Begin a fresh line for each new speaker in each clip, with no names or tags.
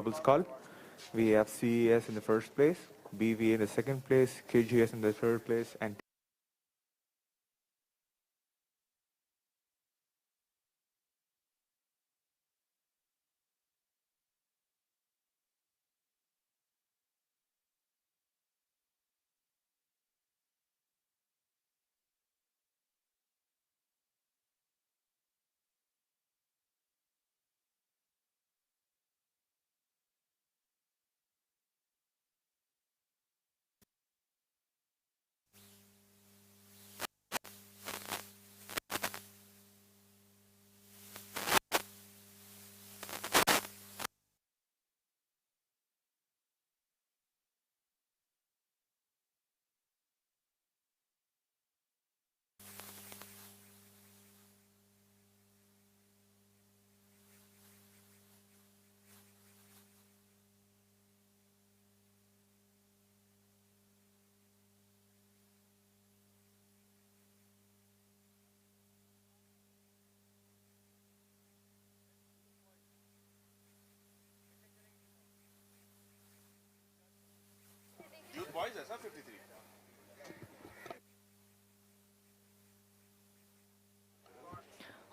double skull. We have CES in the first place, BVA in the second place, KGS in the third place, and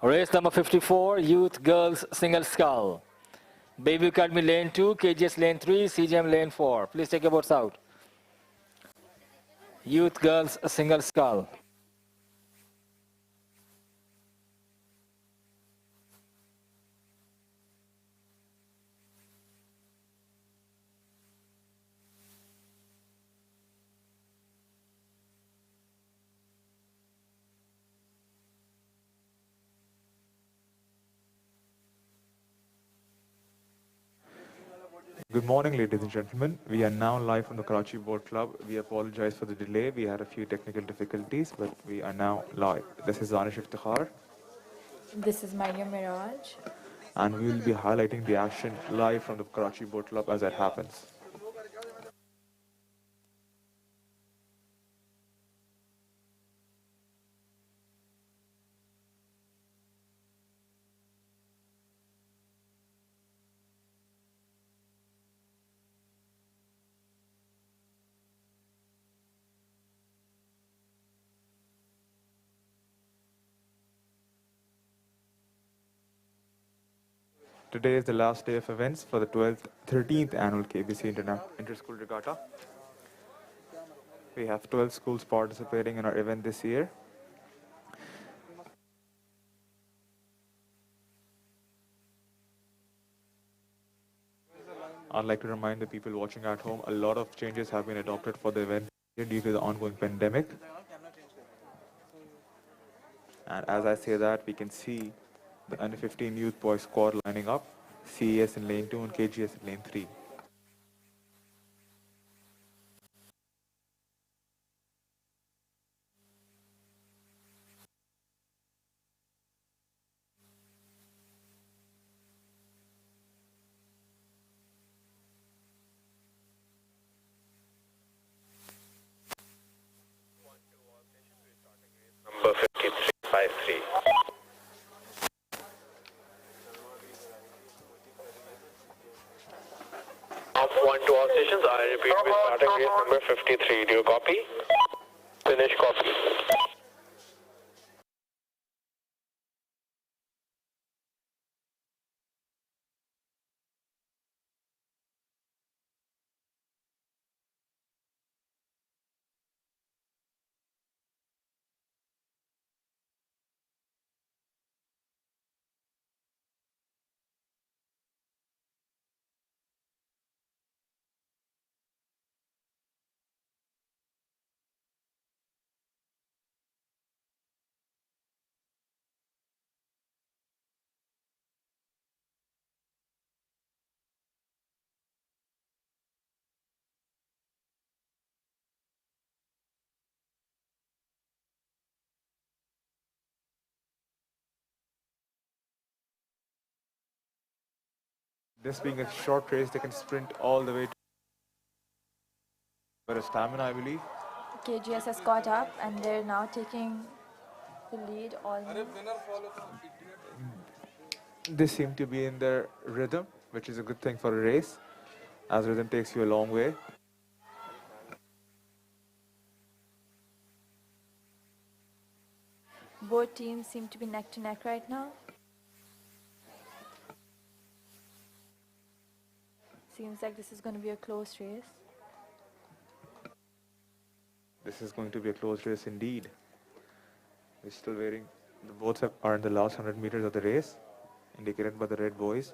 Race number 54, Youth Girls Single Scull. Baby Academy lane 2, KGS lane 3, CGM lane 4. Please take your boats out. Youth Girls Single Scull.
good morning, ladies and gentlemen. We are now live from the Karachi Boat Club. We apologize for the delay. We had a few technical difficulties, but we are now live. This is Danish Iftikhar.
This is Mariam Miraj.
And we will be highlighting the action live from the Karachi Boat Club as it happens. Today is the last day of events for the 13th annual KBC Inter-School Regatta. We have 12 schools participating in our event this year. I'd like to remind the people watching at home, a lot of changes have been adopted for the event due to the ongoing pandemic. And as I say that, we can see the under 15 youth boys squad lining up, CES in lane 2 and KGS in lane 3.
Number 5353. Off 1 to all stations. I repeat, we're starting race number 53. Do you copy? Finish copy.
This being a short race, they can sprint all the way to stamina, I believe.
KGS has caught up and they're now taking the lead almost.
They seem to be in their rhythm which is a good thing for a race, as rhythm takes you a long way.
Both teams seem to be neck to neck right now. Seems like this is going to be a close race.
This is going to be a close race indeed. We're still waiting. The boats are in the last 100 meters of the race, indicated by the red buoys.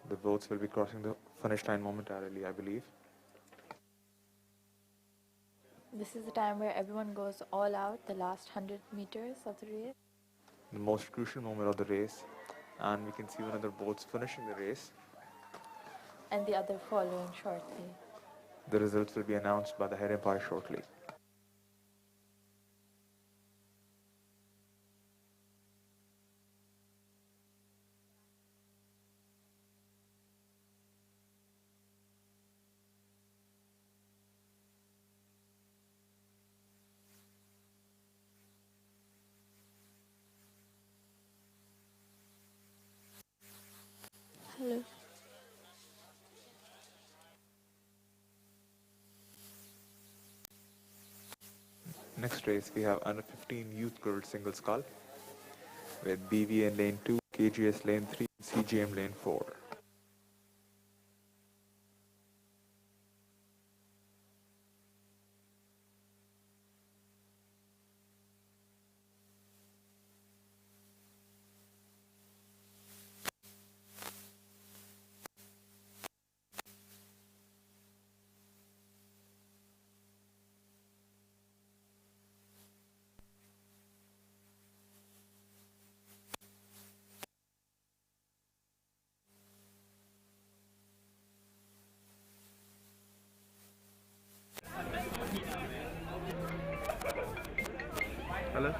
The boats will be crossing the finish line momentarily, I believe.
This is the time where everyone goes all out, the last 100 meters of the race.
The most crucial moment of the race, and we can see one of the boats finishing the race.
And the other following shortly.
The results will be announced by the head umpire shortly.
Hello.
Next race, we have under 15 youth girls single scull with BV in lane 2, KGS lane 3, CGM lane 4. Hello?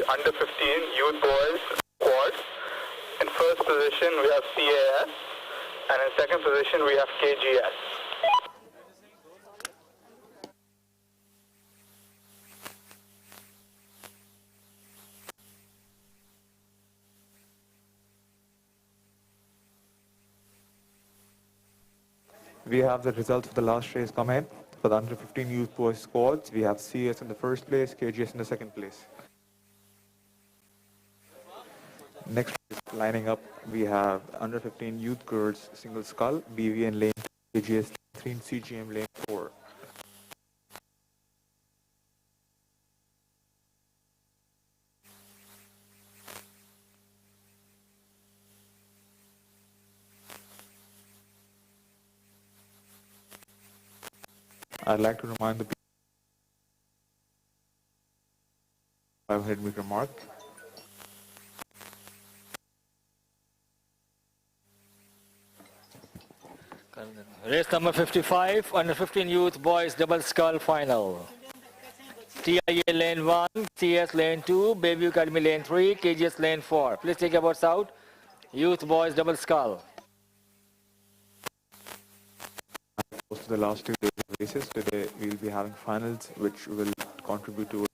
Under 15 youth boys squad. In first position we have CAS, and in second position we have KGS.
We have the results of the last race come in. For the under 15 youth boys squads, we have CS in the first place, KGS in the second place. Next lining up, we have under 15 youth girls single scull, BV in lane 2, KGS 3, and CGM lane 4. I'd like to remind the 500 meter mark.
Race number 55, under 15 youth boys double scull final. TIA lane 1, CS lane 2, Bayview Academy lane 3, KGS lane 4. Please take your boats out. Youth boys double scull.
to the last 2 days of races. Today we'll be having finals which will contribute to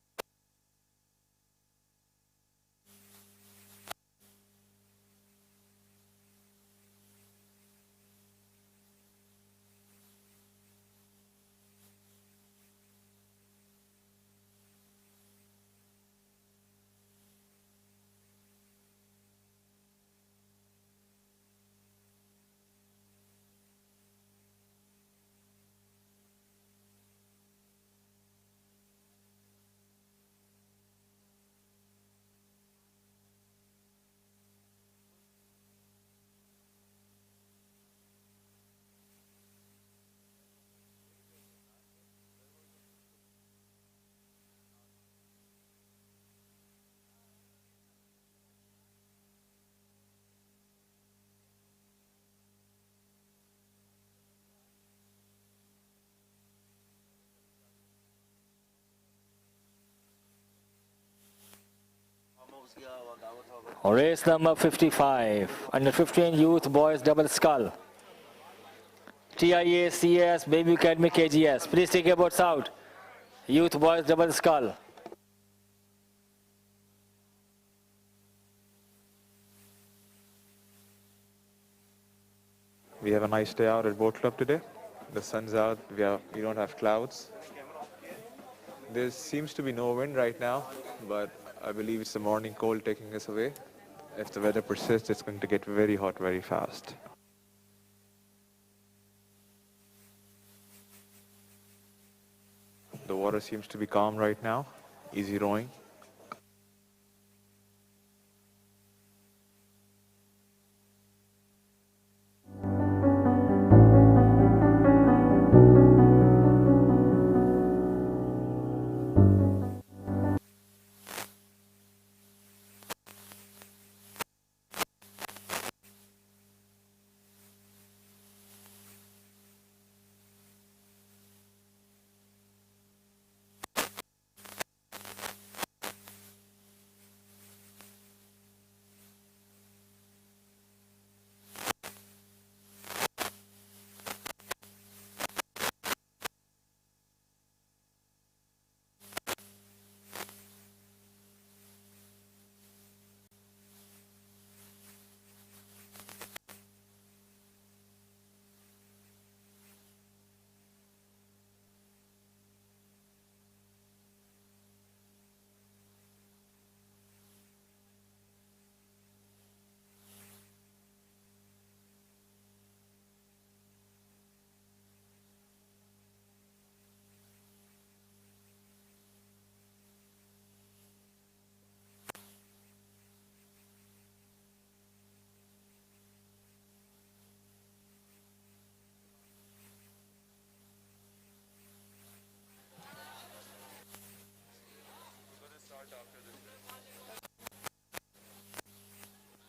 Race number 55, under 15 youth boys double scull. TIA, CS, Baby Academy, KGS. Please take your boats out. Youth boys double scull.
We have a nice day out at Boat Club today. The sun's out, we don't have clouds. There seems to be no wind right now, but I believe it's the morning cold taking us away. If the weather persists, it's going to get very hot very fast. The water seems to be calm right now, easy rowing.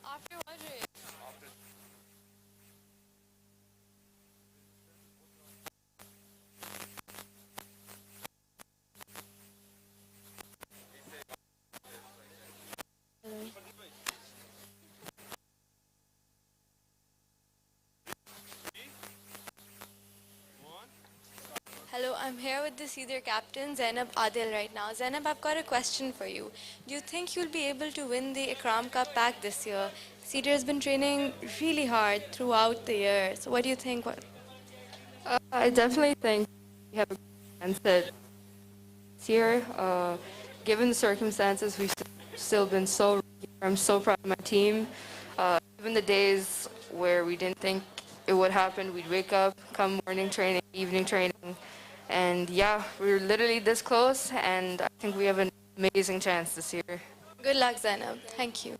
After what race? Hello, I'm here with the senior captain Zainab Adil right now. Zainab, I've got a question for you. Do you think you'll be able to win the Ikram Cup pack this year? Cedar has been training really hard throughout the year. So what do you think?
I definitely think we have a chance at this year. Given the circumstances, we've still been so lucky. I'm so proud of my team. Even the days where we didn't think it would happen, we'd wake up, come morning training, evening training, and yeah, we're literally this close, and I think we have an amazing chance this year.
Good luck, Zainab. Thank you.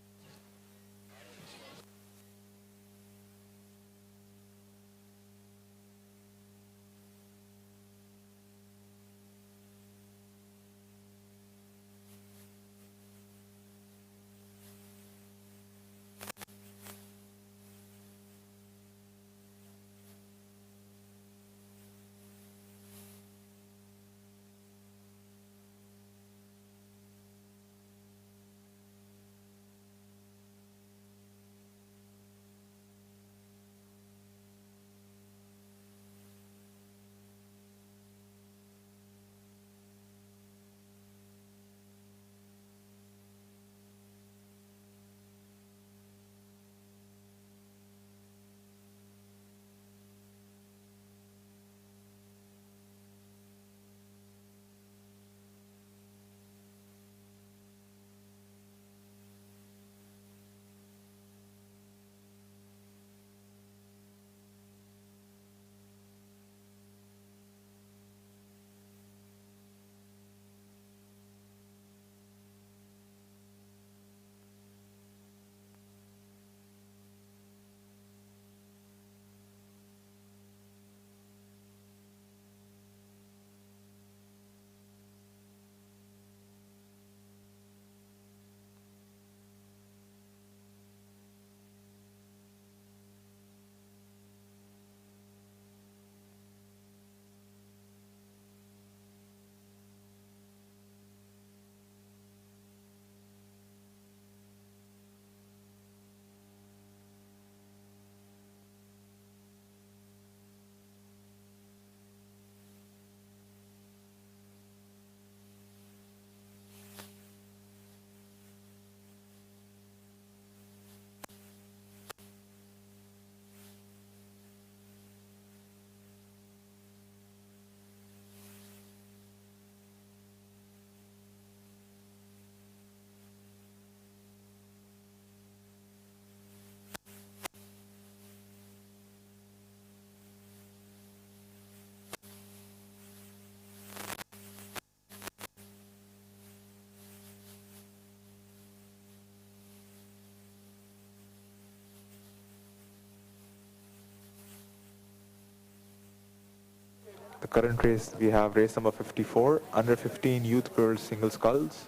The current race, we have race number 54, under 15 youth girls single sculls,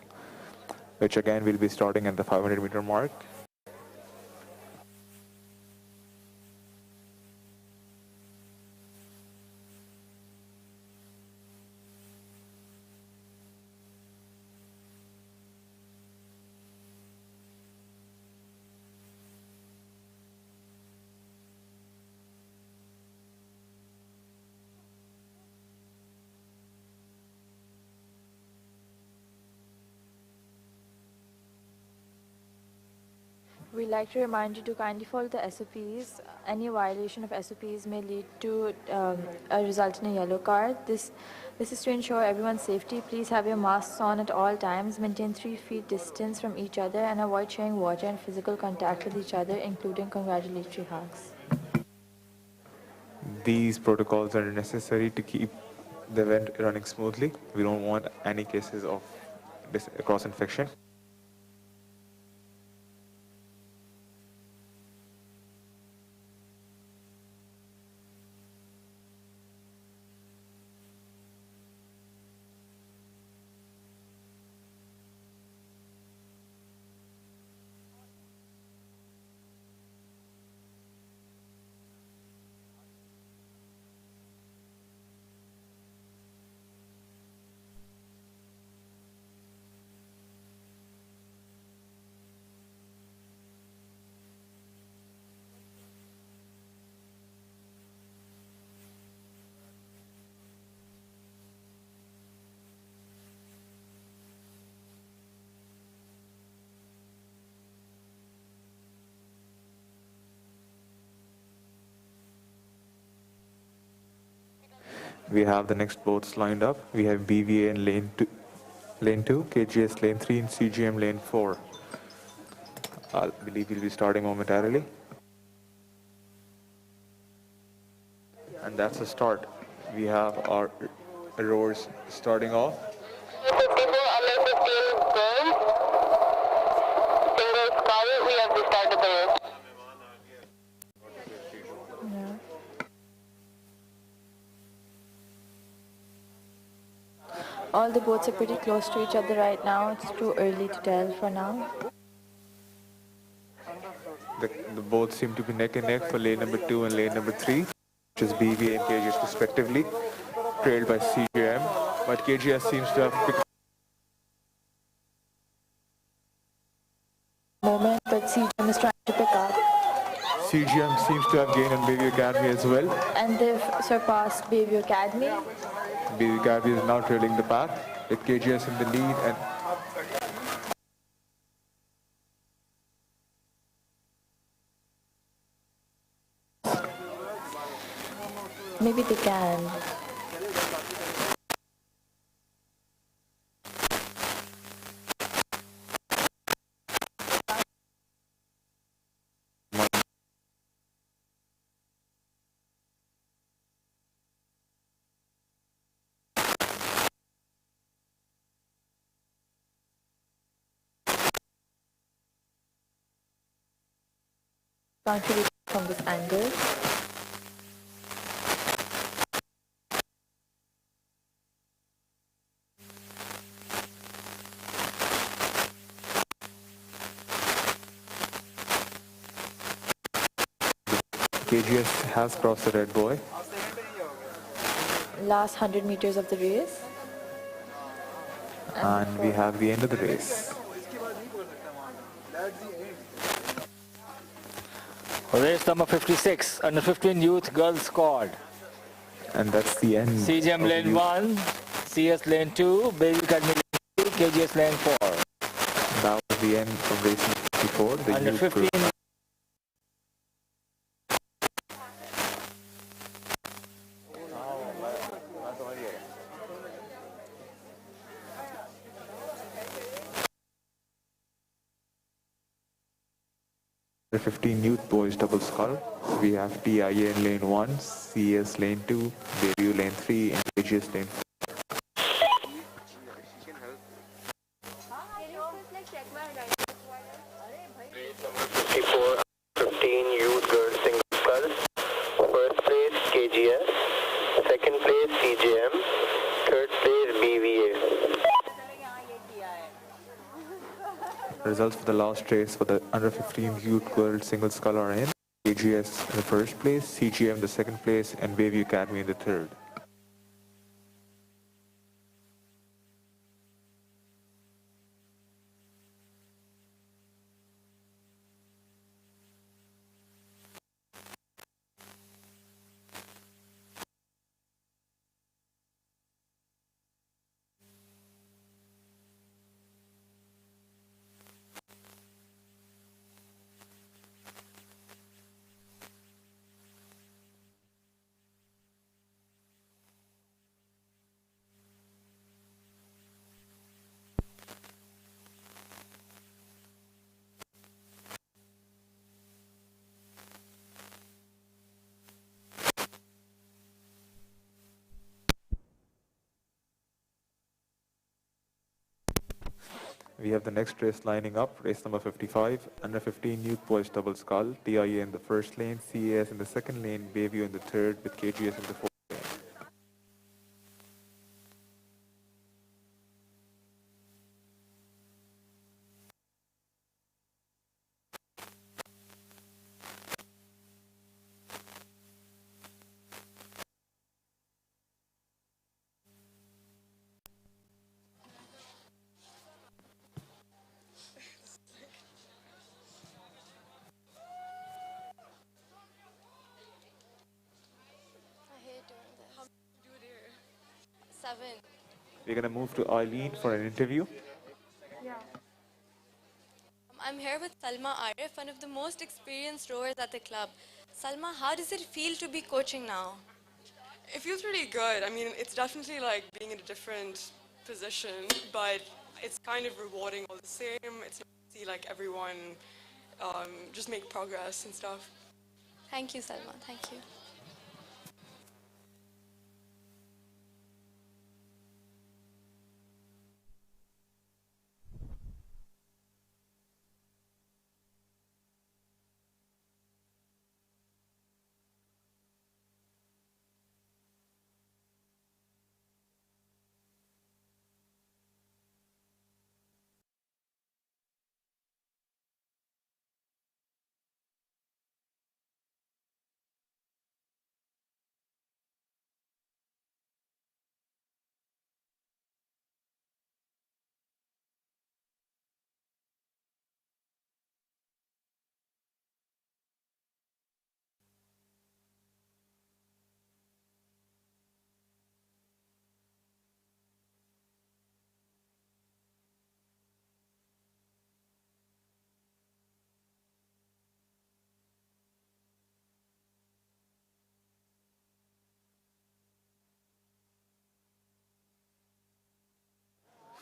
which again will be starting at the 500-meter mark.
We'd like to remind you to kindly follow the SOPs. Any violation of SOPs may lead to a result in a yellow card. This is to ensure everyone's safety. Please have your masks on at all times. Maintain 3 feet distance from each other and avoid sharing water and physical contact with each other, including congratulatory hugs.
These protocols are necessary to keep the event running smoothly. We don't want any cases of cross-infection. We have the next boats lined up. We have BVA in lane 2, KGS lane 3, and CGM lane 4. I believe we'll be starting momentarily. And that's the start. We have our rowers starting off.
54 under 15 girls, single scull, we have restarted the race.
All the boats are pretty close to each other right now. It's too early to tell for now.
The boats seem to be neck and neck for lane number 2 and lane number 3, which is BVA and KGS respectively, trailed by CGM. But KGS seems to have picked
Moment, but CGM is trying to pick up.
CGM seems to have gained on Baby Academy as well.
And they've surpassed Baby Academy.
Baby Academy is now trailing the pack with KGS in the lead, and
Maybe they can. Can't really from this angle.
KGS has crossed the red buoy.
Last 100 meters of the race.
And we have the end of the race.
Race number 56, under 15 youth girls squad.
And that's the end.
CGM
of
lane
youth.
1, CS lane 2, Baby Academy lane 2, KGS lane 4.
That was the end of race number 54. The
Under
youth
15.
group. The 15 youth boys double scull. We have TIA in lane 1, CS lane 2, Bayview lane 3, and KGS lane 4.
Race number 54, 15 youth girls single sculls. First place KGS, second place CJ,
Results for the last race for the under 15 youth world single scull are in. KGS in the first place, CGM the second place, and Bayview Academy in the third. We have the next race lining up, race number 55, under 15 youth boys double scull, TIA in the first lane, CAS in the second lane, Bayview in the third, with KGS in the fourth.
I hate doing this. How many do there? 7.
We're going to move to Eileen for an interview.
I'm here with Salma Arif, one of the most experienced rowers at the club. Salma, how does it feel to be coaching now?
It feels really good. I mean, it's definitely like being in a different position, but it's kind of rewarding all the same. It's nice to see like everyone just make progress and stuff.
Thank you, Salma. Thank you.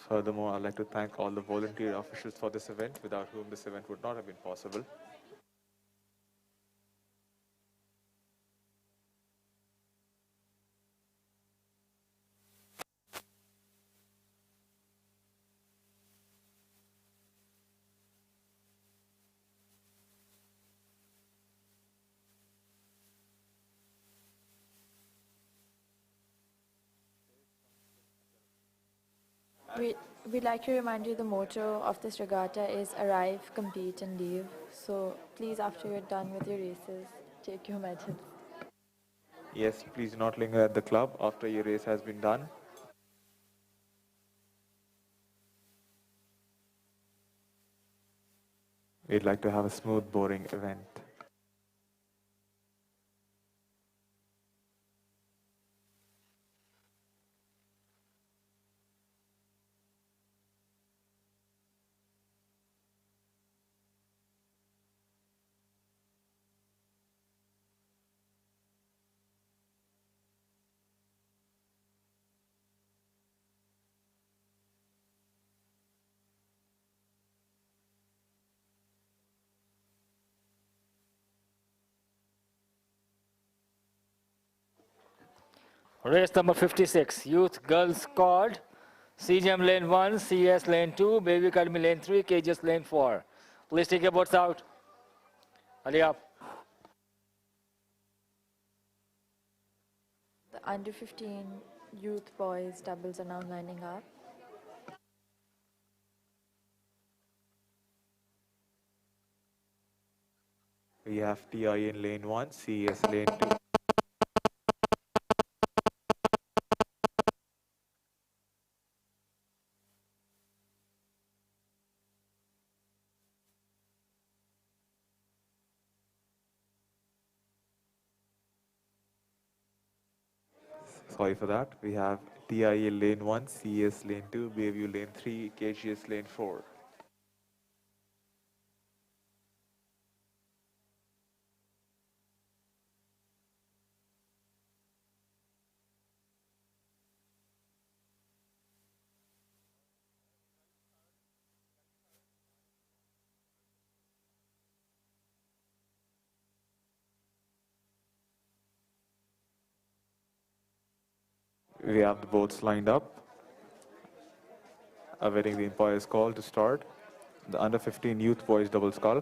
Furthermore, I'd like to thank all the volunteer officials for this event, without whom this event would not have been possible.
We'd like to remind you the motto of this regatta is arrive, compete and leave. So please, after you're done with your races, take your medals.
Yes, please do not linger at the club after your race has been done. We'd like to have a smooth boarding event.
Race number 56, Youth Girls Squad, CGM lane 1, CS lane 2, Baby Academy lane 3, KGS lane 4. Please take your boats out. Hurry up.
The under 15 youth boys doubles are now lining up.
We have TIA in lane 1, CES lane 2. Sorry for that. We have TIA lane 1, CES lane 2, Bayview lane 3, KGS lane 4. We have the boats lined up, awaiting the umpire's call to start. The under 15 youth boys double scull.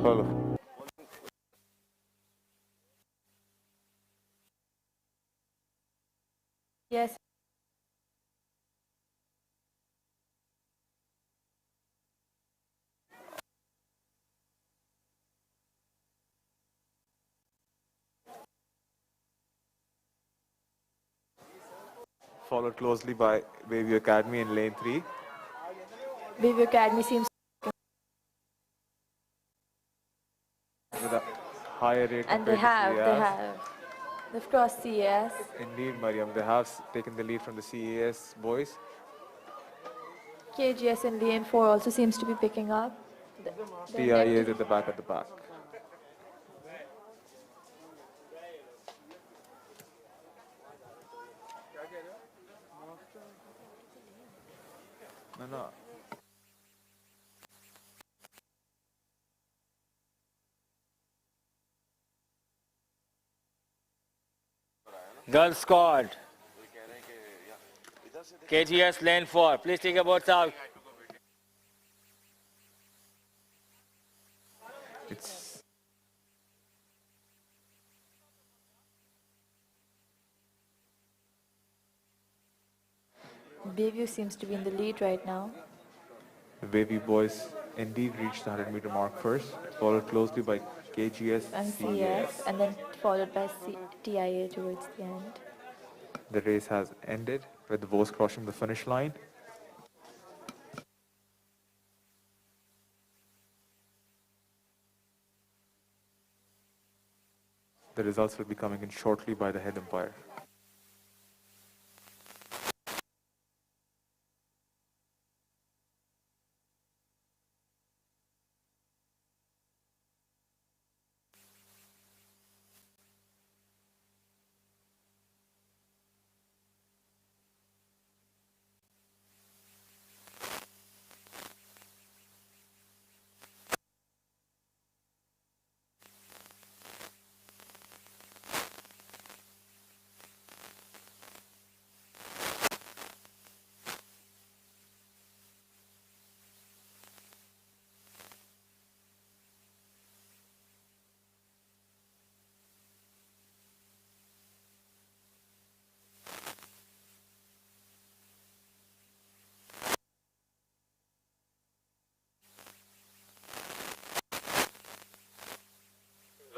Hello.
Yes.
Followed closely by Bayview Academy in lane 3.
Bayview Academy seems
With a higher rate
and they
compared to CES.
they've crossed CES.
Indeed, Mariam, they have taken the lead from the CES boys.
KGS in lane 4 also seems to be picking up.
TIA is at the back of the pack. No.
Girls squad. KGS lane 4. Please take your boats out.
It's
Bayview seems to be in the lead right now.
the Bayview boys indeed reached the 100-meter mark first, followed closely by KGS
And
CES.
CES, and then followed by TIA towards the end.
The race has ended with the boys crossing the finish line. The results will be coming in shortly by the head umpire.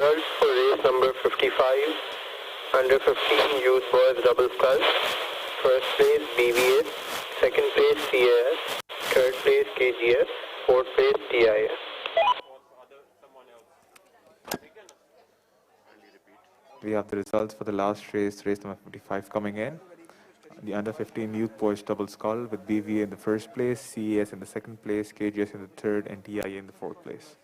Results for race number 55, under 15 youth boys double scull. First place BVS, second place CAS, third place KGS, fourth place TIS.
We have the results for the last race, race number 55 coming in. The under 15 youth boys double scull with BVA in the first place, CAS in the second place, KGS in the third, and TIA in the fourth place.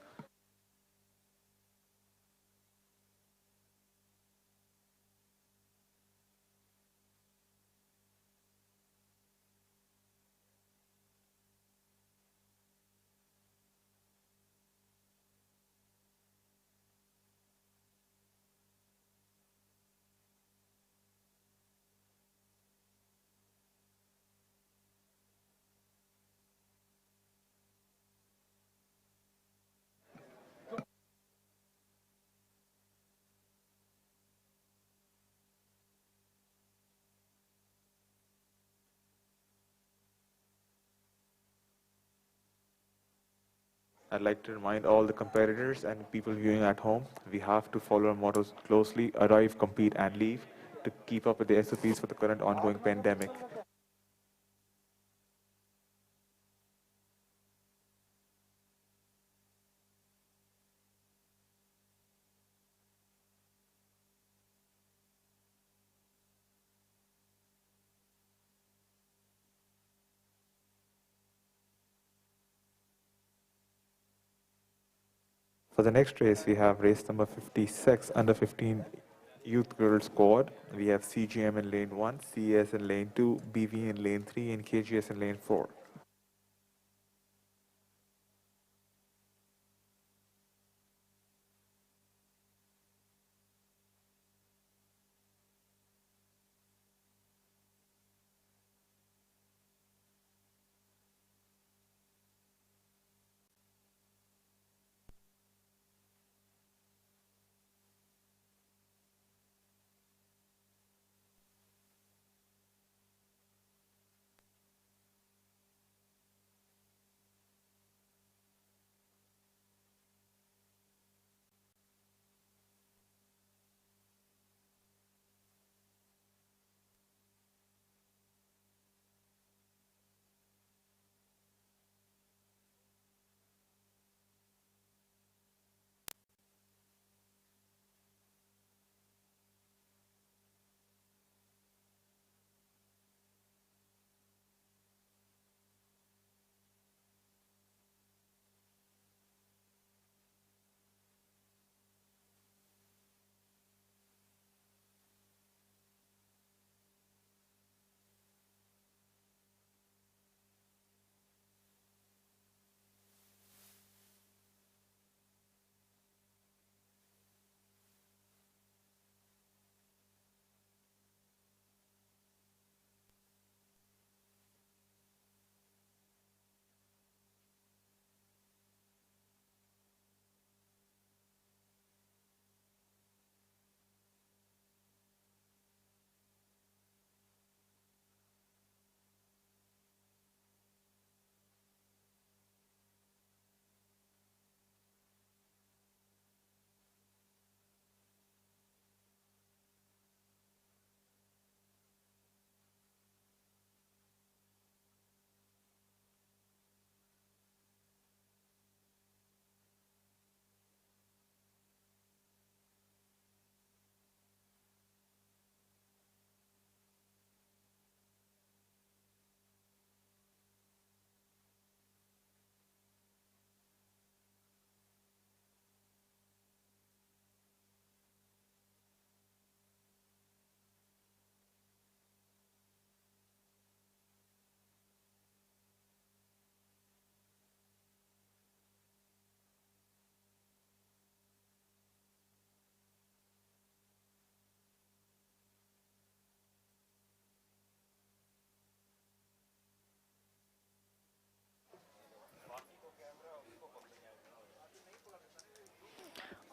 I'd like to remind all the competitors and people viewing at home, we have to follow our mottos closely, arrive, compete, and leave to keep up with the SOPs for the current ongoing pandemic. For the next race, we have race number 56, under 15 youth girls squad. We have CGM in lane 1, CAS in lane 2, BV in lane 3, and KGS in lane 4.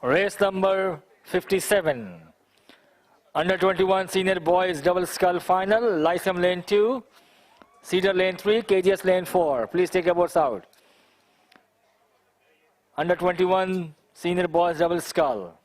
Race number 57. Under 21 senior boys double scull final. Lysam lane 2, Cedar lane 3, KGS lane 4. Please take your boats out. Under 21 senior boys double scull.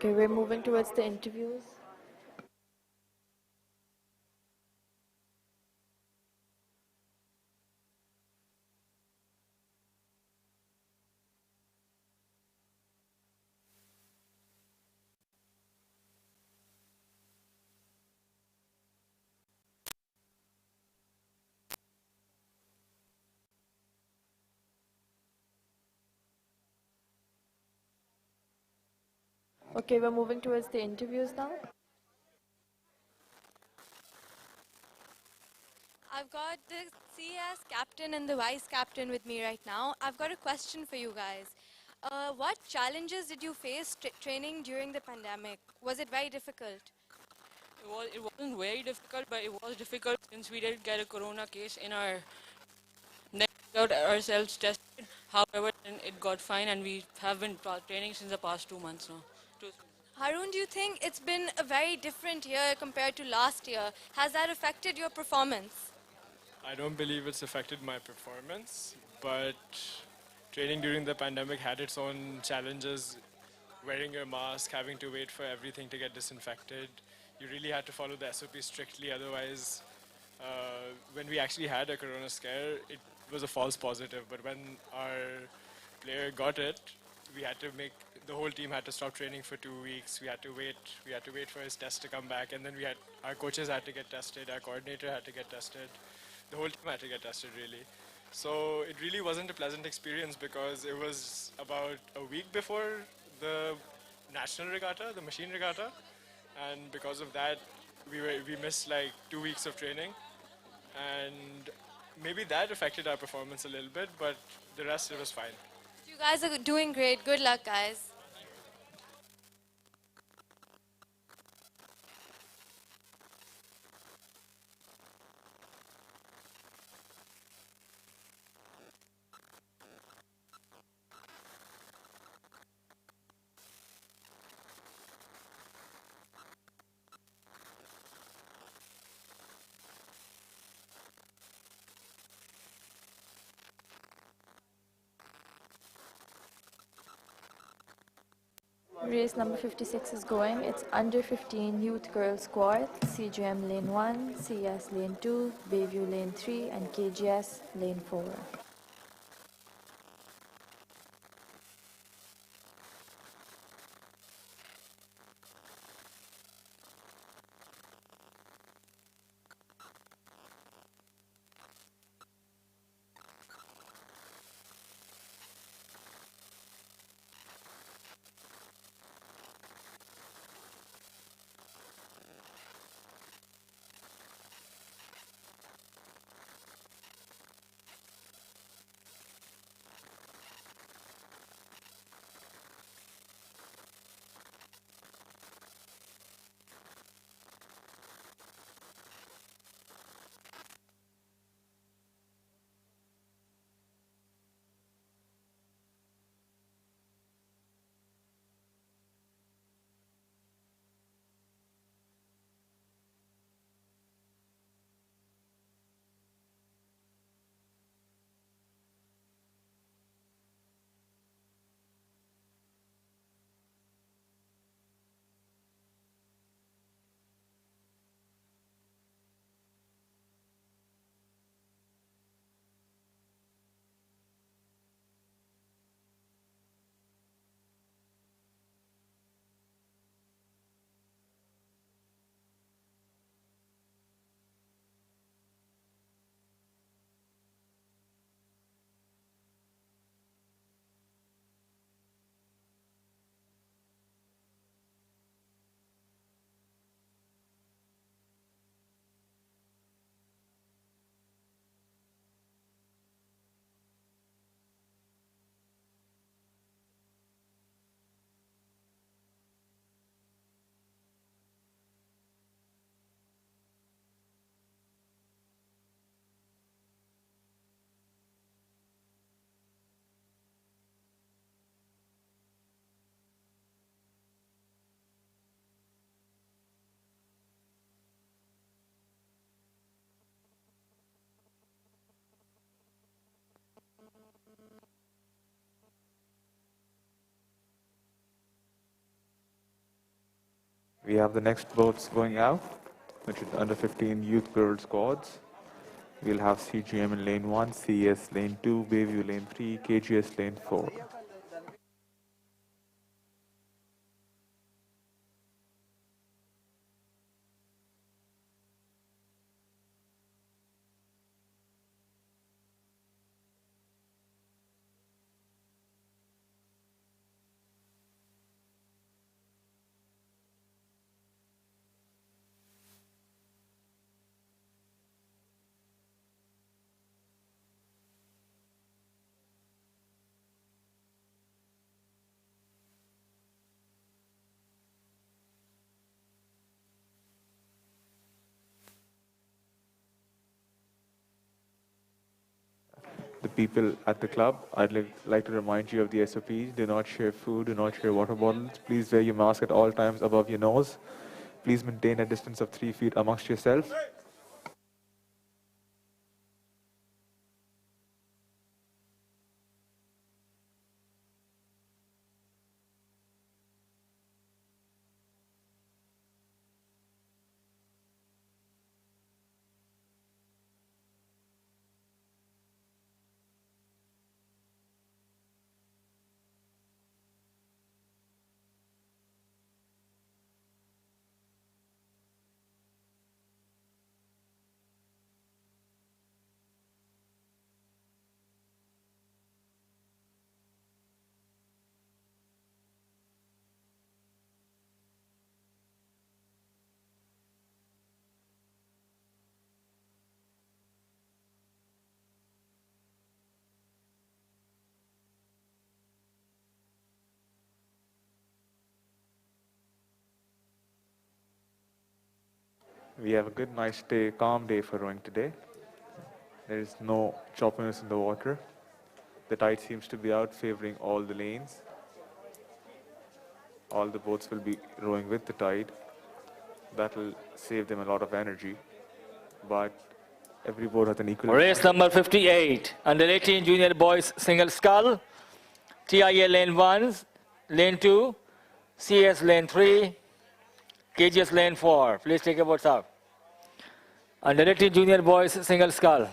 Okay, we're moving towards the interviews. Okay, we're moving towards the interviews now.
I've got the CS captain and the vice captain with me right now. I've got a question for you guys. What challenges did you face training during the pandemic? Was it very difficult?
It wasn't very difficult, but it was difficult since we did get a corona case in our neck, got ourselves tested. However, then it got fine, and we have been training since the past 2 months now.
Harun, do you think it's been a very different year compared to last year? Has that affected your performance?
I don't believe it's affected my performance, but training during the pandemic had its own challenges. Wearing your mask, having to wait for everything to get disinfected. You really had to follow the SOP strictly, otherwise, when we actually had a corona scare, it was a false positive. But when our player got it, the whole team had to stop training for 2 weeks. We had to wait for his test to come back, and then our coaches had to get tested, our coordinator had to get tested. The whole team had to get tested, really. So it really wasn't a pleasant experience because it was about a week before the national regatta, the machine regatta, and because of that, we missed like 2 weeks of training, and maybe that affected our performance a little bit, but the rest it was fine.
You guys are doing great. Good luck, guys.
Race number 56 is going. It's under 15 youth girl squad, CGM lane 1, CS lane 2, Bayview lane 3, and KGS lane 4.
We have the next boats going out, which is under 15 youth girl squads. We'll have CGM in lane 1, CES lane 2, Bayview lane 3, KGS lane 4. The people at the club, like to remind you of the SOPs. Do not share food, do not share water bottles. Please wear your mask at all times above your nose. Please maintain a distance of 3 feet amongst yourself. We have a good, nice day, calm day for rowing today. There is no choppiness in the water. The tide seems to be out, favoring all the lanes. All the boats will be rowing with the tide. That will save them a lot of energy. But every boat has an equal...
Race number 58, under 18 junior boys single scull. TIA lane 1, lane 2, CS lane 3, KGS lane 4. Please take your boats out. Under 18 junior boys single scull.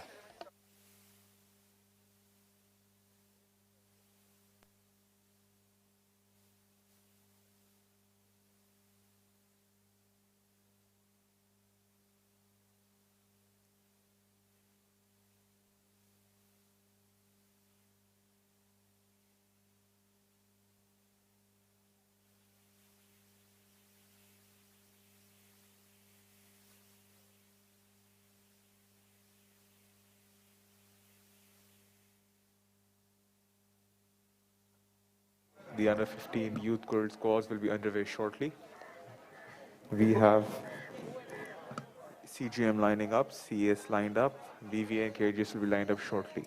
The under 15 youth girls squads will be underway shortly. We have CGM lining up, CS lined up, BVA and KGS will be lined up shortly.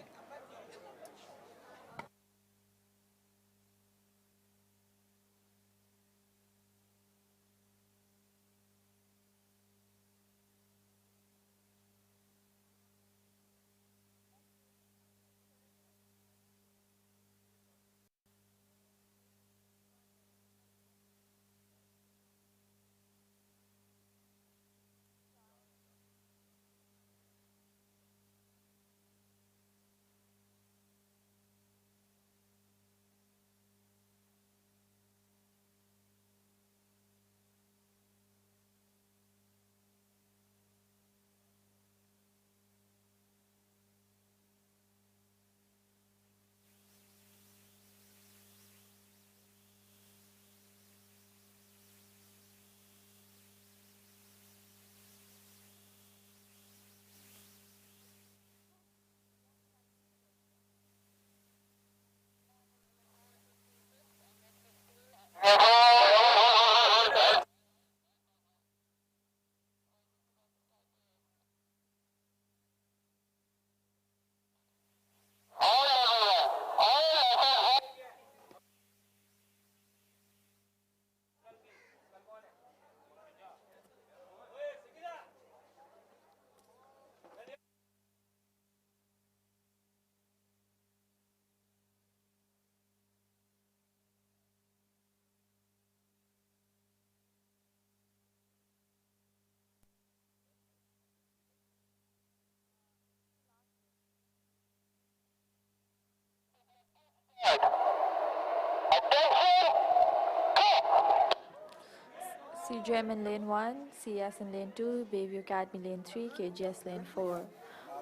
CGM in lane 1, CS in lane 2, Bayview Academy lane 3, KGS lane 4.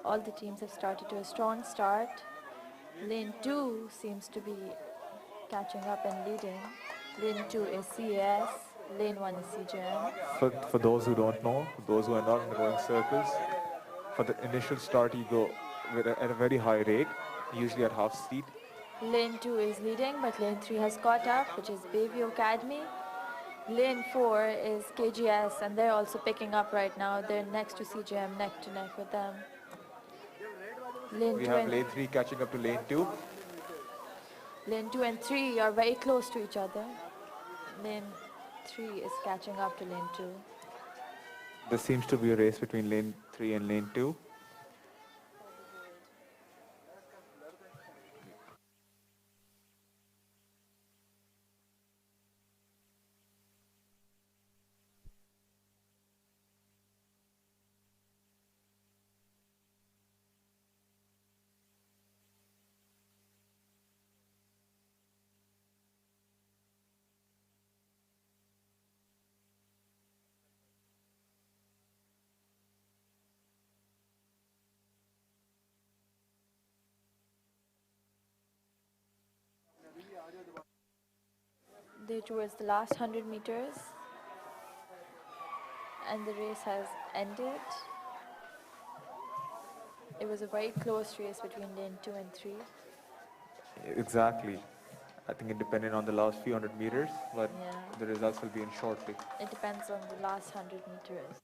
All the teams have started to a strong start. Lane 2 seems to be catching up and leading. Lane 2 is CAS, lane 1 is CGM.
For those who don't know, those who are not in the going circles, for the initial start you go at a very high rate, usually at half speed.
Lane 2 is leading, but lane 3 has caught up, which is Bayview Academy. Lane 4 is KGS, and they're also picking up right now. They're next to CGM, neck to neck with them. Lane
We
2
have
and
lane 3 catching up to lane 2.
Lane 2 and 3 are very close to each other. Lane 3 is catching up to lane 2.
There seems to be a race between lane 3 and lane 2.
They're towards the last 100 meters, and the race has ended. It was a very close race between lane 2 and 3.
Exactly. I think it depended on the last few hundred meters, but
Yeah.
the results will be in shortly.
It depends on the last 100 meters.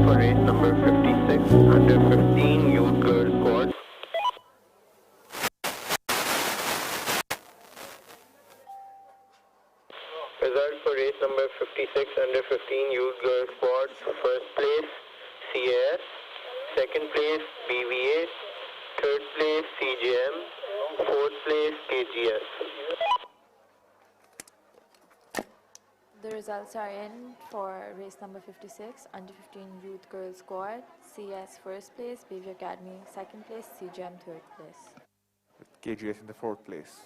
For race number 56, under 15 youth girls squad. Result for race number 56, under 15 youth girls squad. First place, CAS. Second place, BVA. Third place, CGM. Fourth place, KGS.
The results are in for race number 56, under 15 youth girls squad. CS first place, Bayview Academy second place, CGM third place.
KGS in the 4th place.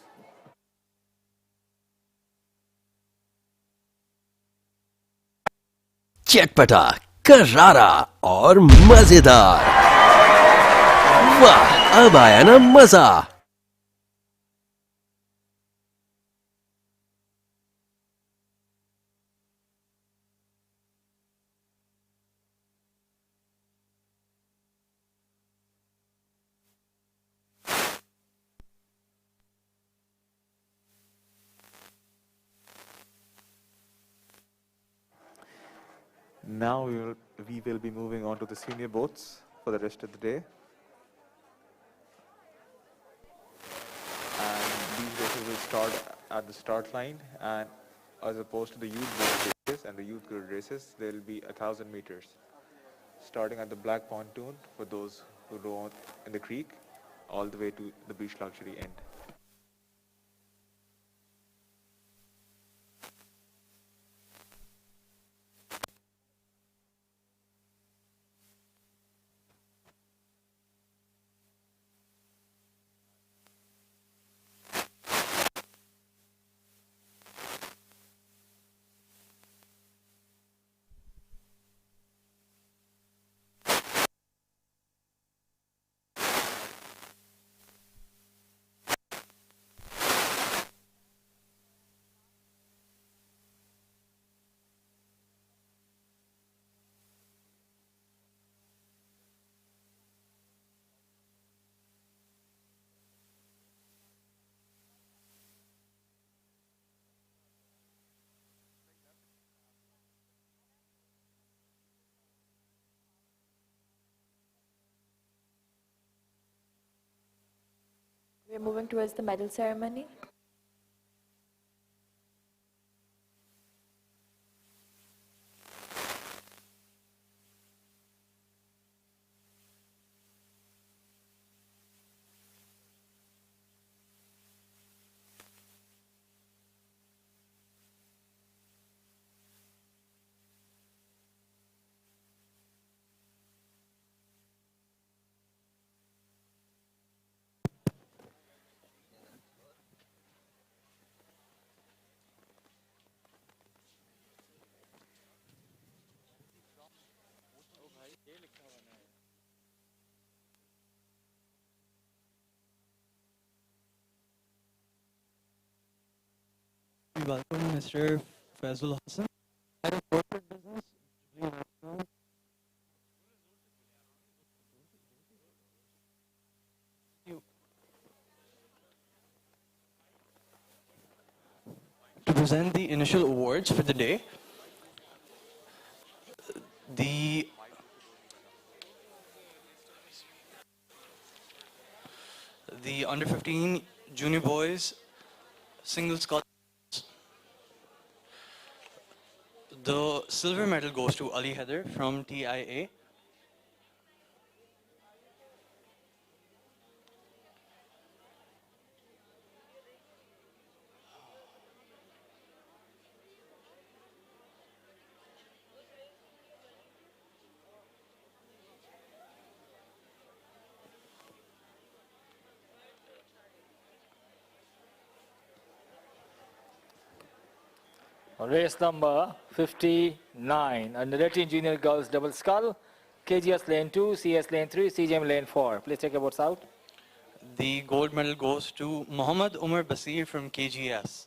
चटपटा, करारा और मजेदार। वाह, अब आया ना मजा।
Now we will be moving on to the senior boats for the rest of the day. And these races will start at the start line, and as opposed to the youth boat races and the youth girl races, there will be 1,000 meters. Starting at the black pontoon for those who row in the creek, all the way to the beach luxury end.
We're moving towards the medal ceremony.
We welcome Mr. Fazul Hassan, head of corporate business. Please welcome. You. To present the initial awards for the day, the under 15 junior boys single sculls. The silver medal goes to Ali Heather from TIA.
Race number 59, under 18 junior girls double scull, KGS lane 2, CS lane 3, CGM lane 4. Please take your votes out.
The gold medal goes to Muhammad Umar Basir from KGS.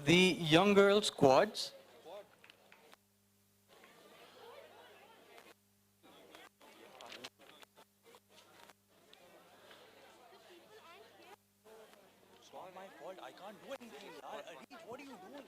The young girls squads.
It's not my fault. I can't do anything. Areej, what are you doing?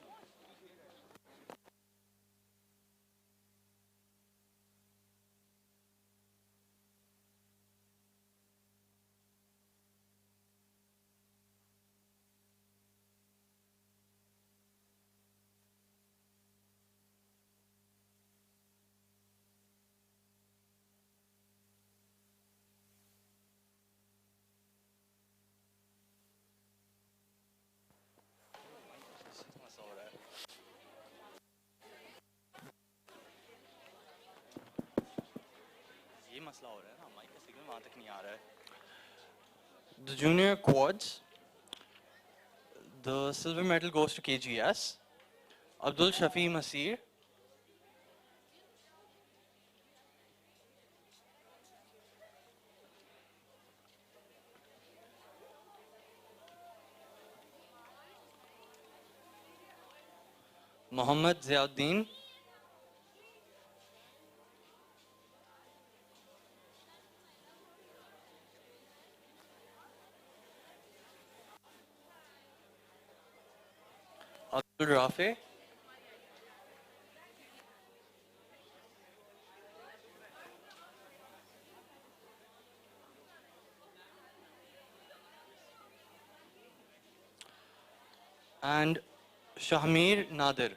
The junior quads. The silver medal goes to KGS. Abdul Shafi Masir. Muhammad Ziauddin. Abdul Rafi. And Shahmir Nadir.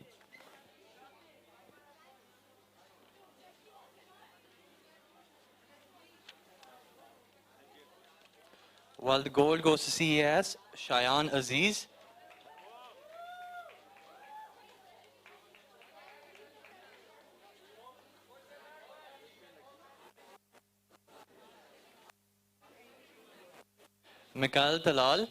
While the gold goes to CES, Shayan Aziz. Mikhail Talal.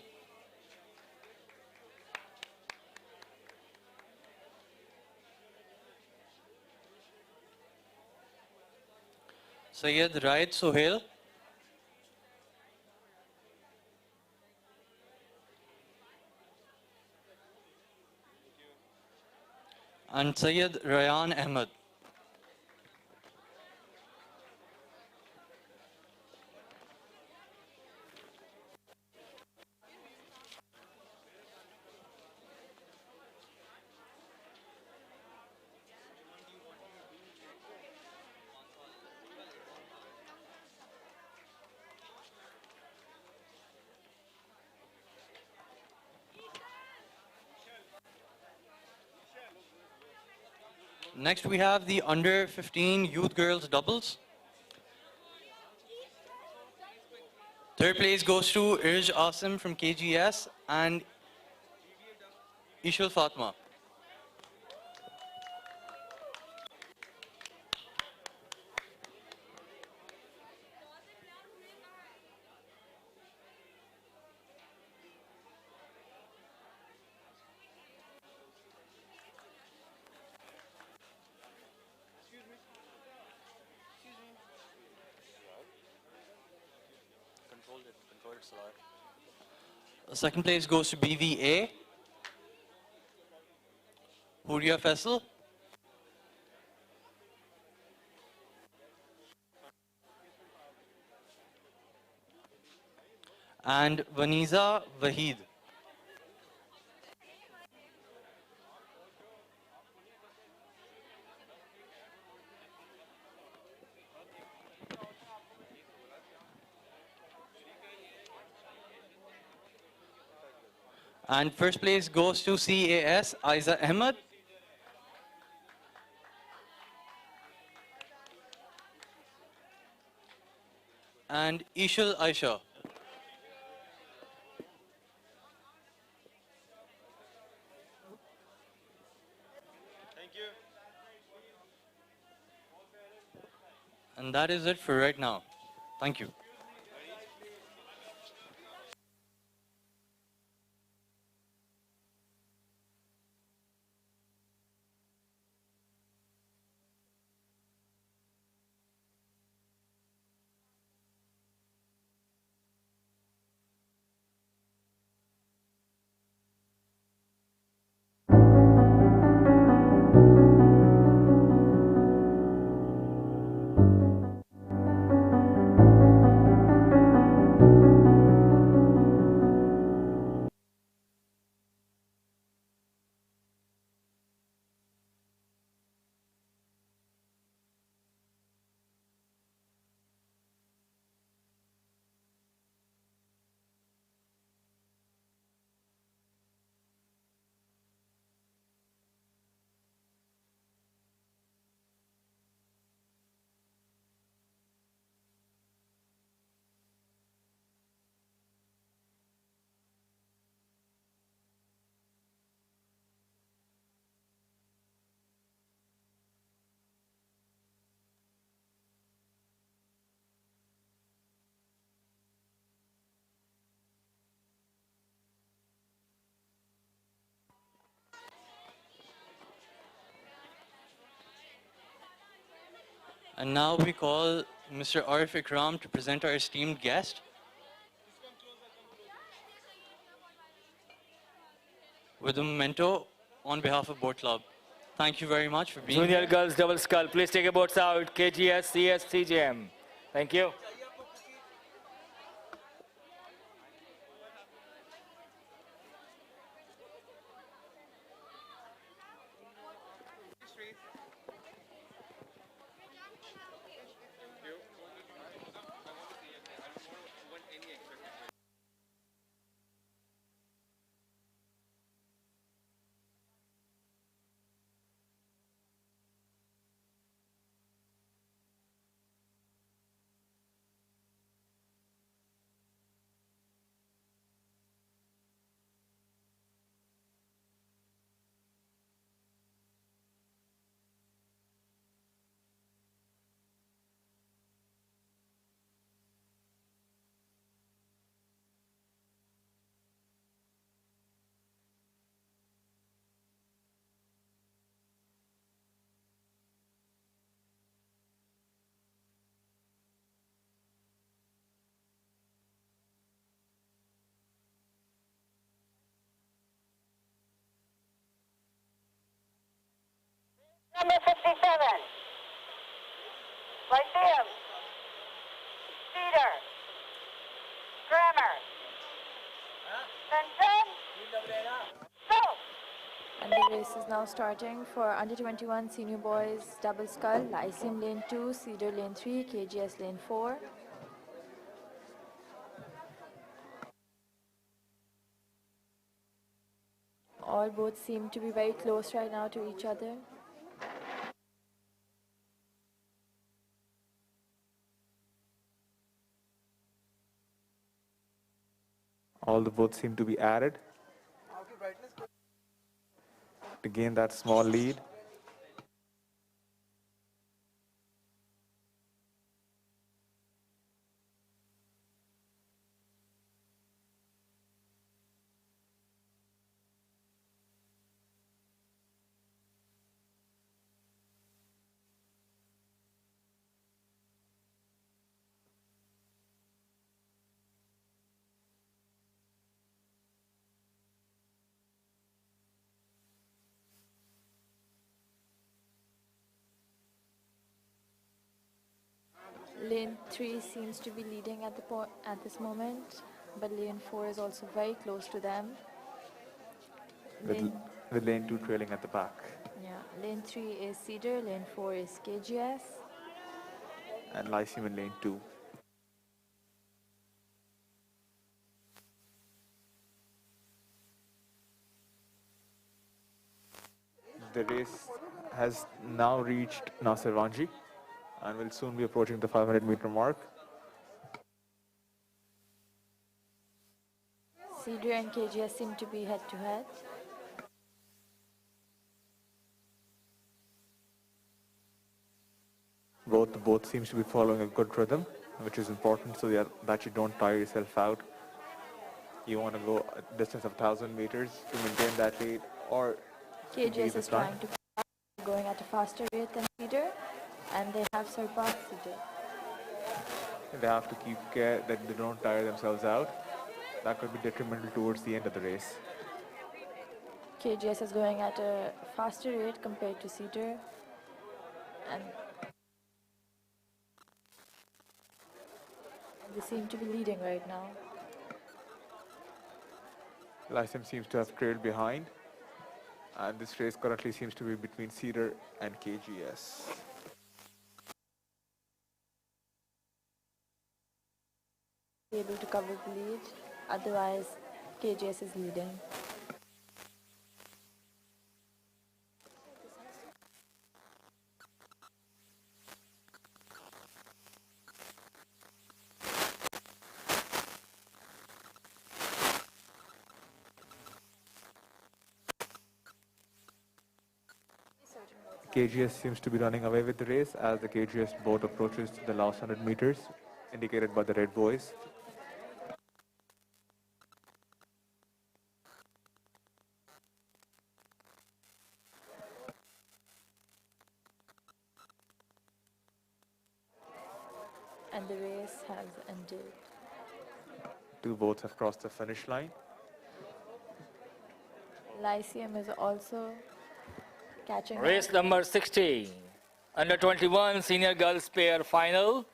Syed Raid Sohail.
and Syed Rayan Ahmed. Next, we have the under 15 youth girls doubles. Third place goes to Irj Asim from KGS and Ishul Fatma.
Control it, Salar.
Second place goes to BVA, Huria Faisal. And Vaniza Wahid. And first place goes to CAS, Aiza Ahmed. And Ishul Aisha.
Thank you.
And that is it for right now. Thank you. And now we call Mr. Arif Ikram to present our esteemed guest. With a memento on behalf of Boat Club. Thank you very much for being
Junior
here.
girls double scull. Please take your boats out. KGS, CS, CGM. Thank you.
number 57. Lyceum. Cedar. Grammar. So.
And the race is now starting for under 21 senior boys double scull, Lyceum lane 2, Cedar lane 3, KGS lane 4. All boats seem to be very close right now to each other.
All the boats seem to be added to gain that small lead.
Lane 3 seems to be leading at this moment, but lane 4 is also very close to them.
With lane 2 trailing at the back.
Yeah, lane 3 is Cedar, lane 4 is KGS.
And Lyceum in lane 2. The race has now reached Nasirwanji and will soon be approaching the 500-meter mark.
Cedar and KGS seem to be head-to-head.
Both seems to be following a good rhythm, which is important so that you don't tire yourself out. You want to go a distance of 1,000 meters to maintain that lead, or
KGS is trying to going at a faster rate than Cedar, and they have surpassed Cedar.
They have to keep care that they don't tire themselves out. That could be detrimental towards the end of the race.
KGS is going at a faster rate compared to Cedar, and they seem to be leading right now.
Lyceum seems to have trailed behind, and this race currently seems to be between Cedar and KGS.
Able to cover the lead, otherwise KGS is leading.
KGS seems to be running away with the race as the KGS boat approaches the last 100 meters, indicated by the red buoys.
And the race has ended.
Two boats have crossed the finish line.
Lyceum is also catching
Race
up.
number 60. Under 21 senior girls pair final.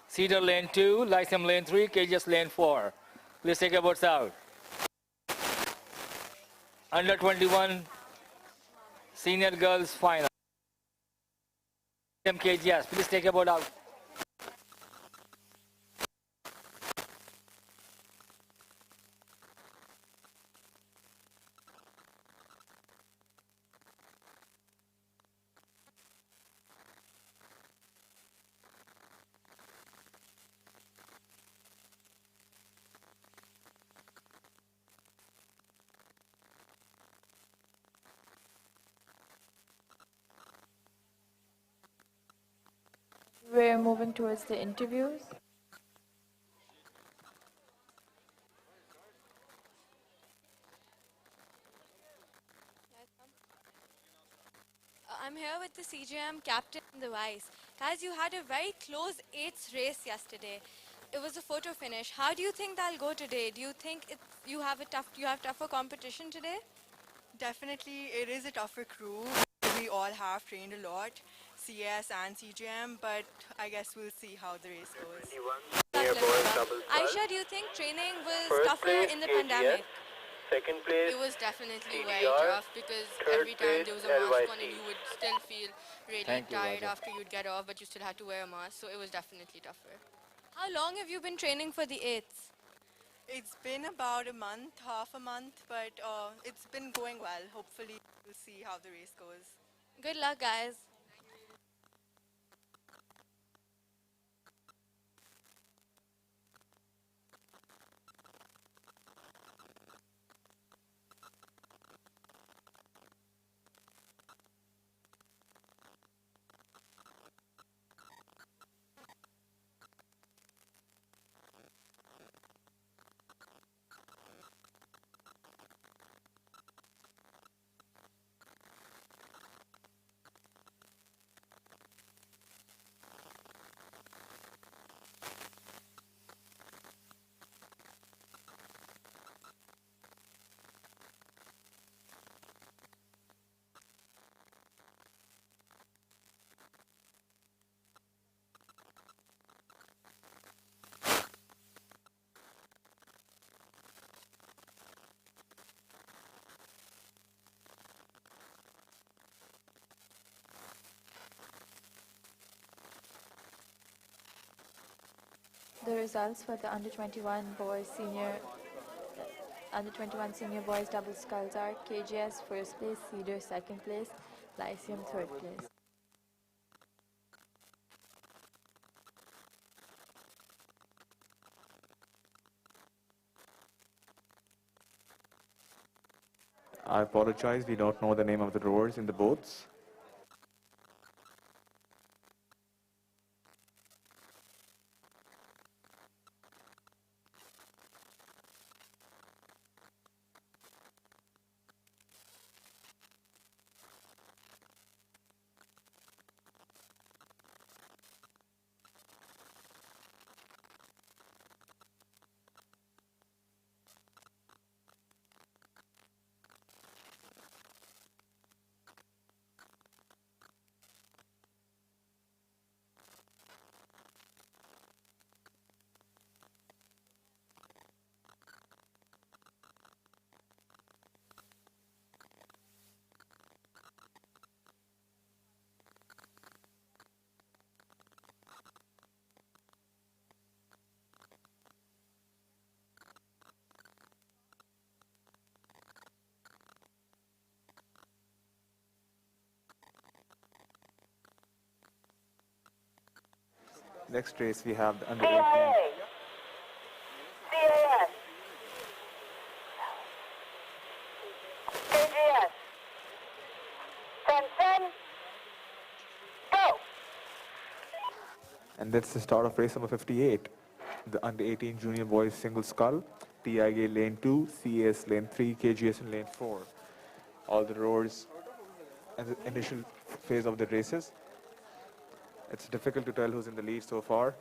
Cedar lane 2, Lyceum lane 3, KGS lane 4. Please take your boats out. Under 21 senior girls final. KGS, please take your boat out.
We're moving towards the interviews.
I'm here with the CJM captain and the vice. Guys, you had a very close 8th race yesterday. It was a photo finish. How do you think that'll go today? Do you think you have tougher competition today?
Definitely, it is a tougher crew. We we all have trained a lot, CS and CGM, but I guess we'll see how the race goes.
Aisha, do you think training was
First
tougher
place,
in the
KGS.
pandemic?
Second place,
It was definitely very
CDR.
tough because
Third
every time
place,
there was a mask on
LYC.
and you would still feel really
Thank you,
tired
Raja.
after you'd get off, but you still had to wear a mask, so it was definitely tougher. How long have you been training for the 8th?
It's been about a month, half a month, but it's been going well. Hopefully, we'll see how the race goes.
Good luck, guys.
The results for the under 21 boys senior boys double sculls are KGS first place, Cedar second place, Lyceum third place.
I apologize, we don't know the name of the rowers in the boats. Next race we have the under 18.
CAS. KGS. 10-10. Go.
And that's the start of race number 58. The under 18 junior boys single scull, TIA lane 2, CAS lane 3, KGS in lane 4. All the rowers and the initial phase of the races. It's difficult to tell who's in the lead so far.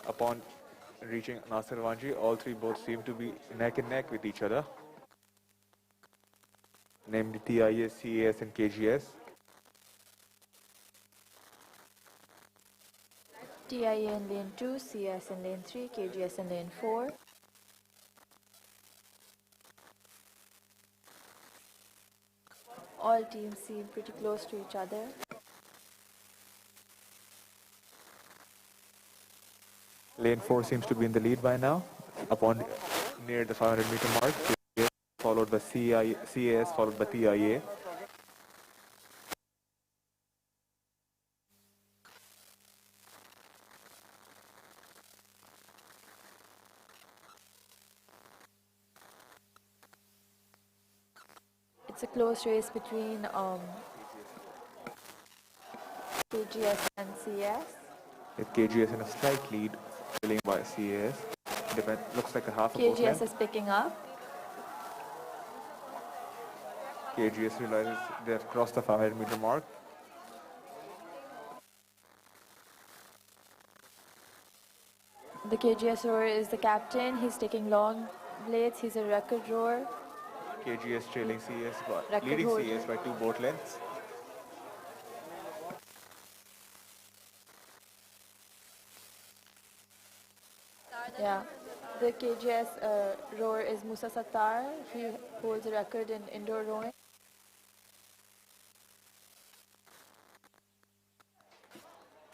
Upon reaching Nasir Wanji, all three boats seem to be neck and neck with each other, namely TIA, CAS and KGS.
TIA in lane 2, CS in lane 3, KGS in lane 4. All teams seem pretty close to each other.
Lane 4 seems to be in the lead by now. Upon near the 500-meter mark, followed by CAS, followed by TIA.
It's a close race between KGS and CS.
With KGS in a slight lead, trailing by CAS. Looks like a half a boat
KGS
length.
is picking up.
KGS realizes they have crossed the 500-meter mark.
The KGS rower is the captain. He's taking long blades. He's a record rower.
KGS trailing CS
Record
leading
holder.
CS by 2 boat lengths.
Yeah. The KGS rower is Musa Sattar. He holds a record in indoor rowing.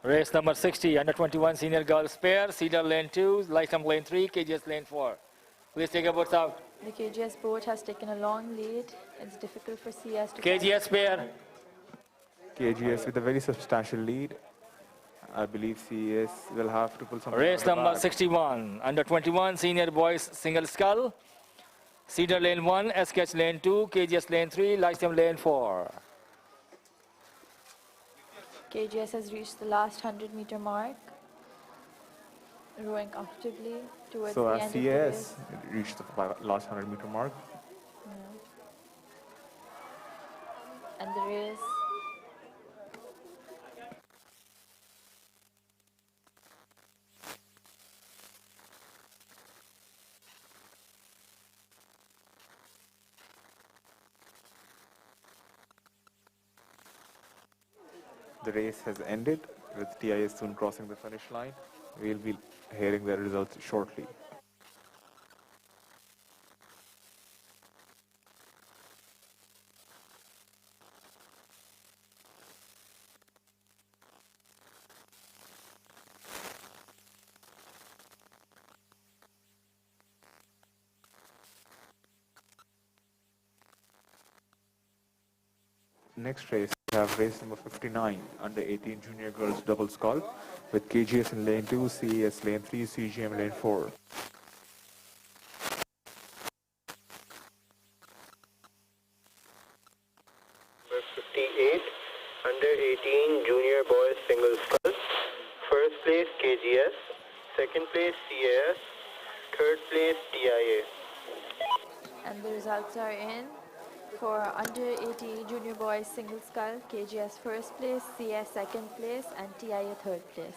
Race number 60, under 21 senior girls pair, Cedar lane 2, Lytham lane 3, KGS lane 4. Please take your boats out.
The KGS boat has taken a long lead. It's difficult for CS to
KGS pair.
KGS with a very substantial lead. I believe CS will have to pull something
Race
out of the
number
bag.
61, under 21 senior boys single scull, Cedar lane 1, SKH lane 2, KGS lane 3, Lytham lane 4.
KGS has reached the last 100-meter mark, rowing comfortably towards
So
the
as
end of the
CS
race.
reached the last 100-meter mark,
And the race
the race has ended with TIS soon crossing the finish line. We'll be hearing the results shortly. Next race, we have race number 59, under 18 junior girls double scull, with KGS in lane 2, CES lane 3, CGM lane 4.
Number 58, under 18 junior boys single scull. First place KGS, second place CAS, third place TIA.
and the results are in. For under 18 junior boys single scull, KGS first place, CS second place, and TIA third place.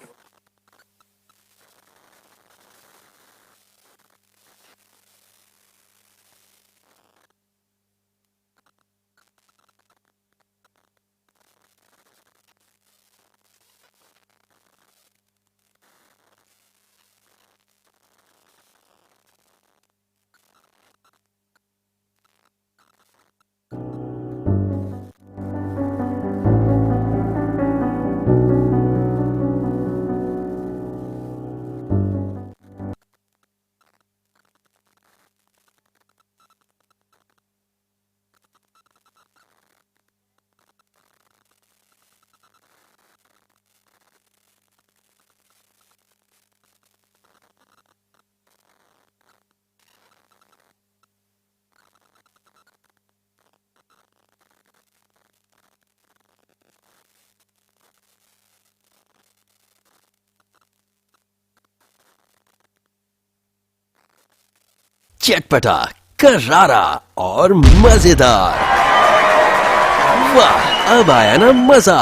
चटपटा, करारा और मजेदार। वाह, अब आया ना मजा।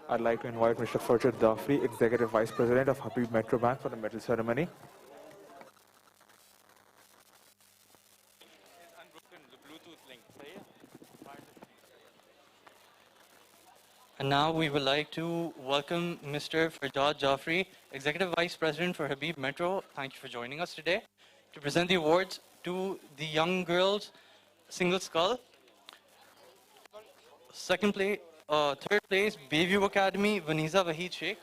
I'd like to invite Mr. Farshad Dafri, Executive Vice President of Habib Metro Bank, for the medal ceremony.
And now we would like to welcome Mr. Farjad Jaffrey, Executive Vice President for Habib Metro. Thank you for joining us today to present the awards to the young girls single scull. Second place, third place, Bayview Academy, Vaniza Wahid Sheikh.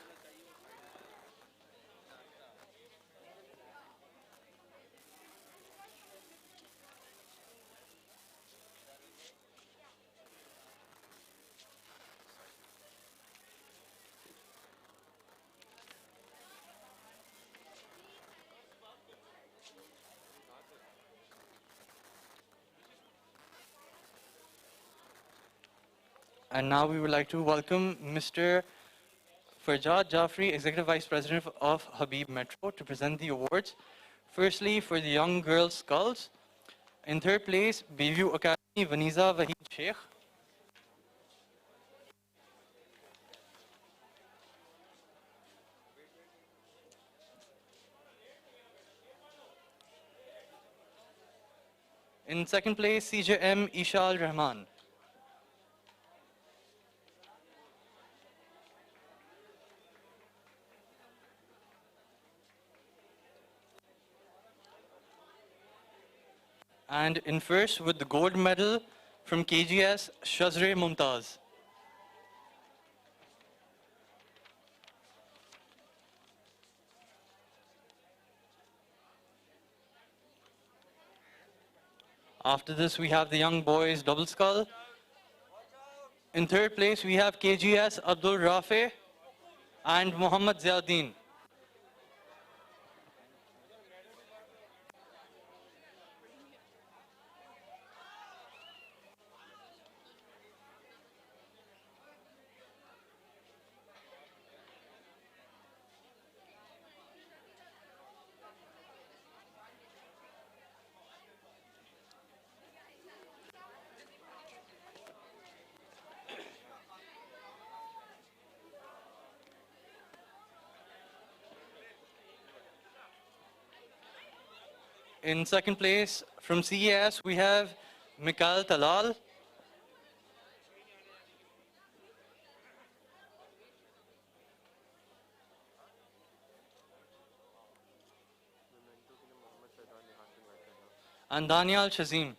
And now we would like to welcome Mr. Farjad Jafri, Executive Vice President of Habib Metro, to present the awards. Firstly, for the young girls sculls. In third place, Bayview Academy, Vaniza Wahid Sheikh. In second place, CJM Ishal Rahman. And in first, with the gold medal from KGS, Shazre Mumtaz. After this, we have the young boys double scull. In third place, we have KGS Abdul Rafe and Muhammad Ziauddin. In second place, from CES, we have Mikhail Talal. And Daniel Shazim.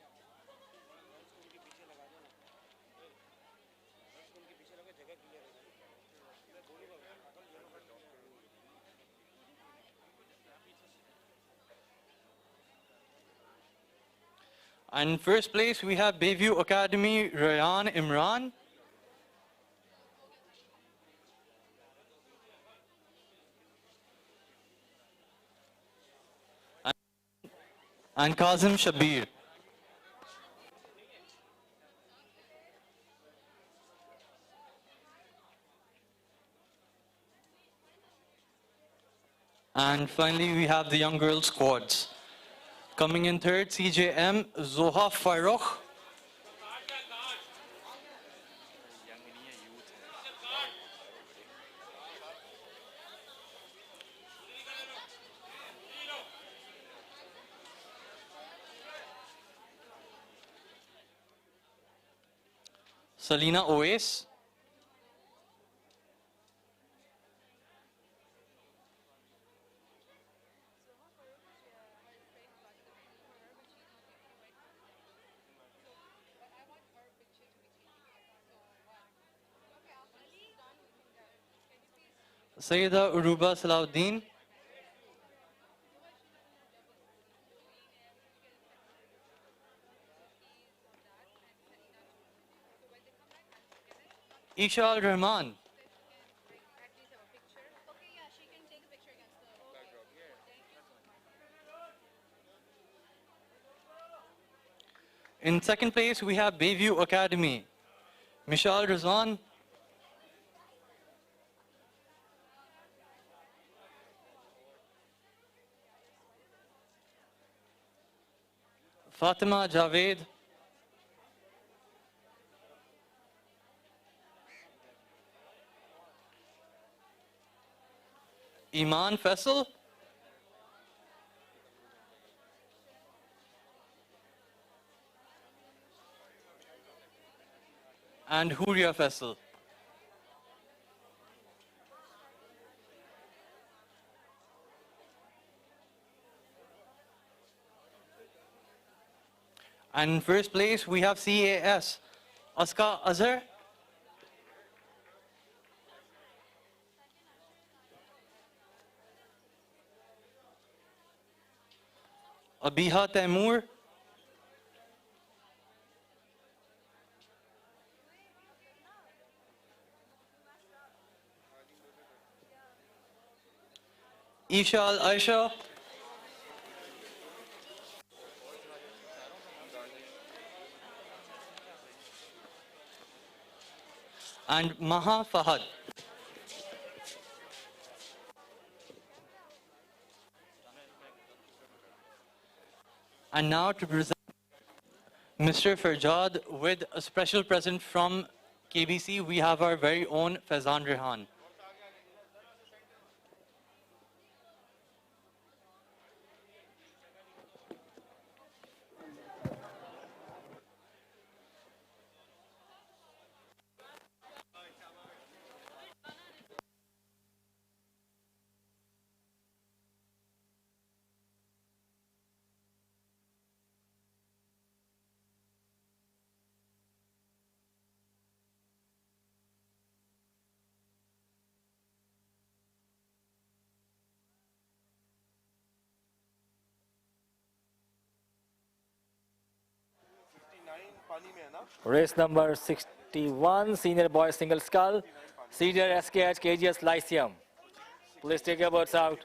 And in first place, we have Bayview Academy, Rayan Imran. And Kazim Shabir. And finally, we have the young girls squads. Coming in third, CJM Zoha Farokh. Salina Oais. Sayyida Uruba Salahuddin. Ishal Rahman. In second place, we have Bayview Academy. Mishal Rizwan. Fatima Javed. Iman Faisal. And Huria Faisal. And in first place, we have CAS, Aska Azhar. Abiha Taimur, Ishal Aisha, and Maha Fahad. And now to present Mr. Farjad with a special present from KBC, we have our very own Faizan Rehan.
Race number 61, senior boys single scull, senior SKH KGS Lyceum. Please take your boats out.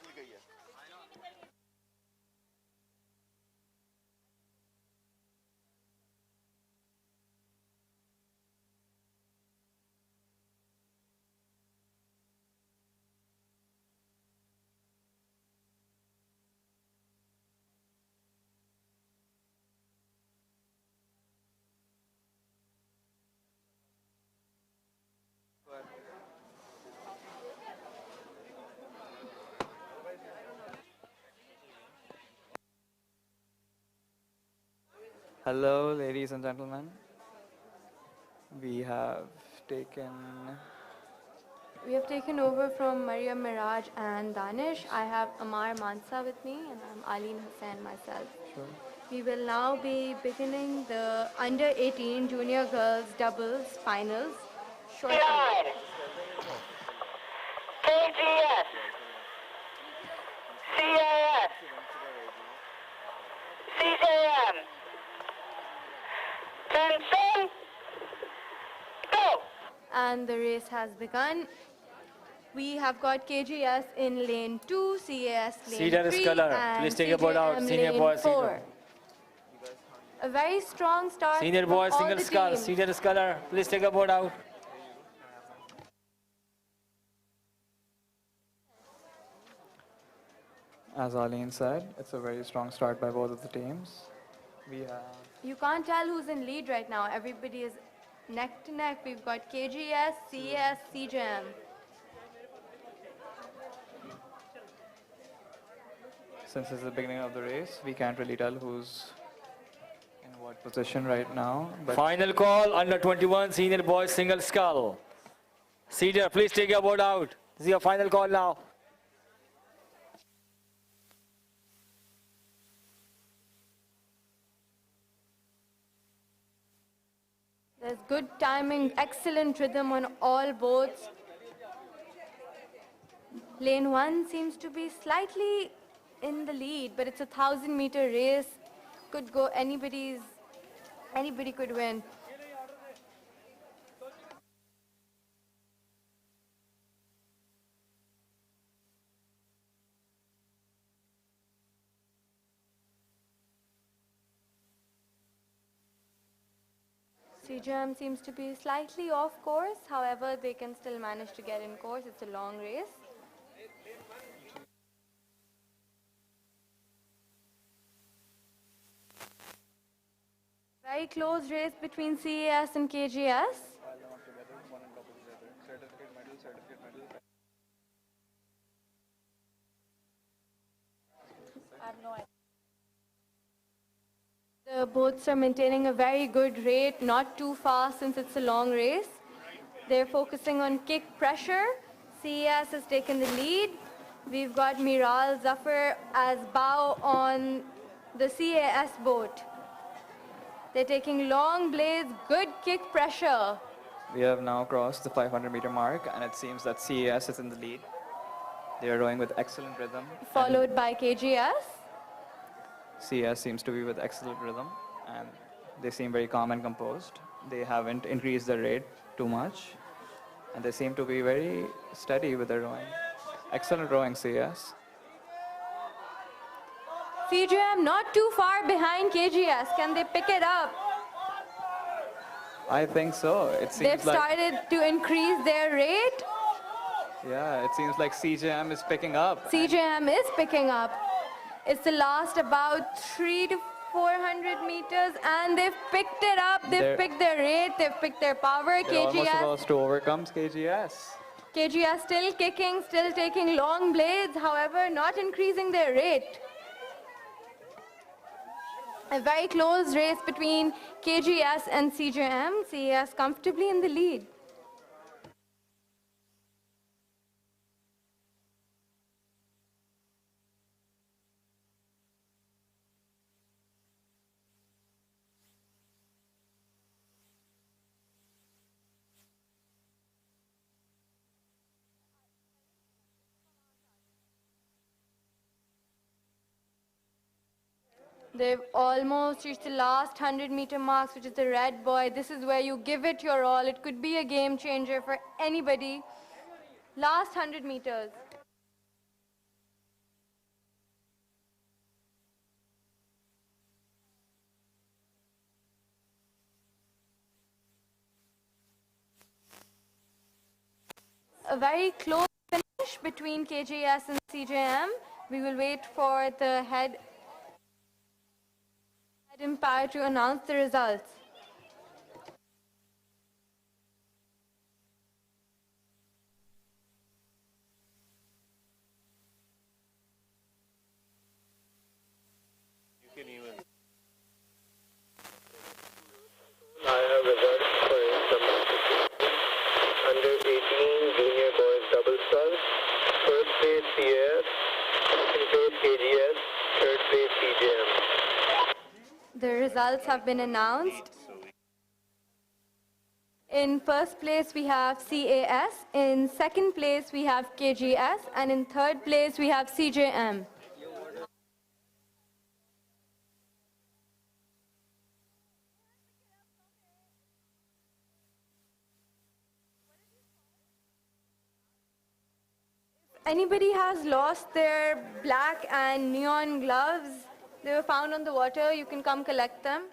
Hello, ladies and gentlemen. We have taken
over from Maria Miraj and Danish. I have Amar Mansa with me, and I'm Aleen Hussain myself.
Sure.
We will now be beginning the under 18 junior girls doubles finals shortly.
KGS, CAS, CJM, Tension, go!
And the race has begun. We have got KGS in lane 2, CAS lane
Cedar
3,
Scholar,
and
please take your board out.
CJM
Senior
lane
boys,
4. A very strong start
senior
from
boys
all
single
the
scull,
teams.
Cedar Scholar, please take your board out.
As Arlene said, it's a very strong start by both of the teams. We have
You can't tell who's in lead right now. Everybody is neck to neck. We've got KGS, CAS, CJM.
Since it's the beginning of the race, we can't really tell who's in what position right now. But
Final call, under 21 senior boys single scull. Cedar, please take your board out. This is your final call now.
There's good timing, excellent rhythm on all boats. Lane 1 seems to be slightly in the lead, but it's a 1,000-meter race. Could go anybody could win. CJM seems to be slightly off course. However, they can still manage to get in course. It's a long race. Very close race between CAS and KGS. I have no idea. The boats are maintaining a very good rate, not too fast since it's a long race. They're focusing on kick pressure. CAS has taken the lead. We've got Miral Zafar as bow on the CAS boat. They're taking long blades, good kick pressure.
we have now crossed the 500-meter mark, and it seems that CAS is in the lead. They are rowing with excellent rhythm.
Followed by KGS.
CS seems to be with excellent rhythm, and they seem very calm and composed. They haven't increased the rate too much, and they seem to be very steady with their rowing. Excellent rowing, CS.
CJM not too far behind KGS. Can they pick it up?
I think so. It
They've
seems like,
started to increase their rate.
yeah, it seems like CJM is picking up.
CJM is picking up. It's the last about 300 to 400 meters, and they've picked it up. They've
They're-
picked their rate. They've picked their power.
They're almost
KGS.
supposed to overcome KGS.
KGS still kicking, still taking long blades, however, not increasing their rate. A very close race between KGS and CJM. CES comfortably in the lead. They've almost reached the last 100-meter marks, which is the red buoy. This is where you give it your all. It could be a game changer for anybody. Last 100 meters. A very close finish between KGS and CJM. We will wait for the head umpire to announce the results.
You can even. I have results for race number 15. Under 18 junior boys double sculls. First place CS, second place KGS, third place CJM.
The results have been announced. In first place, we have CAS. In second place, we have KGS. And in third place, we have CJM. If anybody has lost their black and neon gloves, they were found on the water, you can come collect them.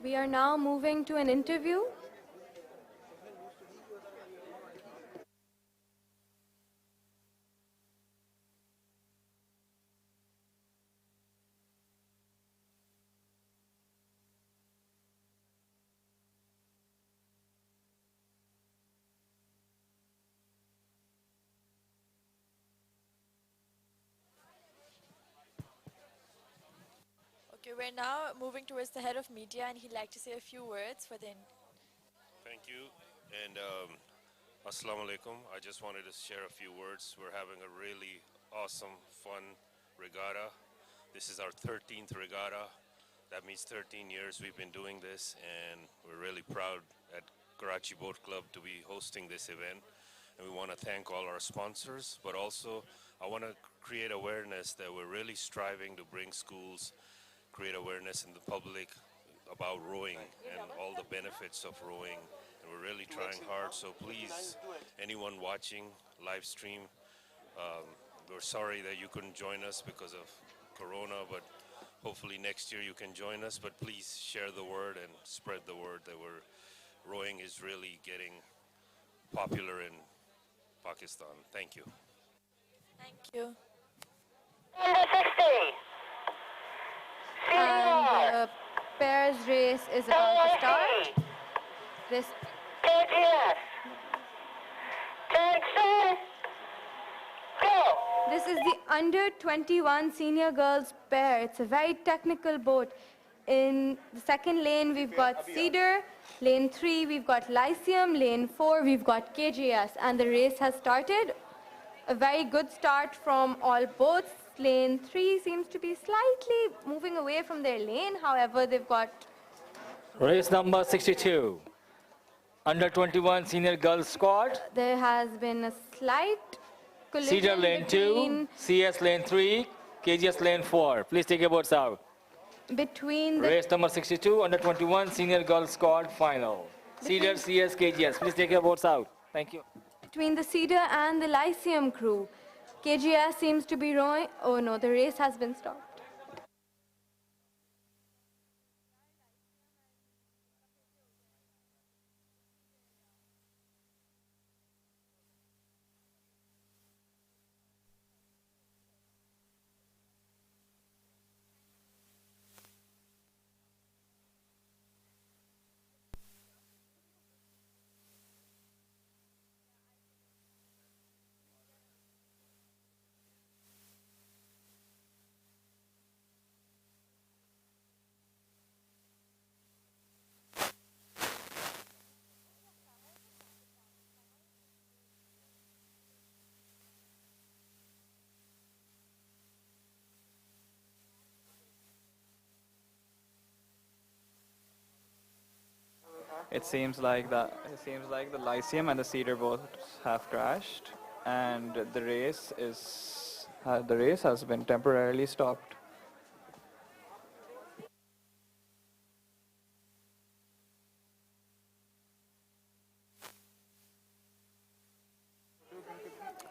We are now moving to an interview.
Okay, we're now moving towards the head of media, and he'd like to say a few words for the.
Thank you, and Assalamu alaikum. I just wanted to share a few words. We're having a really awesome, fun regatta. This is our 13th regatta. That means 13 years we've been doing this, and we're really proud at Karachi Boat Club to be hosting this event. And we want to thank all our sponsors, but also I want to create awareness that we're really striving to bring schools, create awareness in the public about rowing and all the benefits of rowing. And we're really trying hard, so please, anyone watching live stream, We're sorry that you couldn't join us because of Corona, but hopefully next year you can join us. But please share the word and spread the word that rowing is really getting popular in Pakistan. Thank you.
Thank you.
Under 60.
And the pairs race is about to start. This
KGS. Attention. Go.
This is the under 21 senior girls pair. It's a very technical boat. In the second lane, we've got Cedar. Lane 3, we've got Lyceum. Lane 4, we've got KGS. And the race has started. A very good start from all boats. Lane 3 seems to be slightly moving away from their lane. However, they've got
Race number 62. Under 21 senior girls squad.
there has been a slight collision
Cedar lane 2,
between,
CS lane 3, KGS lane 4. Please take your boats out.
between the
Race number 62, under 21 senior girls squad final. Cedar, CS, KGS. Please take your boats out. Thank you.
between the Cedar and the Lyceum crew. KGS seems to be rowing. Oh no, the race has been stopped.
It seems like the Lyceum and the Cedar boats have crashed, and the race has been temporarily stopped.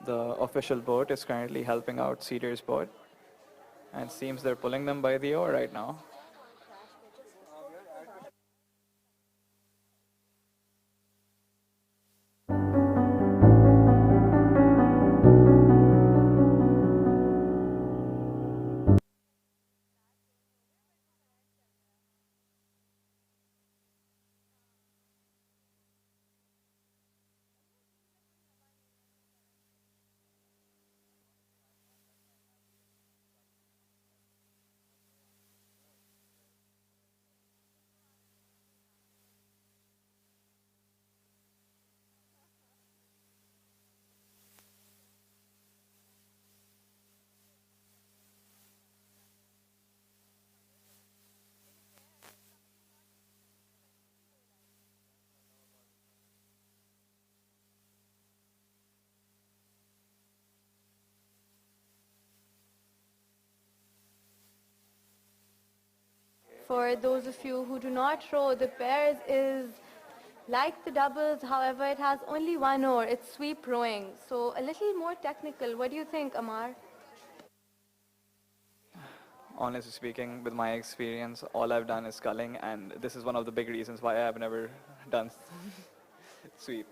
The official boat is currently helping out Cedar's boat, and it seems they're pulling them by the oar right now.
For those of you who do not row, the pairs is like the doubles, however, it has only one oar. It's sweep rowing, so a little more technical. What do you think, Amar?
Honestly speaking, with my experience, all I've done is sculling, and this is one of the big reasons why I've never done sweep.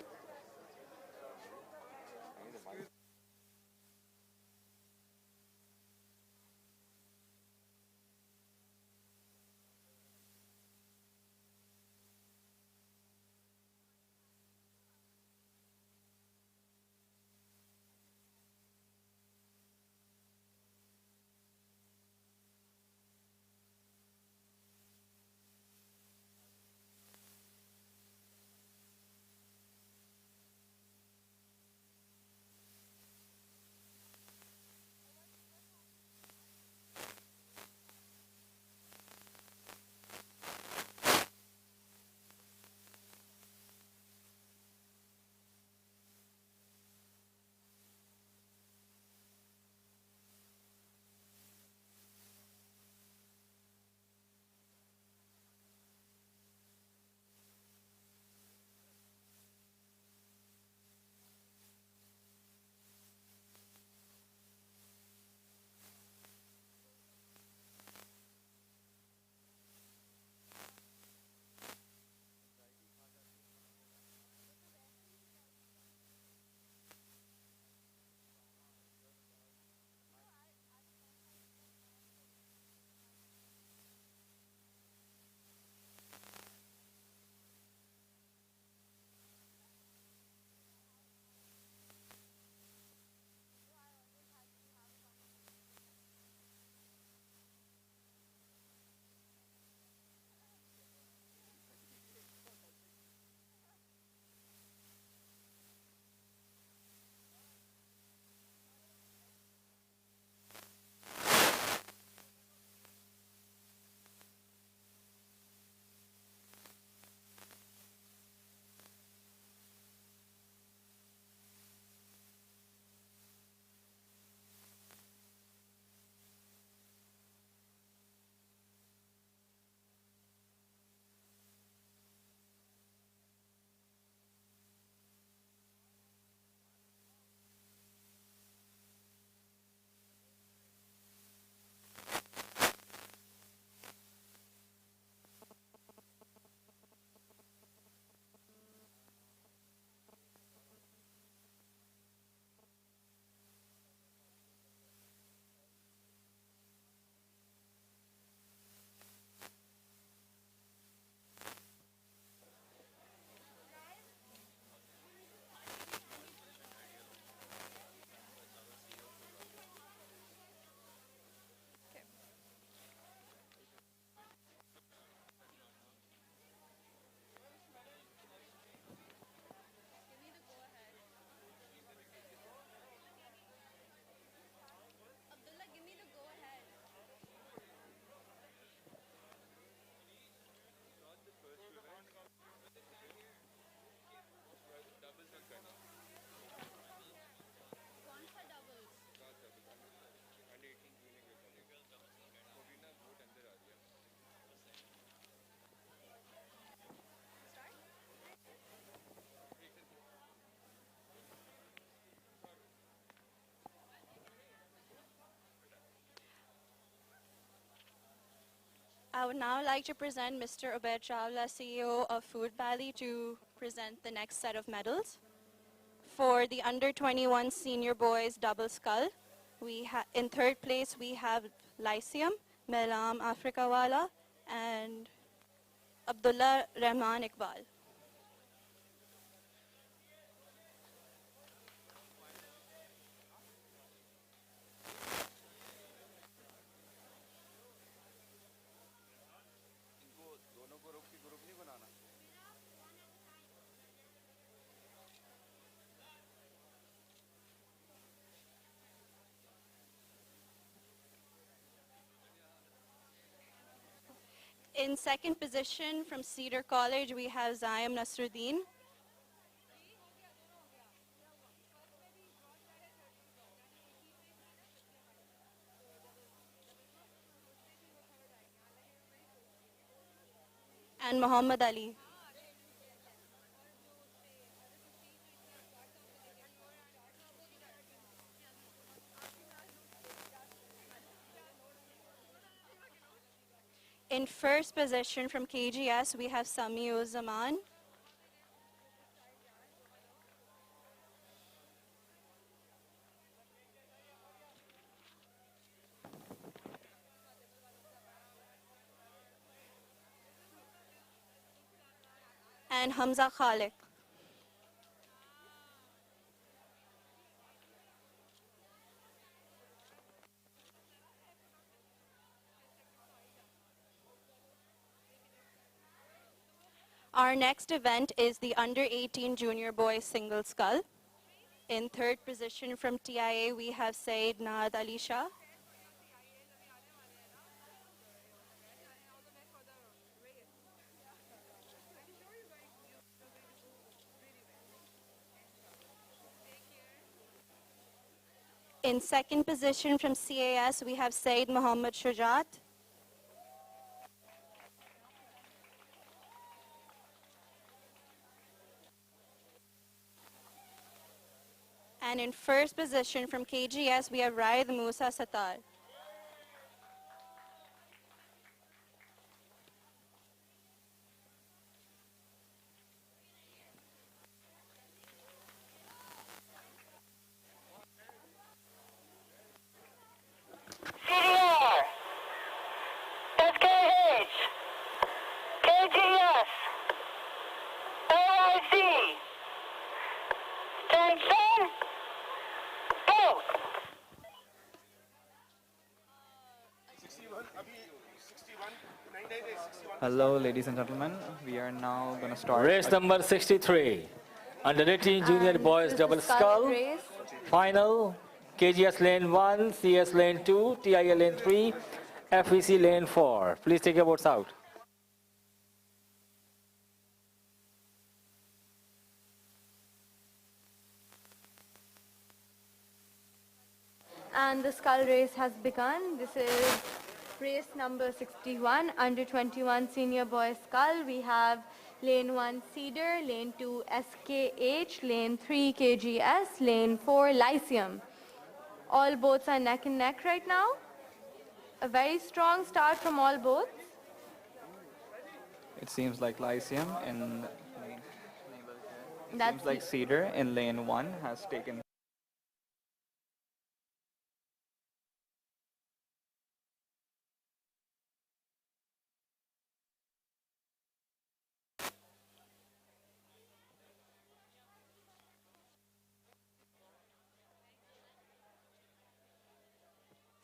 I would now like to present Mr. Ubaid Chawla, CEO of Food Valley, to present the next set of medals. For the under 21 senior boys double scull, in third place we have Lyceum, Melam Afrikawala, and Abdullah Rahman Iqbal. In second position from Cedar College, we have Zayam Nasruddin. And Muhammad Ali. In first position from KGS, we have Samiul Zaman. And Hamza Khalik. Our next event is the under 18 junior boys single scull. In third position from TIA, we have Said Naad Ali Shah. In second position from CAS, we have Said Muhammad Shujat. And in first position from KGS, we have Raid Musa Satar.
CDR, SKH, KGS, OIC, Stanson, go!
Hello, ladies and gentlemen. We are now going to start.
Race number 63. Under 18 junior boys double scull. Final. KGS lane 1, CS lane 2, TIA lane 3, FEC lane 4. Please take your votes out.
And the scull race has begun. This is race number 61, under 21 senior boys scull. We have lane 1 Cedar, lane 2 SKH, lane 3 KGS, lane 4 Lyceum. All boats are neck and neck right now. A very strong start from all boats.
It seems like Lyceum in lane. It
That's
seems like Cedar in lane 1 has taken.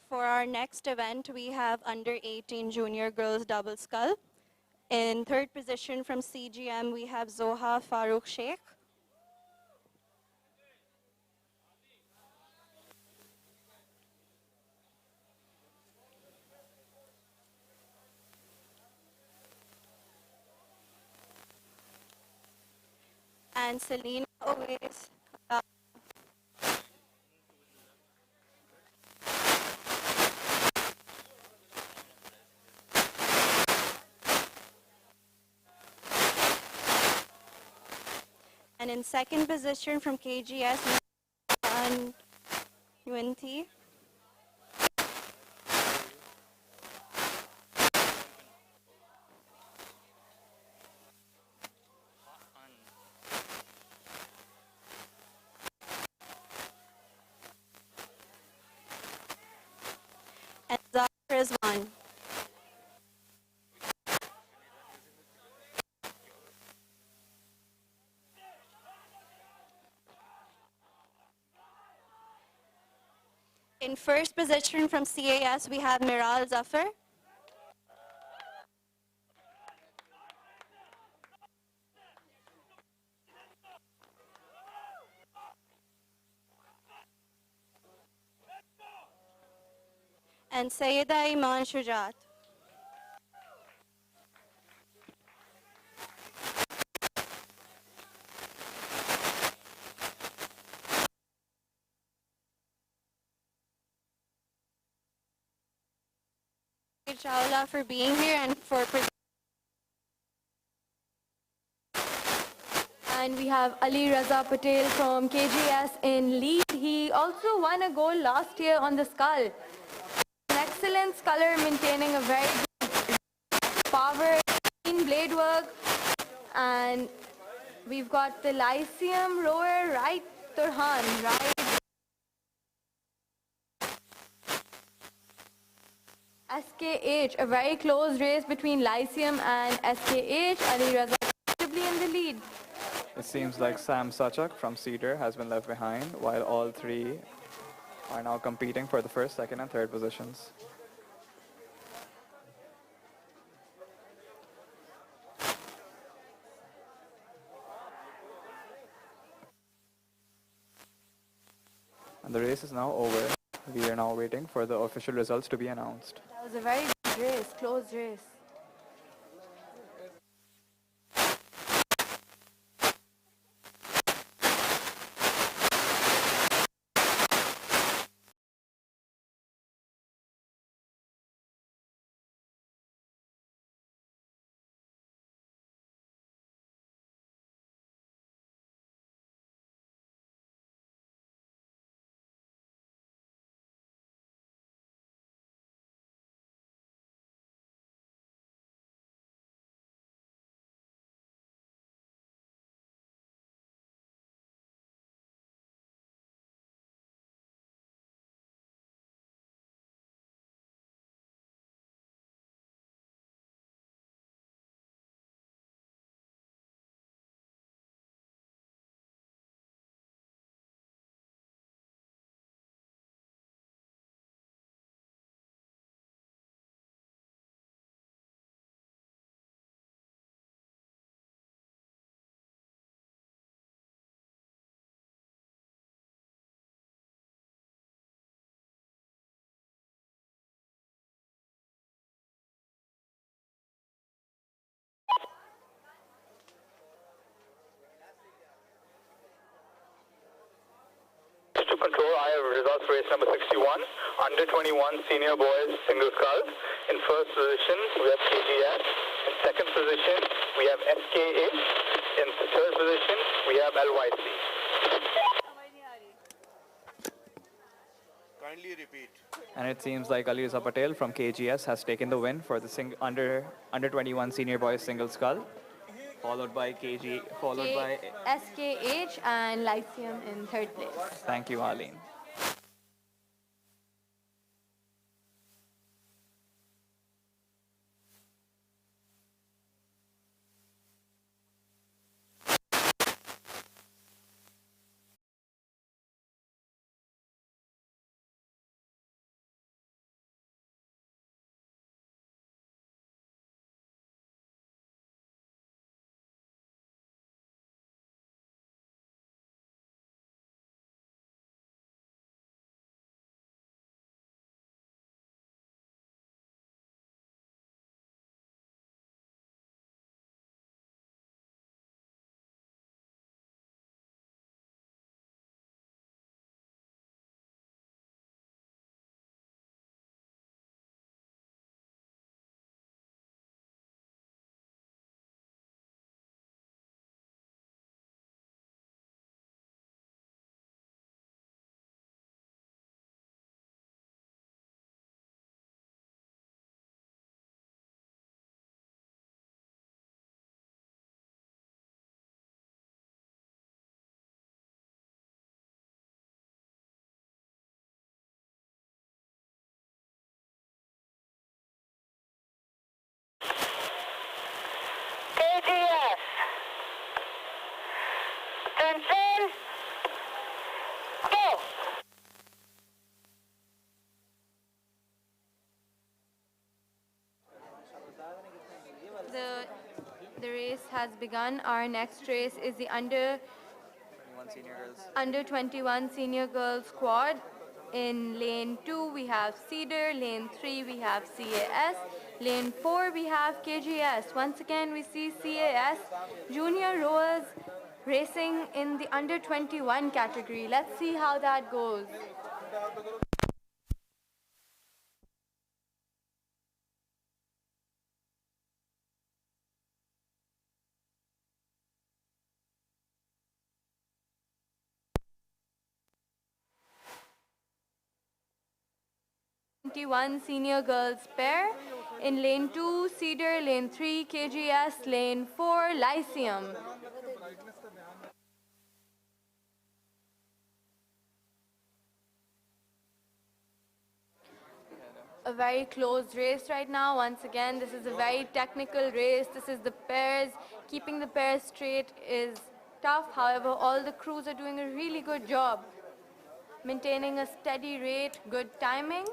For our next event, we have under 18 junior girls double scull. In third position from CGM, we have Zoha Farooq Sheikh. And Selena Owais. And in second position from KGS, and UNT. is won. In first position from CAS, we have Miral Zafar. And Sayyida Iman Shujat. Chawla for being here and for
And we have Ali Raza Patel from KGS in lead. He also won a gold last year on the scull. An excellent sculler maintaining a very good power, clean blade work. And we've got the Lyceum rower, right, Turhan, right. SKH, a very close race between Lyceum and SKH. Ali Raza comfortably in the lead.
It seems like Sam Sachak from Cedar has been left behind, while all three are now competing for the first, second, and third positions. And the race is now over. We are now waiting for the official results to be announced.
That was a very good race, close race.
To control, I have results for race number 61. Under 21 senior boys single sculls. In first position, we have KGS. In second position, we have SKH. In third position, we have LYC.
Kindly repeat.
And it seems like Ali Raza Patel from KGS has taken the win for the under 21 senior boys single scull, followed by
SKH and Lyceum in third place.
Thank you, Arlene.
has begun. Our next race is the under 21 senior girls squad. In lane 2 we have Cedar, lane 3 we have CAS, lane 4 we have KGS. Once again we see CAS junior rowers racing in the under 21 category. Let's see how that goes. Senior girls pair. In lane 2, Cedar, lane 3, KGS, lane 4, Lyceum. A very close race right now. Once again, this is a very technical race. This is the pairs. Keeping the pairs straight is tough. However, all the crews are doing a really good job. Maintaining a steady rate, good timing.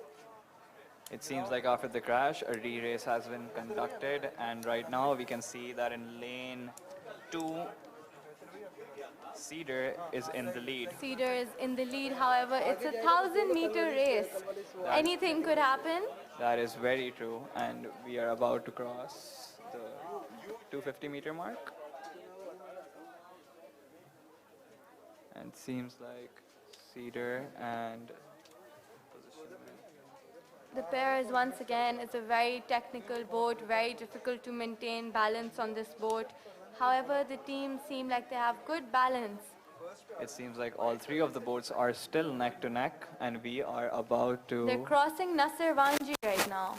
It seems like after the crash, a re-race has been conducted, and right now we can see that in lane 2, Cedar is in the lead.
Cedar is in the lead, however, it's a 1,000-meter race. Anything could happen.
That is very true, and we are about to cross the 250-meter mark. And it seems like Cedar and
the pairs, once again, it's a very technical boat, very difficult to maintain balance on this boat. However, the teams seem like they have good balance.
it seems like all three of the boats are still neck to neck, and we are about to...
They're crossing Nasser Vanji right now.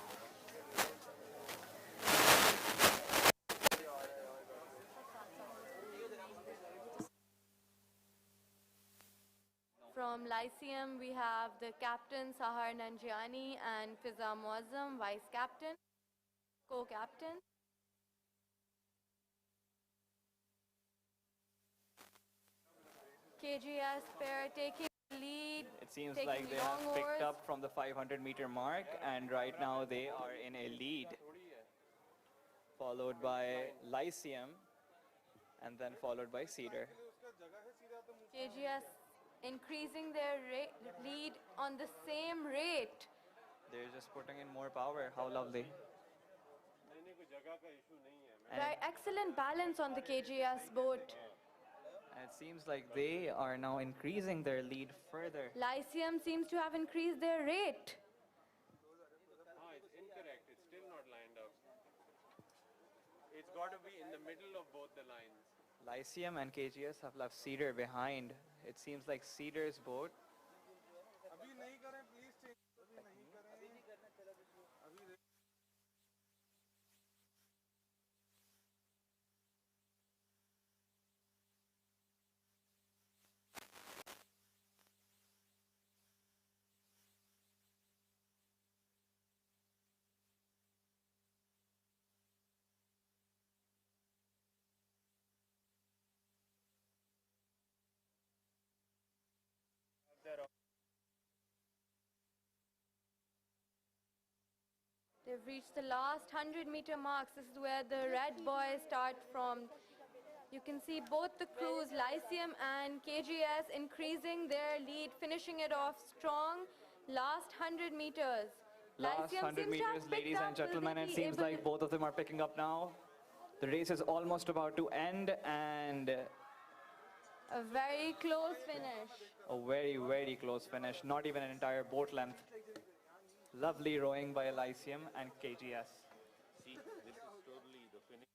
From Lyceum, we have the captain Sahar Nanjiani and Fiza Muazzam, vice captain, co-captain. KGS pair taking the lead.
It seems like they have picked up from the 500-meter mark, and right now they are in a lead, followed by Lyceum, and then followed by Cedar.
KGS increasing their lead on the same rate.
They're just putting in more power. How lovely.
Very excellent balance on the KGS boat.
And it seems like they are now increasing their lead further.
Lyceum seems to have increased their rate.
It's incorrect. It's still not lined up. It's got to be in the middle of both the lines.
Lyceum and KGS have left Cedar behind. It seems like Cedar's boat.
They've reached the last 100-meter marks. This is where the red boys start from. You can see both the crews, Lyceum and KGS, increasing their lead, finishing it off strong. Last 100 meters.
Last 100 meters, ladies and gentlemen, it seems like both of them are picking up now. The race is almost about to end, and
a very close finish.
A very, very close finish. Not even an entire boat length. Lovely rowing by Lyceum and KGS.
See, this is totally the finish.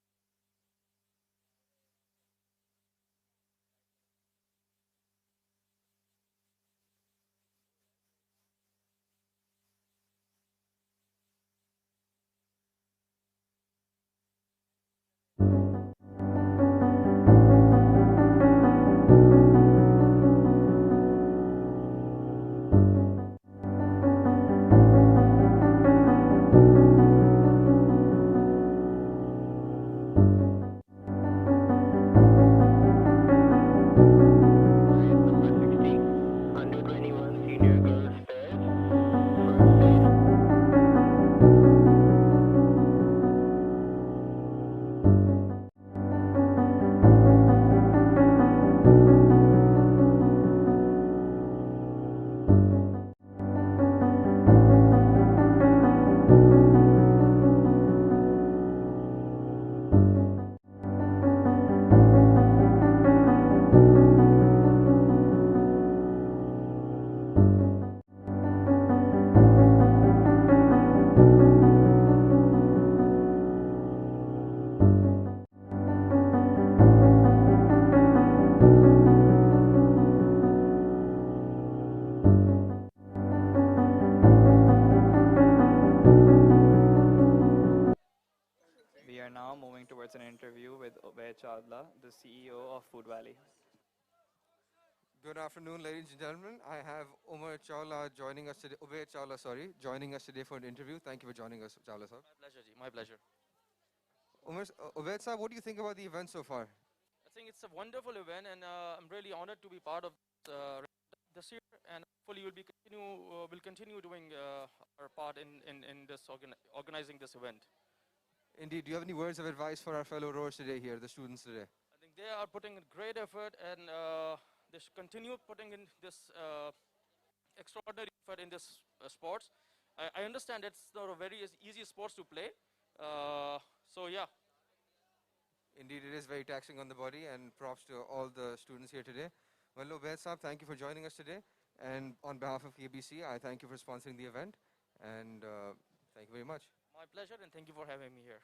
gets an interview with Ubaid Chawla, the CEO of Food Valley.
Good afternoon, ladies and gentlemen. I have Umar Chawla joining us today, Ubaid Chawla, sorry, joining us today for an interview. Thank you for joining us, Chawla sir.
My pleasure, Ji. My pleasure.
Ubaid sir, what do you think about the event so far?
I think it's a wonderful event, and I'm really honored to be part of this year. And hopefully, we'll continue doing our part in this organizing this event.
Indeed. Do you have any words of advice for our fellow rowers today here, the students today?
I think they are putting in great effort, and they should continue putting in this extraordinary effort in this sports. I understand it's not a very easy sports to play. So yeah.
Indeed, it is very taxing on the body, and props to all the students here today. Well, Ubaid Saab, thank you for joining us today. And on behalf of KBC, I thank you for sponsoring the event. And thank you very much.
My pleasure, and thank you for having me here.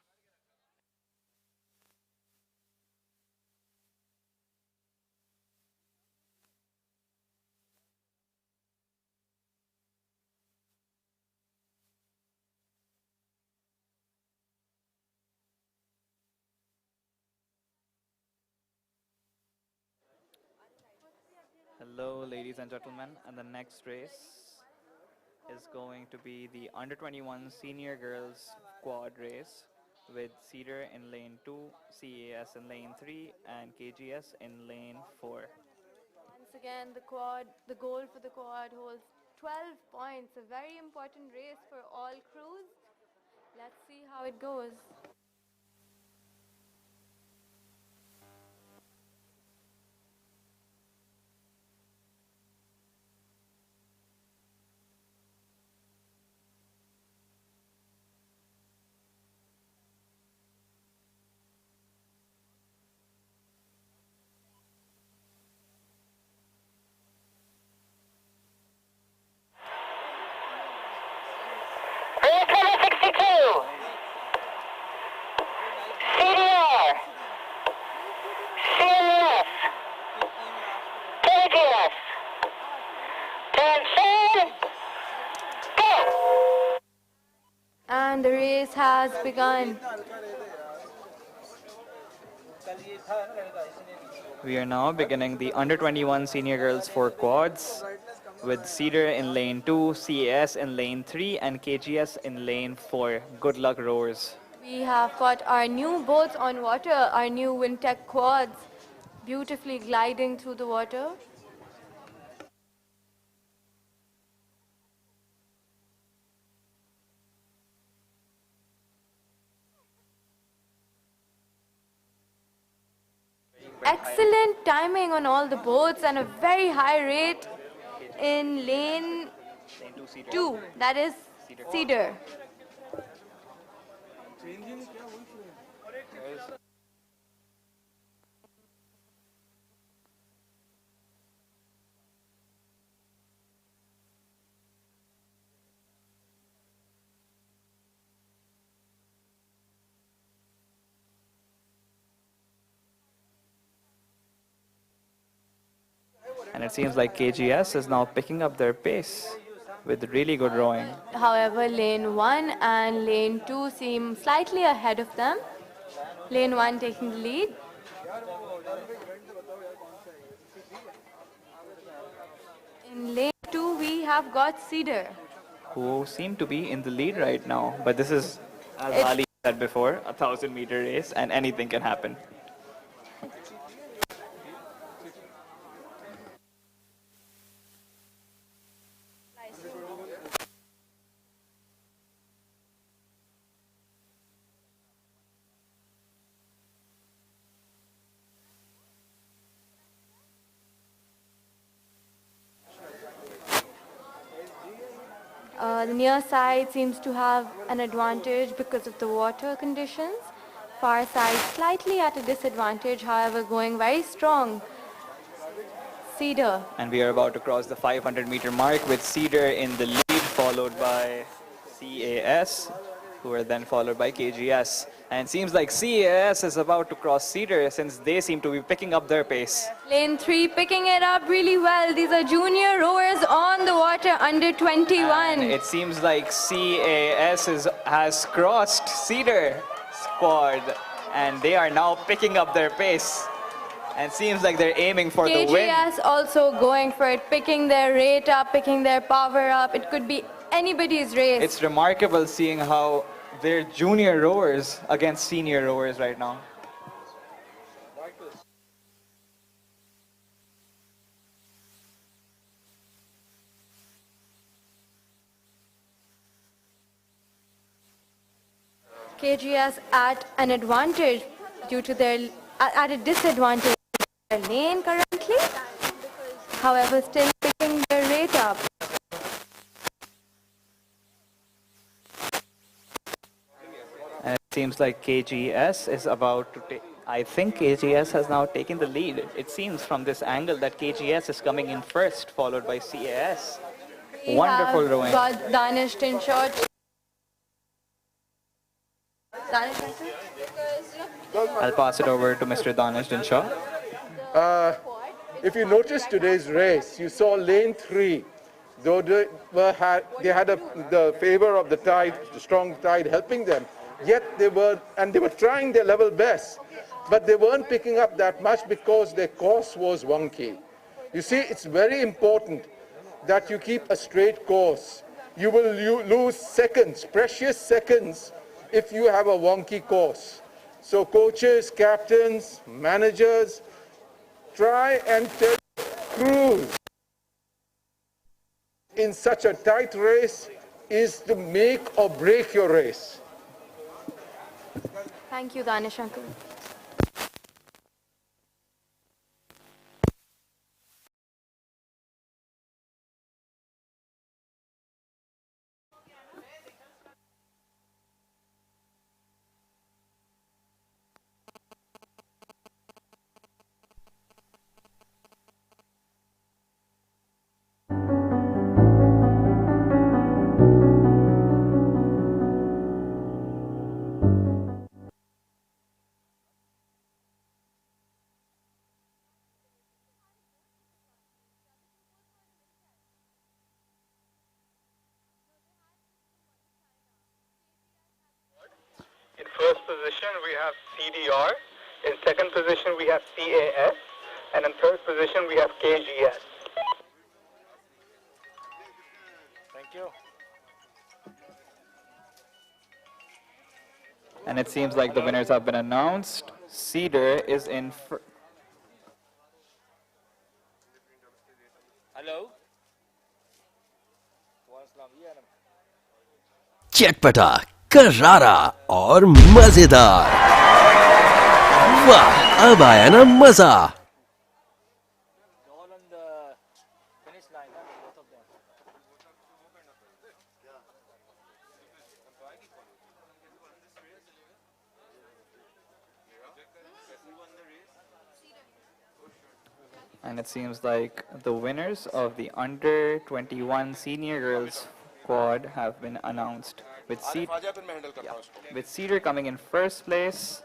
Hello, ladies and gentlemen, and the next race is going to be the under 21 senior girls quad race with Cedar in lane 2, CAS in lane 3, and KGS in lane 4.
Once again, the goal for the quad holds 12 points, a very important race for all crews. Let's see how it goes.
Race number 62. CDR. CNS. KGS. 10-7. Go!
And the race has begun.
We are now beginning the under 21 senior girls for quads with Cedar in lane 2, CAS in lane 3, and KGS in lane 4. Good luck, rowers.
We have got our new boats on water, our new Wintech quads, beautifully gliding through the water. Excellent timing on all the boats and a very high rate in lane 2, that is Cedar.
And it seems like KGS is now picking up their pace with really good rowing.
However, lane 1 and lane 2 seem slightly ahead of them. Lane 1 taking the lead. In lane 2, we have got Cedar,
who seem to be in the lead right now. But this is, as Ali said before, a 1,000-meter race and anything can happen.
The near side seems to have an advantage because of the water conditions. Far side slightly at a disadvantage, however going very strong. Cedar.
And we are about to cross the 500-meter mark with Cedar in the lead, followed by CAS, who are then followed by KGS. And it seems like CAS is about to cross Cedar since they seem to be picking up their pace.
Lane 3 picking it up really well. These are junior rowers on the water, under 21.
And it seems like CAS has crossed Cedar squad and they are now picking up their pace. And seems like they're aiming for the win.
KGS also going for it, picking their rate up, picking their power up. It could be anybody's race.
It's remarkable seeing how they're junior rowers against senior rowers right now.
KGS at an advantage due to their, at a disadvantage in their lane currently. However, still picking their rate up.
And it seems like KGS is about to take, I think KGS has now taken the lead. It seems from this angle that KGS is coming in first, followed by CAS. Wonderful rowing.
Got Danish Tinshot.
I'll pass it over to Mr. Danish Dinshaw.
If you notice today's race, you saw lane 3, though they had the favor of the tide, the strong tide helping them, yet they were trying their level best, but they weren't picking up that much because their course was wonky. You see, it's very important that you keep a straight course. You will lose seconds, precious seconds, if you have a wonky course. So coaches, captains, managers, try and tell crews in such a tight race is to make or break your race.
Thank you, Danish uncle.
In first position, we have CDR. In second position, we have CAS. And in third position, we have KGS.
Thank you.
And it seems like the winners have been announced. Cedar is in
Hello?
चटपटा, करारा और मजेदार। वाह, अब आया ना मजा।
And it seems like the winners of the under 21 senior girls squad have been announced. With Cedar coming in first place,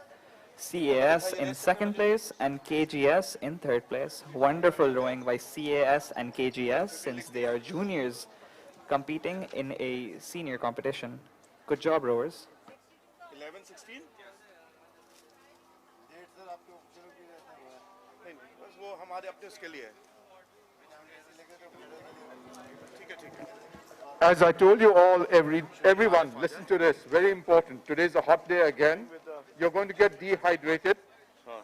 CAS in second place, and KGS in third place. Wonderful rowing by CAS and KGS since they are juniors competing in a senior competition. Good job, rowers.
11-16 वो हमारे अपने उसके लिए ठीक है ठीक है
As I told you all, everyone, listen to this, very important. Today's a hot day again. You're going to get dehydrated.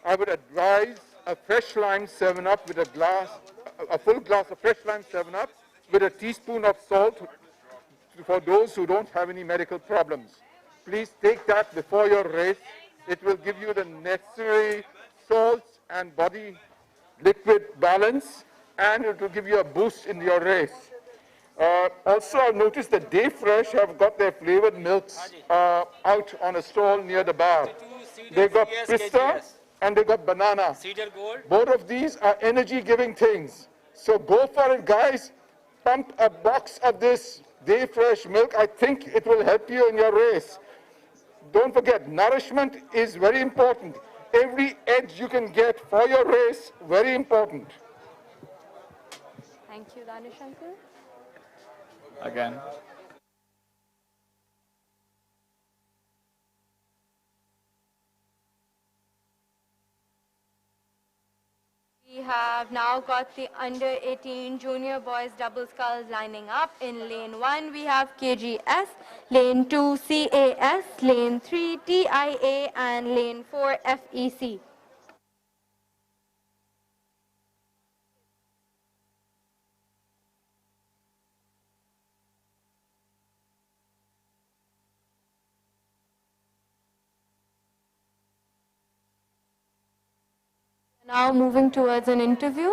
I would advise a fresh lime 7-Up with a full glass of fresh lime 7-Up with a teaspoon of salt for those who don't have any medical problems. Please take that before your race. It will give you the necessary salts and body liquid balance, and it will give you a boost in your race. Also, I've noticed that Day Fresh have got their flavored milks out on a stall near the bar. They've got pista and they've got banana. Both of these are energy-giving things. So go for it, guys. Pump a box of this Day Fresh milk. I think it will help you in your race. Don't forget, nourishment is very important. Every edge you can get for your race, very important.
Thank you, Danish uncle.
Again.
have now got the under 18 junior boys double sculls lining up. In lane 1, we have KGS, lane 2, CAS, lane 3, TIA, and lane 4, FEC. Now moving towards an interview.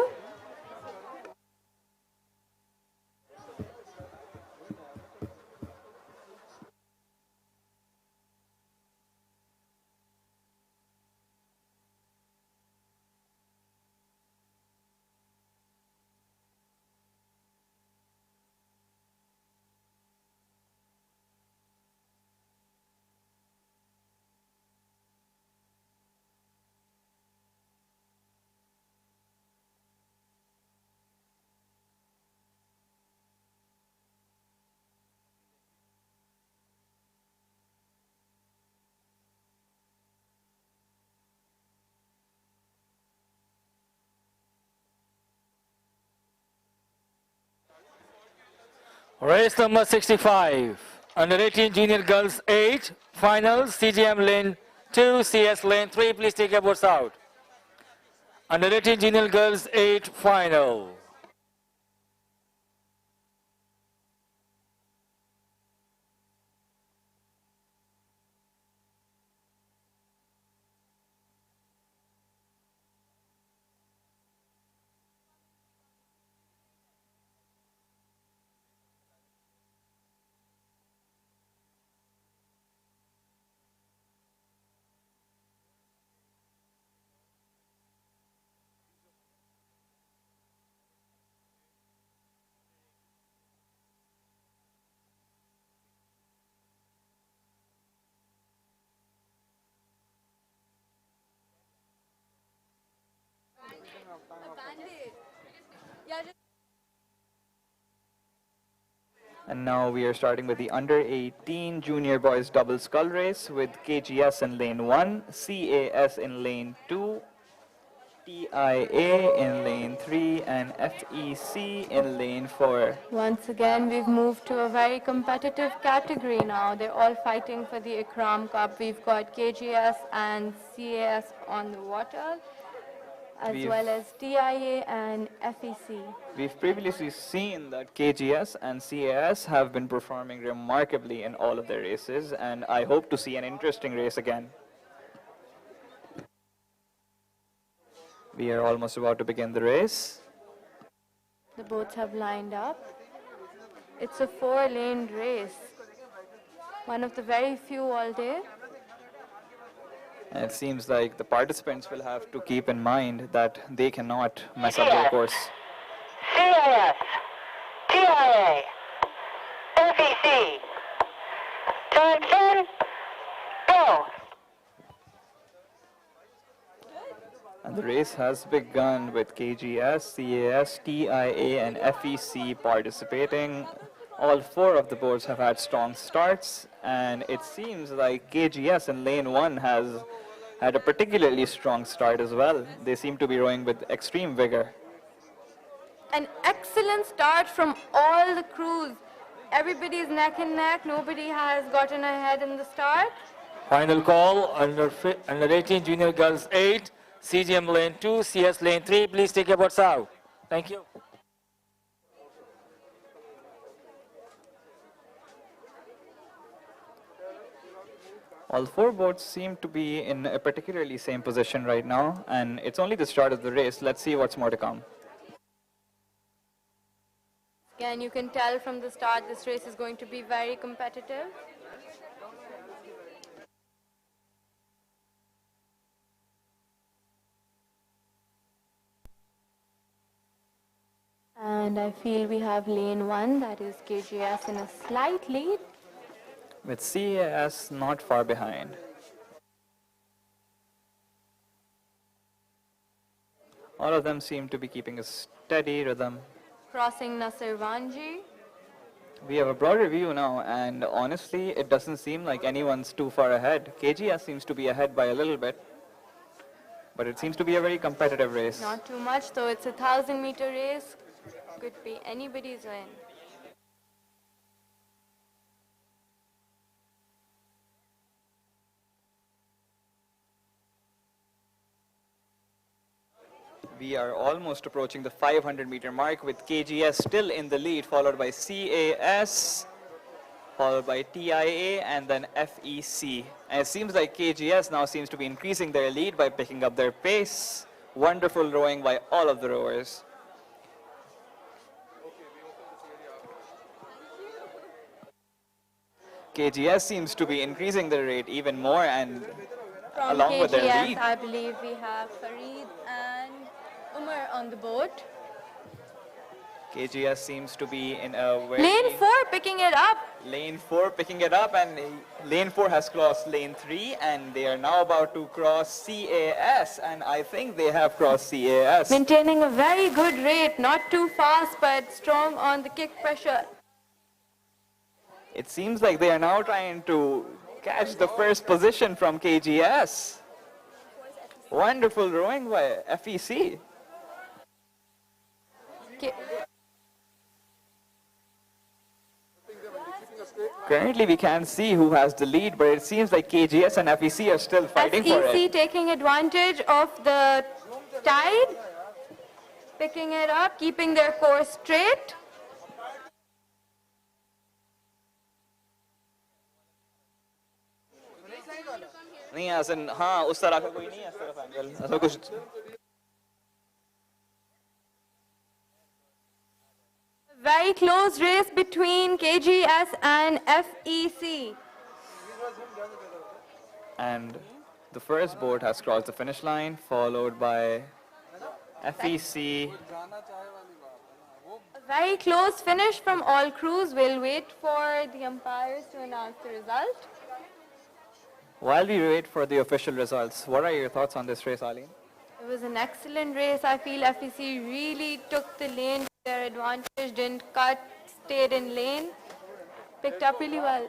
Race number 65. Under 18 junior girls 8. Finals, CGM lane 2, CS lane 3. Please take your boards out. Under 18 junior girls 8 final.
And now we are starting with the under 18 junior boys double scull race with KGS in lane 1, CAS in lane 2, TIA in lane 3, and FEC in lane 4.
Once again, we've moved to a very competitive category now. They're all fighting for the Ikram Cup. We've got KGS and CAS on the water, as well as TIA and FEC.
We've previously seen that KGS and CAS have been performing remarkably in all of their races, and I hope to see an interesting race again. We are almost about to begin the race.
The boats have lined up. It's a 4-lane race, one of the very few all day.
And it seems like the participants will have to keep in mind that they cannot mess up their course.
CAS, TIA, FEC. Turn 10, go.
And the race has begun with KGS, CAS, TIA, and FEC participating. All 4 of the boards have had strong starts, and it seems like KGS in lane 1 has had a particularly strong start as well. They seem to be rowing with extreme vigor.
An excellent start from all the crews. Everybody's neck and neck. Nobody has gotten ahead in the start.
Final call under 18 junior girls 8, CGM lane 2, CS lane 3. Please take your boards out. Thank you.
All 4 boats seem to be in a particularly same position right now, and it's only the start of the race. Let's see what's more to come.
Again, you can tell from the start this race is going to be very competitive. And I feel we have lane 1, that is KGS, in a slight lead.
With CAS not far behind. All of them seem to be keeping a steady rhythm.
Crossing Nasir Vanji.
We have a broader view now, and honestly, it doesn't seem like anyone's too far ahead. KGS seems to be ahead by a little bit. but it seems to be a very competitive race.
Not too much, though. It's a 1,000-meter race. Could be anybody's win.
We are almost approaching the 500-meter mark with KGS still in the lead, followed by CAS, followed by TIA, and then FEC. And it seems like KGS now seems to be increasing their lead by picking up their pace. Wonderful rowing by all of the rowers. KGS seems to be increasing their rate even more, and
From
along with their
KGS,
lead.
I believe we have Farid and Umar on the boat.
KGS seems to be in a very...
Lane 4 picking it up.
Lane 4 picking it up, and lane 4 has crossed lane 3, and they are now about to cross CAS, and I think they have crossed CAS.
Maintaining a very good rate, not too fast, but strong on the kick pressure.
It seems like they are now trying to catch the first position from KGS. Wonderful rowing by FEC. Currently, we can't see who has the lead, but it seems like KGS and FEC are still fighting for it.
FEC taking advantage of the tide, picking it up, keeping their course straight.
नहीं असन हाँ उस तरह का कोई नहीं है इस तरफ एंगल ऐसा कुछ
Very close race between KGS and FEC.
And the first boat has crossed the finish line, followed by FEC.
A very close finish from all crews. We'll wait for the umpires to announce the result.
While we wait for the official results, what are your thoughts on this race, Aline?
It was an excellent race. I feel FEC really took the lane to their advantage, didn't cut, stayed in lane, picked up really well.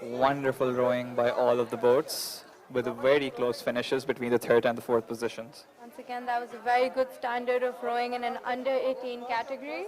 Wonderful rowing by all of the boats, with very close finishes between the third and the fourth positions.
Once again, that was a very good standard of rowing in an under 18 category.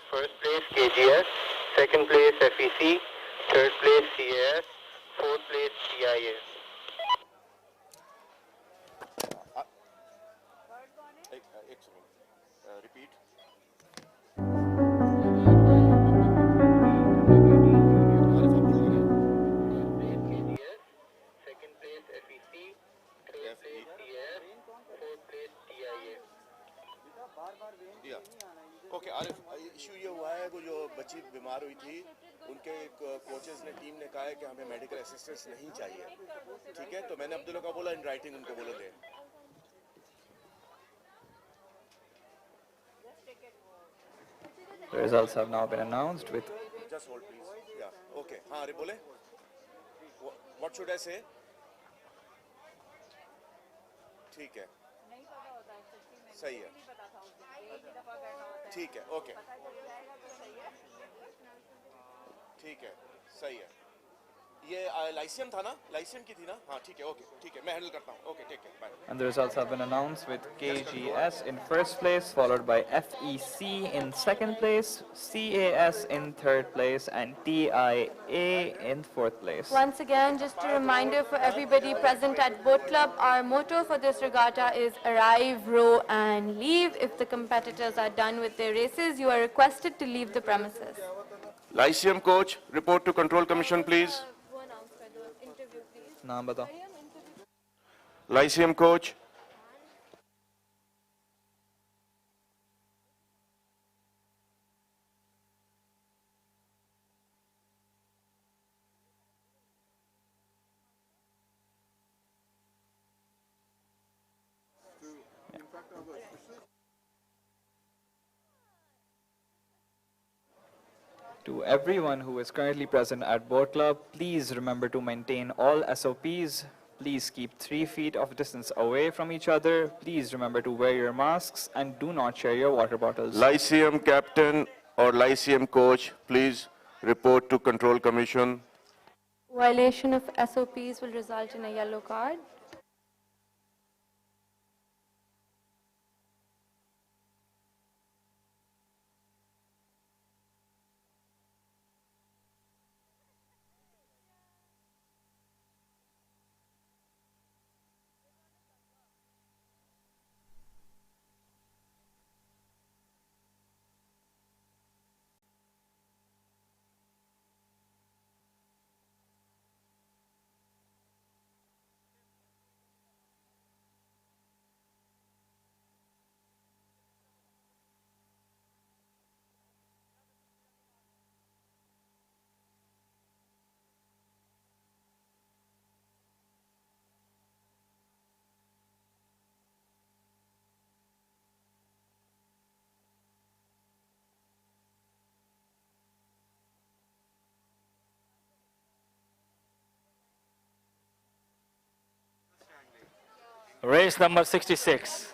First place KGS, second place FEC, third place CAS, fourth place TIA.
एक second repeat
Second place FEC, third place CAS, fourth place TIA.
Okay Arif issue ये हुआ है वो जो बच्ची बीमार हुई थी उनके कोचेस ने टीम ने कहा है कि हमें मेडिकल असिस्टेंस नहीं चाहिए ठीक है तो मैंने अब्दुल्ला को बोला इन राइटिंग उनको बोलो दे
The results have now been announced with...
Just hold please. Yeah. Okay. हाँ अरे बोले What should I say? ठीक है सही है ठीक है ओके ठीक है सही है ये लाइसियम था ना, लाइसियम की थी ना, हाँ ठीक है, ओके ठीक है, मैं हैंडल करता हूँ, okay take care, bye.
And the results have been announced with KGS in first place, followed by FEC in second place, CAS in third place, and TIA in fourth place.
Once again, just a reminder for everybody present at Boat Club, our motto for this regatta is arrive, row, and leave. If the competitors are done with their races, you are requested to leave the premises.
Lyceum coach, report to Control Commission, please.
नाम बताओ.
Lyceum coach.
To everyone who is currently present at Boat Club, please remember to maintain all SOPs. Please keep 3 feet of distance away from each other. Please remember to wear your masks and do not share your water bottles.
Lyceum captain or Lyceum coach, please report to Control Commission.
Violation of SOPs will result in a yellow card.
Race number 66.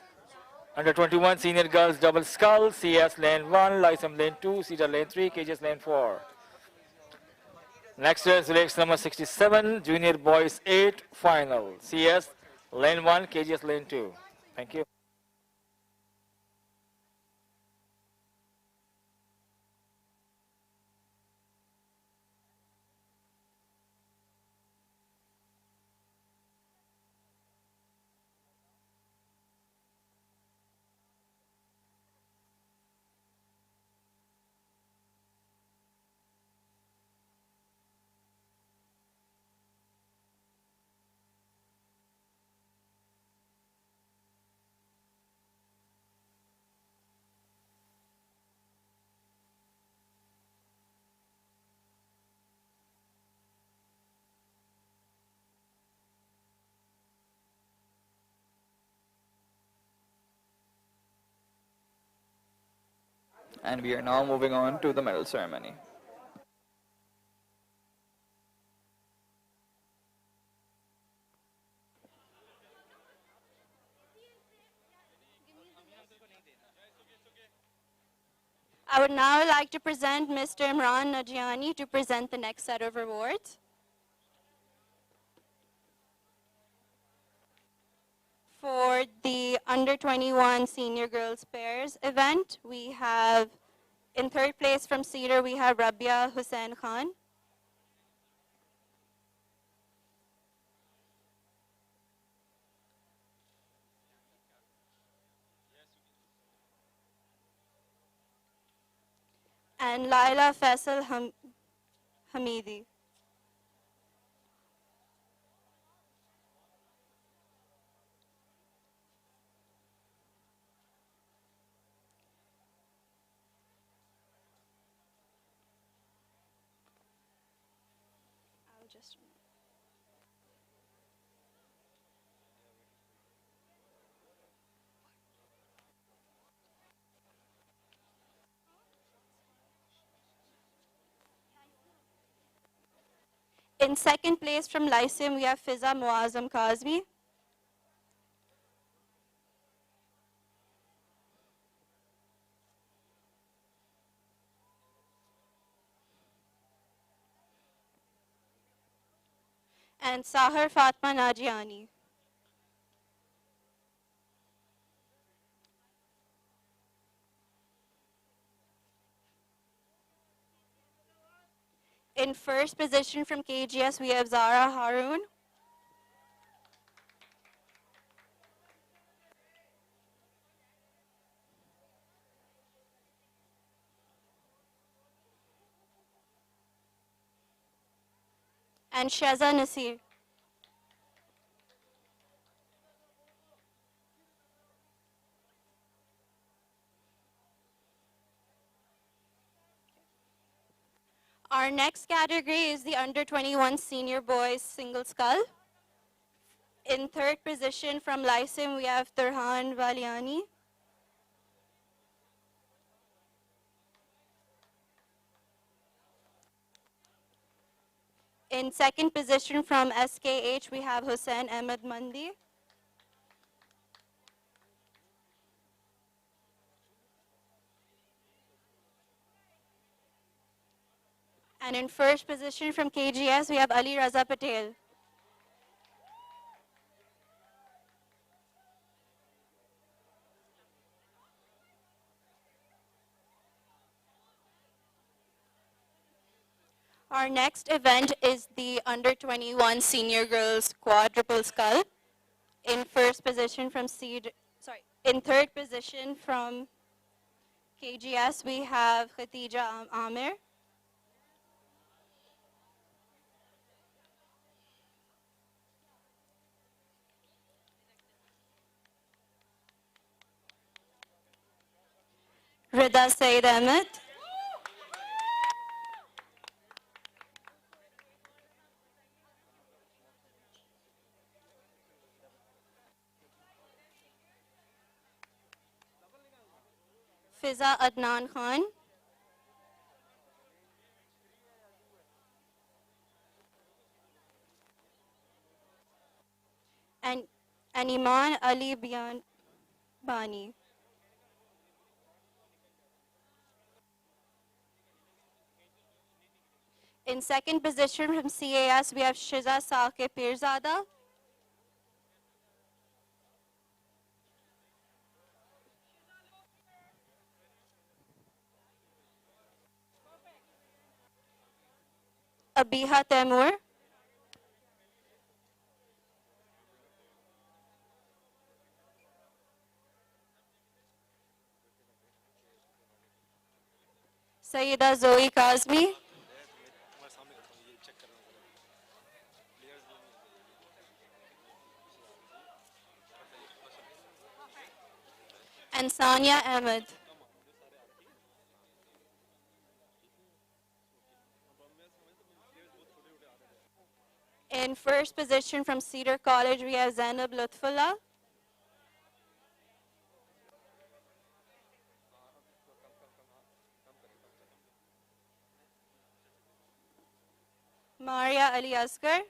Under 21 senior girls double scull, CS lane 1, Lyceum lane 2, Cedar lane 3, KGS lane 4. Next is race number 67, junior boys 8 final, CS lane 1, KGS lane 2. Thank you.
And we are now moving on to the medal ceremony.
I would now like to present Mr. Imran Najiani to present the next set of awards. For the under 21 senior girls pairs event, we have in third place from Cedar, we have Rabia Hussain Khan. And Laila Faisal Hamidi. In second place from Lyceum, we have Fiza Muazzam Kazmi. and Sahar Fatma Najiani. In first position from KGS, we have Zara Haroon. And Sheza Nasir. Our next category is the under 21 senior boys single scull. In third position from Lysim, we have Turhan Valiani. In second position from SKH, we have Hussein Ahmed Mandi. And in first position from KGS, we have Ali Raza Patel. Our next event is the under 21 senior girls quadruple scull. In first position from in third position from KGS, we have Khatija Amir. Rida Said Ahmed. Fiza Adnan Khan. And Iman Ali Bani. In second position from CAS, we have Shiza Saqib Pirzada. Abiha Temur. Sayyida Zoe Kazmi. And Sania Ahmed. In first position from Cedar College, we have Zainab Lutfullah. Maria Ali Asghar.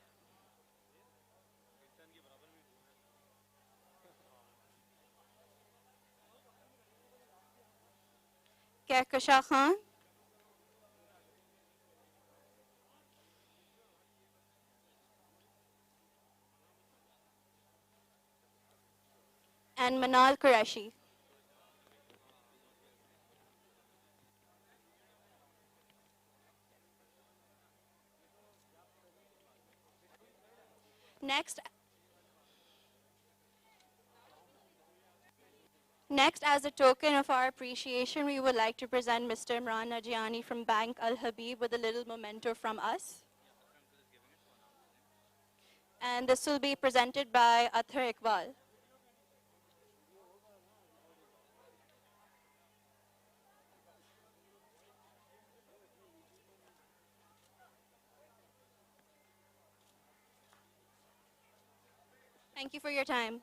Kehkasha Khan. And Manal Qureshi. Next, as a token of our appreciation, we would like to present Mr. Imran Najiani from Bank Al Habib with a little memento from us. And this will be presented by Athar Iqbal. Thank you for your time.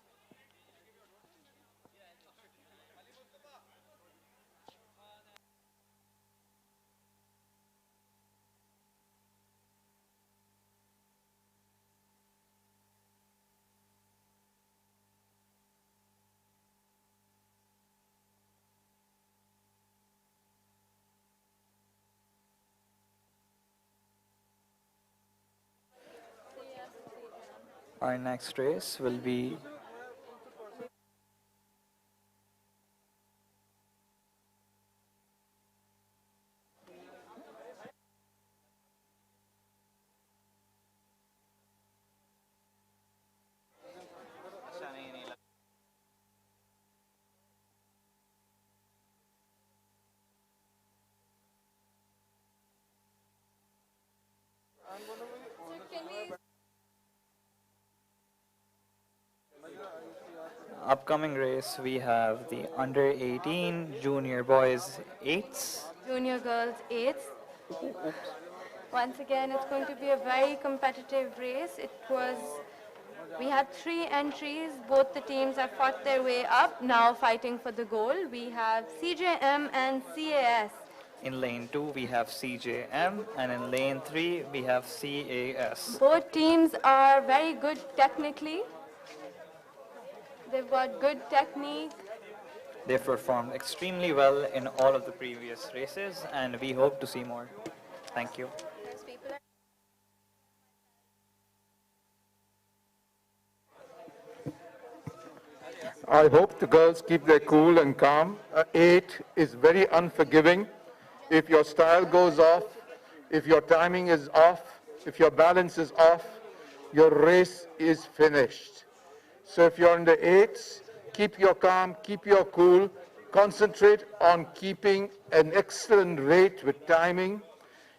Our next race will be upcoming race. We have the under 18 junior boys 8s.
Junior girls 8s. Once again, it's going to be a very competitive race. We had 3 entries. Both the teams have fought their way up, now fighting for the goal. We have CJM and CAS.
In lane 2 we have CJM, and in lane 3 we have CAS.
Both teams are very good technically. They've got good technique.
They've performed extremely well in all of the previous races, and we hope to see more. Thank you.
I hope the girls keep their cool and calm. 8 is very unforgiving. If your style goes off, if your timing is off, if your balance is off, your race is finished. So if you're in the 8s, keep your calm, keep your cool, concentrate on keeping an excellent rate with timing.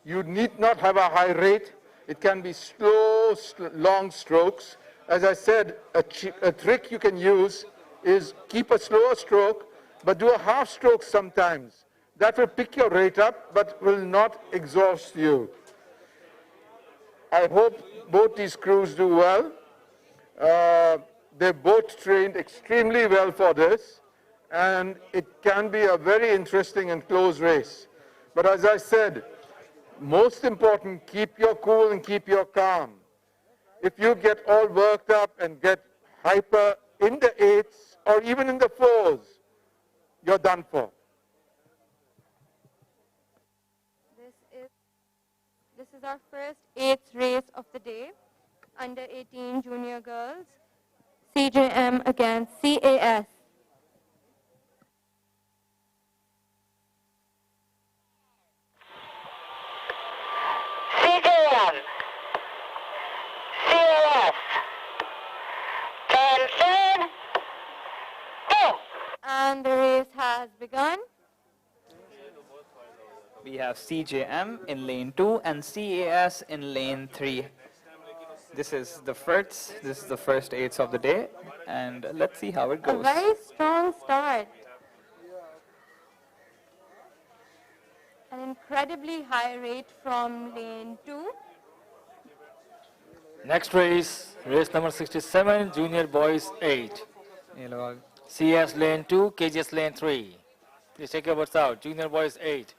You need not have a high rate. It can be slow, long strokes. As I said, a trick you can use is keep a slower stroke, but do a half stroke sometimes. That will pick your rate up, but will not exhaust you. I hope both these crews do well. They're both trained extremely well for this, and it can be a very interesting and close race. But as I said, most important, keep your cool and keep your calm. If you get all worked up and get hyper in the 8s or even in the 4s, you're done for.
This is our first 8th race of the day. Under 18 junior girls. CJM against CAS.
CJM, CAS, attention, go!
And the race has begun.
We have CJM in lane 2 and CAS in lane 3. This is the first 8s of the day, and let's see how it goes.
A very strong start. An incredibly high rate from lane 2.
Next race, race number 67, junior boys 8. CS lane 2, KGS lane 3. Please take your butts out, junior boys 8.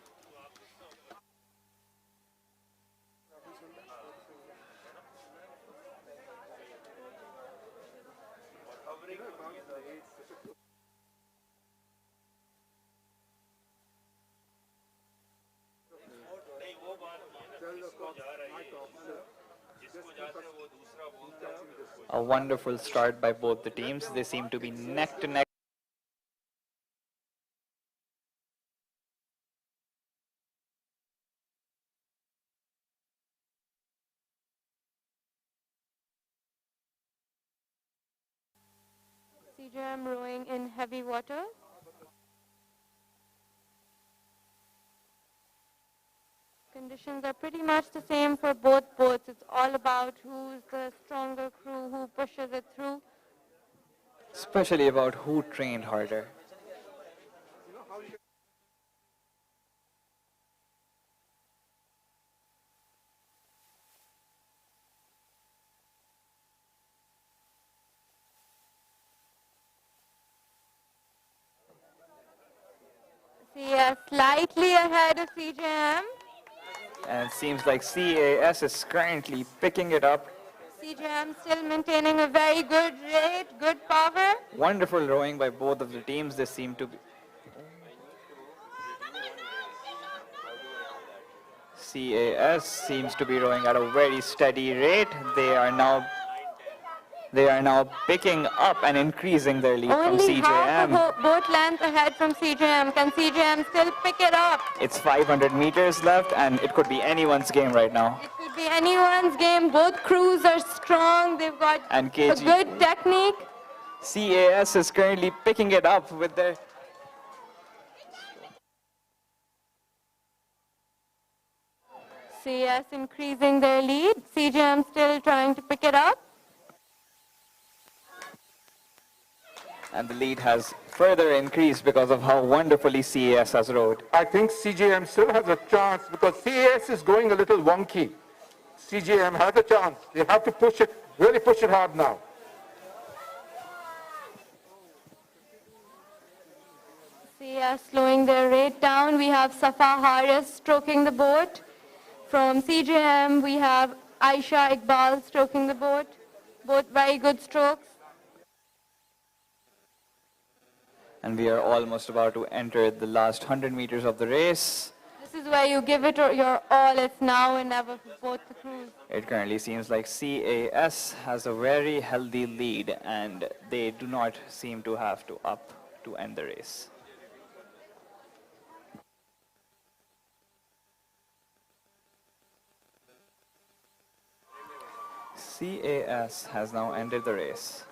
A wonderful start by both the teams. They seem to be neck to neck.
CJM rowing in heavy water. Conditions are pretty much the same for both boats. It's all about who's the stronger crew, who pushes it through.
Especially about who trained harder.
CS slightly ahead of CJM.
And it seems like CAS is currently picking it up.
CJM still maintaining a very good rate, good power.
Wonderful rowing by both of the teams. They seem to be. CAS seems to be rowing at a very steady rate. They are now They are now picking up and increasing their lead from
Only half
CJM.
a boat length ahead from CJM. Can CJM still pick it up?
It's 500 meters left, and it could be anyone's game right now.
It could be anyone's game. Both crews are strong. They've got
And
a good technique.
CAS is currently picking it up with their...
CS increasing their lead. CJM still trying to pick it up.
And the lead has further increased because of how wonderfully CAS has rowed.
I think CJM still has a chance because CAS is going a little wonky. CJM has a chance. They have to push it, really push it hard now.
CS slowing their rate down. We have Safa Haris stroking the boat. From CJM, we have Aisha Iqbal stroking the boat. Both very good strokes.
And we are almost about to enter the last 100 meters of the race.
This is where you give it your all. It's now and never for both the crews.
It currently seems like CAS has a very healthy lead, and they do not seem to have to up to end the race. CAS has now ended the race.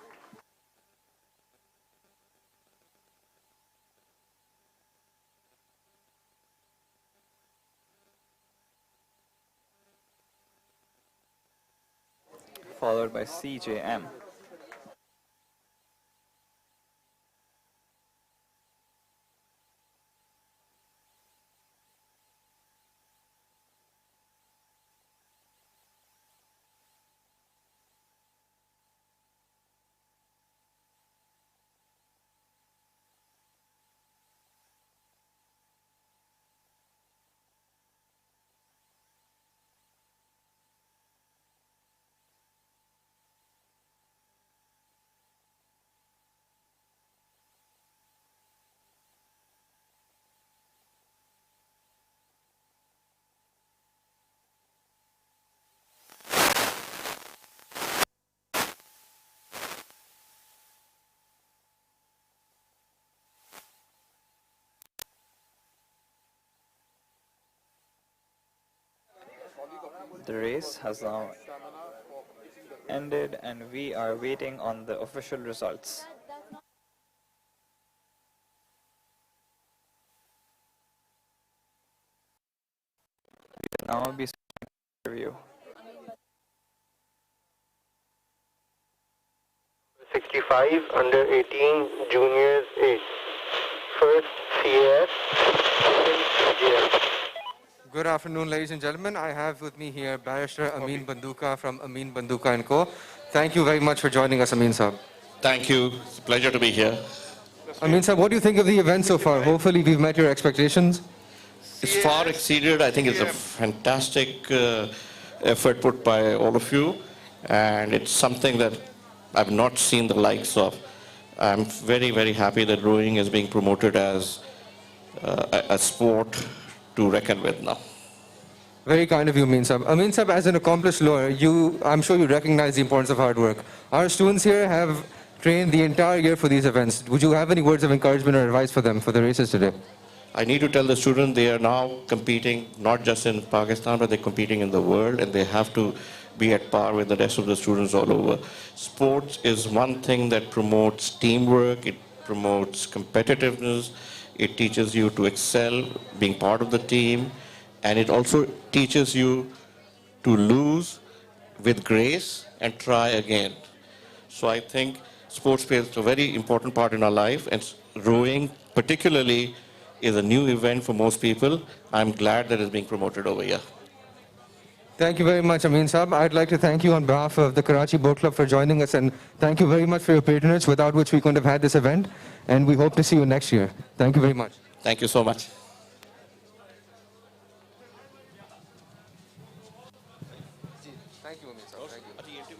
Followed by CJM. The race has now ended, and we are waiting on the official results. We will now be starting the review.
65, under 18, juniors 8. First CAS, second CJM.
Good afternoon, ladies and gentlemen. I have with me here Barrister Amin Banduka from Amin Banduka & Co. Thank you very much for joining us, Amin Saab.
Thank you. It's a pleasure to be here.
Amin Saab, what do you think of the event so far? Hopefully we've met your expectations.
It's far exceeded. I think it's a fantastic effort put by all of you, and it's something that I've not seen the likes of. I'm very, very happy that rowing is being promoted as a sport to reckon with now.
Very kind of you, Amin Saab. Amin Saab, as an accomplished lawyer, I'm sure you recognize the importance of hard work. Our students here have trained the entire year for these events. Would you have any words of encouragement or advice for them for the races today?
I need to tell the students they are now competing not just in Pakistan, but they're competing in the world, and they have to be at par with the rest of the students all over. Sports is one thing that promotes teamwork, it promotes competitiveness, it teaches you to excel, being part of the team, and it also teaches you to lose with grace and try again. So I think sports plays a very important part in our life, and rowing particularly is a new event for most people. I'm glad that it's being promoted over here.
Thank you very much, Amin Saab. I'd like to thank you on behalf of the Karachi Boat Club for joining us, and thank you very much for your patronage, without which we couldn't have had this event, and we hope to see you next year. Thank you very much.
Thank you so much.
Thank you, Amin Saab. Thank you.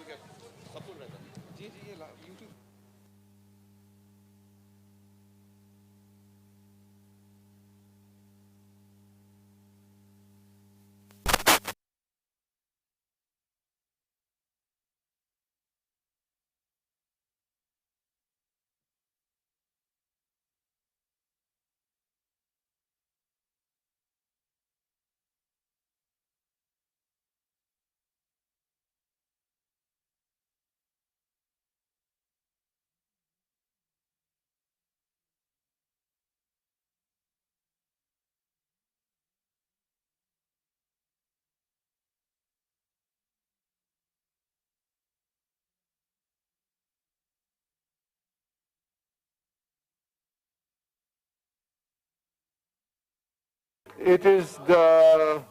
it is a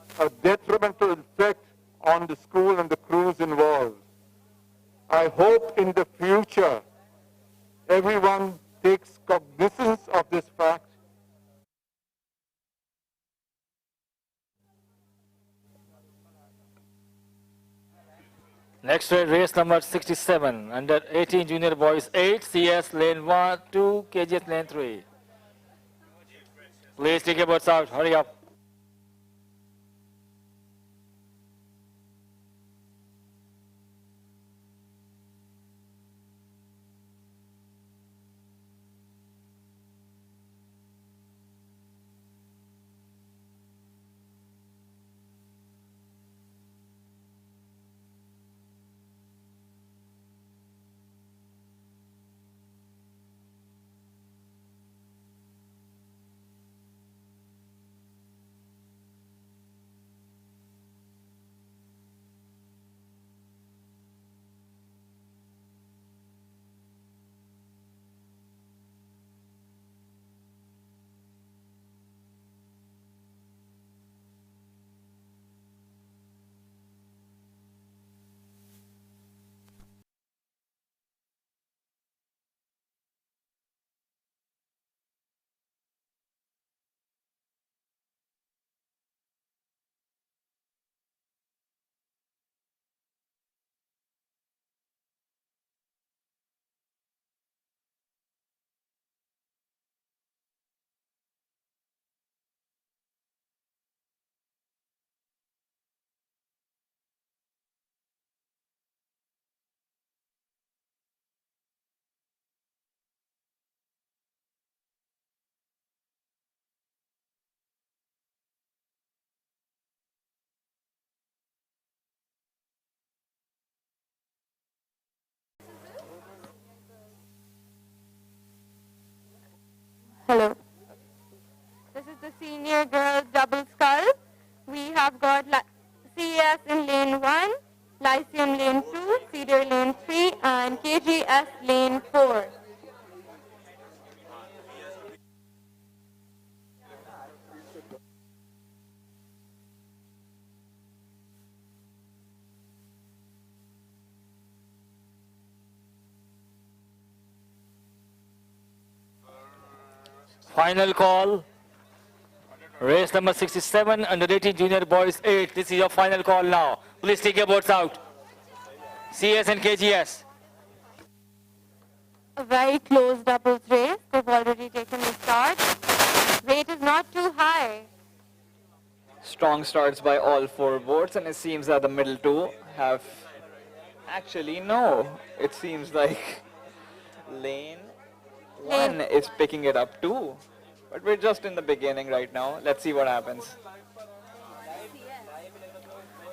detrimental effect on the school and the crews involved. I hope in the future everyone takes cognizance of this fact.
Next race number 67, under 18 junior boys 8, CS lane 1, 2, KGS lane 3. Please take your boats out, hurry up.
Hello. This is the senior girls double scull. We have got CES in lane 1, Lyceum lane 2, Cedar lane 3, and KGS lane 4.
Final call. Race number 67, under 18 junior boys 8. This is your final call now. Please take your boats out. CS and KGS.
A very close doubles race. They've already taken the start. Rate is not too high.
Strong starts by all 4 boats, and it seems that the middle 2 have... Actually, no. It seems like lane 1 is picking it up too. But we're just in the beginning right now. Let's see what happens.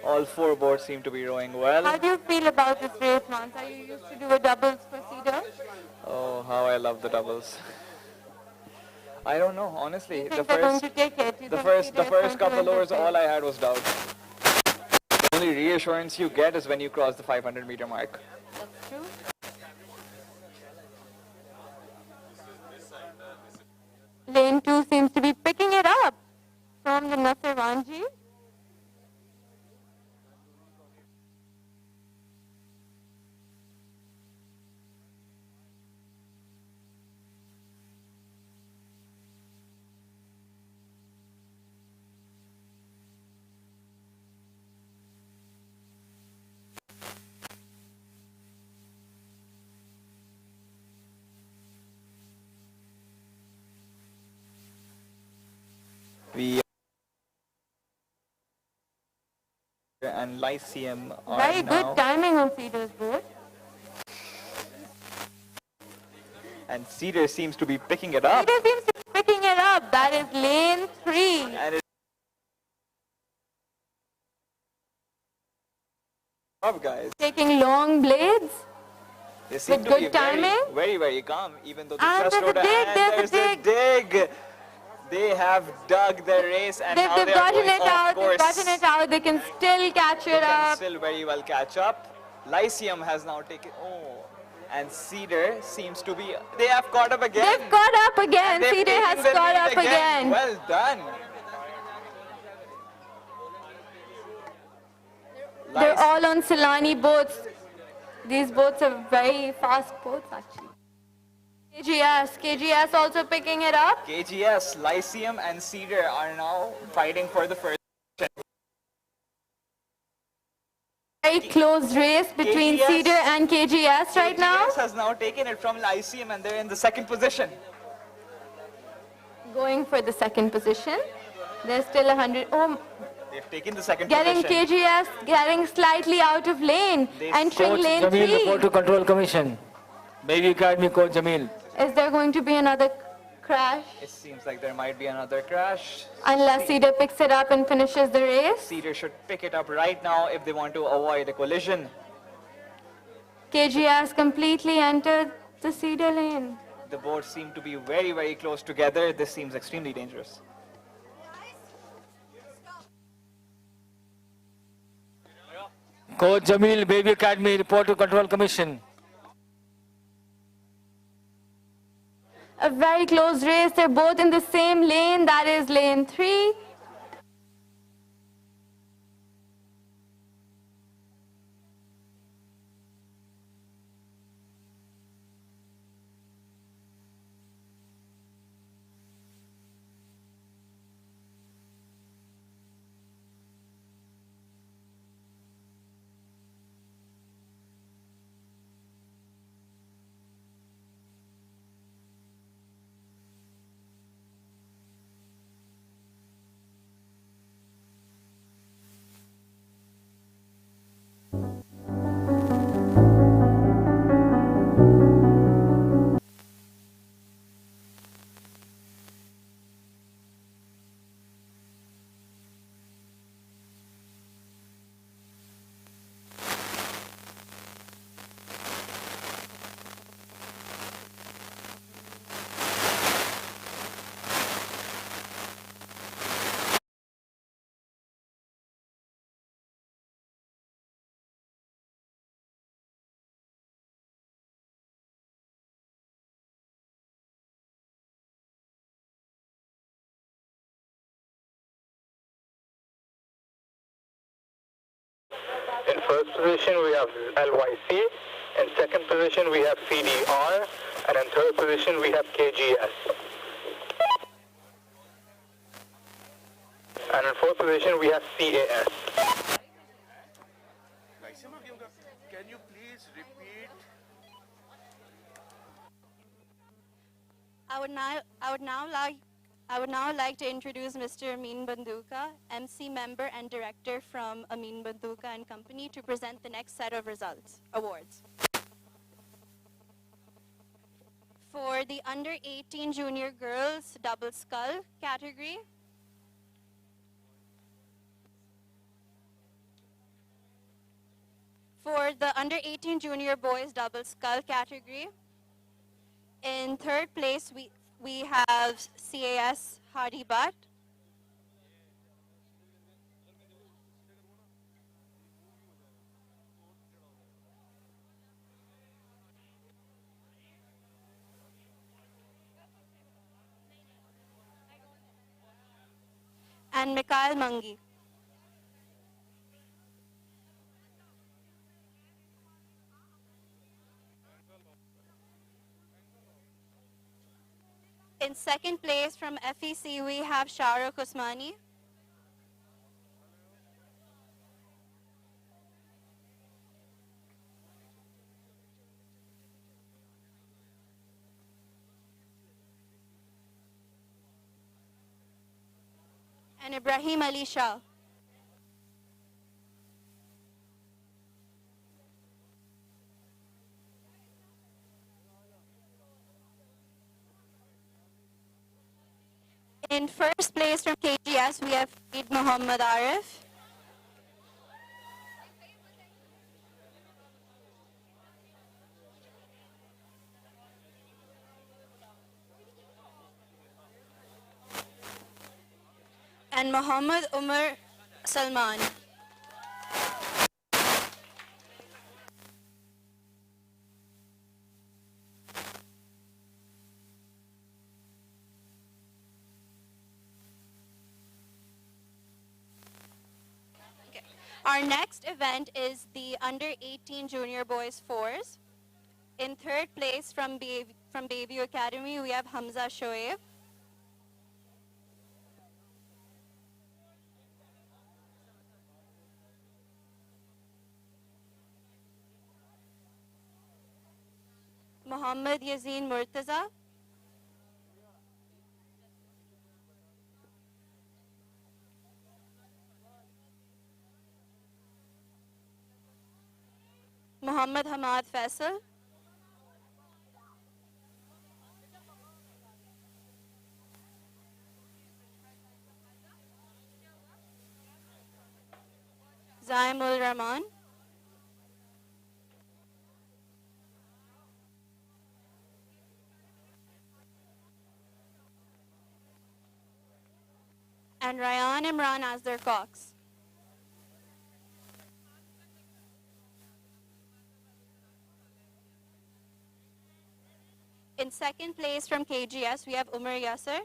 All 4 boats seem to be rowing well.
How do you feel about this race, Mans? Are you used to do a doubles for Cedar?
Oh, how I love the doubles. I don't know, honestly.
The
first couple of hours, all I had was doubt. The only reassurance you get is when you cross the 500-meter mark.
That's true. Lane 2 seems to be picking it up from the Nasser Ranji.
We and Lyceum are
Very
now,
good timing on Cedar's boat.
and Cedar seems to be picking it up.
Cedar seems to be picking it up. That is lane 3.
And it's up, guys.
Taking long blades.
They seem
with
to
good
be
timing.
very, very calm, even though the
And
first
there's a
rotor,
dig,
and
there's a
dig. They have dug their race, and now
They've
they are
gotten
going
it
off
out.
course.
They've gotten it out. They can still catch
They
it
can
up.
still very well catch up. Lyceum has now taken... Oh. And Cedar seems to be... They have caught up again.
They've caught up again.
And they've
Cedar
taken
has
the
caught
lead
up again.
Well done.
They're all on Silani boats. These boats are very fast boats, actually. KGS also picking it up.
KGS, Lyceum, and Cedar are now fighting for the first position.
Very close race between
KGS
Cedar and KGS right now.
KGS has now taken it from Lyceum and they're in the second position.
Going for the second position. There's still 100. Oh,
they've taken the second
getting
position.
KGS getting slightly out of lane. Entering
Coach
lane
Jamil,
3.
report to Control Commission. Baby Academy Coach Jamil.
Is there going to be another crash?
It seems like there might be another crash.
Unless Cedar picks it up and finishes the race.
Cedar should pick it up right now if they want to avoid a collision.
KGS completely entered the Cedar lane.
The boats seem to be very, very close together. This seems extremely dangerous.
Coach Jamil, Baby Academy, report to Control Commission.
A very close race. They're both in the same lane. That is lane 3.
In first position we have LYC, in second position we have CDR, and in third position we have KGS. And in fourth position we have CAS.
Can you please repeat?
I would now like to introduce Mr. Amin Banduka, MC member and director from Amin Banduka and Company, to present the next set of awards. For the under 18 junior girls double scull category, for the under 18 junior boys double scull category, in third place we have CAS Hardy Butt. And Mikhail Mangi. In second place from FEC, we have Shahrukh Usmani. And Ibrahim Ali Shah. In first place from KGS, we have Eid Muhammad Arif. And Muhammad Umar Salman. Our next event is the under 18 junior boys fours. In third place from Bayview Academy, we have Hamza Shoaib. Muhammad Yazeen Murtaza. Muhammad Hamad Faisal. Zaimul Rahman. And Ryan Imran as their cocks. In second place from KGS, we have Umar Yasser.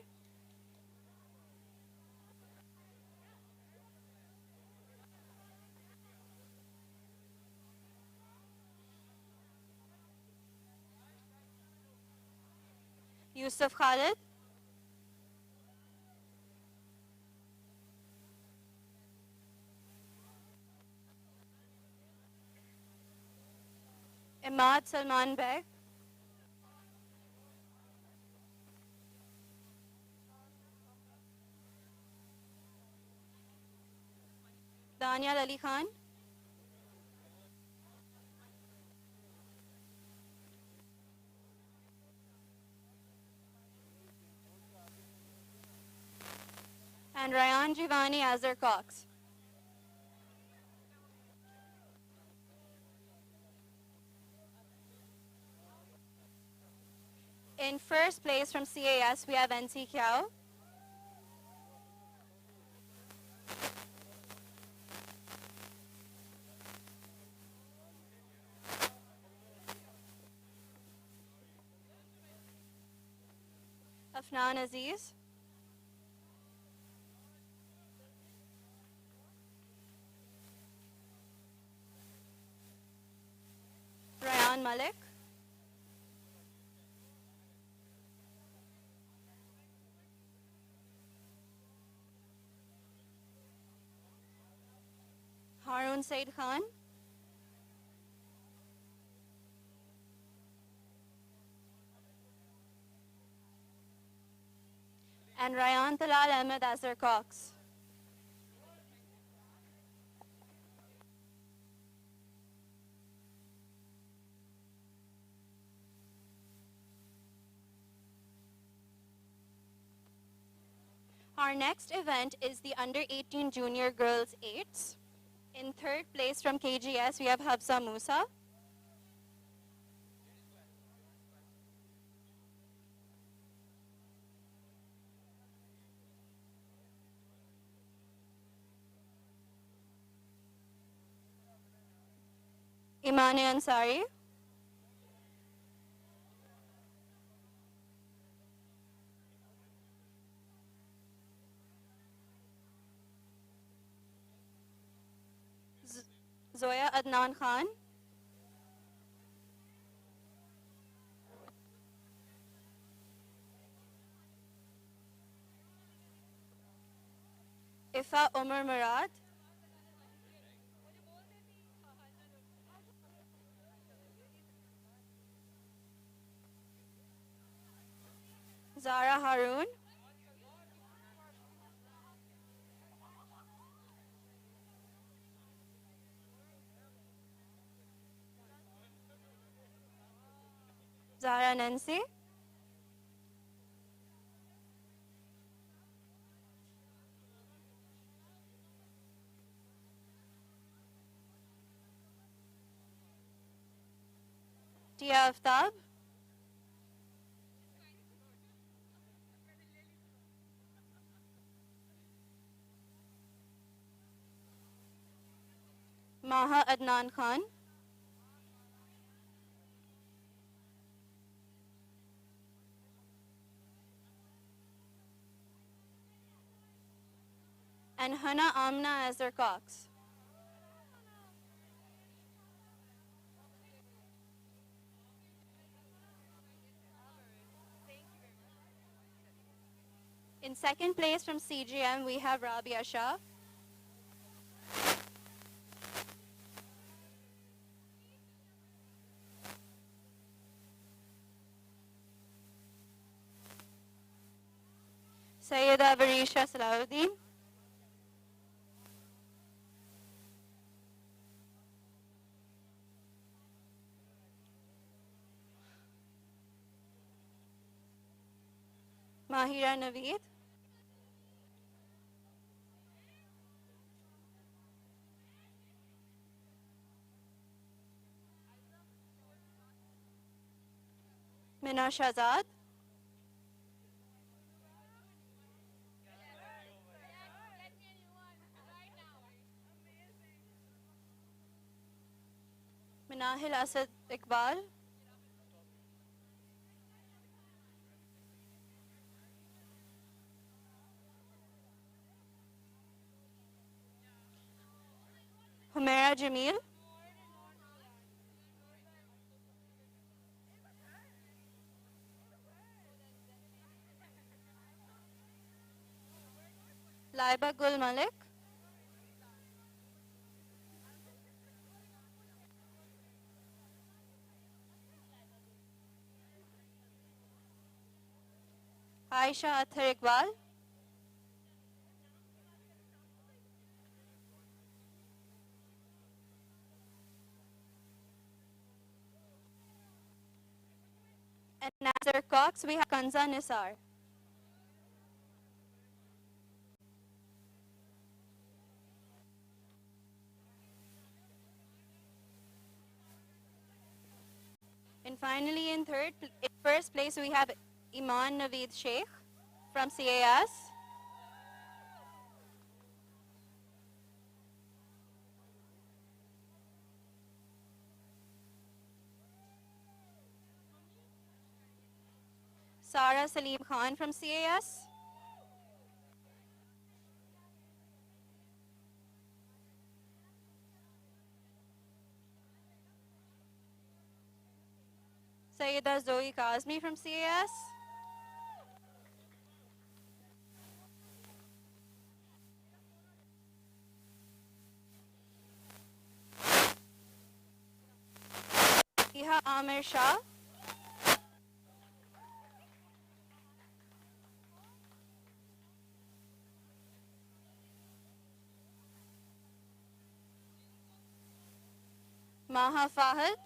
Yusuf Khalid. Imad Salman Beg. Daniel Ali Khan. And Ryan Jivani as their cocks. In first place from CAS, we have NC Kiao. Afnan Aziz. Ryan Malik. Harun Said Khan. And Ryan Talal Ahmed as their cocks. Our next event is the under 18 junior girls eights. In third place from KGS, we have Hafsa Musa. Imane Ansari. Zoya Adnan Khan. Ifa Omar Murad. Zara Harun. Zara Nancy. Tia Aftab. Maha Adnan Khan. And Hana Amna as their cocks. In second place from CGM, we have Rabia Shah. Sayyida Varisha Salahuddin. Mahira Naveed. Mina Shahzad. Minahil Asad Iqbal. Humaira Jamil. Laiba Gul Malik. Aisha Athar Iqbal. And Nazar Cox, we have Kanza Nisar. And finally, in first place, we have Iman Naveed Sheikh from CAS. Sara Salim Khan from CAS. Sayyida Zoe Kazmi from CAS. Iha Amir Shah. Maha Fahad.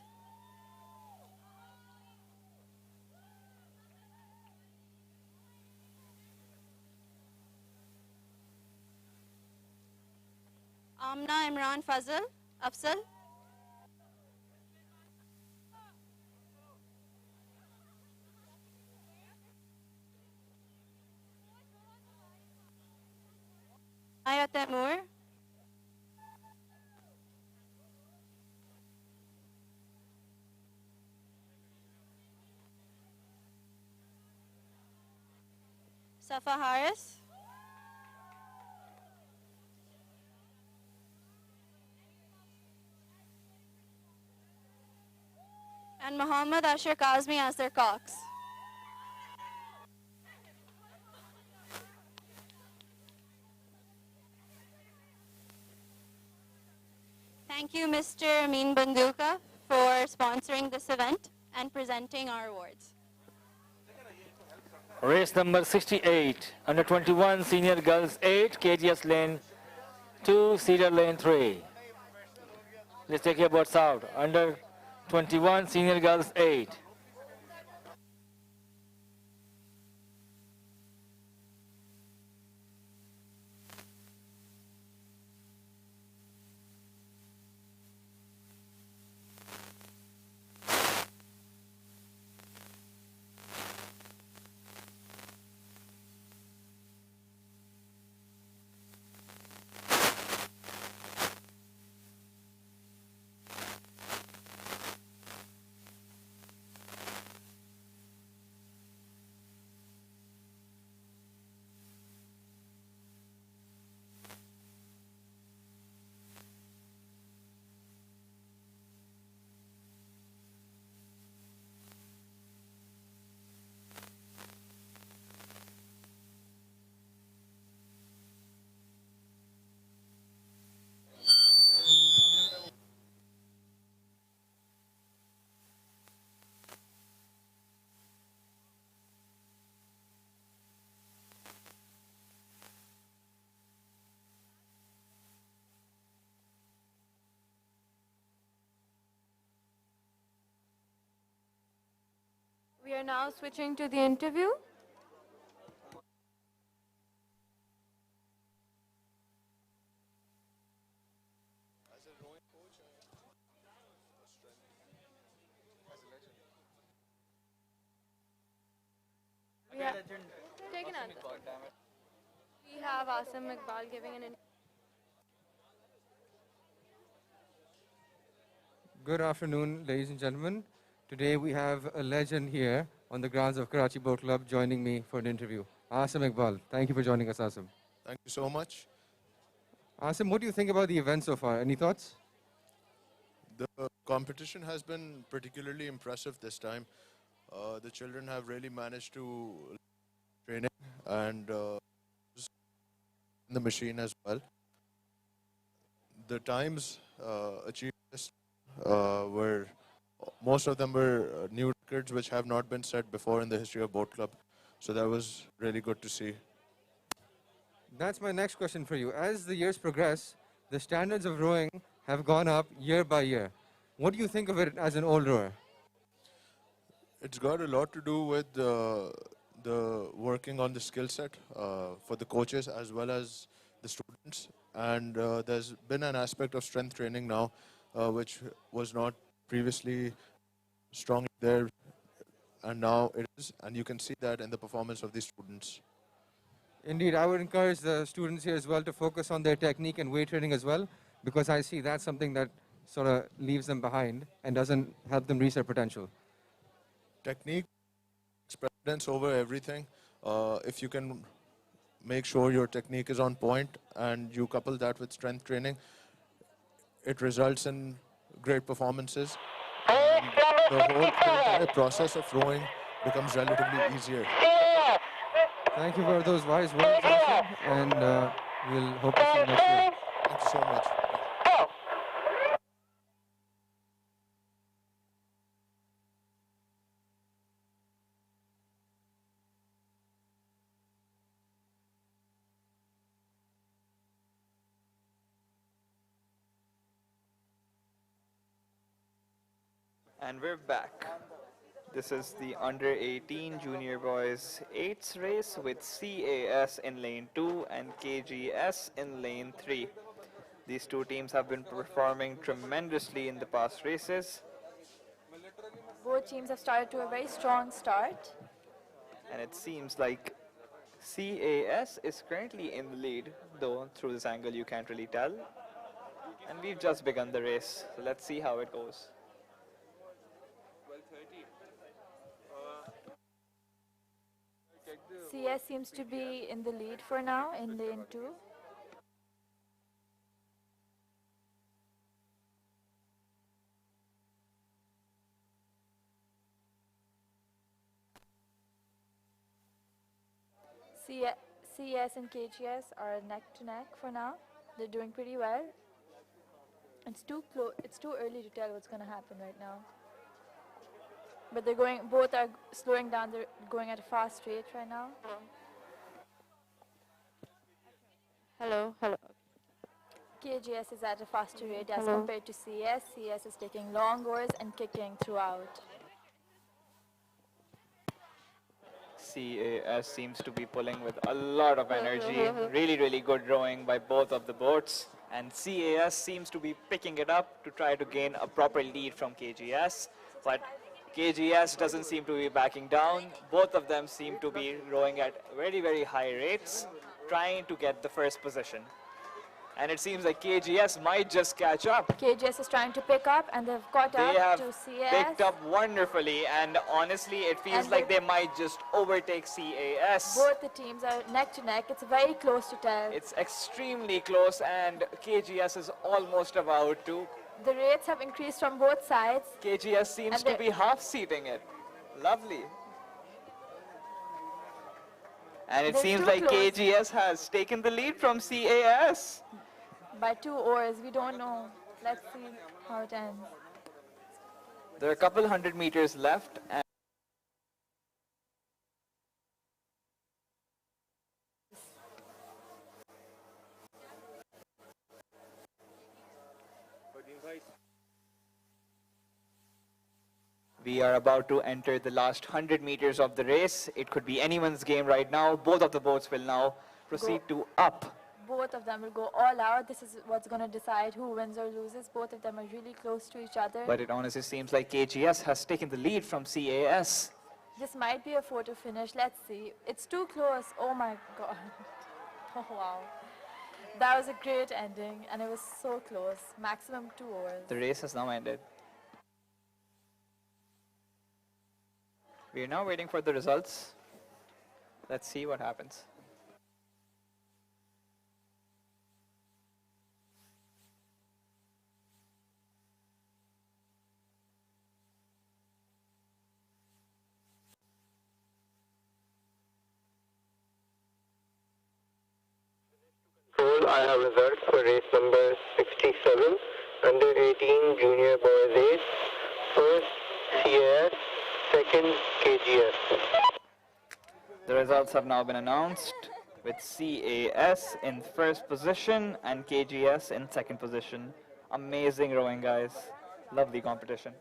Amna Imran Fazal Afzal. Aya Temur. Safa Harris. And Muhammad Asher Kazmi as their Cox. Thank you, Mr. Amin Banduka, for sponsoring this event and presenting our awards.
Race number 68, under 21 senior girls 8, KGS lane 2, Cedar lane 3. Let's take your boats out. Under 21 senior girls 8.
We are now switching to the interview. We have, take an answer. We have Asim Iqbal giving an interview.
Good afternoon, ladies and gentlemen. Today we have a legend here on the grounds of Karachi Boat Club joining me for an interview. Asim Iqbal. Thank you for joining us, Asim.
Thank you so much.
Asim, what do you think about the event so far? Any thoughts?
The competition has been particularly impressive this time. The children have really managed to training and the machine as well. The times achieved were, most of them were new records which have not been set before in the history of Boat Club. So that was really good to see.
That's my next question for you. As the years progress, the standards of rowing have gone up year by year. What do you think of it as an old rower?
It's got a lot to do with the working on the skill set for the coaches as well as the students. And there's been an aspect of strength training now, which was not previously strong there, and now it is. And you can see that in the performance of these students.
Indeed, I would encourage the students here as well to focus on their technique and weight training as well, because I see that's something that sort of leaves them behind and doesn't help them reach their potential.
Technique takes precedence over everything. If you can make sure your technique is on point and you couple that with strength training, it results in great performances. And the entire process of rowing becomes relatively easier.
Thank you for those wise words, Asim, and we'll hope to see you next year.
Thank you so much.
And we're back. This is the under 18 junior boys 8s race with CAS in lane 2 and KGS in lane 3. These two teams have been performing tremendously in the past races.
Both teams have started to a very strong start.
And it seems like CAS is currently in the lead, though through this angle you can't really tell. And we've just begun the race, so let's see how it goes.
CS seems to be in the lead for now in lane 2. CS and KGS are neck to neck for now. They're doing pretty well. It's too early to tell what's going to happen right now. But they're going. Both are slowing down. They're going at a fast rate right now.
Hello, hello.
KGS is at a faster rate as compared to CS. CS is taking long oars and kicking throughout.
CAS seems to be pulling with a lot of energy. Really, really good rowing by both of the boats. And CAS seems to be picking it up to try to gain a proper lead from KGS. But KGS doesn't seem to be backing down. Both of them seem to be rowing at very, very high rates, trying to get the first position. And it seems like KGS might just catch up.
KGS is trying to pick up, and they've caught up to CS.
They have picked up wonderfully, and honestly, it feels like they might just overtake CAS.
Both the teams are neck to neck. It's very close to tell.
It's extremely close, and KGS is almost about to.
The rates have increased from both sides.
KGS seems to be half-seating it. Lovely. And it seems like KGS has taken the lead from CAS.
By 2 oars, we don't know. Let's see how it ends.
There are a couple 100 meters left. And We are about to enter the last 100 meters of the race. It could be anyone's game right now. Both of the boats will now proceed to up.
Both of them will go all out. This is what's going to decide who wins or loses. Both of them are really close to each other.
But it honestly seems like KGS has taken the lead from CAS.
This might be a photo finish. Let's see. It's too close. Oh my God. Oh wow. That was a great ending and it was so close. Maximum 2 hours.
The race has now ended. We are now waiting for the results. Let's see what happens.
I have results for race number 67, under 18 junior boys ace. First CAS, second KGS.
The results have now been announced with CAS in first position and KGS in second position. Amazing rowing, guys. Lovely competition.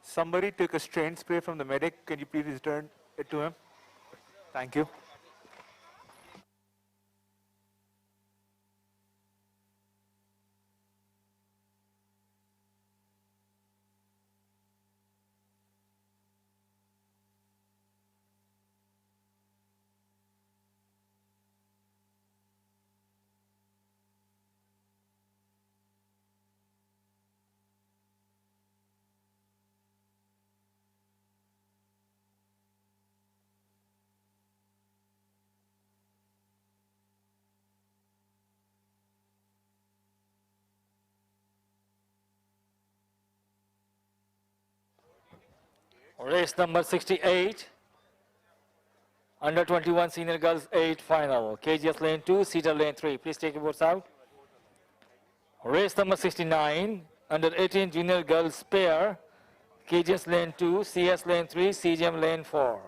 Somebody took a strain spray from the medic. Can you please return it to him? Thank you.
Race number 68, under 21 senior girls 8 final. KGS lane 2, Cedar lane 3. Please take your boats out. Race number 69, under 18 junior girls pair. KGS lane 2, CS lane 3, CGM lane 4.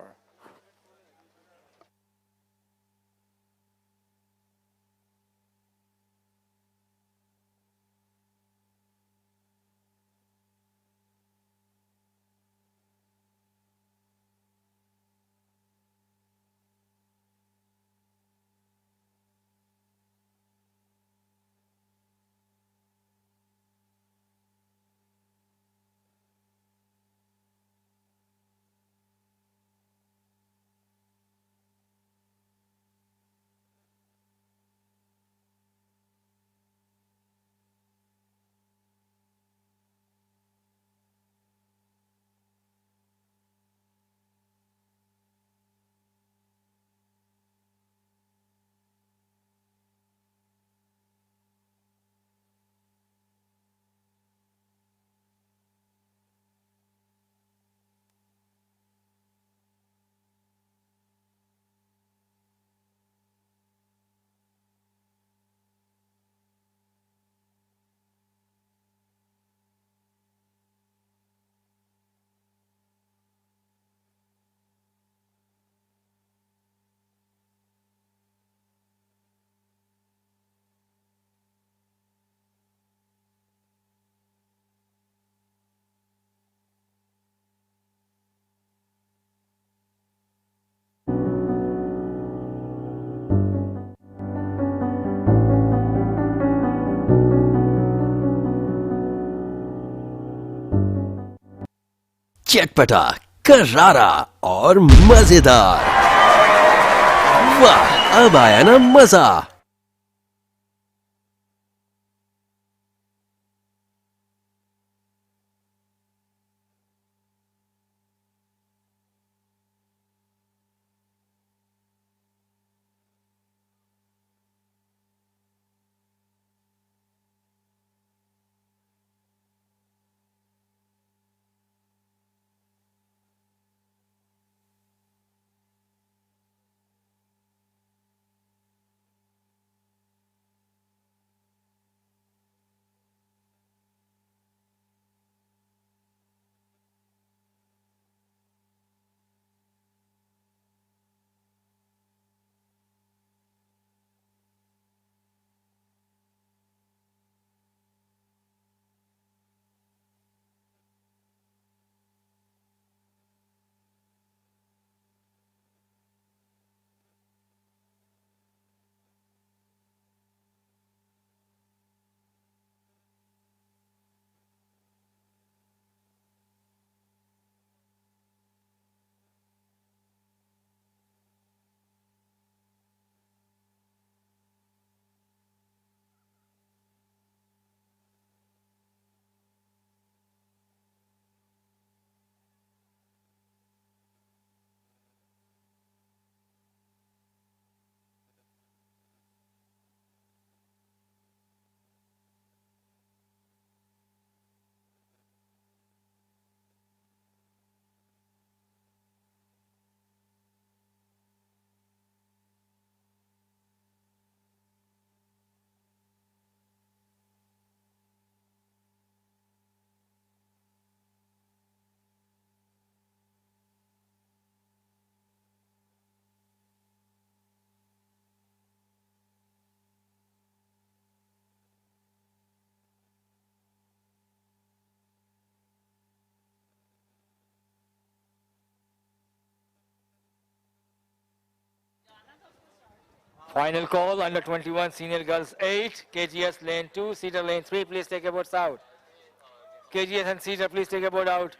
चटपटा, करारा और मजेदार। वाह, अब आया ना मजा।
Final call, under 21 senior girls 8, KGS lane 2, Cedar lane 3, please take your boats out. KGS and Cedar, please take your boat out.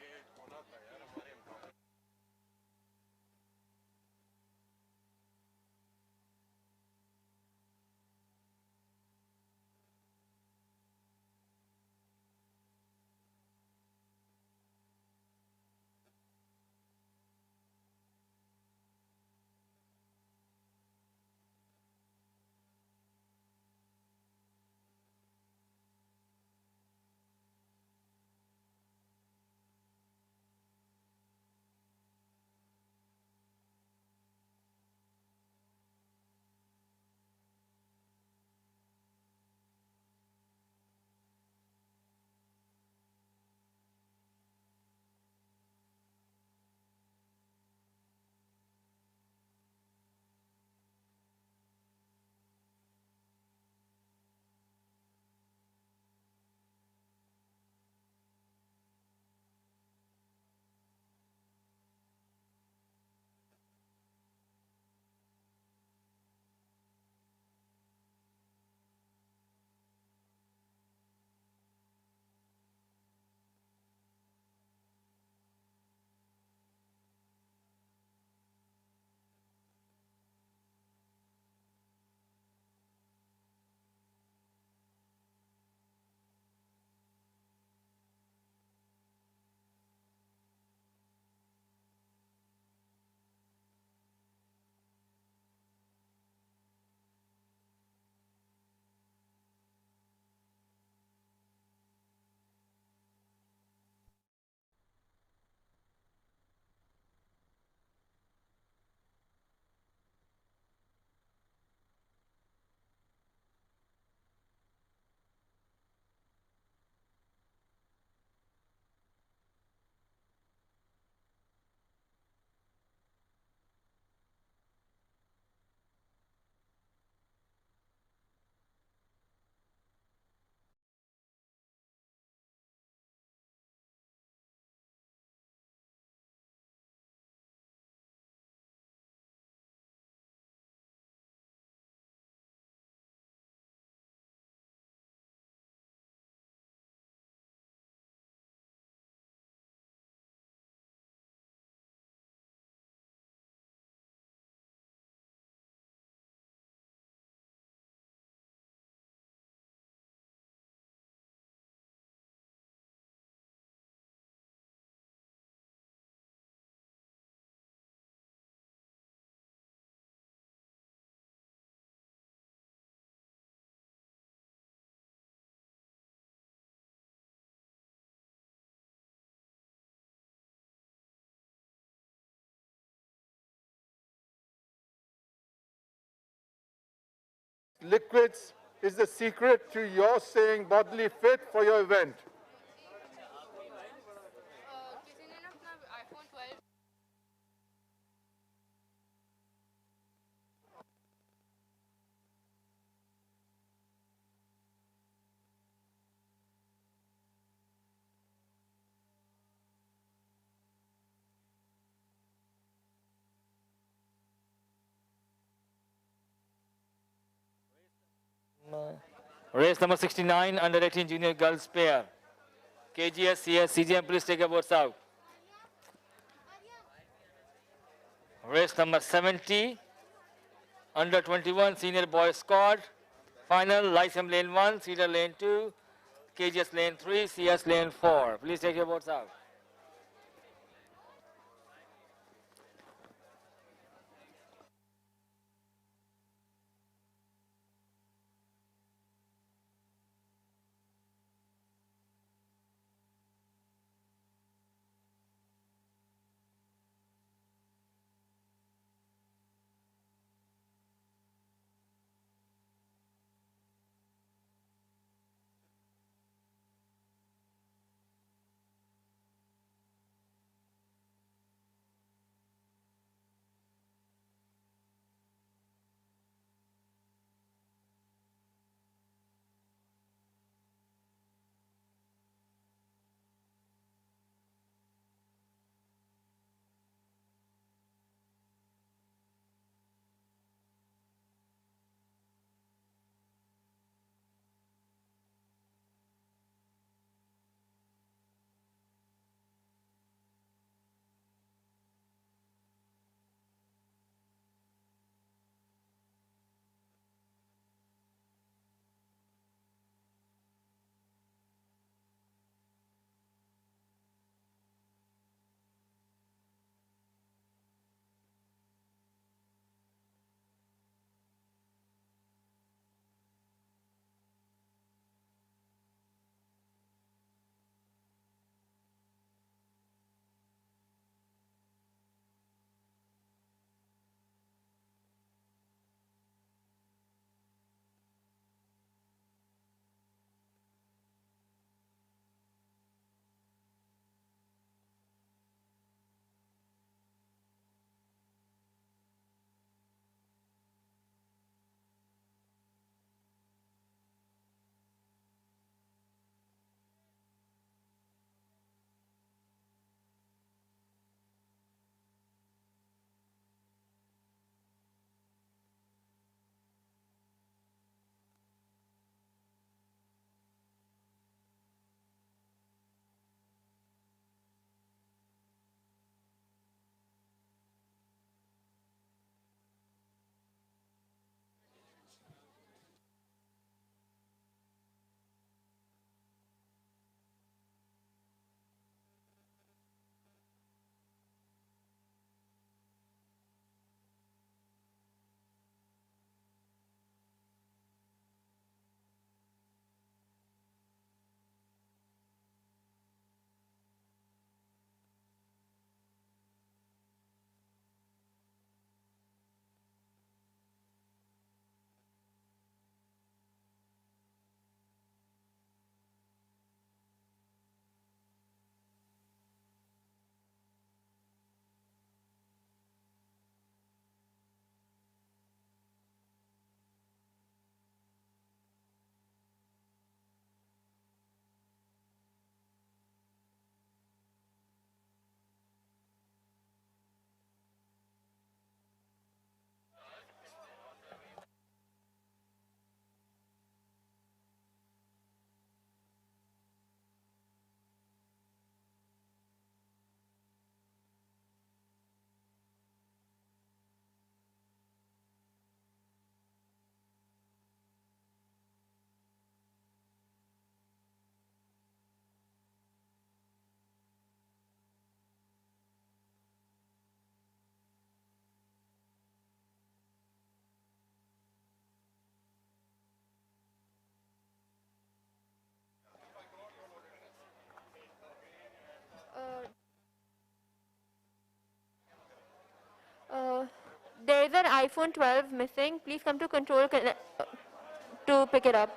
liquids is the secret to your staying bodily fit for your event?
Race number 69, under 18 junior girls pair. KGS, CS, CGM, please take your boards out. Race number 70, under 21 senior boys squad. Final, Lysem lane 1, Cedar lane 2, KGS lane 3, CS lane 4. Please take your boards out.
There is an iPhone 12 missing. Please come to control. to pick it up.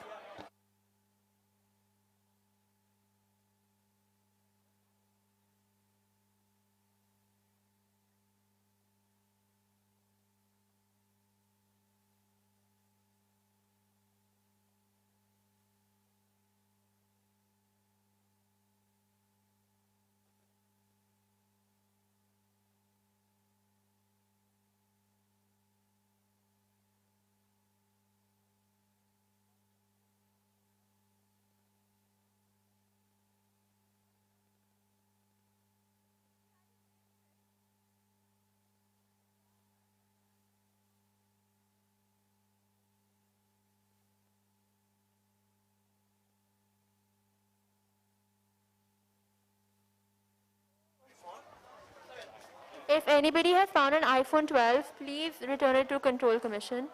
If anybody has found an iPhone 12, please return it to Control Commission.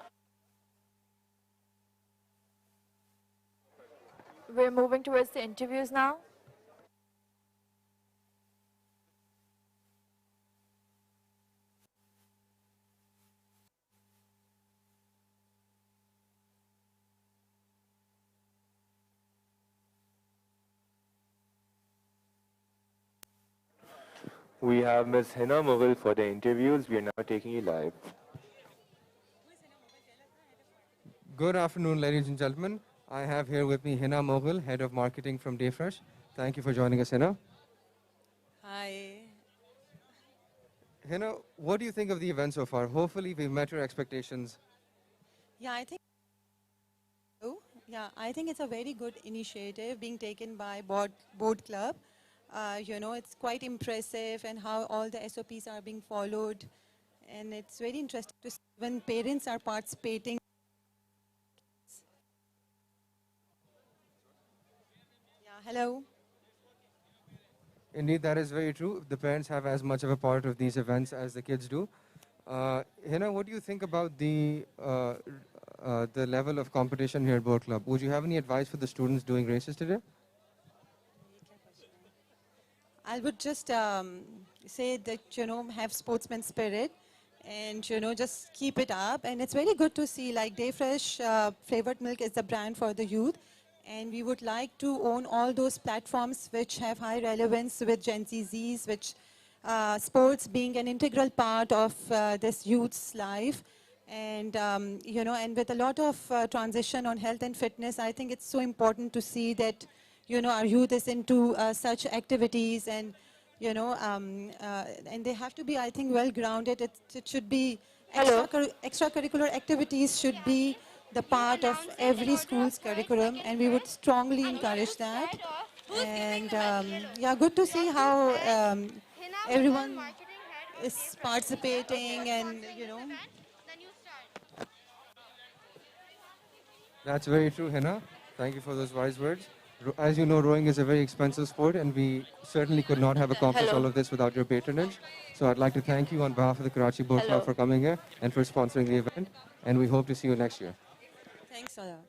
We're moving towards the interviews now.
We have Ms. Hina Mughal for the interviews. We are now taking you live.
Good afternoon, ladies and gentlemen. I have here with me Hina Mughal, Head of Marketing from Dayfresh. Thank you for joining us, Hina.
Hi.
Hina, what do you think of the event so far? Hopefully, we've met your expectations.
Yeah, I think it's a very good initiative being taken by board club. It's quite impressive and how all the SOPs are being followed. And it's very interesting to see when parents are participating. Yeah, hello.
Indeed, that is very true. The parents have as much of a part of these events as the kids do. Hina, what do you think about the level of competition here at Board Club? Would you have any advice for the students doing races today?
I would just say that, have sportsman spirit and, just keep it up. And it's very good to see like Dayfresh flavored milk is the brand for the youth. And we would like to own all those platforms which have high relevance with Gen Zs, which sports being an integral part of this youth's life. And, and with a lot of transition on health and fitness, I think it's so important to see that, our youth is into such activities and, and they have to be, I think, well-grounded. It should be, extracurricular activities should be the part of every school's curriculum, and we would strongly encourage that. And yeah, good to see how everyone is participating and,
That's very true, Hina. Thank you for those wise words. As you know, rowing is a very expensive sport, and we certainly could not have accomplished all of this without your patronage. So I'd like to thank you on behalf of the Karachi Boat Club for coming here and for sponsoring the event, and we hope to see you next year.
Thanks a lot.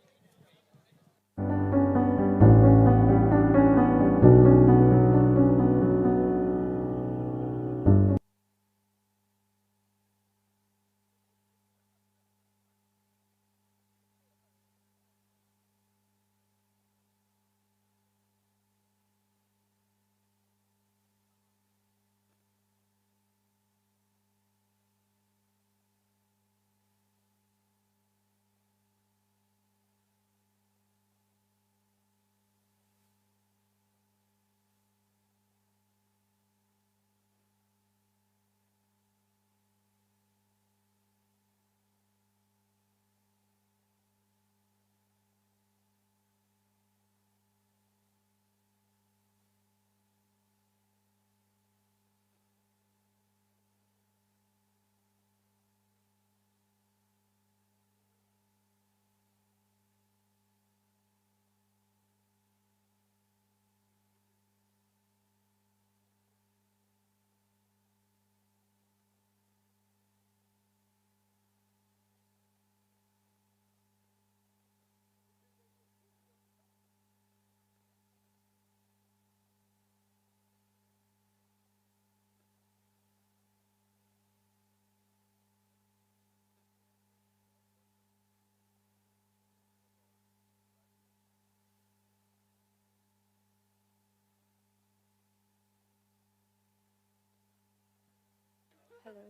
Hello.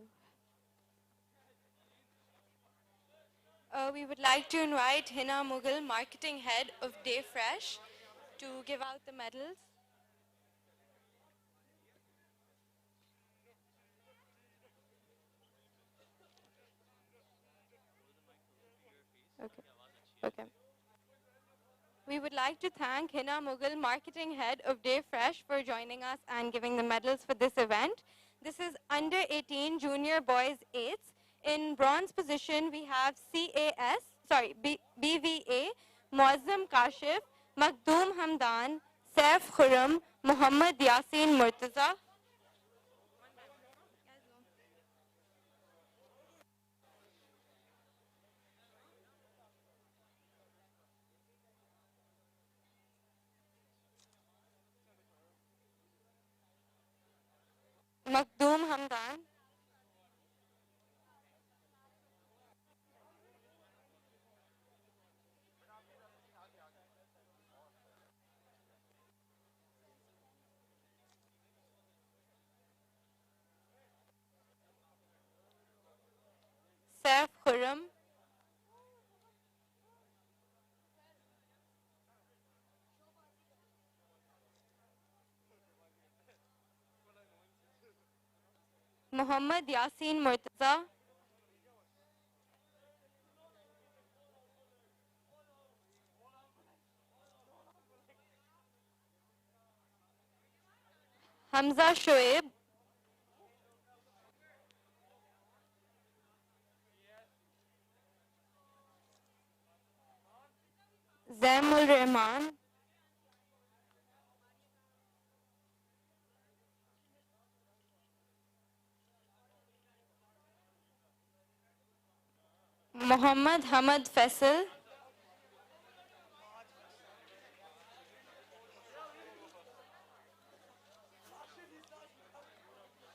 We would like to invite Hina Mughal, marketing head of Day Fresh, to give out the medals. Okay. Okay. We would like to thank Hina Mughal, marketing head of Day Fresh, for joining us and giving the medals for this event. This is under 18 junior boys 8s. In bronze position, we have BVA, Muazzam Kashif, Makhdoom Hamdan, Saif Khurram, Muhammad Yasin Murtaza. Makhdoom Hamdan. Saif Khurram. Muhammad Yasin Murtaza. Hamza Shoaib. Zaimul Rahman. Muhammad Hamad Faisal.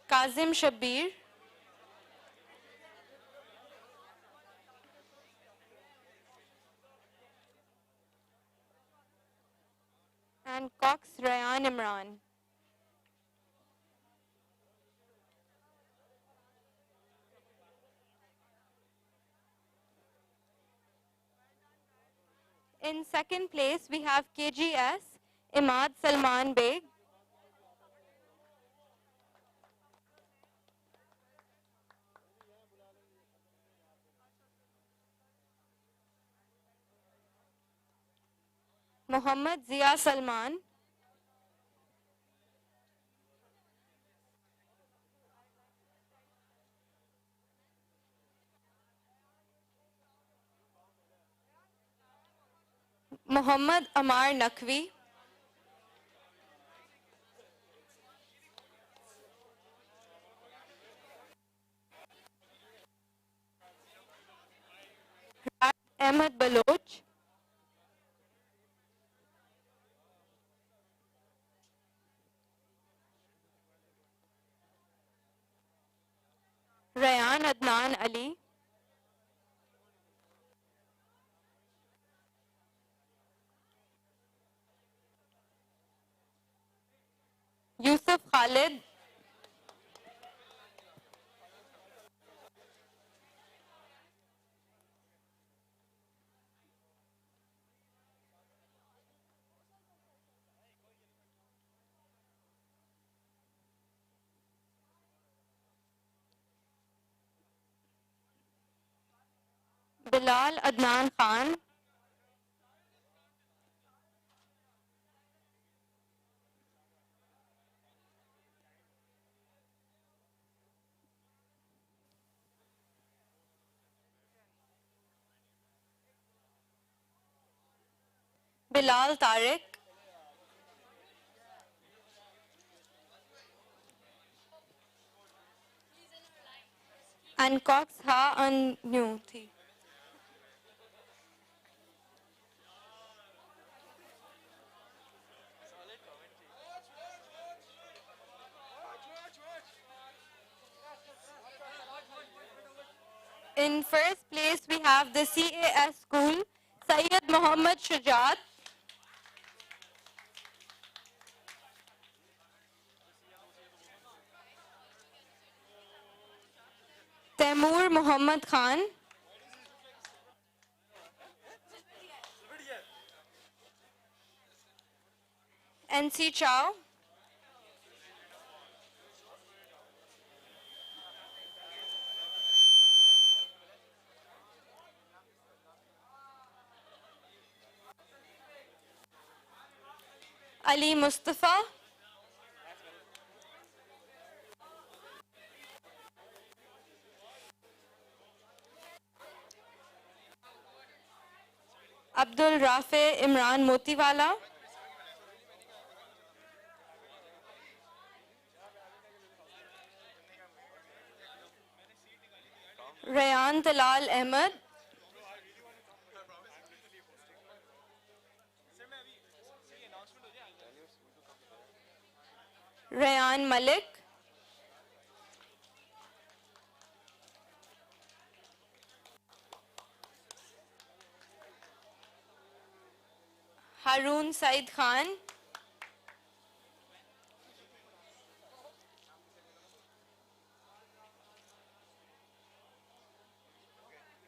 Kazim Shabir. And Cox Ryan Imran. In second place, we have KGS, Imad Salman Beg. Muhammad Zia Salman. Muhammad Amar Naqvi. Ahmed Baloch. Rayan Adnan Ali. Yusuf Khalid. Bilal Adnan Khan. Bilal Tariq. And Cox Ha on New Thi. In first place, we have the CAS school, Syed Muhammad Shujat. Taimur Muhammad Khan. NC Chow. Ali Mustafa. Abdul Rafe Imran Motiwala. Rayan Talal Ahmed. Rayan Malik. Harun Said Khan.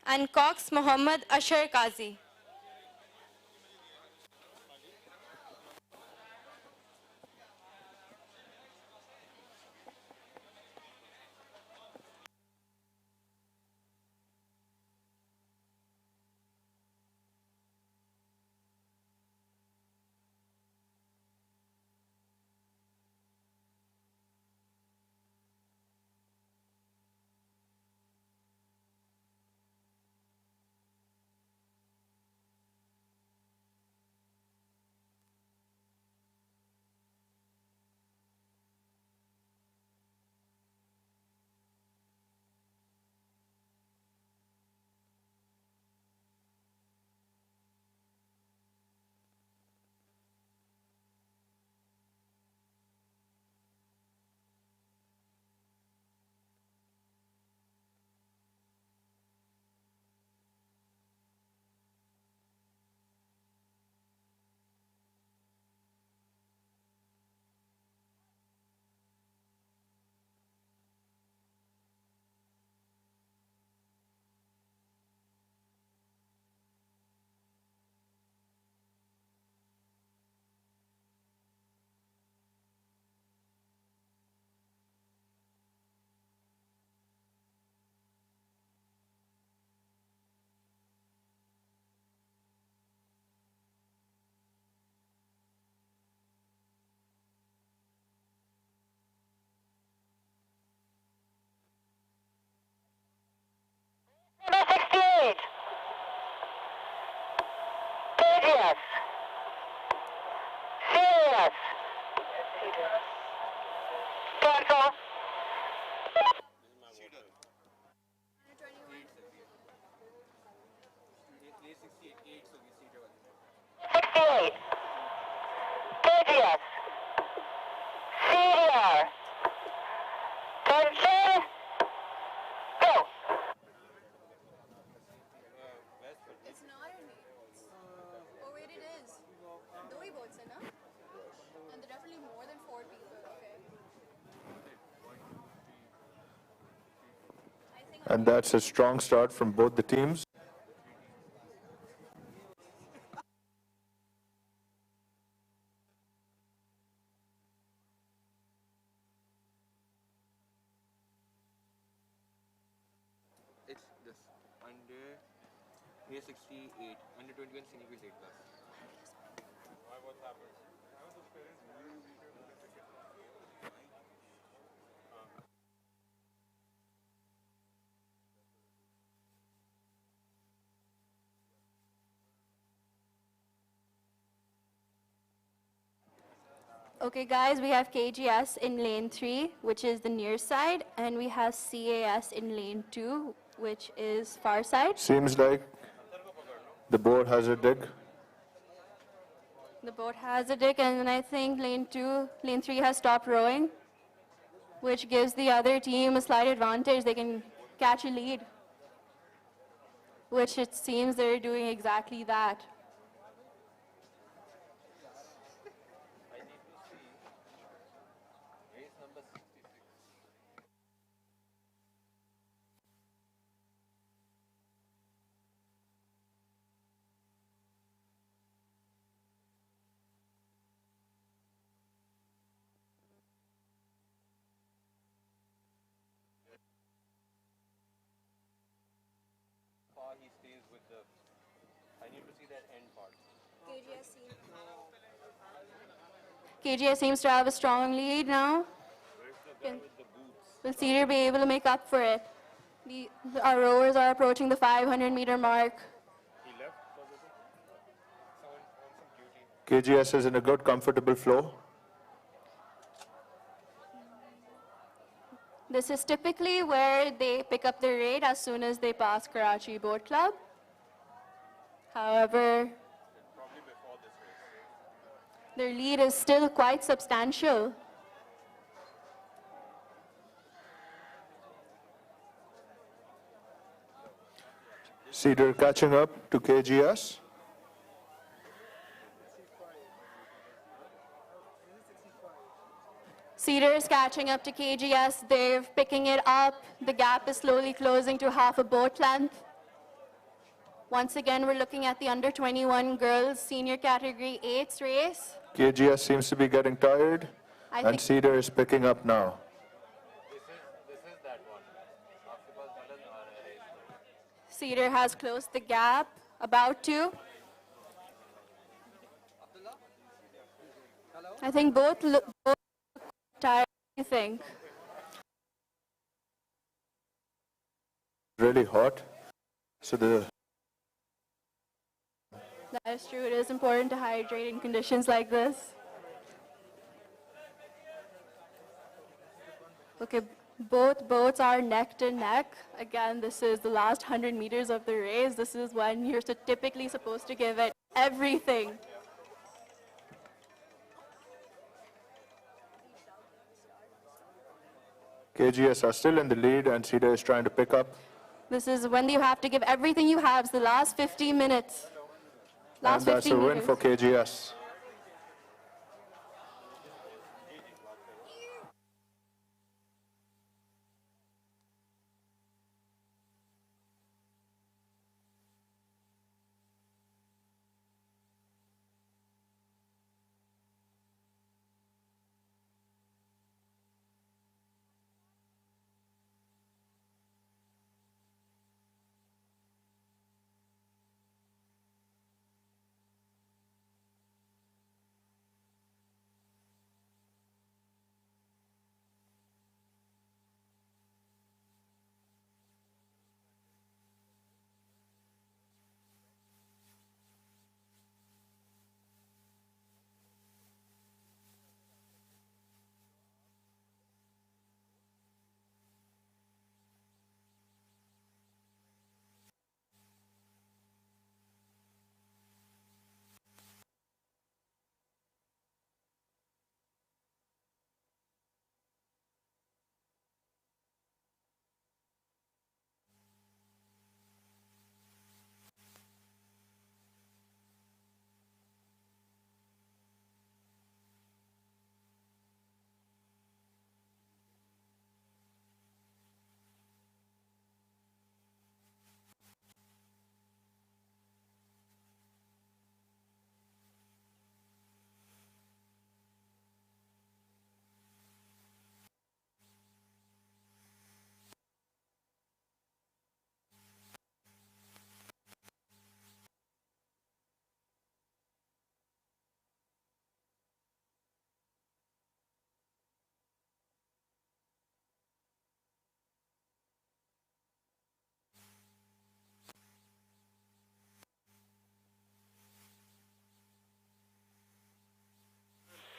And Cox Muhammad Ashar Qazi.
Number 68. KGS. CAS. Cancel. 68. KGS. CDR. Attention. Go.
It's not in me. Oh wait, it is. दो ही boats है ना? And there are definitely more than 4 people. Okay.
And that's a strong start from both the teams.
It's this under A68, under 21 single wheel 8 plus.
Why, what happened?
Okay guys, we have KGS in lane 3, which is the near side, and we have CAS in lane 2, which is far side.
Seems like the board has a dig.
The boat has a dick, and I think lane 3 has stopped rowing, which gives the other team a slight advantage. They can catch a lead, which it seems they're doing exactly that.
with the. I need to see that end part.
KGS seems to have a strong lead now. Will Cedar be able to make up for it? Our rowers are approaching the 500-meter mark.
KGS is in a good, comfortable flow.
This is typically where they pick up their rate as soon as they pass Karachi Boat Club. However, their lead is still quite substantial.
Cedar catching up to KGS.
Cedar is catching up to KGS. They're picking it up. The gap is slowly closing to half a boat length. Once again, we're looking at the under 21 girls senior category 8s race.
KGS seems to be getting tired, and Cedar is picking up now.
This is that one.
Cedar has closed the gap, about to. I think both look tired, I think.
Really hot. So
That is true. It is important to hydrate in conditions like this. Okay, both boats are neck to neck. Again, this is the last 100 meters of the race. This is when you're typically supposed to give it everything.
KGS are still in the lead, and Cedar is trying to pick up.
This is when you have to give everything you have. It's the last 50 minutes.
And that's a win for KGS.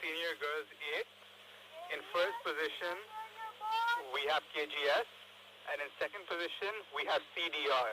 Senior girls 8. In first position, we have KGS, and in second position, we have CDR.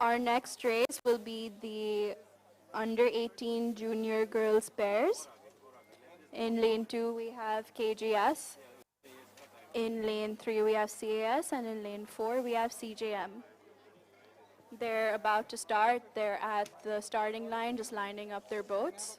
Our next race will be the under 18 junior girls pairs. In lane 2, we have KGS. In lane 3, we have CAS. And in lane 4, we have CJM. They're about to start. They're at the starting line, just lining up their boats.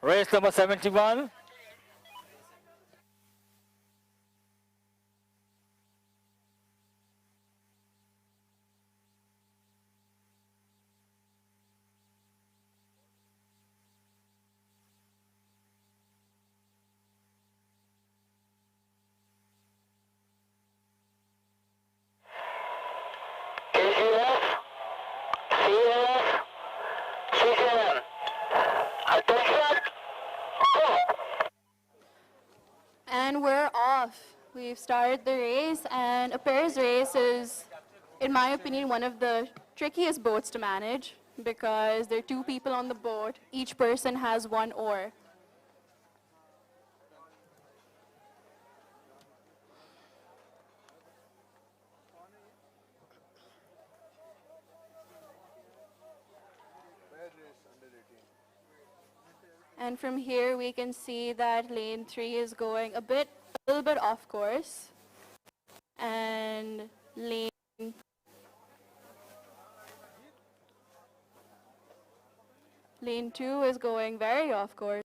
Race number 71.
KGS, CAS, CJM. Attention, go!
And we're off. We've started the race, and a pairs race is, in my opinion, one of the trickiest boats to manage because there are 2 people on the boat. Each person has 1 oar. And from here, we can see that lane 3 is going a little bit off course. And lane 2 is going very off course.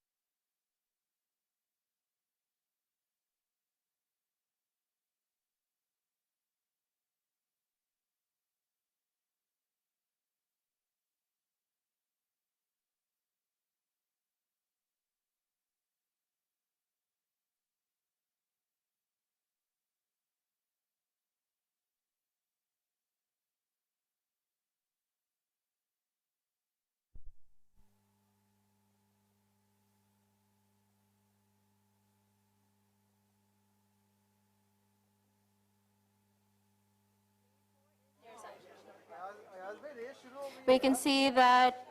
We can see that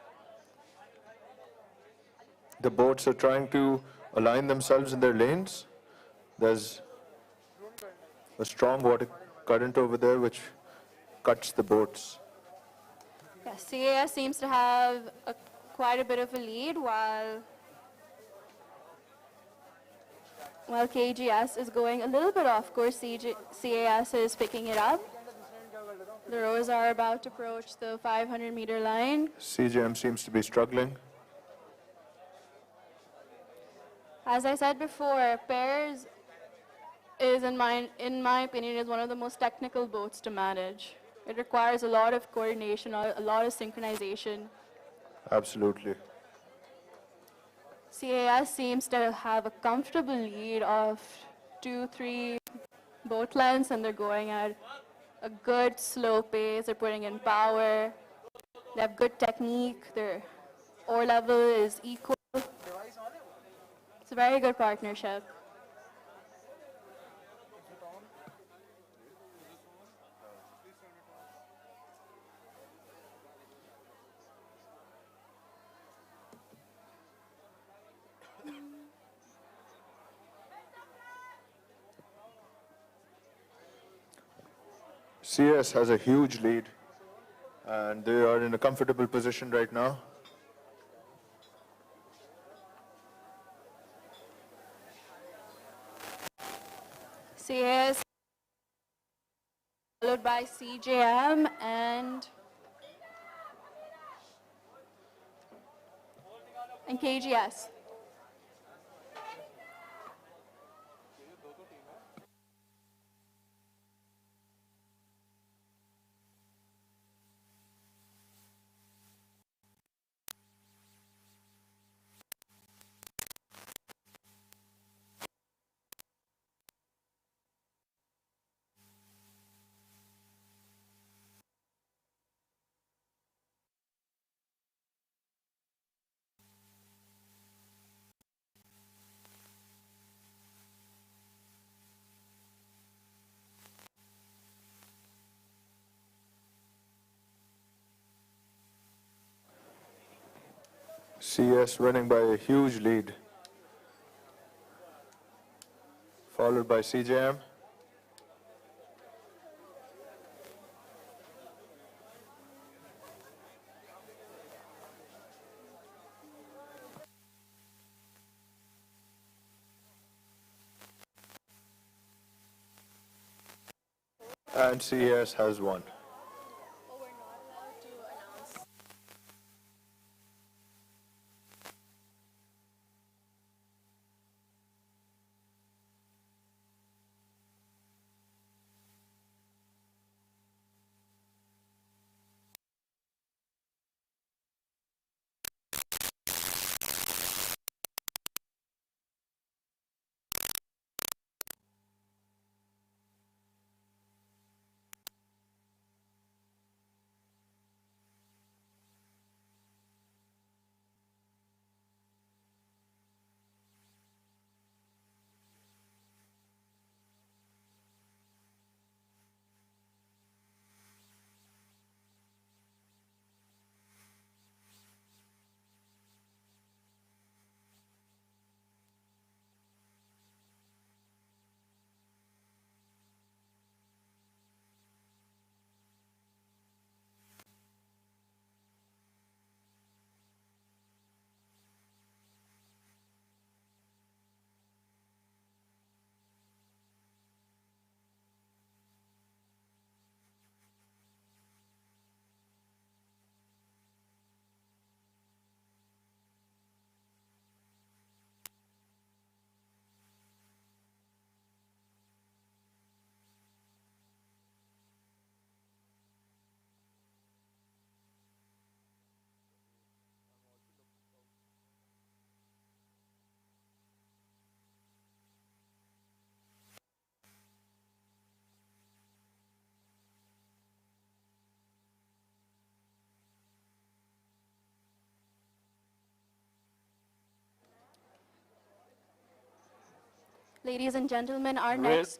The boats are trying to align themselves in their lanes. There's a strong water current over there which cuts the boats.
CAS seems to have quite a bit of a lead while KGS is going a little bit off course. CAS is picking it up. The rowers are about to approach the 500-meter line.
CJM seems to be struggling.
As I said before, pairs is, in my opinion, is one of the most technical boats to manage. It requires a lot of coordination, a lot of synchronization.
Absolutely.
CAS seems to have a comfortable lead of 2-3 boat lengths, and they're going at a good slow pace. They're putting in power. They have good technique. Their oar level is equal. It's a very good partnership.
CS has a huge lead, and they are in a comfortable position right now.
CS followed by CJM and
and KGS.
CS winning by a huge lead, followed by CJM. And CS has won.
Ladies and gentlemen, our next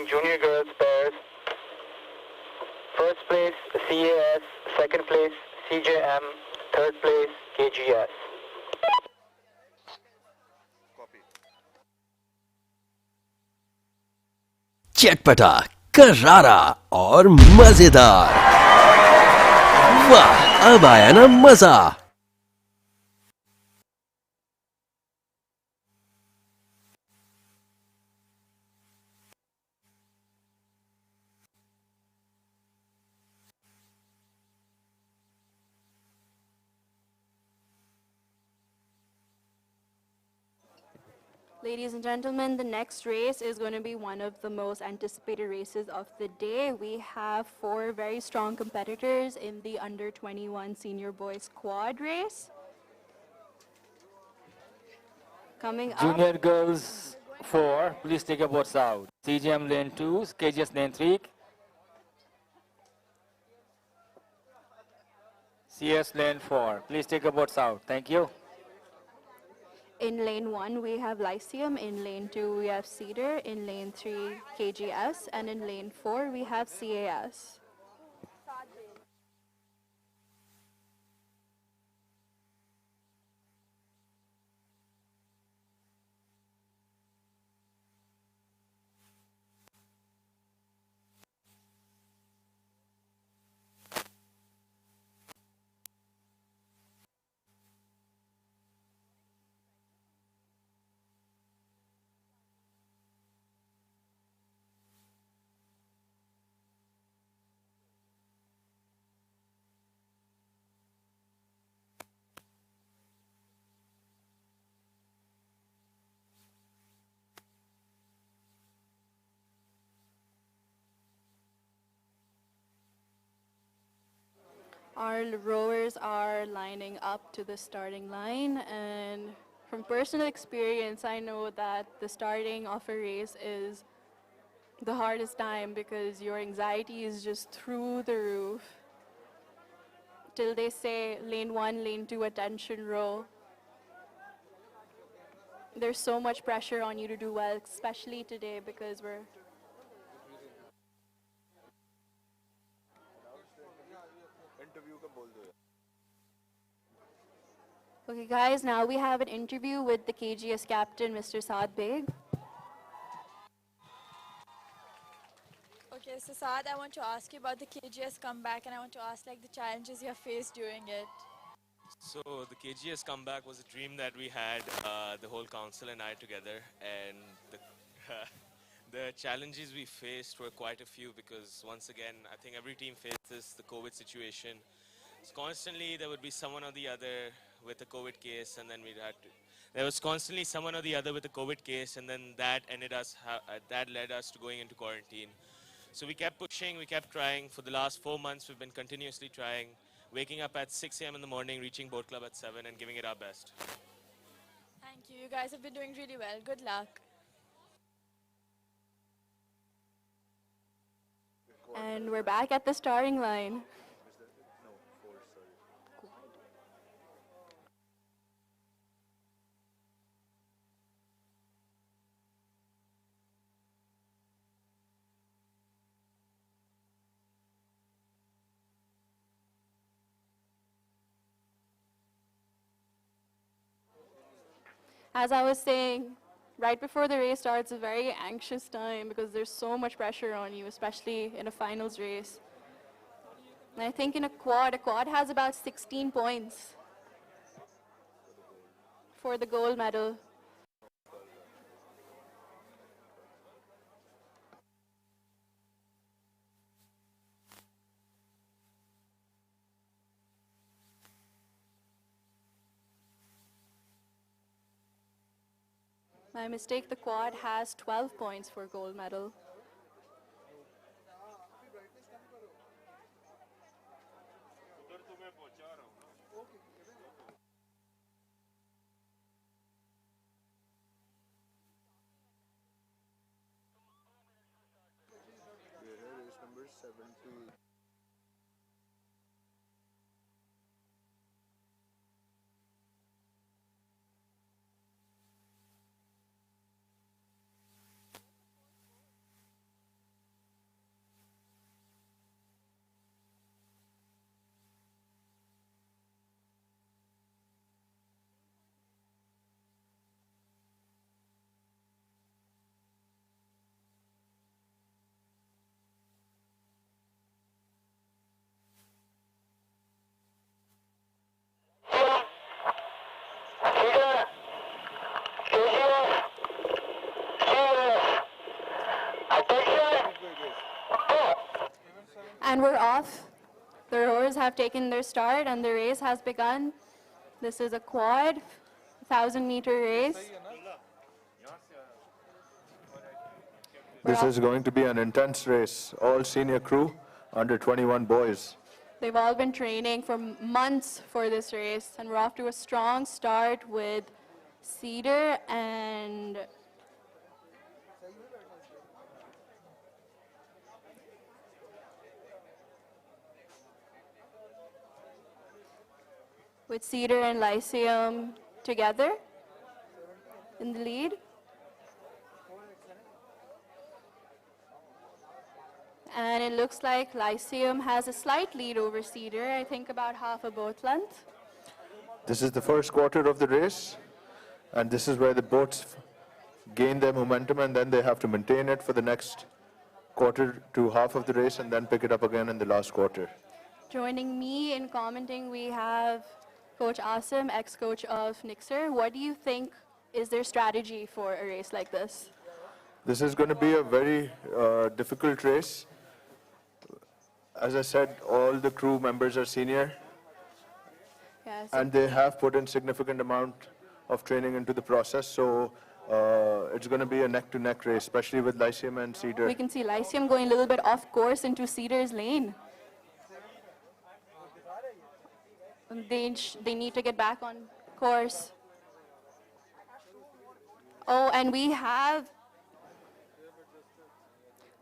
Junior girls pairs. First place CAS, second place CJM, third place KGS.
चटपटा, करारा और मजेदार। वाह, अब आया ना मजा।
Ladies and gentlemen, the next race is going to be one of the most anticipated races of the day. We have 4 very strong competitors in the under 21 senior boys quad race. Coming up,
Junior girls 4, please take your boats out. CGM lane 2, KGS lane 3. CS lane 4, please take your boats out. Thank you.
In lane 1, we have Lyceum. In lane 2, we have Cedar. In lane 3, KGS. And in lane 4, we have CAS. Our rowers are lining up to the starting line, and from personal experience, I know that the starting of a race is the hardest time because your anxiety is just through the roof. Till they say lane 1, lane 2, attention row. There's so much pressure on you to do well, especially today because we're Okay guys, now we have an interview with the KGS captain, Mr. Saad Beg.
Okay, so Saad, I want to ask you about the KGS comeback, and I want to ask like the challenges you have faced during it.
So the KGS comeback was a dream that we had, the whole council and I together, and the challenges we faced were quite a few because once again, I think every team faces the COVID situation. So constantly there would be someone or the other with a COVID case, and then there was constantly someone or the other with a COVID case, and then that that led us to going into quarantine. So we kept pushing, we kept trying. For the last 4 months, we've been continuously trying, waking up at 6 a.m. in the morning, reaching boat club at 7 and giving it our best.
Thank you. You guys have been doing really well. Good luck.
And we're back at the starting line. As I was saying, right before the race starts, a very anxious time because there's so much pressure on you, especially in a finals race. And I think in a quad has about 16 points for the gold medal. My mistake, the quad has 12 points for gold medal.
Race number 7 to
And we're off. The rowers have taken their start and the race has begun. This is a quad, 1,000-meter race.
This is going to be an intense race. All senior crew, under 21 boys.
They've all been training for months for this race, and we're off to a strong start with Cedar and Lyceum together. in the lead. And it looks like Lyceum has a slight lead over Cedar, I think about half a boat length.
This is the first quarter of the race, and this is where the boats gain their momentum, and then they have to maintain it for the next quarter to half of the race, and then pick it up again in the last quarter.
Joining me in commenting, we have Coach Asim, ex-coach of Nixer. What do you think is their strategy for a race like this?
This is going to be a very difficult race. As I said, all the crew members are senior, and they have put in significant amount of training into the process, so it's going to be a neck-to-neck race, especially with Lyceum and Cedar.
We can see Lyceum going a little bit off course into Cedar's lane. They need to get back on course. Oh, and we have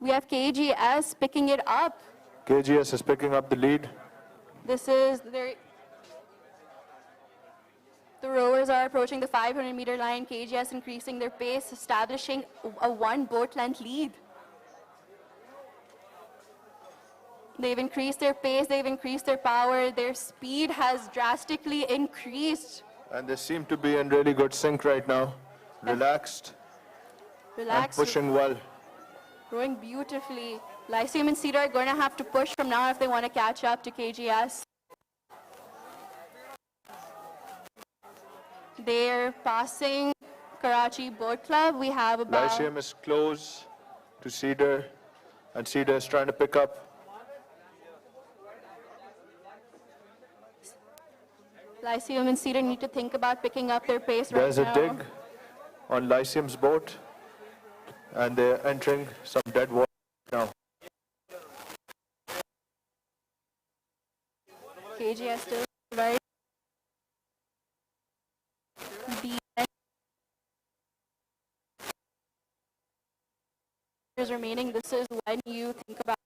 KGS picking it up.
KGS is picking up the lead.
This is the rowers are approaching the 500-meter line. KGS increasing their pace, establishing a one boat length lead. They've increased their pace, they've increased their power, their speed has drastically increased.
And they seem to be in really good sync right now. Relaxed.
Relaxed.
And pushing well.
Rowing beautifully. Lyceum and Cedar are going to have to push from now if they want to catch up to KGS. They're passing Karachi Boat Club. We have about...
Lyceum is close to Cedar, and Cedar is trying to pick up.
Lyceum and Cedar need to think about picking up their pace right now.
There's a dig on Lyceum's boat, and they're entering some dead water now.
KGS still very remaining. This is when you think about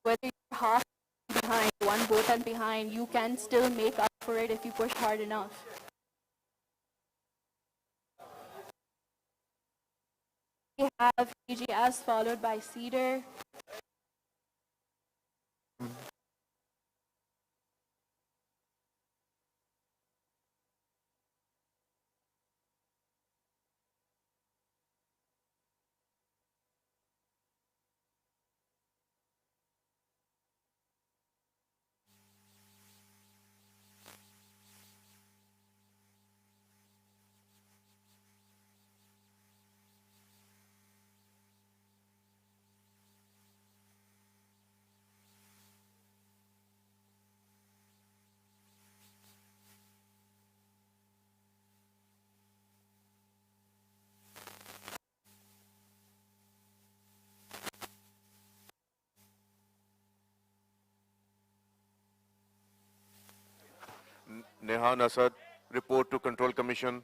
whether you're half behind, one boat and behind, you can still make up for it if you push hard enough. We have KGS followed by Cedar.
Nehan Asad, report to Control Commission.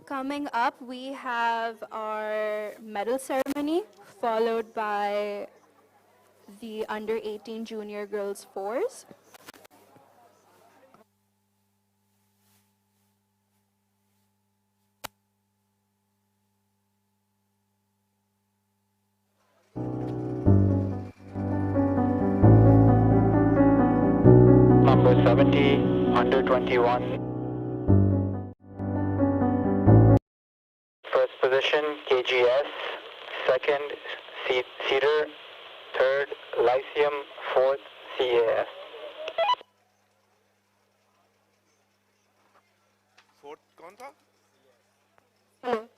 Coming up, we have our medal ceremony, followed by the under 18 junior girls fours.
Number 70, under 21.
First position, KGS. Second, Cedar. Third, Lyceum. Fourth, CAS.
Fourth, कौन था?
Hello.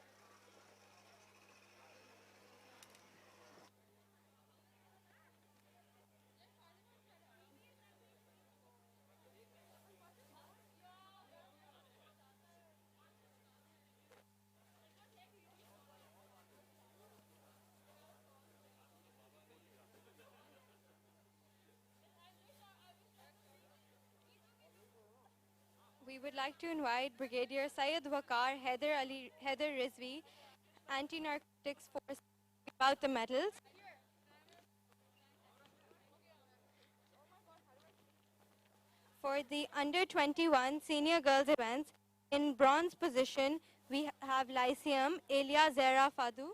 we would like to invite Brigadier Syed Waqar Haider Rizvi, Anti-Narcotics Force, about the medals. For the under-21 senior girls events, in bronze position, we have Lyceum Elia Zera Fadu.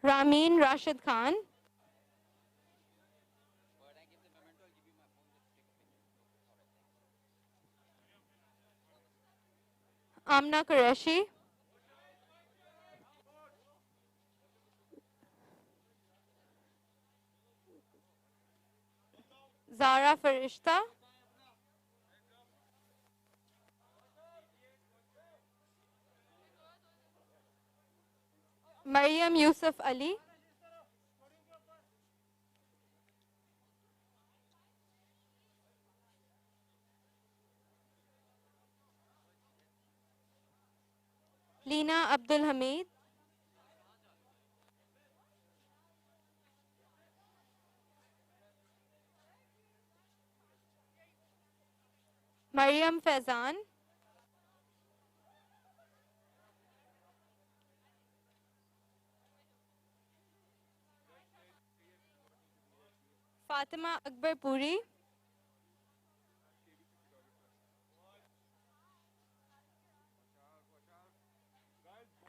Ramin Rashid Khan. Amna Qureshi. Zara Farishta. Maryam Yusuf Ali. Lina Abdul Hamid. Maryam Faizan. Fatima Akbar Puri.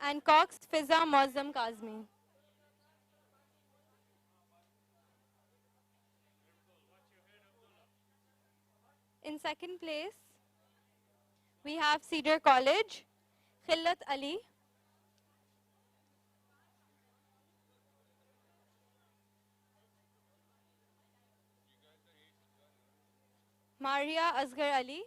And Cox Fiza Moazzam Kazmi. In second place, we have Cedar College, Khillat Ali. Maria Asghar Ali.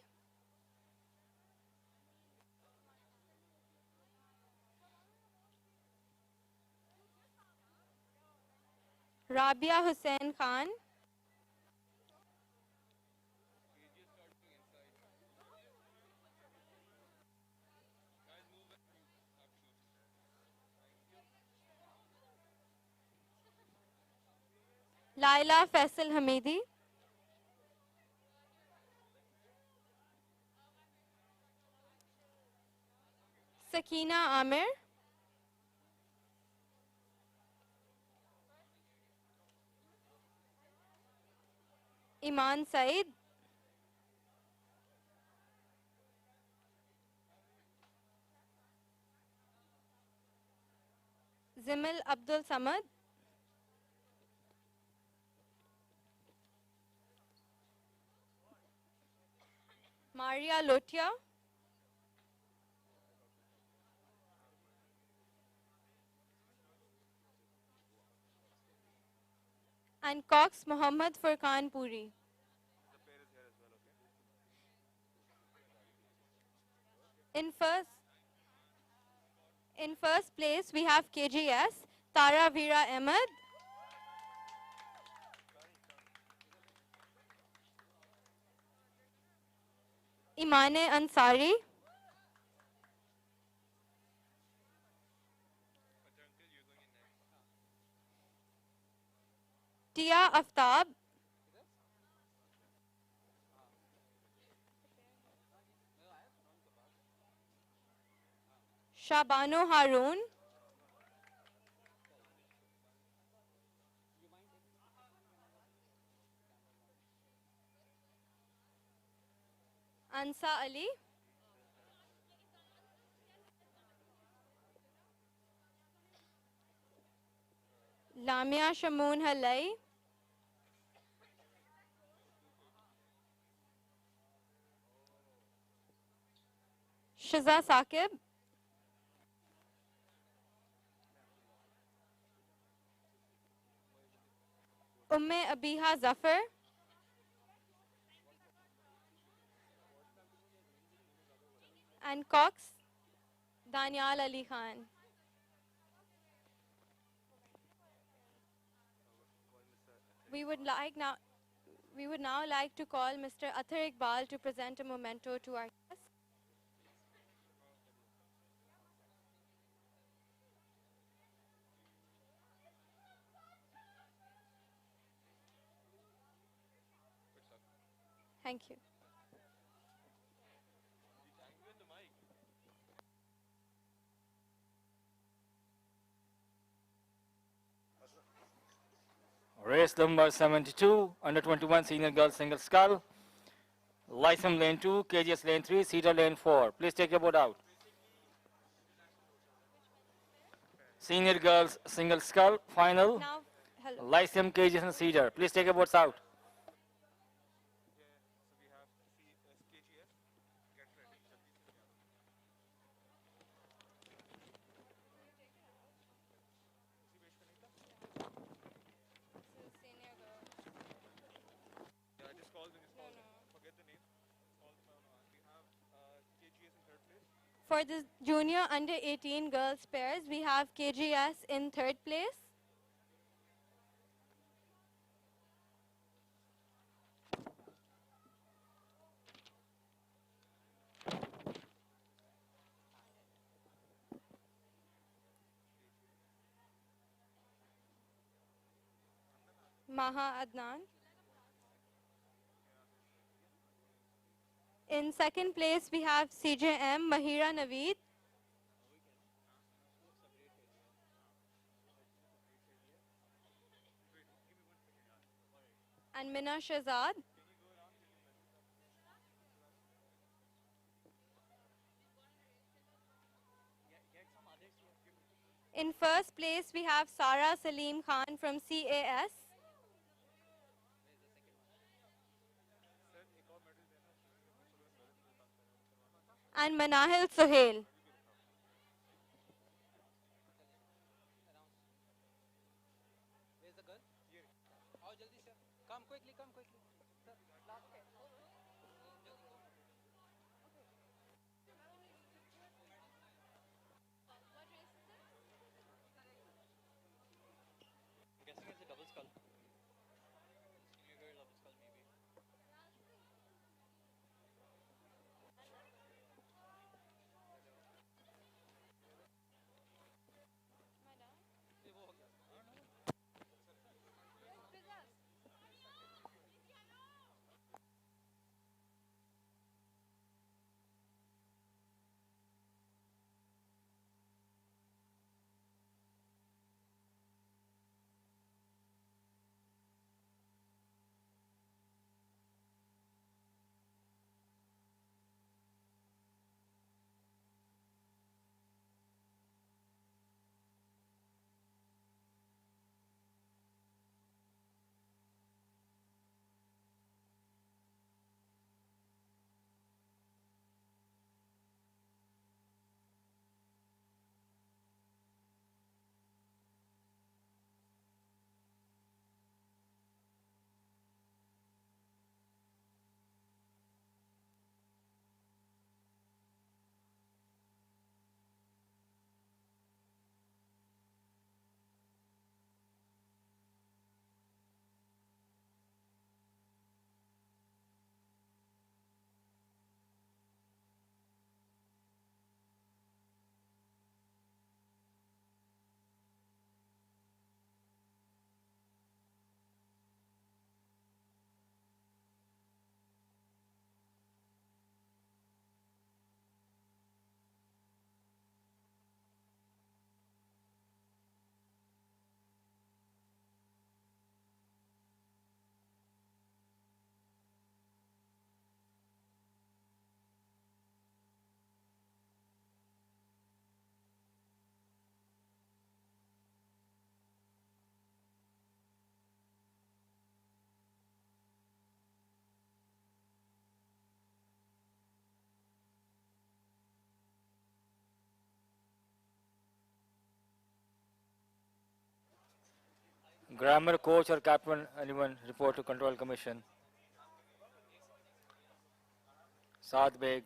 Rabia Hussain Khan. Laila Faisal Hamidi. Sakina Amir. Iman Said. Zimil Abdul Samad. Maria Lotia. And Cox Muhammad Furqan Puri. In first place, we have KGS, Tara Veera Ahmed. Imane Ansari. Tia Aftab. Shabano Haroon. Ansa Ali. Lamia Shamoon Halai. Shiza Saqib. Umme Abiha Zafar. And Cox Danial Ali Khan. We would now like to call Mr. Athar Iqbal to present a memento to our guests. Thank you.
Race number 72, under 21 senior girls single scull. Lyceum lane 2, KGS lane 3, Cedar lane 4. Please take your boat out. Senior girls single scull final.
Now, hello.
Lyceum, KGS and Cedar. Please take your boats out.
Yeah, just call them, just call them. Forget the name. Call them. We have KGS in third place.
For the junior under 18 girls pairs, we have KGS in third place. Maha Adnan. In second place, we have CJM Mahira Naveed. And Mina Shahzad. In first place, we have Sara Salim Khan from CAS. And Manahil Sohail.
Grammar coach or captain, anyone report to control commission. Saad Beg.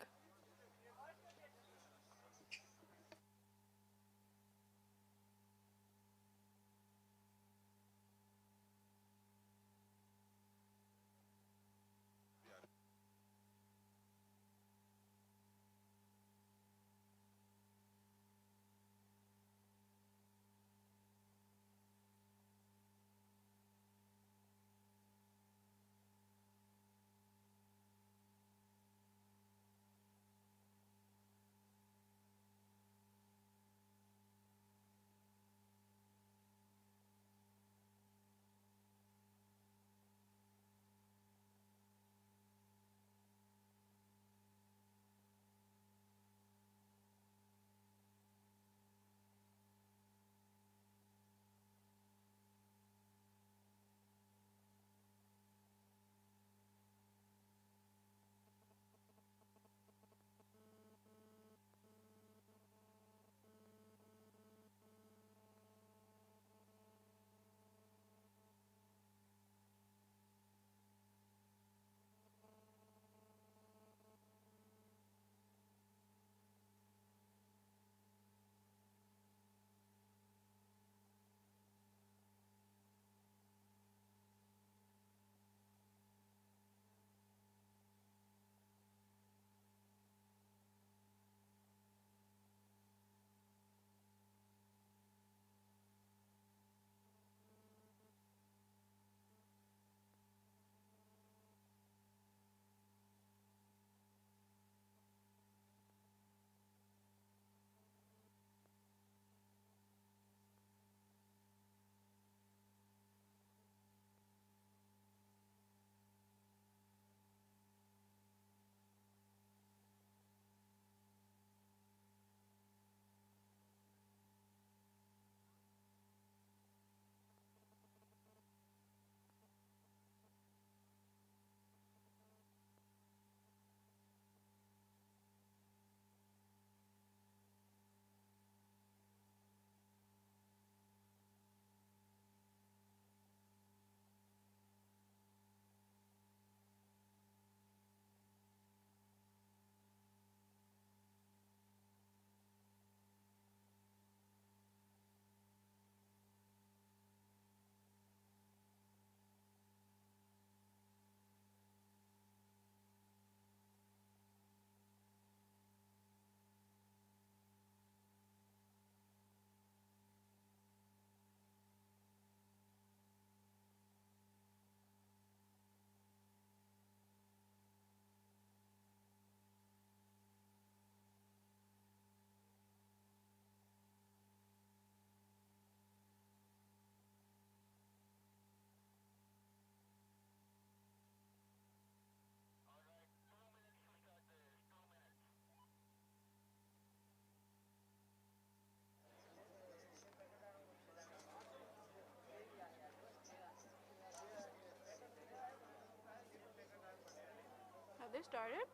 started?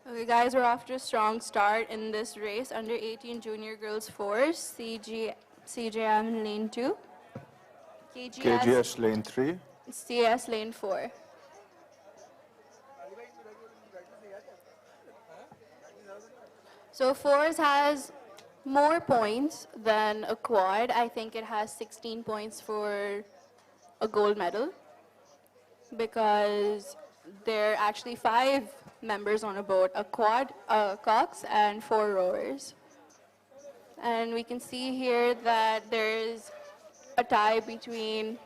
Okay, guys, we're off to a strong start in this race. Under 18 junior girls 4, CJM lane 2,
KGS lane 3.
CS lane 4. So fours has more points than a quad. I think it has 16 points for a gold medal because there are actually 5 members on a boat, a quad, a cox, and 4 rowers. And we can see here that there is a tie between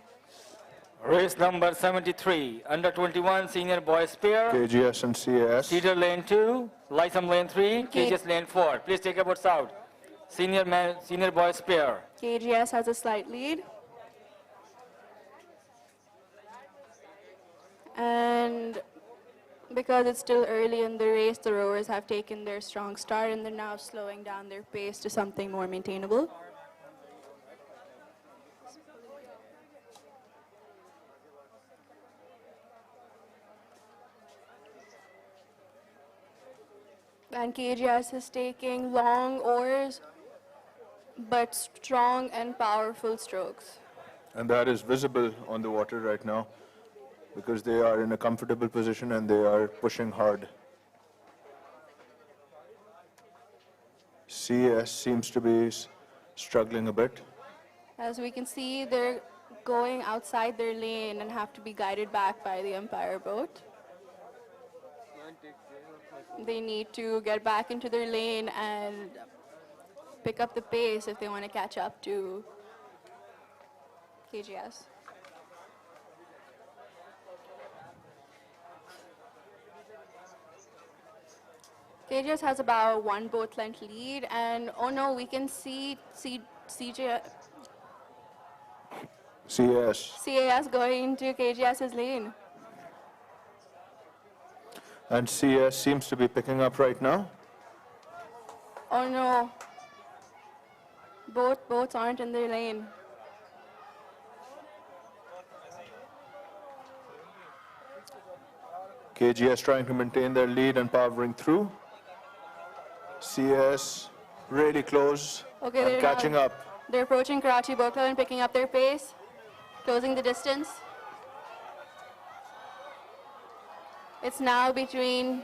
Race number 73, under 21 senior boys pair.
KGS and CAS.
Cedar lane 2, Lysam lane 3, KGS lane 4. Please take your boats out. Senior boys pair.
KGS has a slight lead. And because it's still early in the race, the rowers have taken their strong start and they're now slowing down their pace to something more maintainable. And KGS is taking long oars, but strong and powerful strokes.
And that is visible on the water right now because they are in a comfortable position and they are pushing hard. CAS seems to be struggling a bit.
As we can see, they're going outside their lane and have to be guided back by the umpire boat. They need to get back into their lane and pick up the pace if they want to catch up to KGS. KGS has about 1 boat length lead, and oh no, we can see CAS going into KGS's lane.
And CS seems to be picking up right now.
Oh no, both boats aren't in their lane.
KGS trying to maintain their lead and powering through. CS really close
Okay,
and catching up.
They're approaching Karachi Boat Club and picking up their pace, closing the distance. It's now between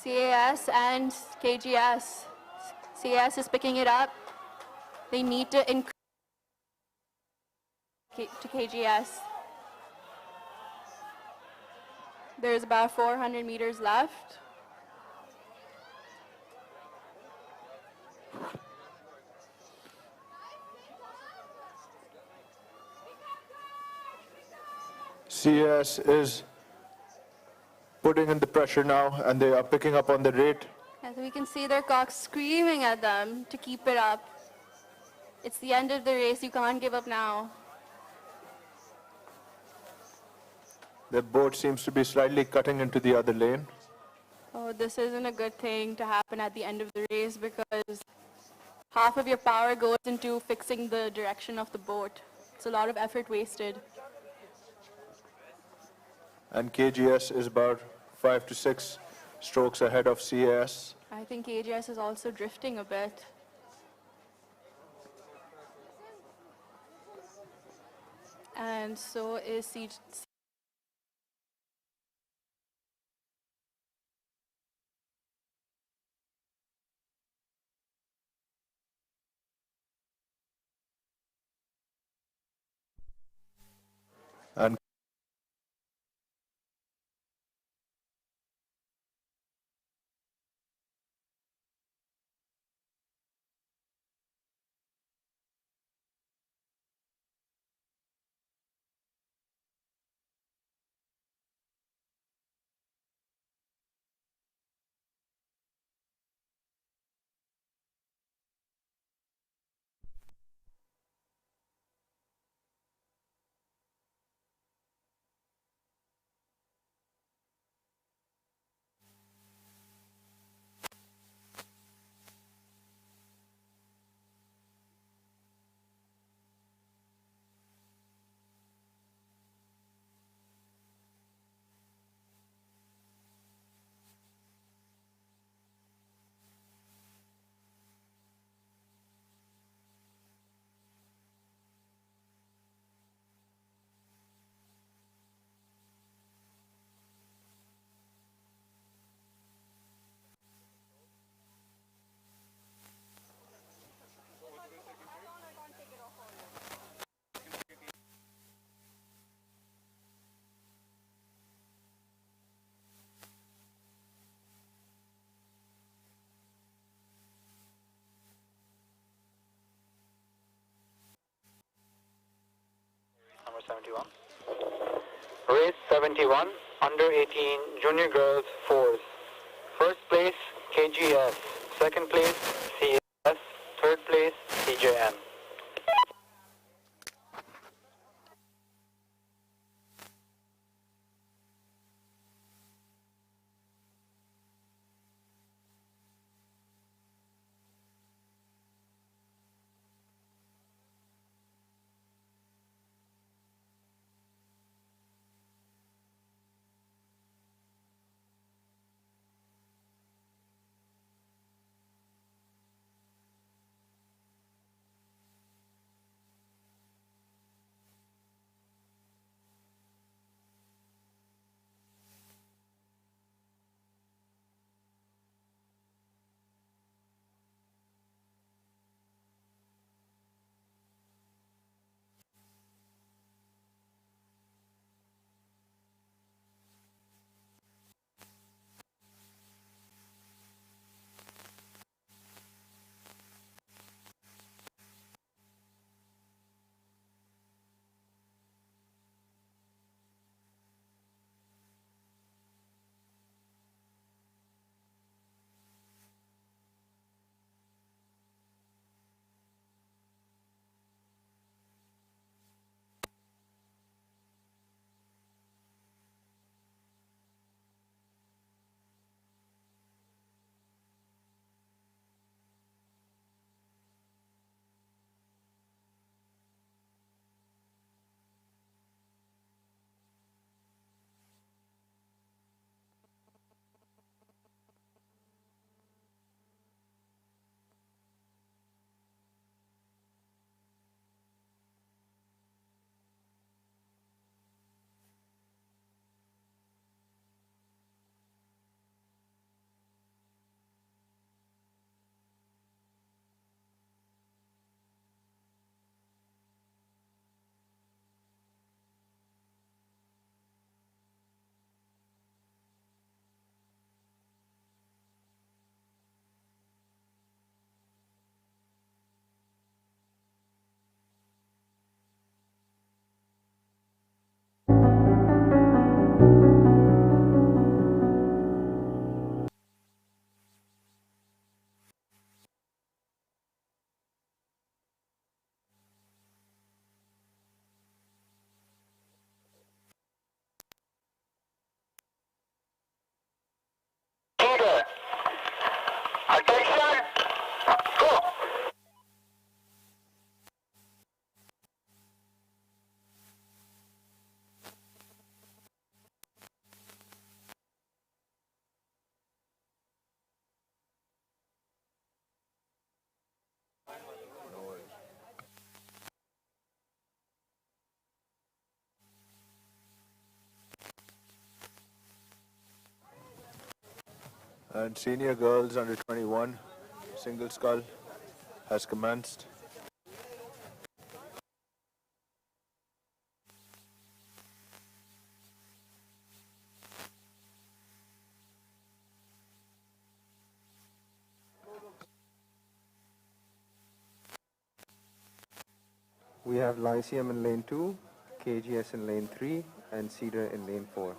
CAS and KGS. CAS is picking it up. They need to increase to KGS. There's about 400 meters left.
CS is putting in the pressure now and they are picking up on the rate.
As we can see their cocks screaming at them to keep it up. It's the end of the race, you can't give up now.
The boat seems to be slightly cutting into the other lane.
Oh, this isn't a good thing to happen at the end of the race because half of your power goes into fixing the direction of the boat. It's a lot of effort wasted.
And KGS is about 5 to 6 strokes ahead of CAS.
I think KGS is also drifting a bit. and so is
And
Number 71. Race 71, under 18, junior girls, fours. First place, KGS. Second place, CS. Third place, CJM.
And senior girls under 21, single scull has commenced.
We have Lyceum in lane 2, KGS in lane 3, and Cedar in lane 4.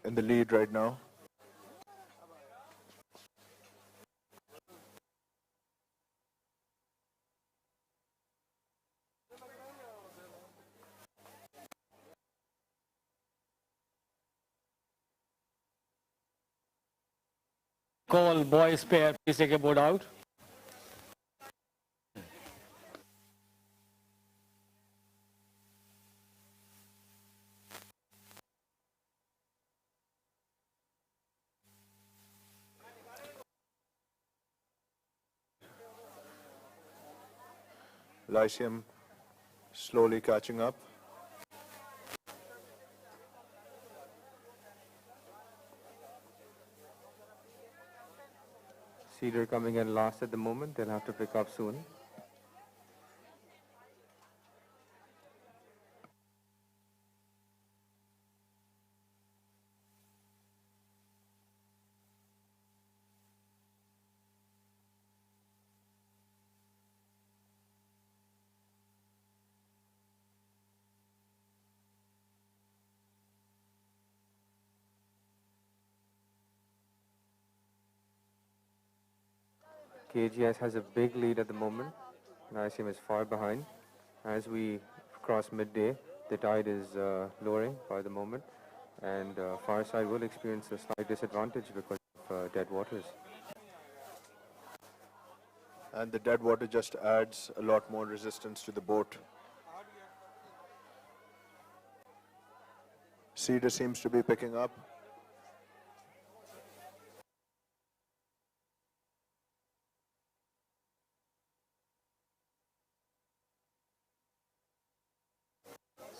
In the lead right now.
Call boys pair, please take a board out.
Lyceum slowly catching up.
Cedar coming in last at the moment. They'll have to pick up soon. KGS has a big lead at the moment. Lyceum is far behind. As we cross midday, the tide is lowering by the moment, and far side will experience a slight disadvantage because of dead waters.
And the dead water just adds a lot more resistance to the boat. Cedar seems to be picking up.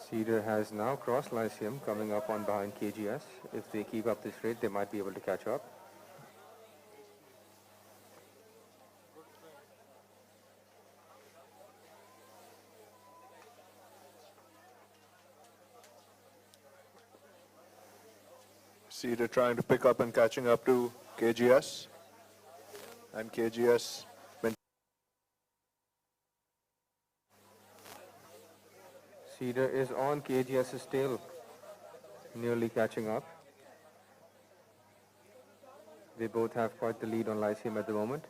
Cedar has now crossed Lyceum, coming up on behind KGS. If they keep up this rate, they might be able to catch up.
Cedar trying to pick up and catching up to KGS. And KGS
Cedar is on KGS's tail, nearly catching up. They both have quite the lead on Lyceum at the moment.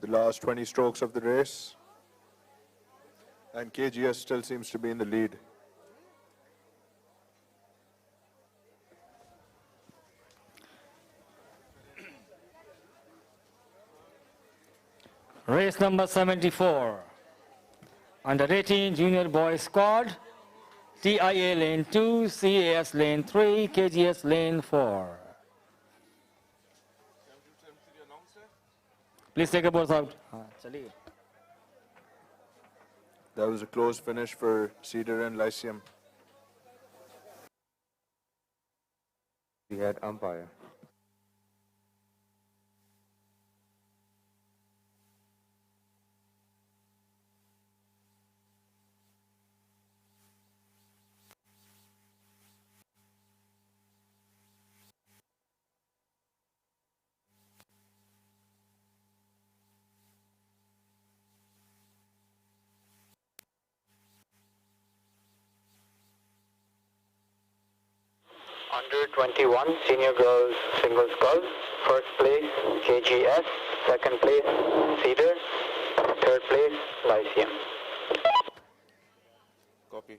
the last 20 strokes of the race. And KGS still seems to be in the lead.
Race number 74. Under 18 junior boys squad, TIA lane 2, CAS lane 3, KGS lane 4. Please take a board out.
That was a close finish for Cedar and Lyceum.
We had umpire.
under 21 senior girls single sculls. First place KGS, second place Cedar, third place Lyceum.
Copy.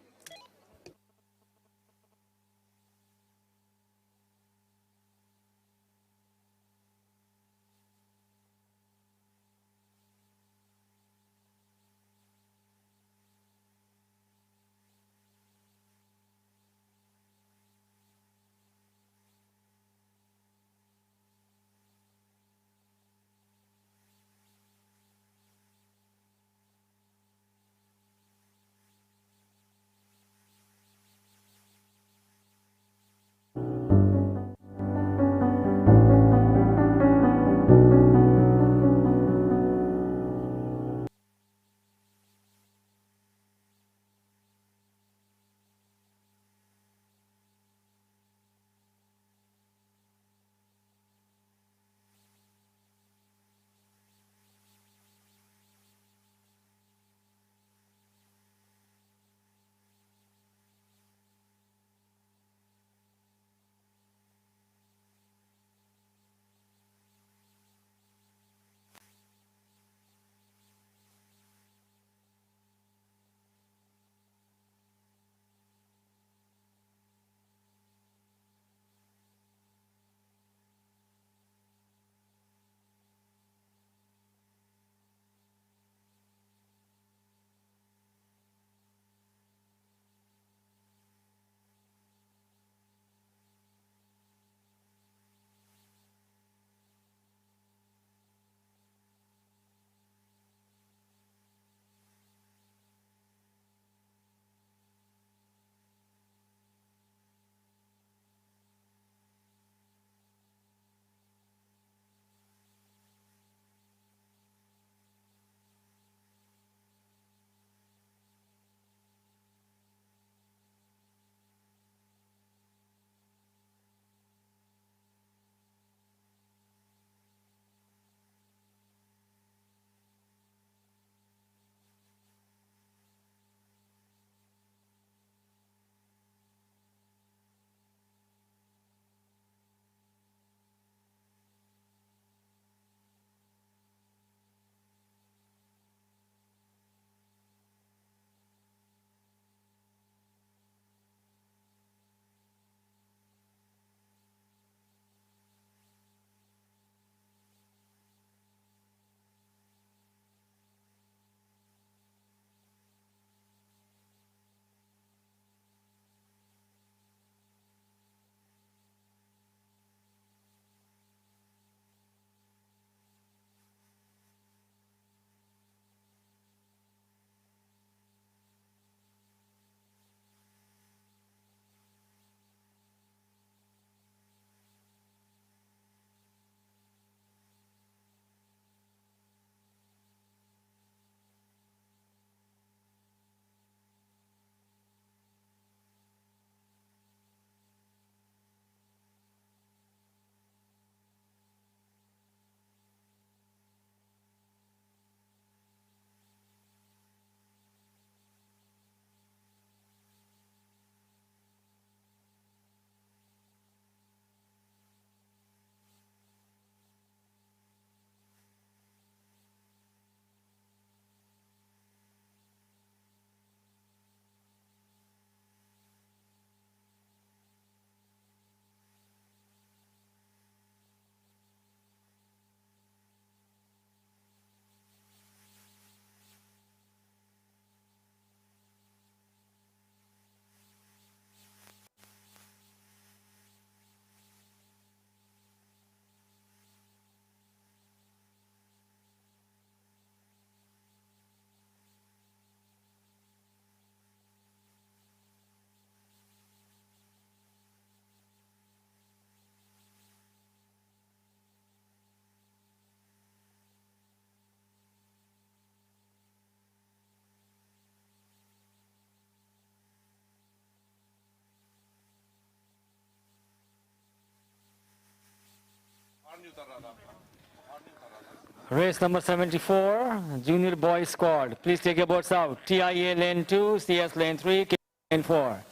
Race number 74, Junior Boys Squad. Please take your boats out. TIA lane 2, CS lane 3, K lane 4.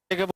Take your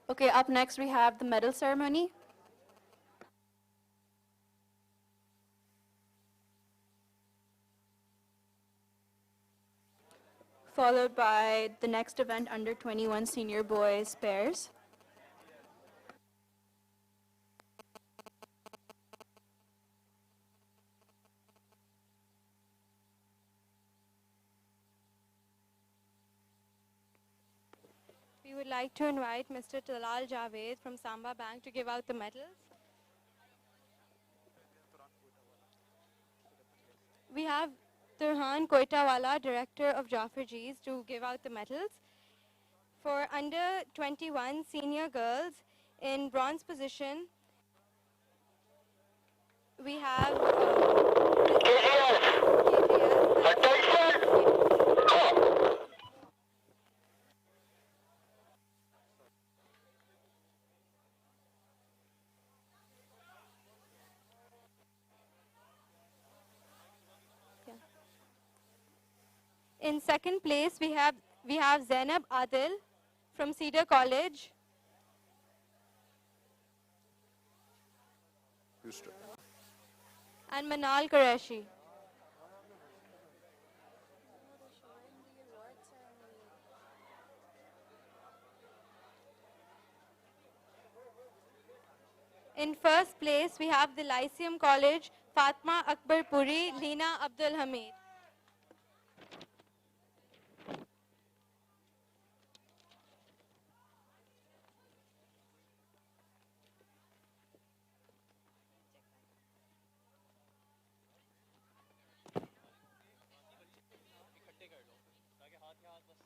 Okay, up next we have the medal ceremony. Followed by the next event, under 21 senior boys pairs. We would like to invite Mr. Talal Javed from Samba Bank to give out the medals. We have Turhan Koitawala, Director of Jafferjees, to give out the medals. For under 21 senior girls in bronze position, we have in second place, we have Zainab Adil from Cedar College. And Manal Qureshi. In first place, we have the Lyceum College, Fatma Akbar Puri, Leena Abdul Hamid.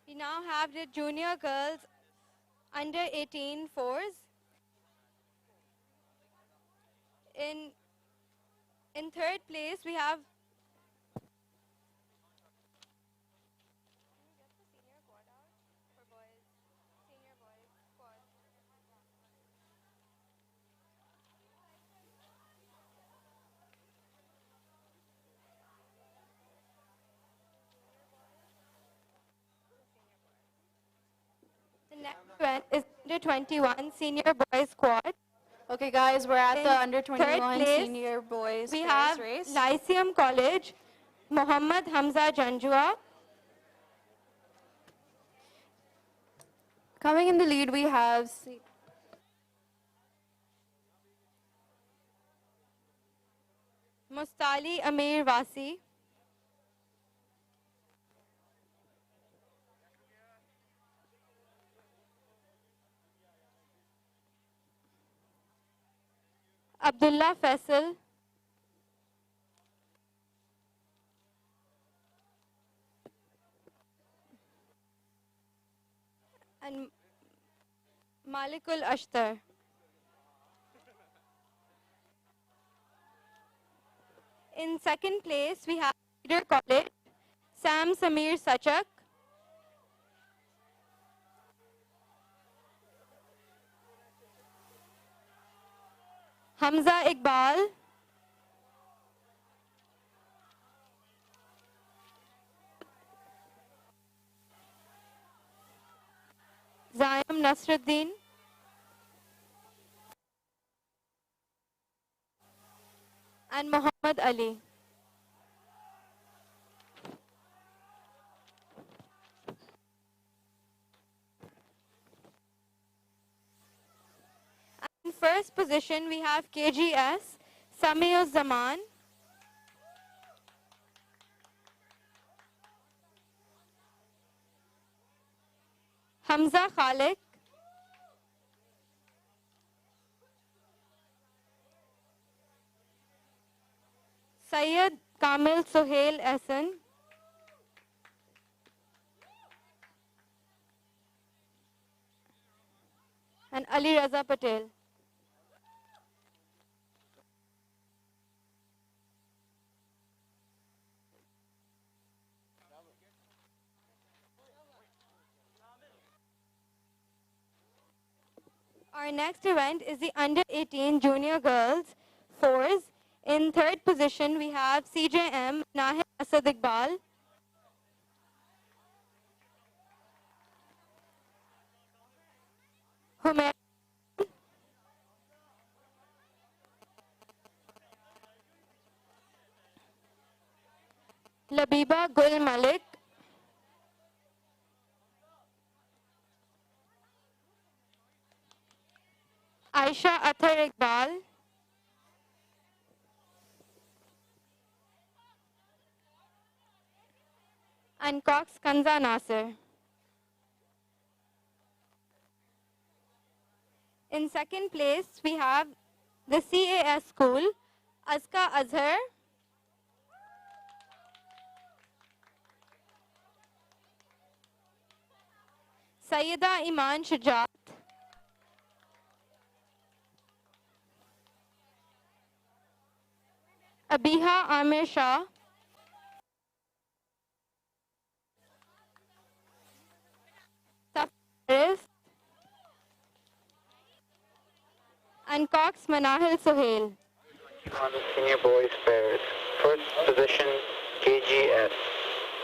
We now have the junior girls under 18 fours. In third place, we have the next event is under 21 senior boys squad.
Okay, guys, we're at
In
the under
third
21
place,
senior boys
we
pairs
have
race.
Lyceum College, Muhammad Hamza Janjua.
Coming in the lead, we have
Mustali Amir Wasi. Abdullah Faisal. And Malikul Ashtar. In second place, we have Cedar College, Sam Samir Sachak. Hamza Iqbal. Zayam Nasruddin. And Muhammad Ali. In first position, we have KGS, Samiul Zaman. Hamza Khalik. Syed Kamil Sohail Ehsan. And Ali Raza Patel. Our next event is the under 18 junior girls fours. In third position, we have CJM Nahid Asad Iqbal. Humaira
Labiba Gul Malik, Aisha Athar Iqbal, and Cox Kanza Nasir. In second place, we have the CAS school, Azka Azhar, Sayyida Iman Shujat, Abiha Amir Shah, Safaris, and Cox Manahil Sohail.
On the senior boys pairs. First position, KGS.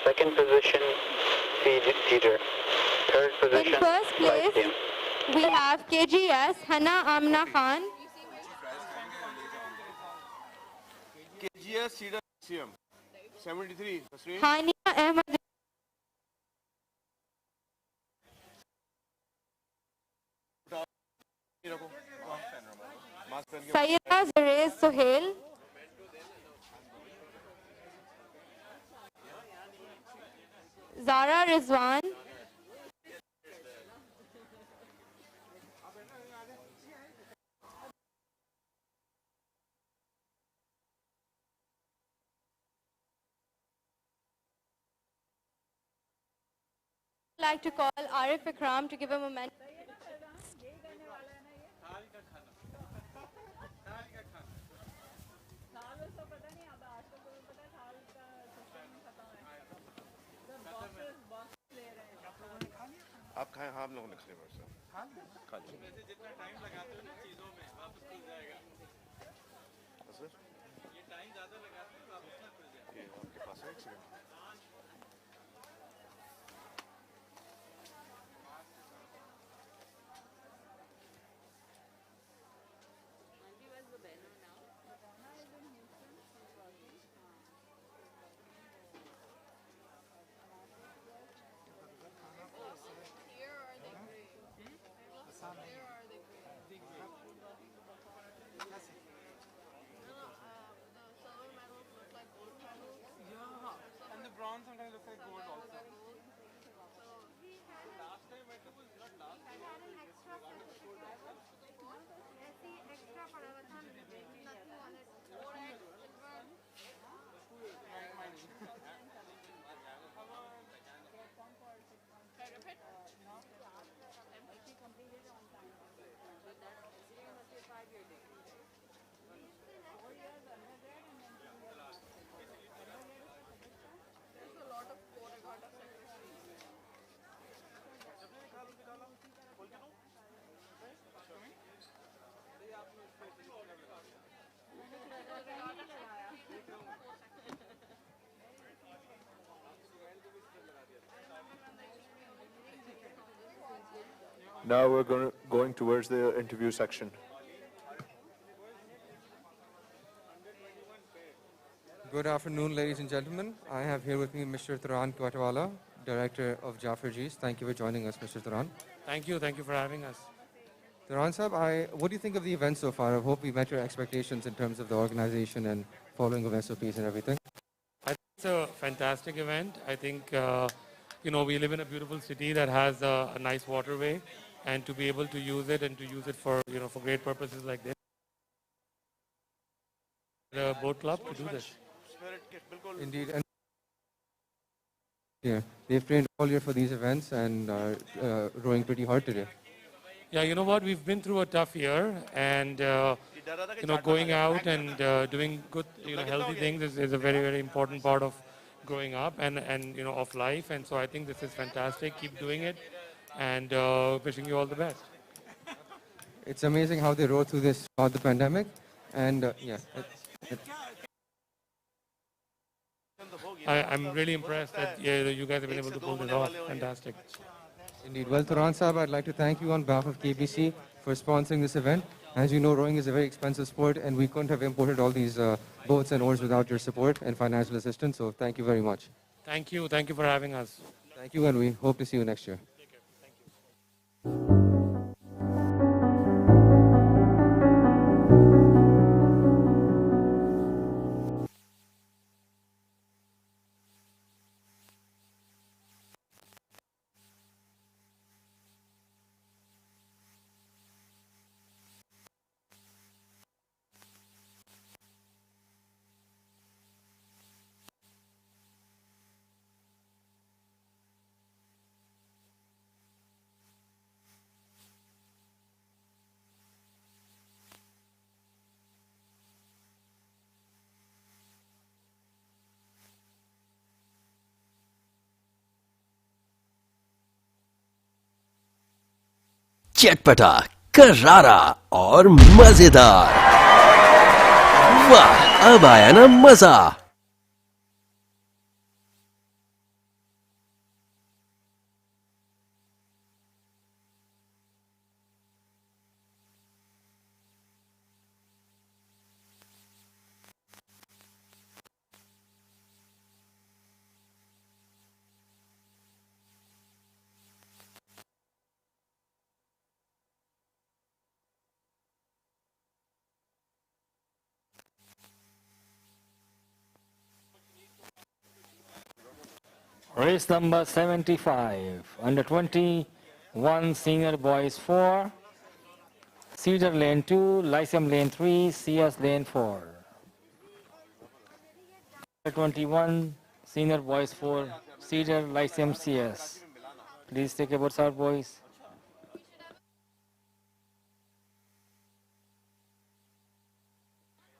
Second position, Cedar. Third position,
In first place,
Lyceum.
we have KGS, Hana Amna Khan,
KGS Cedar Lyceum. 73. Nasreen.
Hania Ahmed, Sayyida Zarez Sohail, Zara Rizwan, I'd like to call Arif Ikram to give a moment.
आप खाएं हाँ हम लोगों ने खाने बरसा खा लीजिए
जितना टाइम लगाते हो ना चीजों में वापस खुल जाएगा
सर
ये टाइम ज्यादा लगाते हो वापस ना खुल जाएगा
ये आपके पास है एक second
And the bronze sometimes looks like gold also. Last time I took was not last time. I had an extra
Now we're going towards the interview section.
Good afternoon, ladies and gentlemen. I have here with me Mr. Turan Kwatwala, Director of Jaffer G's. Thank you for joining us, Mr. Turan.
Thank you for having us.
Turan Sahab, what do you think of the event so far? I hope we met your expectations in terms of the organization and following of SOPs and everything.
I think it's a fantastic event. I think, we live in a beautiful city that has a nice waterway, and to be able to use it and to use it for, for great purposes like this. The boat club to do this.
Indeed. And yeah, they've trained all year for these events and are rowing pretty hard today.
Yeah, you know what? We've been through a tough year, and going out and doing good, healthy things is a very, very important part of growing up and of life. And so I think this is fantastic. Keep doing it, and wishing you all the best.
It's amazing how they rode through this throughout the pandemic, and
I'm really impressed that you guys have been able to pull this off. Fantastic.
Indeed. Well, Turan Sahab, I'd like to thank you on behalf of KBC for for sponsoring this event. As you know, rowing is a very expensive sport, and we couldn't have imported all these boats and oars without your support and financial assistance, so thank you very much.
Thank you. Thank you for having us.
Thank you, and we hope to see you next year.
चटपटा, करारा और मजेदार। वाह, अब आया ना मजा।
Race number 75, under 21 senior boys 4, Cedar lane 2, Lyceum lane 3, CS lane 4. Under 21 senior boys 4, Cedar, Lyceum, CS. Please take your boats out, boys.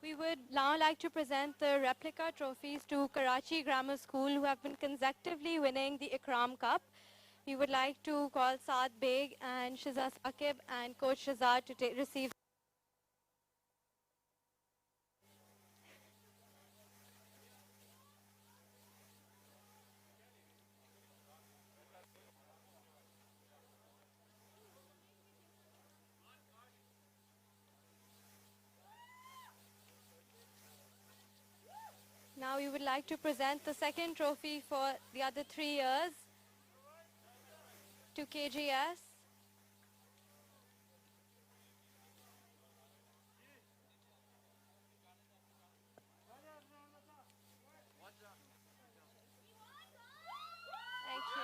We would now like to present the replica trophies to Karachi Grammar School, who have been consecutively winning the Ikram Cup. We would like to call Saad Beg and Shazad Akib and Coach Shazad to receive. Now we would like to present the second trophy for the other 3 years to KGS. Thank you.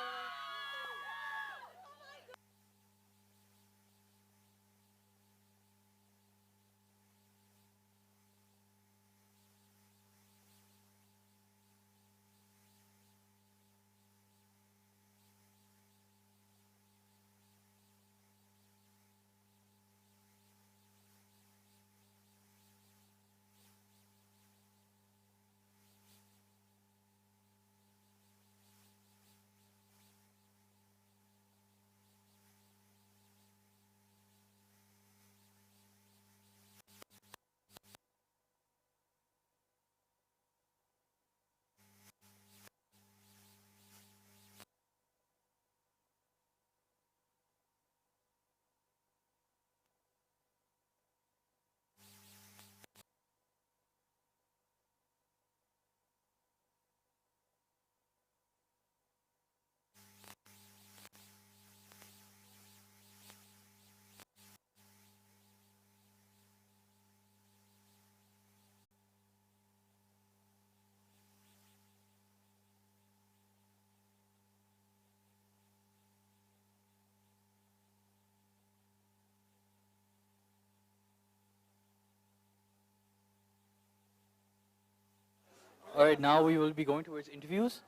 All right, now we will be going towards interviews.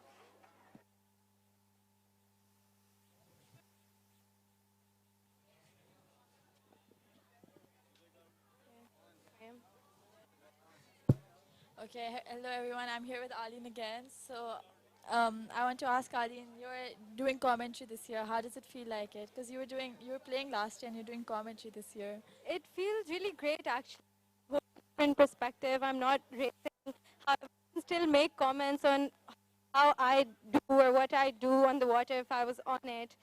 Okay, hello everyone. I'm here with Aline again. So I want to ask Aline, you're doing commentary this year. How does it feel like it? Because you were playing last year and you're doing commentary this year.
It feels really great, actually. Different perspective. I'm not racing. I can still make comments on how I do or what I do on the water if I was on it,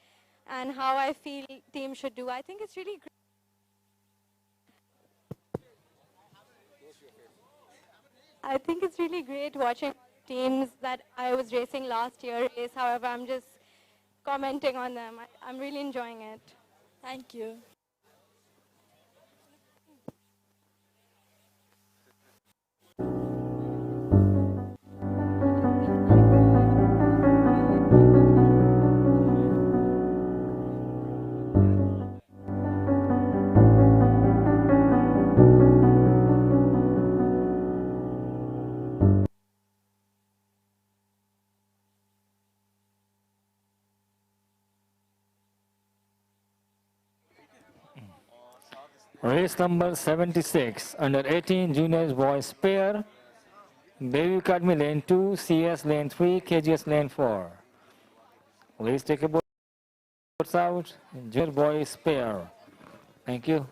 and how I feel team should do. I think it's really great. I think it's really great watching teams that I was racing last year race. However, I'm just commenting on them. I'm really enjoying it.
Thank you.
Race number 76, under 18 juniors boys pair, Baby Academy lane 2, CS lane 3, KGS lane 4. Please take your boats out, junior boys pair. Thank you.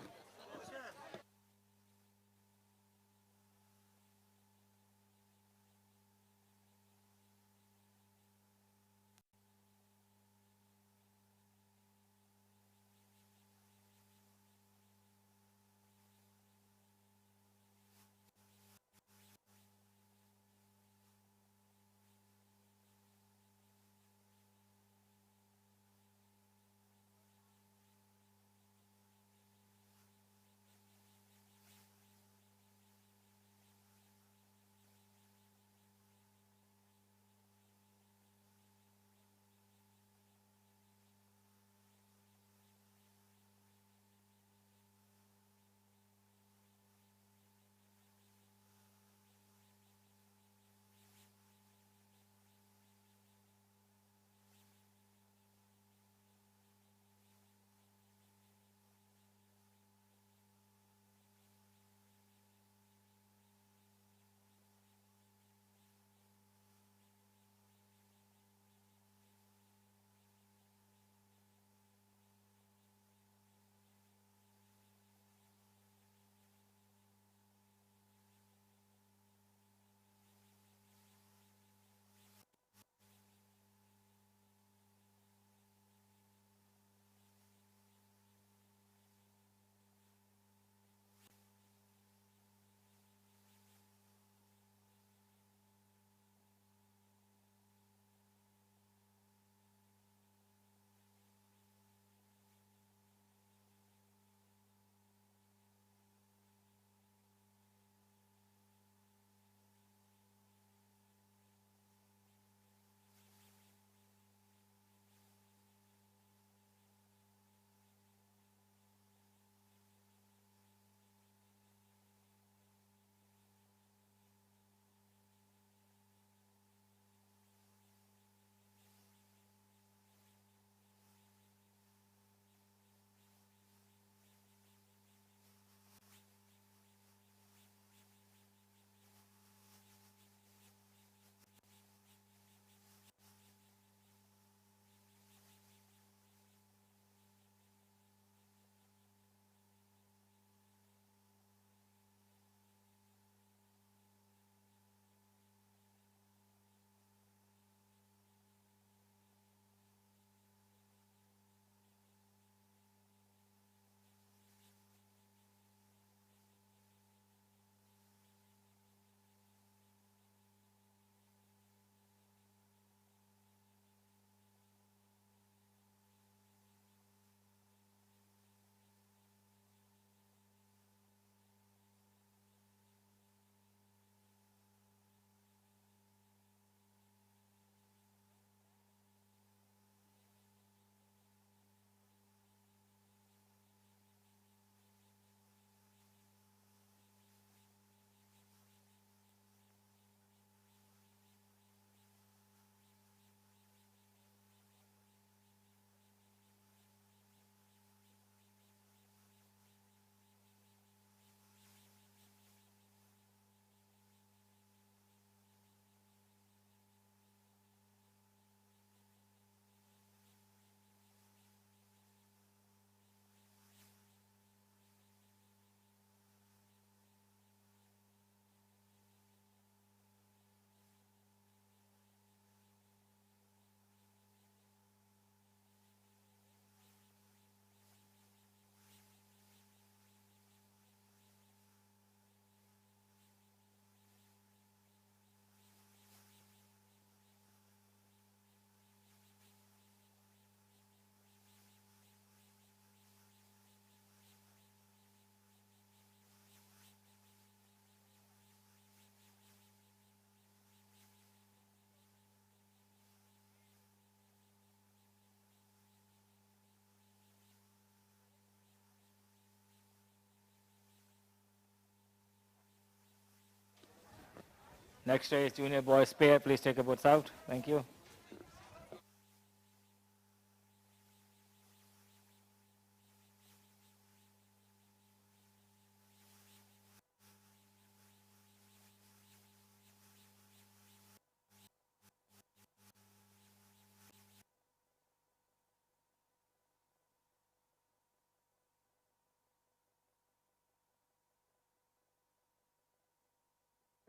Next race, junior boys pair. Please take your boats out. Thank you.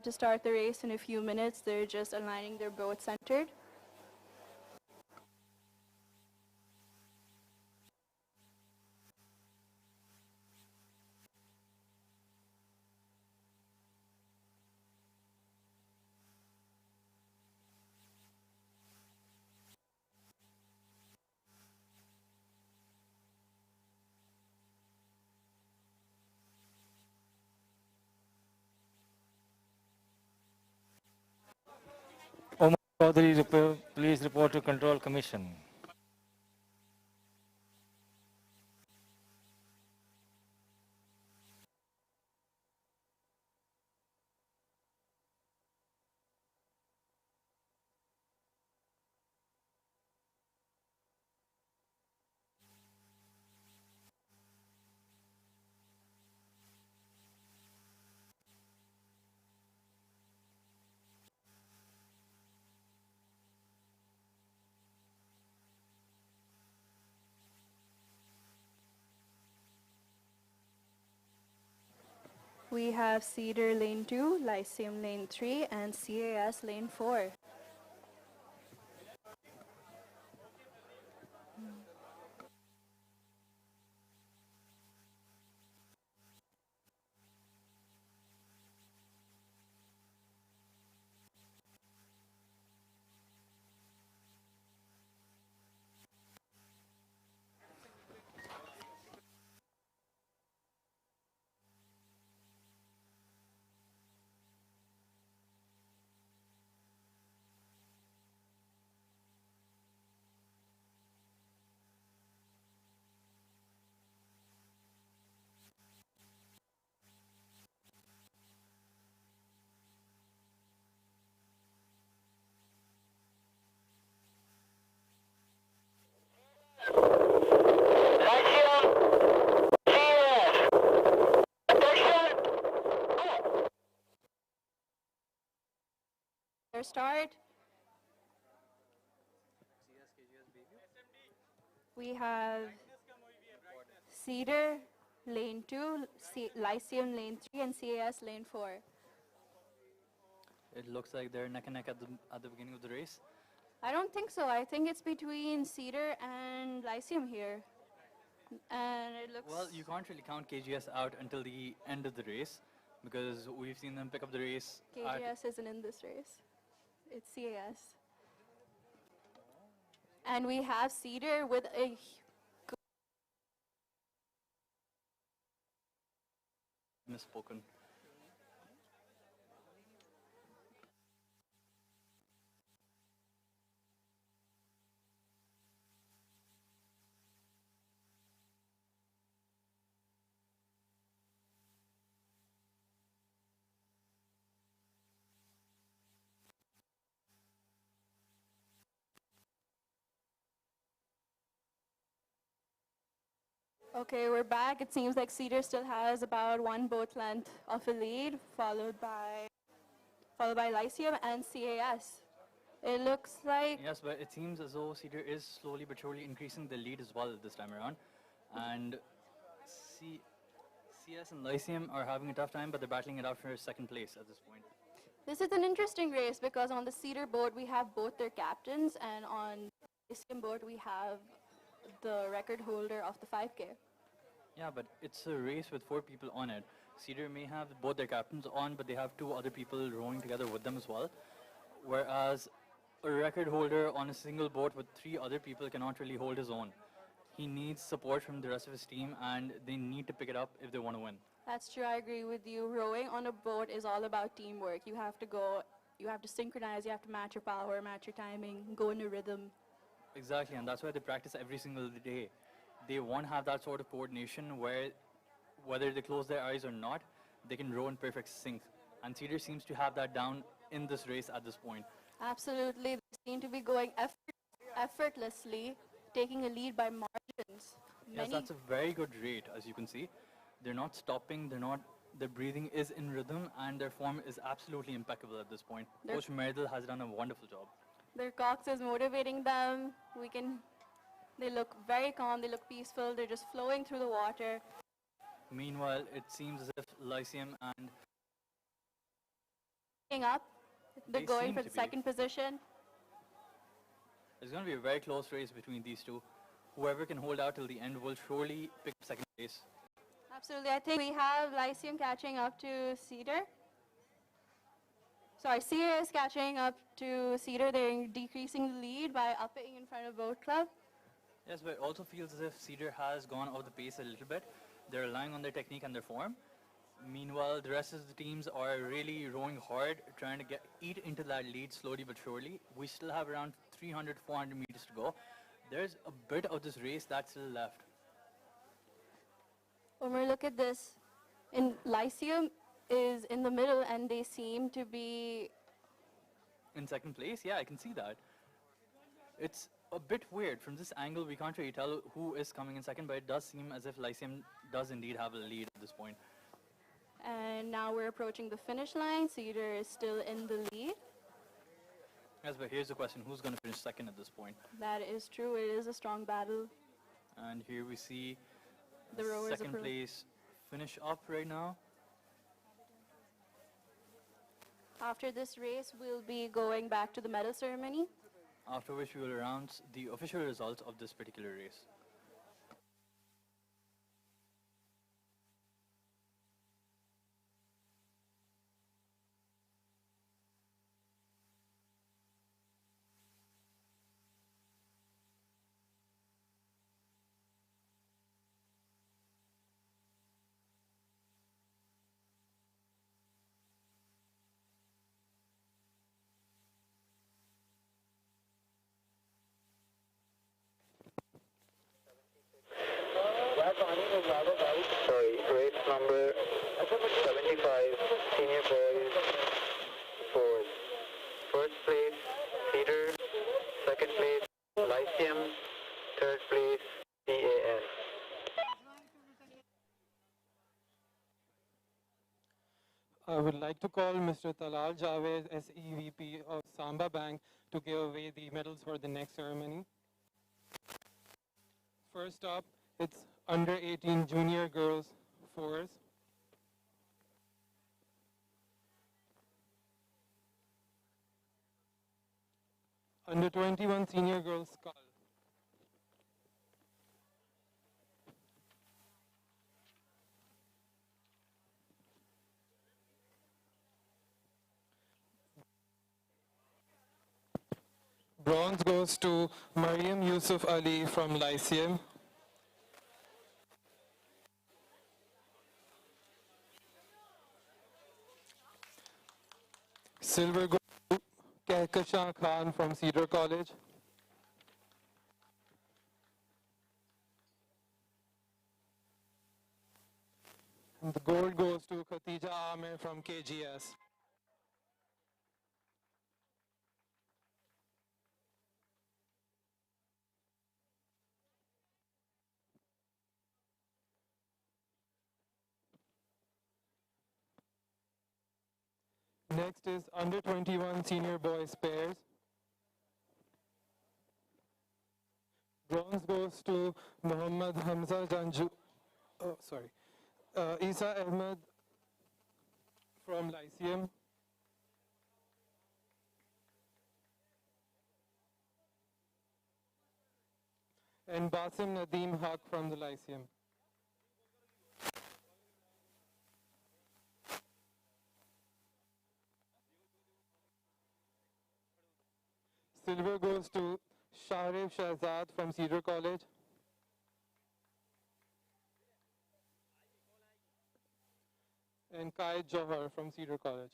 To start the race in a few minutes, they're just aligning their boat centered.
Omar Chaudhary, please report to Control Commission.
We have Cedar Lane 2, Lyceum Lane 3, and CAS Lane 4. Start. We have Cedar Lane 2, Lyceum Lane 3, and CAS Lane 4.
It looks like they're neck and neck at the beginning of the race.
I don't think so. I think it's between Cedar and Lyceum here. And it looks...
Well, you can't really count KGS out until the end of the race because we've seen them pick up the race.
KGS isn't in this race. It's CAS. And we have Cedar with a
Misspoken.
Okay, we're back. It seems like Cedar still has about one boat length of a lead, followed by Lyceum and CAS. It looks like...
Yes, but it seems as though Cedar is slowly but surely increasing the lead as well this time around. And CS and Lyceum are having a tough time, but they're battling it out for second place at this point.
This is an interesting race because on the Cedar boat we have both their captains, and on the Lyceum boat we have the record holder of the 5K.
Yeah, but it's a race with 4 people on it. Cedar may have both their captains on, but they have 2 other people rowing together with them as well. Whereas a record holder on a single boat with 3 other people cannot really hold his own. He needs support from the rest of his team, and they need to pick it up if they want to win.
That's true, I agree with you. Rowing on a boat is all about teamwork. You have to synchronize, you have to match your power, match your timing, go in a rhythm.
Exactly, and that's why they practice every single day. They won't have that sort of coordination where, whether they close their eyes or not, they can row in perfect sync. And Cedar seems to have that down in this race at this point.
Absolutely. They seem to be going effortlessly, taking a lead by margins.
Yes, that's a very good rate, as you can see. They're not stopping, their breathing is in rhythm, and their form is absolutely impeccable at this point. Coach Meredith has done a wonderful job.
Their cox is motivating them. They look very calm, they look peaceful, they're just flowing through the water.
Meanwhile, it seems as if Lyceum and
Up, they're going for the second position.
It's going to be a very close race between these two. Whoever can hold out till the end will surely pick up second place.
Absolutely. I think we have Lyceum catching up to Cedar. Sorry, Cedar is catching up to Cedar. They're decreasing the lead by upping in front of Boat Club.
Yes, but it also feels as if Cedar has gone off the pace a little bit. They're relying on their technique and their form. Meanwhile, the rest of the teams are really rowing hard, trying to eat into that lead slowly but surely. We still have around 300, 400 meters to go. There's a bit of this race that's still left.
Omer, look at this. Lyceum is in the middle and they seem to be
In second place? Yeah, I can see that. It's a bit weird. From this angle, we can't really tell who is coming in second, but it does seem as if Lyceum does indeed have a lead at this point.
And now we're approaching the finish line. Cedar is still in the lead.
Yes, but here's the question. Who's going to finish second at this point?
That is true. It is a strong battle.
And here we see
the rowers
second place finish up right now.
After this race, we'll be going back to the medal ceremony.
After which we will announce the official results of this particular race.
Sorry, race number 75, senior boys, fourth. First place, Cedar. Second place, Lyceum. Third place, CAS.
I would like to call Mr. Talal Javed, SEVP of Samba Bank, to give away the medals for the next ceremony. First up, it's under 18 junior girls fours. Under 21 senior girls scull. Bronze goes to Mariam Yusuf Ali from Lyceum. Silver goes to Kehkashan Khan from Cedar College. And the gold goes to Khatija Amir from KGS. Next is under 21 senior boys pairs. Bronze goes to Muhammad Hamza Janju, Isa Ahmed from Lyceum. And Basim Nadeem Haq from the Lyceum. Silver goes to Sharif Shahzad from Cedar College. And Kai Johar from Cedar College.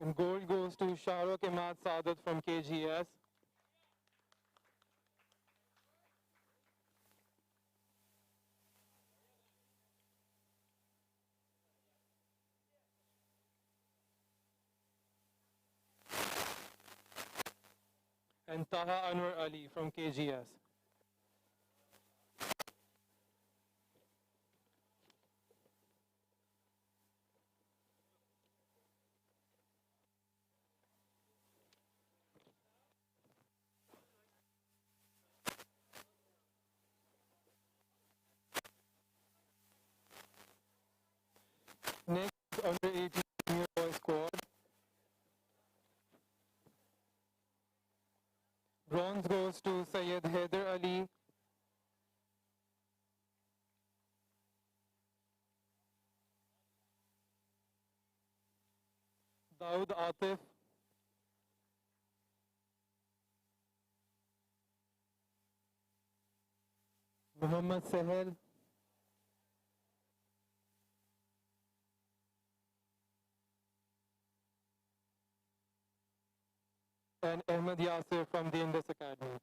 And gold goes to Shahrukh Imad Sadat from KGS. and Taha Anwar Ali from KGS. Next, under 18 senior boys squad. Bronze goes to Syed Haider Ali. Daud Atif. Muhammad Sahel. And Ahmed Yasir from the Indus Academy.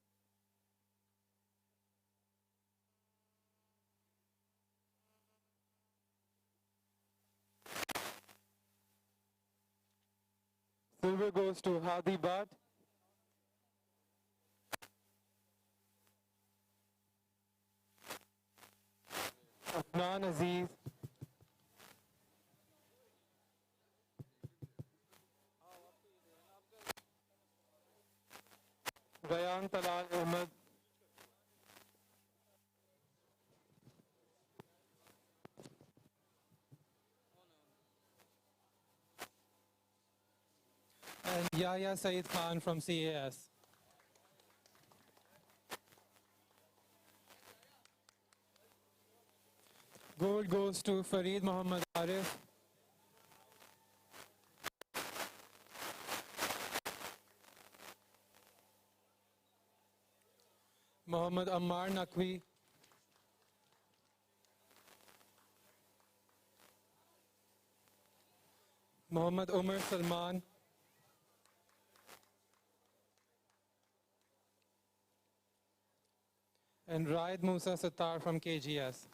Silver goes to Hadi Bhatt. Afnan Aziz. Rayan Talal Ahmed. And Yahya Saeed Khan from CAS. Gold goes to Fareed Muhammad Arif. Muhammad Ammar Naqvi. Muhammad Umar Salman. And Raid Musa Sattar from KGS.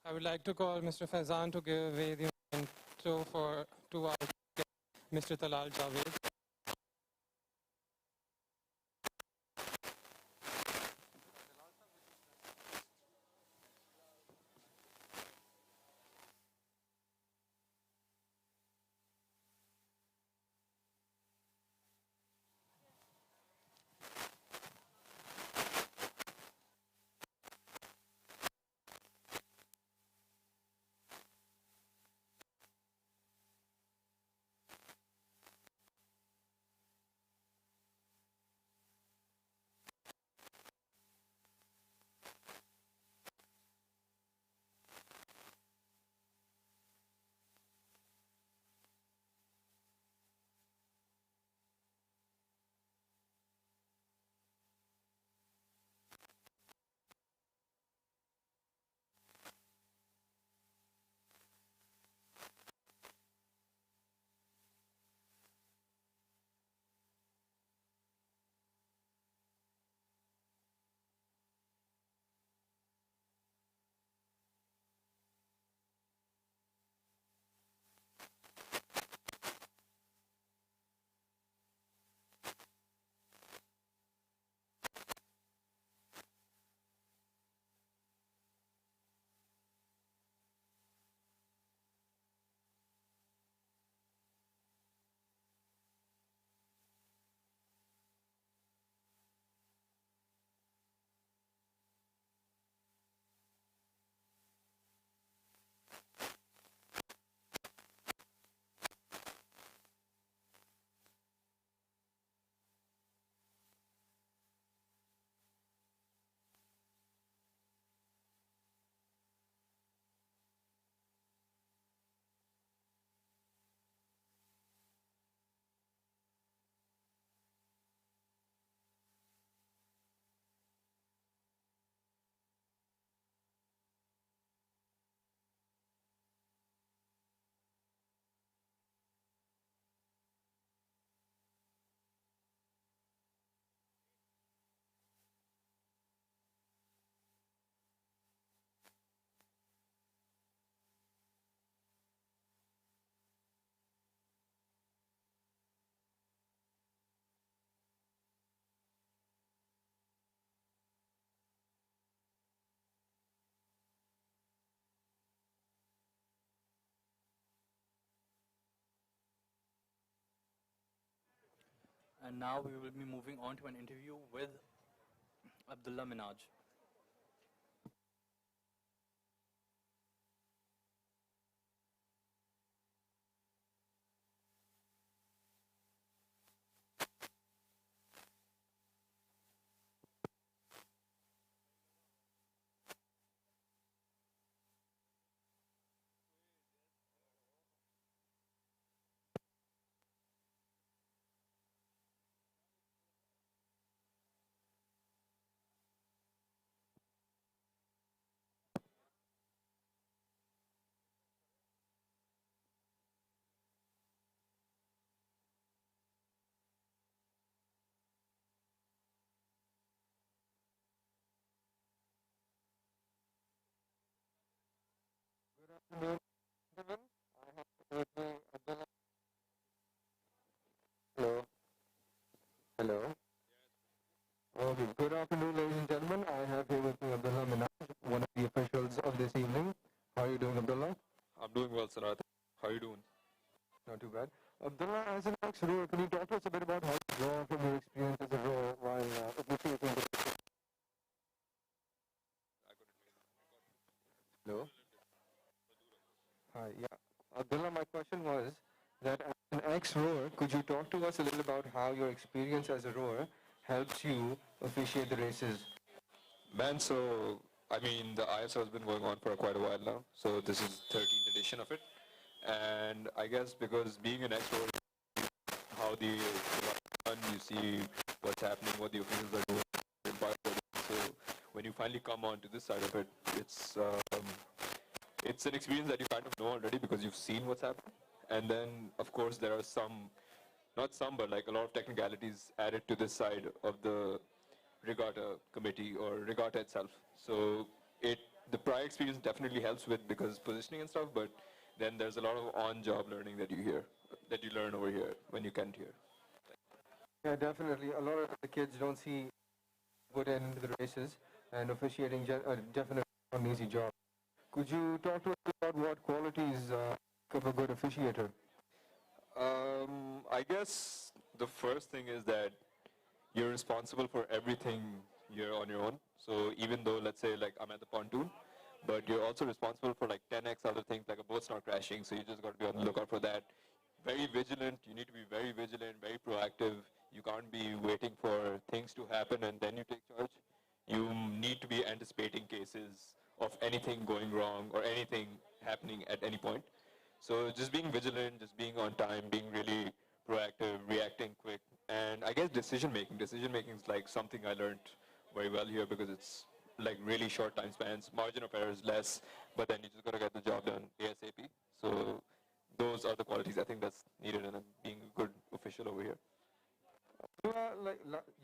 I would like to call Mr. Faizan to give away the memento to our Mr. Talal Javed.
And now we will be moving on to an interview with Abdullah Minaj.
Hello. Hello. Hello. Okay. Good afternoon, ladies and gentlemen. I have here with me Abdullah Minaj, one of the officials of this evening. How are you doing, Abdullah?
I'm doing well, Sanat. How are you doing?
Not too bad. Abdullah, as an ex-rower, can you talk to us a bit about how you draw from your experience as a rower while officiating the... Hello? Hi, yeah. Abdullah, my question was that as an ex-rower, could you talk to us a little about how your experience as a rower helps you officiate the races?
Man, so, I mean, the ISO has been going on for quite a while now. So this is 13th edition of it. And I guess because being an ex-rower, how the run, you see what's happening, what the officials are doing. So when you finally come on to this side of it, it's an experience that you kind of know already because you've seen what's happening. And then, of course, there are some, not some, but like a lot of technicalities added to this side of the regatta committee or regatta itself. So the prior experience definitely helps with because positioning and stuff, but then there's a lot of on-job learning that you learn over here when you can't hear.
Yeah, definitely. A lot of the kids don't see good end into the races, and officiating definitely not an easy job. Could you talk to us about what qualities of a good officiator?
I guess the first thing is that you're responsible for everything you're on your own. So even though, let's say, like I'm at the pontoon, but you're also responsible for like 10x other things, like a boat's not crashing, so you just got to be on the lookout for that. Very vigilant, you need to be very vigilant, very proactive. You can't be waiting for things to happen and then you take charge. You need to be anticipating cases of anything going wrong or anything happening at any point. So just being vigilant, just being on time, being really proactive, reacting quick, and I guess decision making. Decision making is like something I learned very well here because it's like really short time spans, margin of error is less, but then you just gotta get the job done ASAP. So those are the qualities I think that's needed in being a good official over here.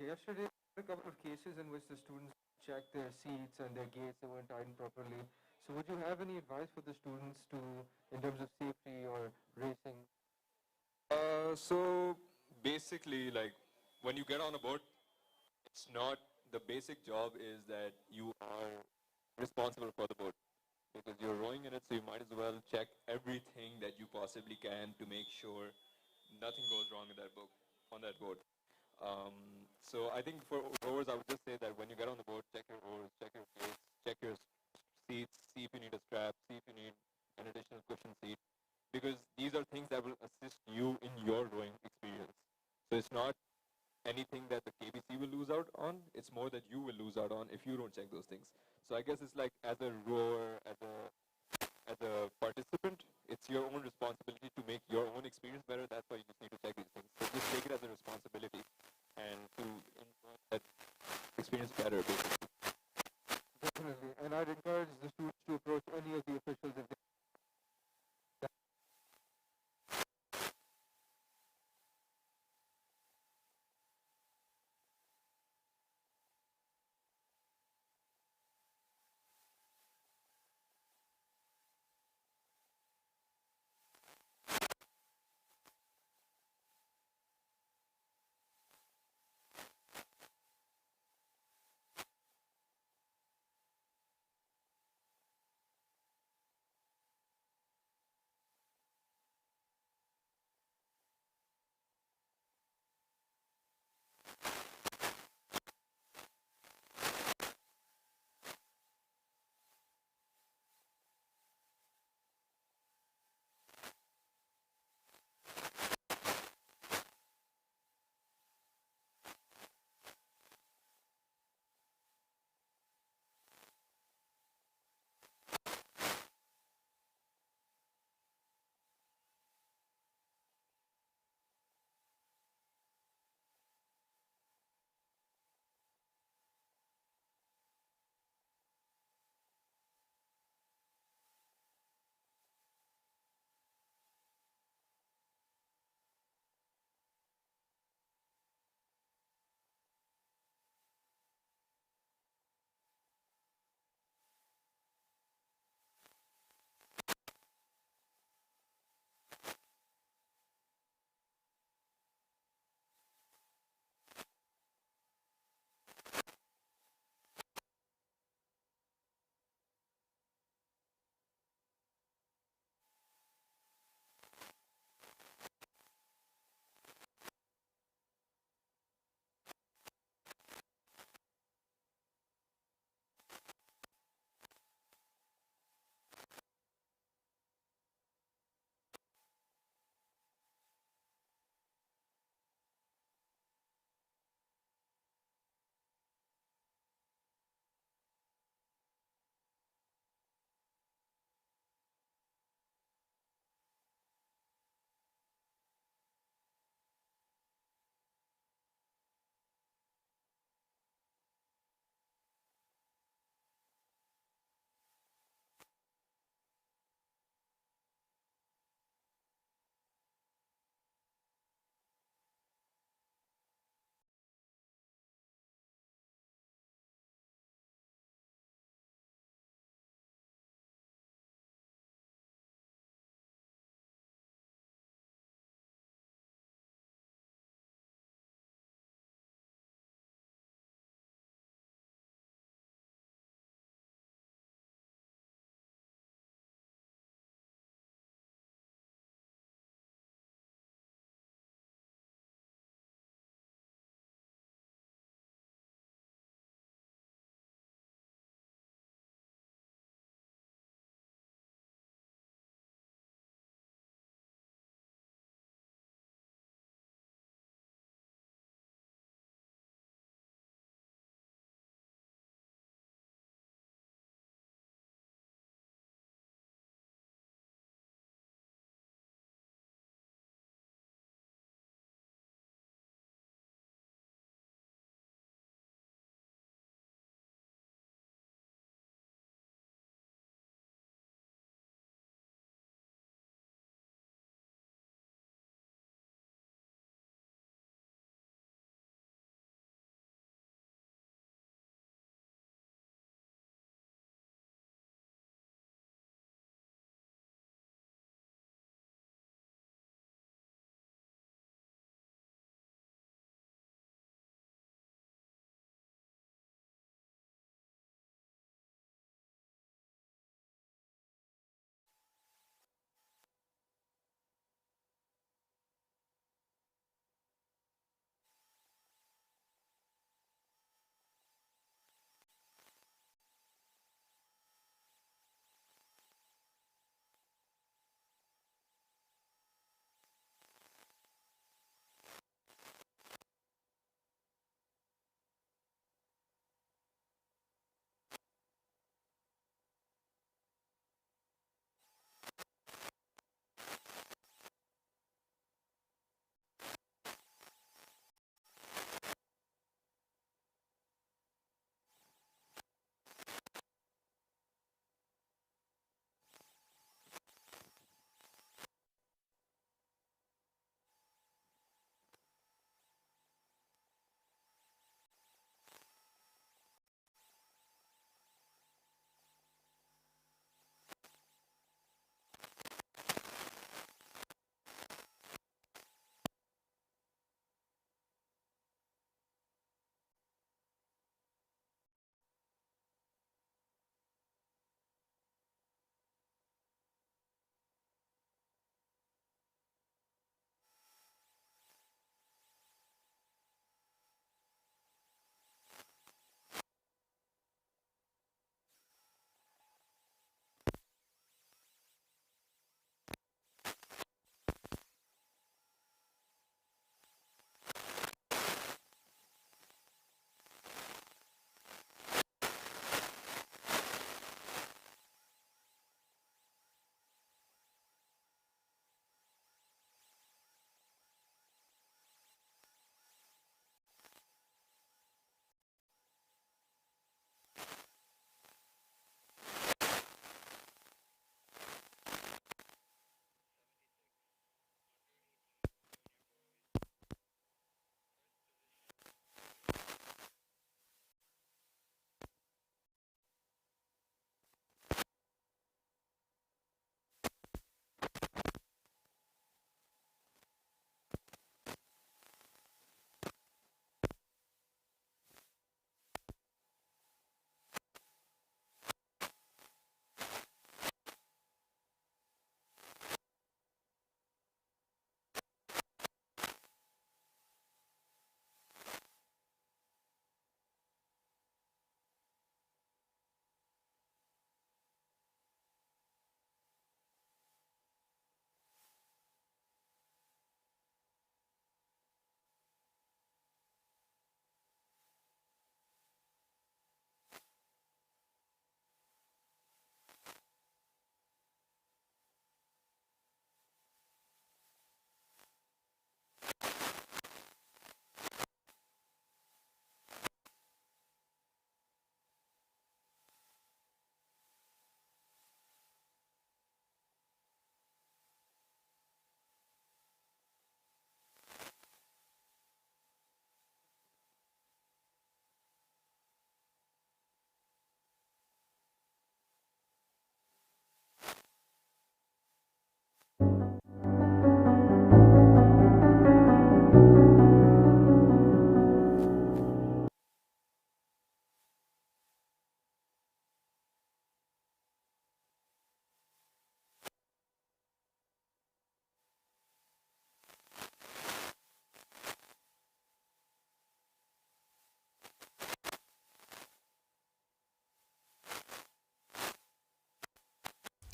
Yesterday, a couple of cases in which the students checked their seats and their gates that weren't tightened properly. So would you have any advice for the students in terms of safety or racing?
So basically, like when you get on a boat, it's not, the basic job is that you are responsible for the boat because you're rowing in it, so you might as well check everything that you possibly can to make sure nothing goes wrong in that boat, on that boat. So I think for rowers, I would just say that when you get on the boat, check your oars, check your gates, check your seats, see if you need a strap, see if you need an additional cushion seat, because these are things that will assist you in your rowing experience. So it's not anything that the KBC will lose out on, it's more that you will lose out on if you don't check those things. So I guess it's like as a rower, as a participant, it's your own responsibility to make your own experience better. That's why you just need to check these things. So just take it as a responsibility and to enjoy that experience better, basically.
Definitely, and I'd encourage the students to approach any of the officials if they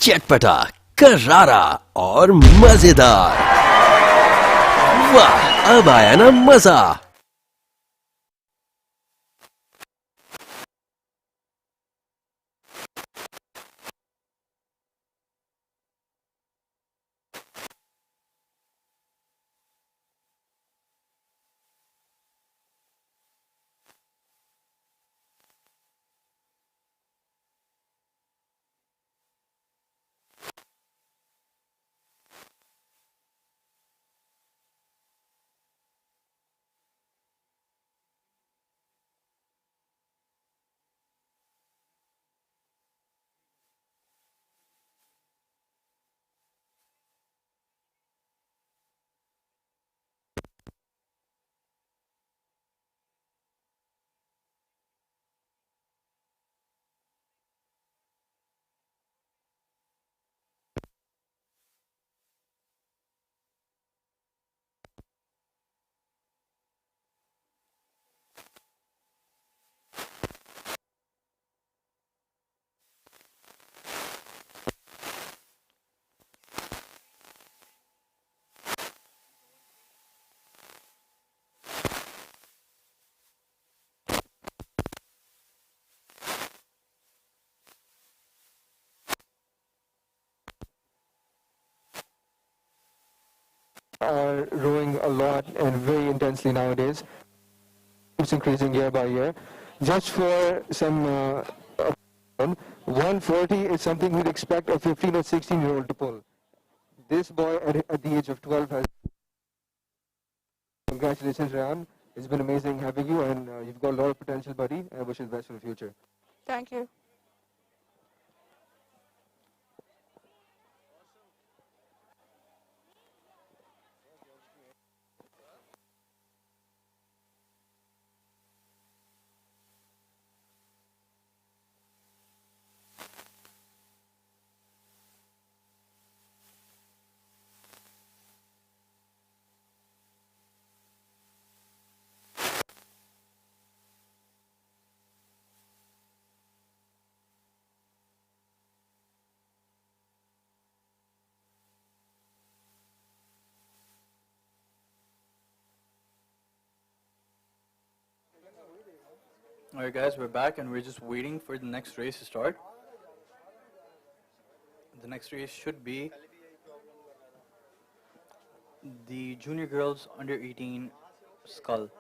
चटपटा, करारा और मजेदार। वाह, अब आया ना मजा।
Are rowing a lot and very intensely nowadays. It's increasing year by year. Just for some 140 is something we'd expect a 15 or 16-year-old to pull. This boy at the age of 12 has. Congratulations, Rayan. It's been amazing having you, and you've got a lot of potential, buddy. I wish you the best for the future.
Thank you.
Alright guys, we're back and we're just waiting for the next race to start. The next race should be the junior girls under 18 scull.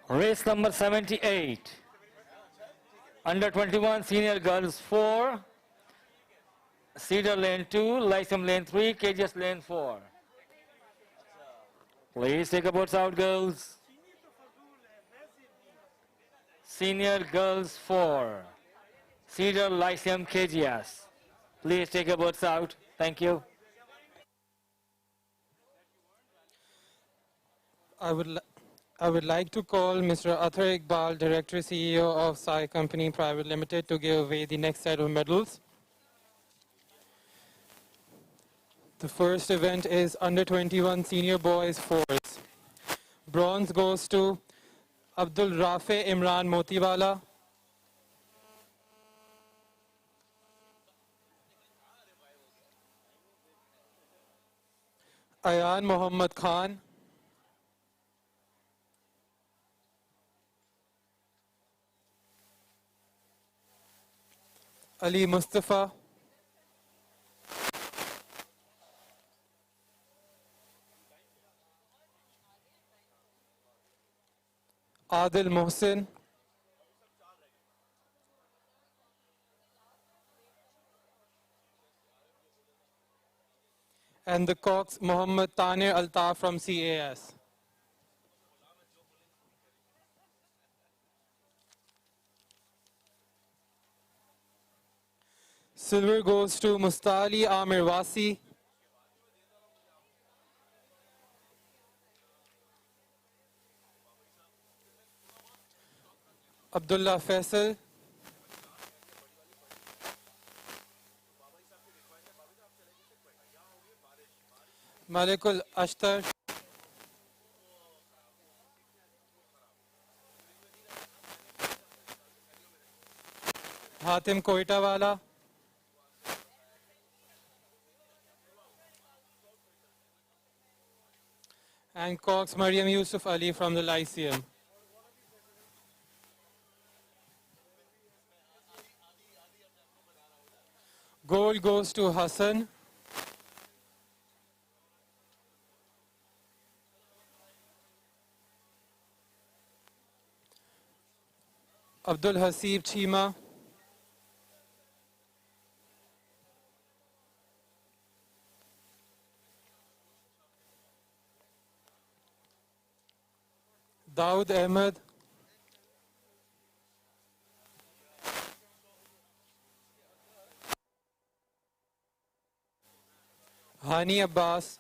Race number 78. Under 21 senior girls 4. Cedar lane 2, Lyceum lane 3, KGS lane 4. Please take your boats out, girls. Senior girls 4. Cedar, Lyceum, KGS. Please take your boats out. Thank you.
I would like to call Mr. Athar Iqbal, Director CEO of Sai Company Private Limited, to give away the next set of medals. The first event is under 21 senior boys fours. Bronze goes to Abdul Rafe Imran Motiwala. Ayan Muhammad Khan. Ali Mustafa. Adil Mohsin. And the cox Muhammad Tanir Altaf from CAS. Silver goes to Mustali Amir Wasi. Abdullah Faisal. Malikul Ashtar. Hatim Koitawala. And cox Mariam Yusuf Ali from the Lyceum. Gold goes to Hassan. Abdul Hasib Chima. Daud Ahmed. Hani Abbas.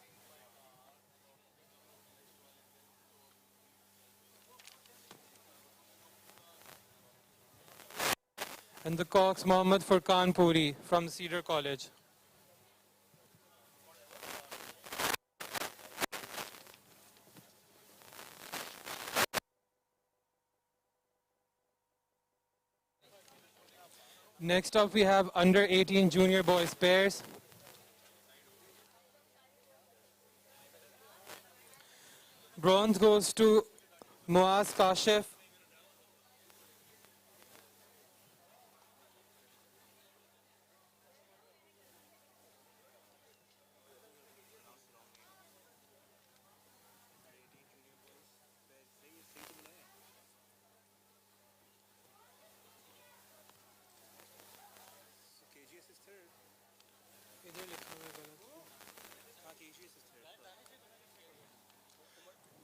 And the cox Mohammad Furqan Puri from Cedar College. Next up we have under 18 junior boys pairs. Bronze goes to Muaz Kashif.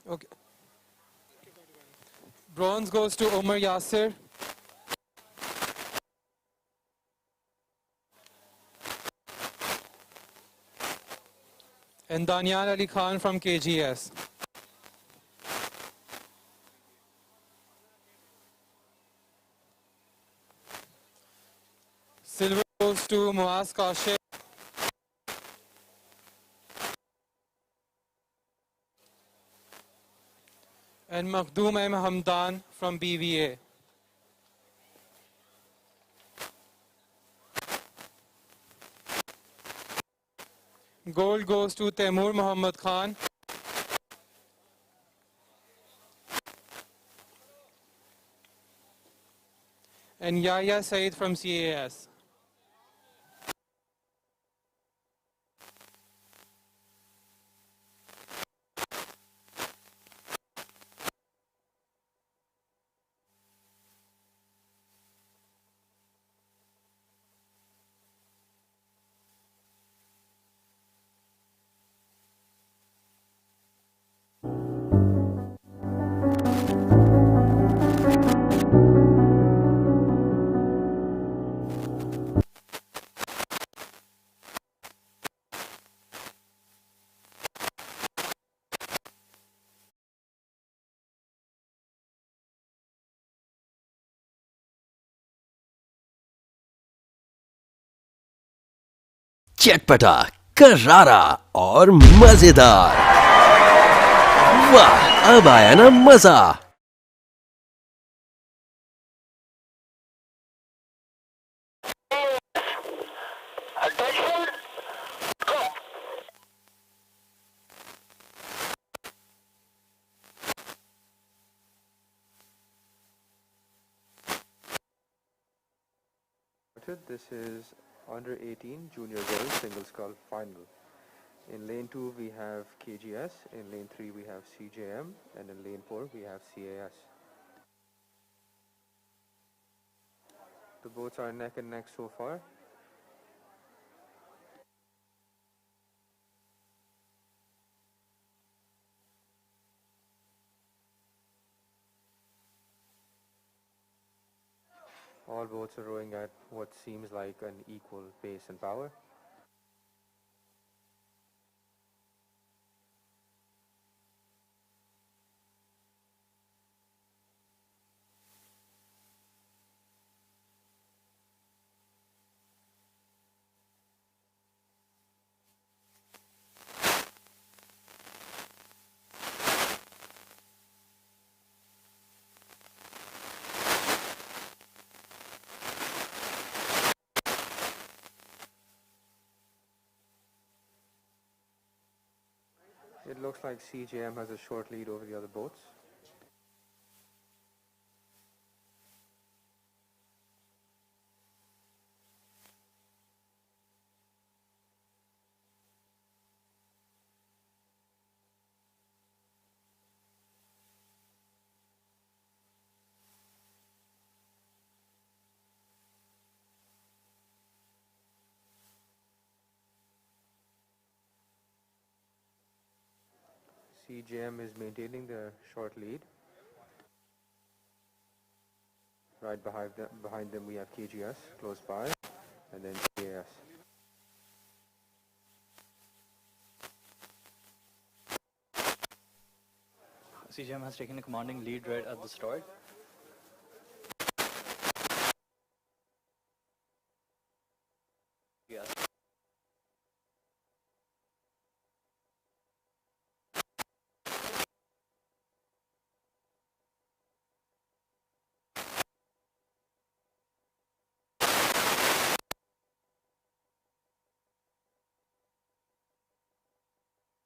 Okay. Bronze goes to Omar Yasir. And Danyan Ali Khan from KGS. Silver goes to Muaz Kashif. And Makhdoom M. Hamdan from BVA. Gold goes to Taimur Muhammad Khan. And Yahya Said from CAS.
चटपटा, करारा और मजेदार। वाह, अब आया ना मजा।
This is under 18 junior girls single scull final. In lane 2 we have KGS, in lane 3 we have CJM, and in lane 4 we have CAS. The boats are neck and neck so far. All boats are rowing at what seems like an equal pace and power. It looks like CJM has a short lead over the other boats. CJM is maintaining the short lead. Right behind them we have KGS close by, and then CAS.
CGM has taken a commanding lead right at the start. Yes.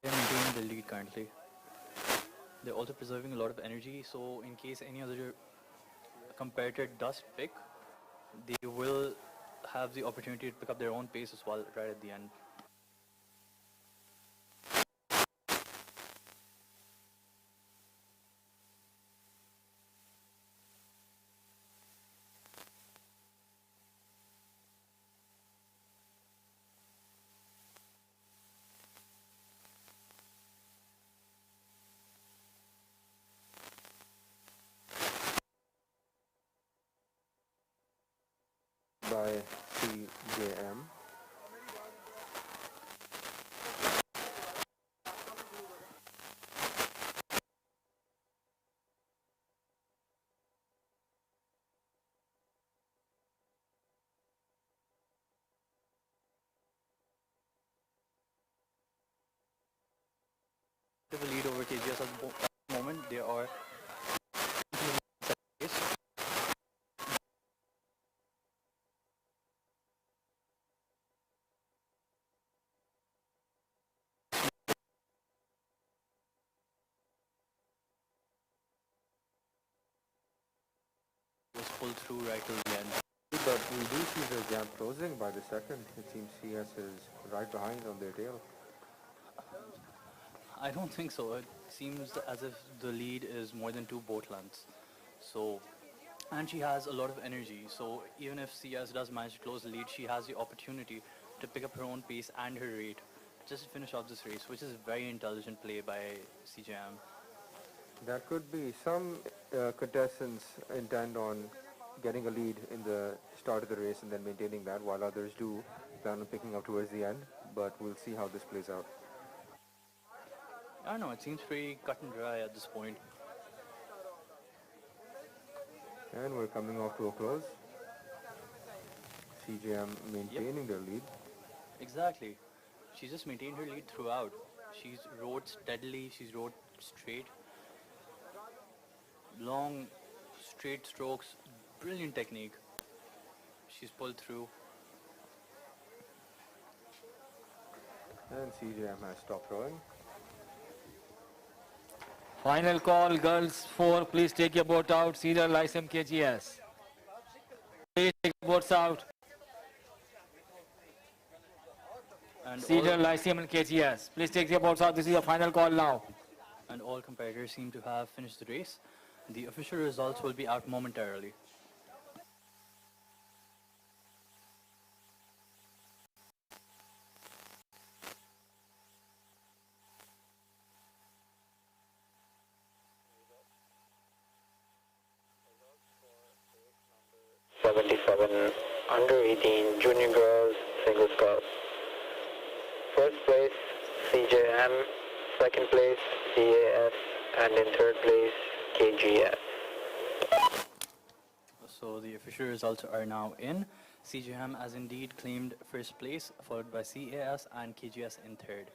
They're maintaining the lead currently. They're also preserving a lot of energy, so in case any other competitor does pick, they will have the opportunity to pick up their own pace as well right at the end.
By CJM.
The lead over KGS at the moment. They are was pulled through right till the end.
But we do see the gap closing by the second. It seems CS is right behind on their tail.
I don't think so. It seems as if the lead is more than 2 boat lengths. So, and she has a lot of energy. So even if CS does manage to close the lead, she has the opportunity to pick up her own pace and her rate just to finish off this race, which is very intelligent play by CJM.
That could be. Some contestants intend on getting a lead in the start of the race and then maintaining that, while others do plan on picking up towards the end. But we'll see how this plays out.
I don't know, it seems pretty cut and dry at this point.
And we're coming off to a close. CJM maintaining their lead.
Exactly. She just maintained her lead throughout. She's rode steadily, she's rode straight, long, straight strokes, brilliant technique. She's pulled through.
And CJM has stopped rowing.
Final call, girls 4, please take your boat out. Cedar, Lysum, KGS. Please take your boats out.
And
Cedar, Lyceum, and KGS. Please take your boats out. This is your final call now.
And all competitors seem to have finished the race. The official results will be out momentarily.
Under 18 junior girls single sculls. First place CJM, second place CAS, and in third place KGS.
So the official results are now in. CGM has indeed claimed first place, followed by CAS and KGS in third.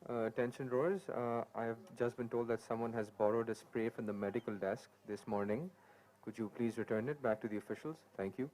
Attention rowers, I have just been told that someone has borrowed a spray from the medical desk this morning. Could you please return it back to the officials? Thank you.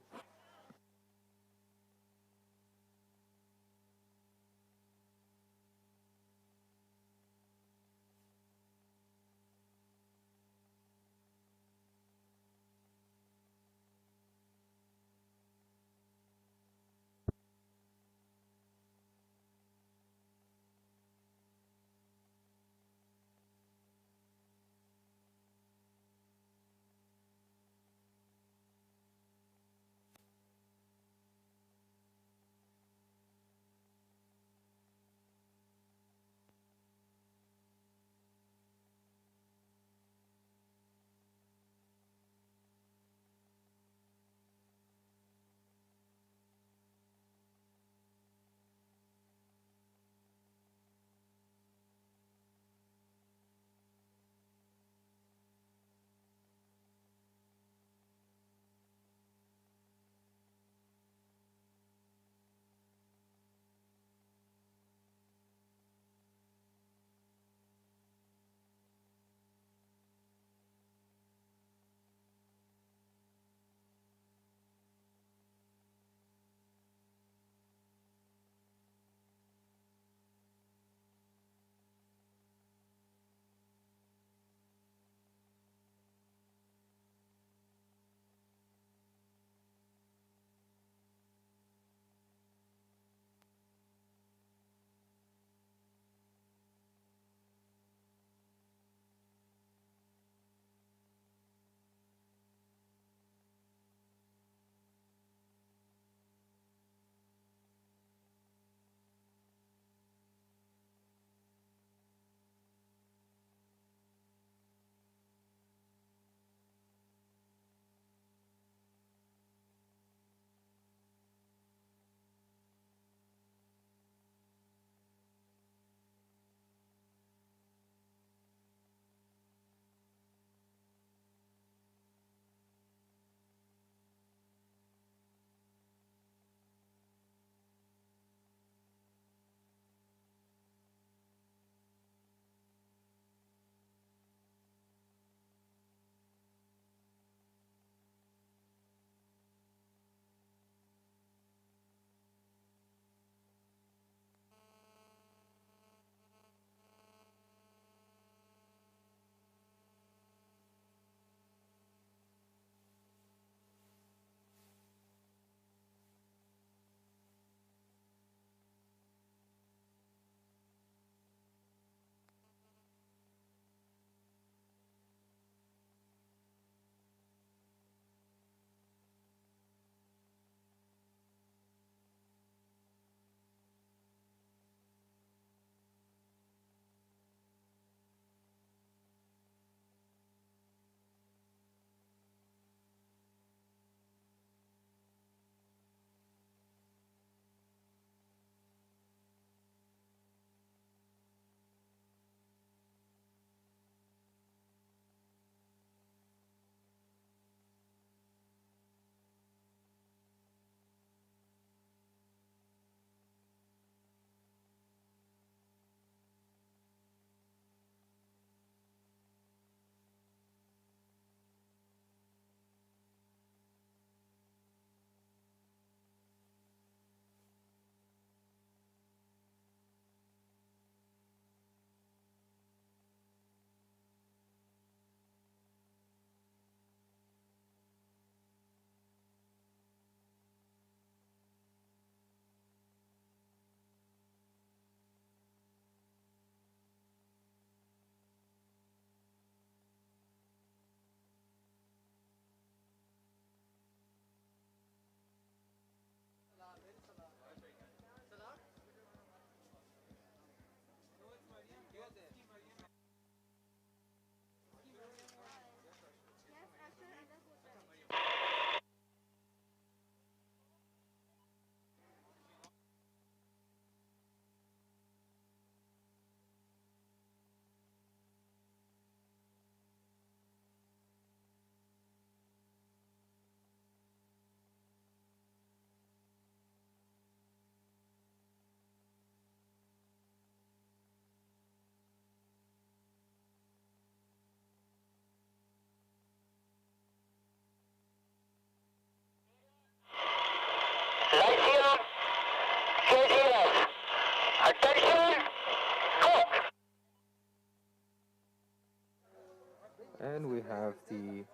have the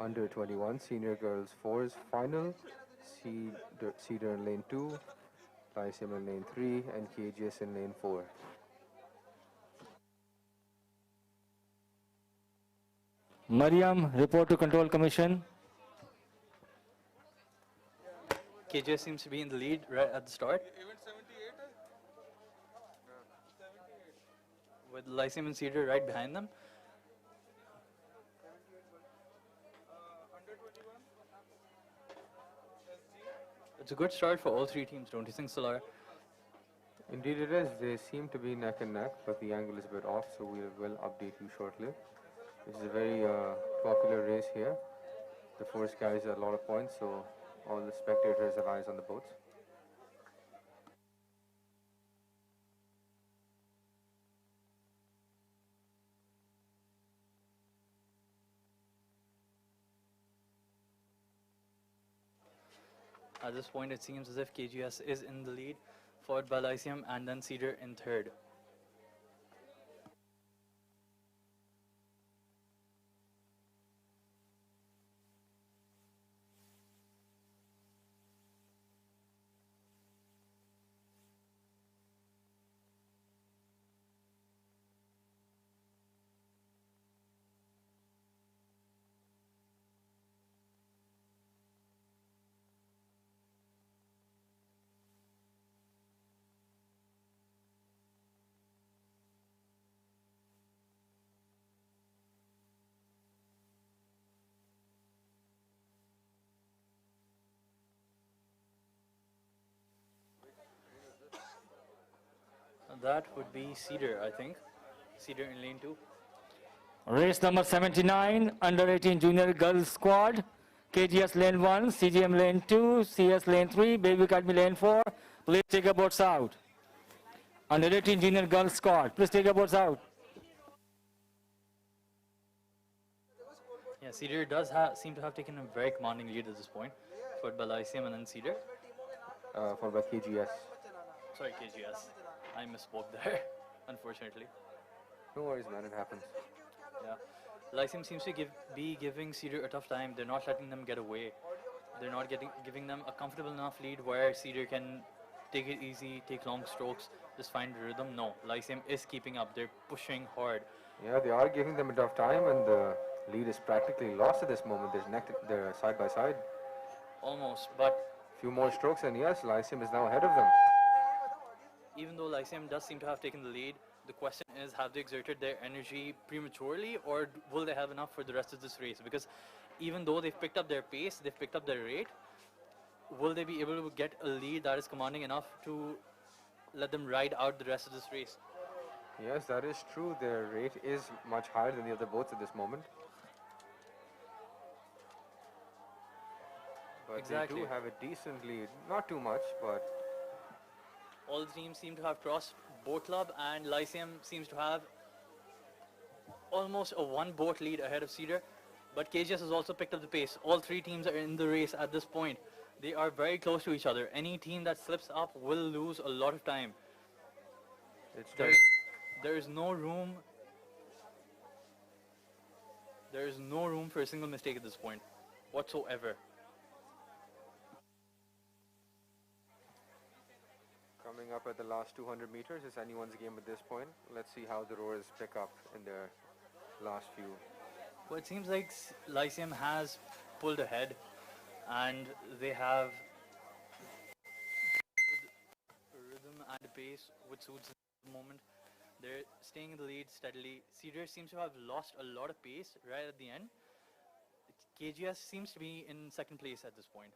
under 21 senior girls fours final. Cedar in lane 2, Lyceum in lane 3, and KGS in lane 4.
Mariam, report to Control Commission.
KJ seems to be in the lead right at the start, with Lyceum and Cedar right behind them. It's a good start for all three teams, don't you think, Solar?
Indeed it is. They seem to be neck and neck, but the angle is a bit off, so we will update you shortly. This is a very popular race here. The force carries a lot of points, so all the spectators have eyes on the boats.
At this point, it seems as if KGS is in the lead, followed by Lyceum and then Cedar in third. That would be Cedar, I think. Cedar in lane 2.
Race number 79, under 18 junior girls squad. KGS lane 1, CGM lane 2, CS lane 3, Baby Academy lane 4. Please take your boats out. Under 18 junior girls squad, please take your boats out.
Yeah, Cedar does seem to have taken a very commanding lead at this point, followed by Lyceum and then Cedar.
Followed by KGS.
Sorry, KGS. I misspoke there, unfortunately.
No worries, man, it happens.
Yeah. Lyceum seems to be giving Cedar a tough time. They're not letting them get away. They're not giving them a comfortable enough lead where Cedar can take it easy, take long strokes, just find the rhythm. No, Lyceum is keeping up. They're pushing hard.
Yeah, they are giving them a tough time, and the lead is practically lost at this moment. They're side by side.
Almost, but
few more strokes, and yes, Lyceum is now ahead of them.
Even though Lyceum does seem to have taken the lead, the question is, have they exerted their energy prematurely, or will they have enough for the rest of this race? Because even though they've picked up their pace, they've picked up their rate, will they be able to get a lead that is commanding enough to let them ride out the rest of this race?
Yes, that is true. Their rate is much higher than the other boats at this moment. But
exactly.
They do have a decent lead. Not too much, but
all the teams seem to have crossed Boat Club, and Lyceum seems to have almost a one-boat lead ahead of Cedar. But KGS has also picked up the pace. All three teams are in the race at this point. They are very close to each other. Any team that slips up will lose a lot of time. There is no room. There is no room for a single mistake at this point, whatsoever.
Coming up at the last 200 meters is anyone's game at this point. Let's see how the rowers pick up in their last few.
Well, it seems like Lyceum has pulled ahead, and they have rhythm and pace which suits at the moment. They're staying in the lead steadily. Cedar seems to have lost a lot of pace right at the end. KGS seems to be in second place at this point.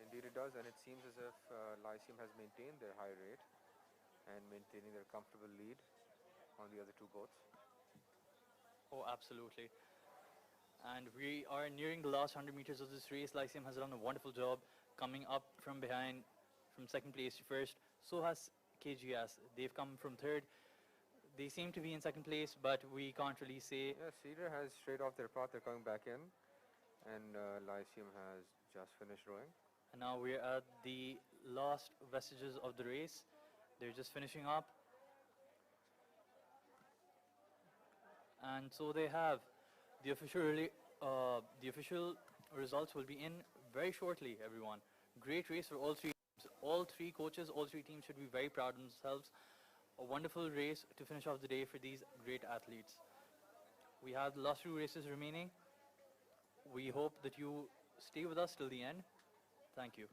Indeed it does, and it seems as if Lyceum has maintained their high rate and maintaining their comfortable lead on the other two boats.
Oh, absolutely. And we are nearing the last 100 meters of this race. Lyceum has done a wonderful job coming up from behind, from second place to first. So has KGS. They've come from third. They seem to be in second place, but we can't really say.
Yeah, Cedar has straight off their path. They're coming back in, and Lyceum has just finished rowing.
And now we're at the last vestiges of the race. They're just finishing up. And so they have The official results will be in very shortly, everyone. Great race for all three teams. All three coaches, all three teams should be very proud of themselves. A wonderful race to finish off the day for these great athletes. We have the last 2 races remaining. We hope that you stay with us till the end. Thank you.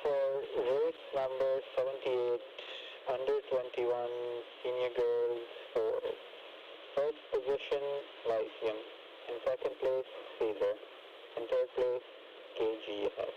For race number 78, under 21 senior girls for first position, Lyceum. In second place, Caesar. In third place, KGS.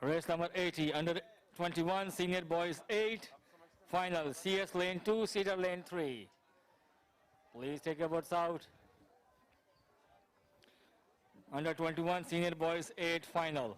Race number 80, under 21, senior boys 8, final, CS lane 2, Cedar lane 3. Please take your boats out. Under 21, senior boys 8, final.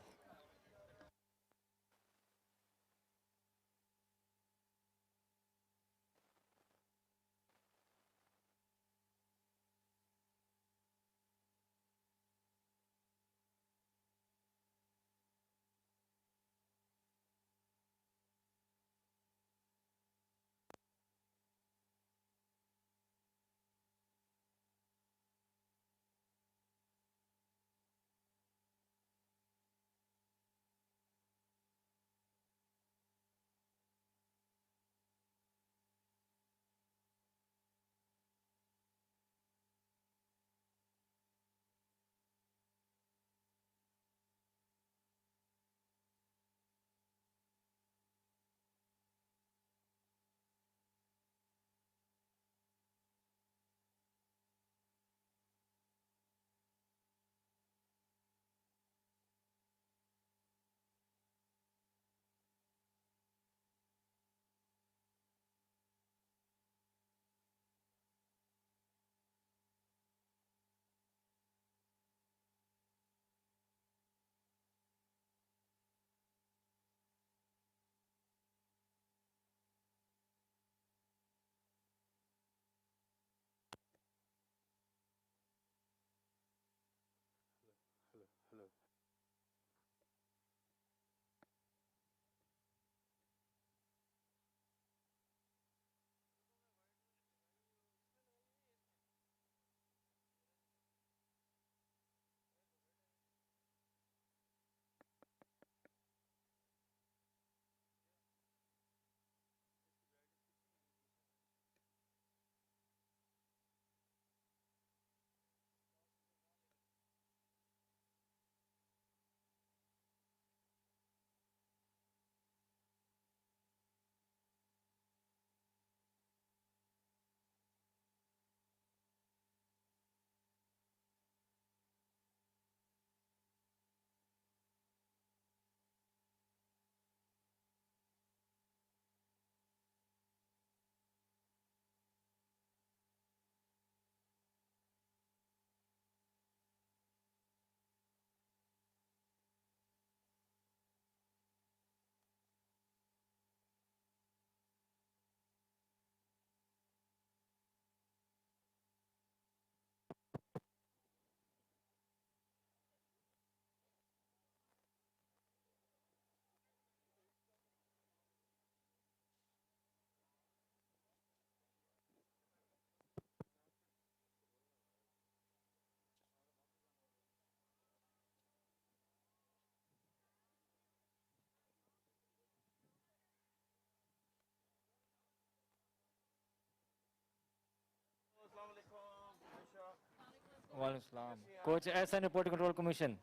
Walaikum Assalam. Coach SN Report Control Commission.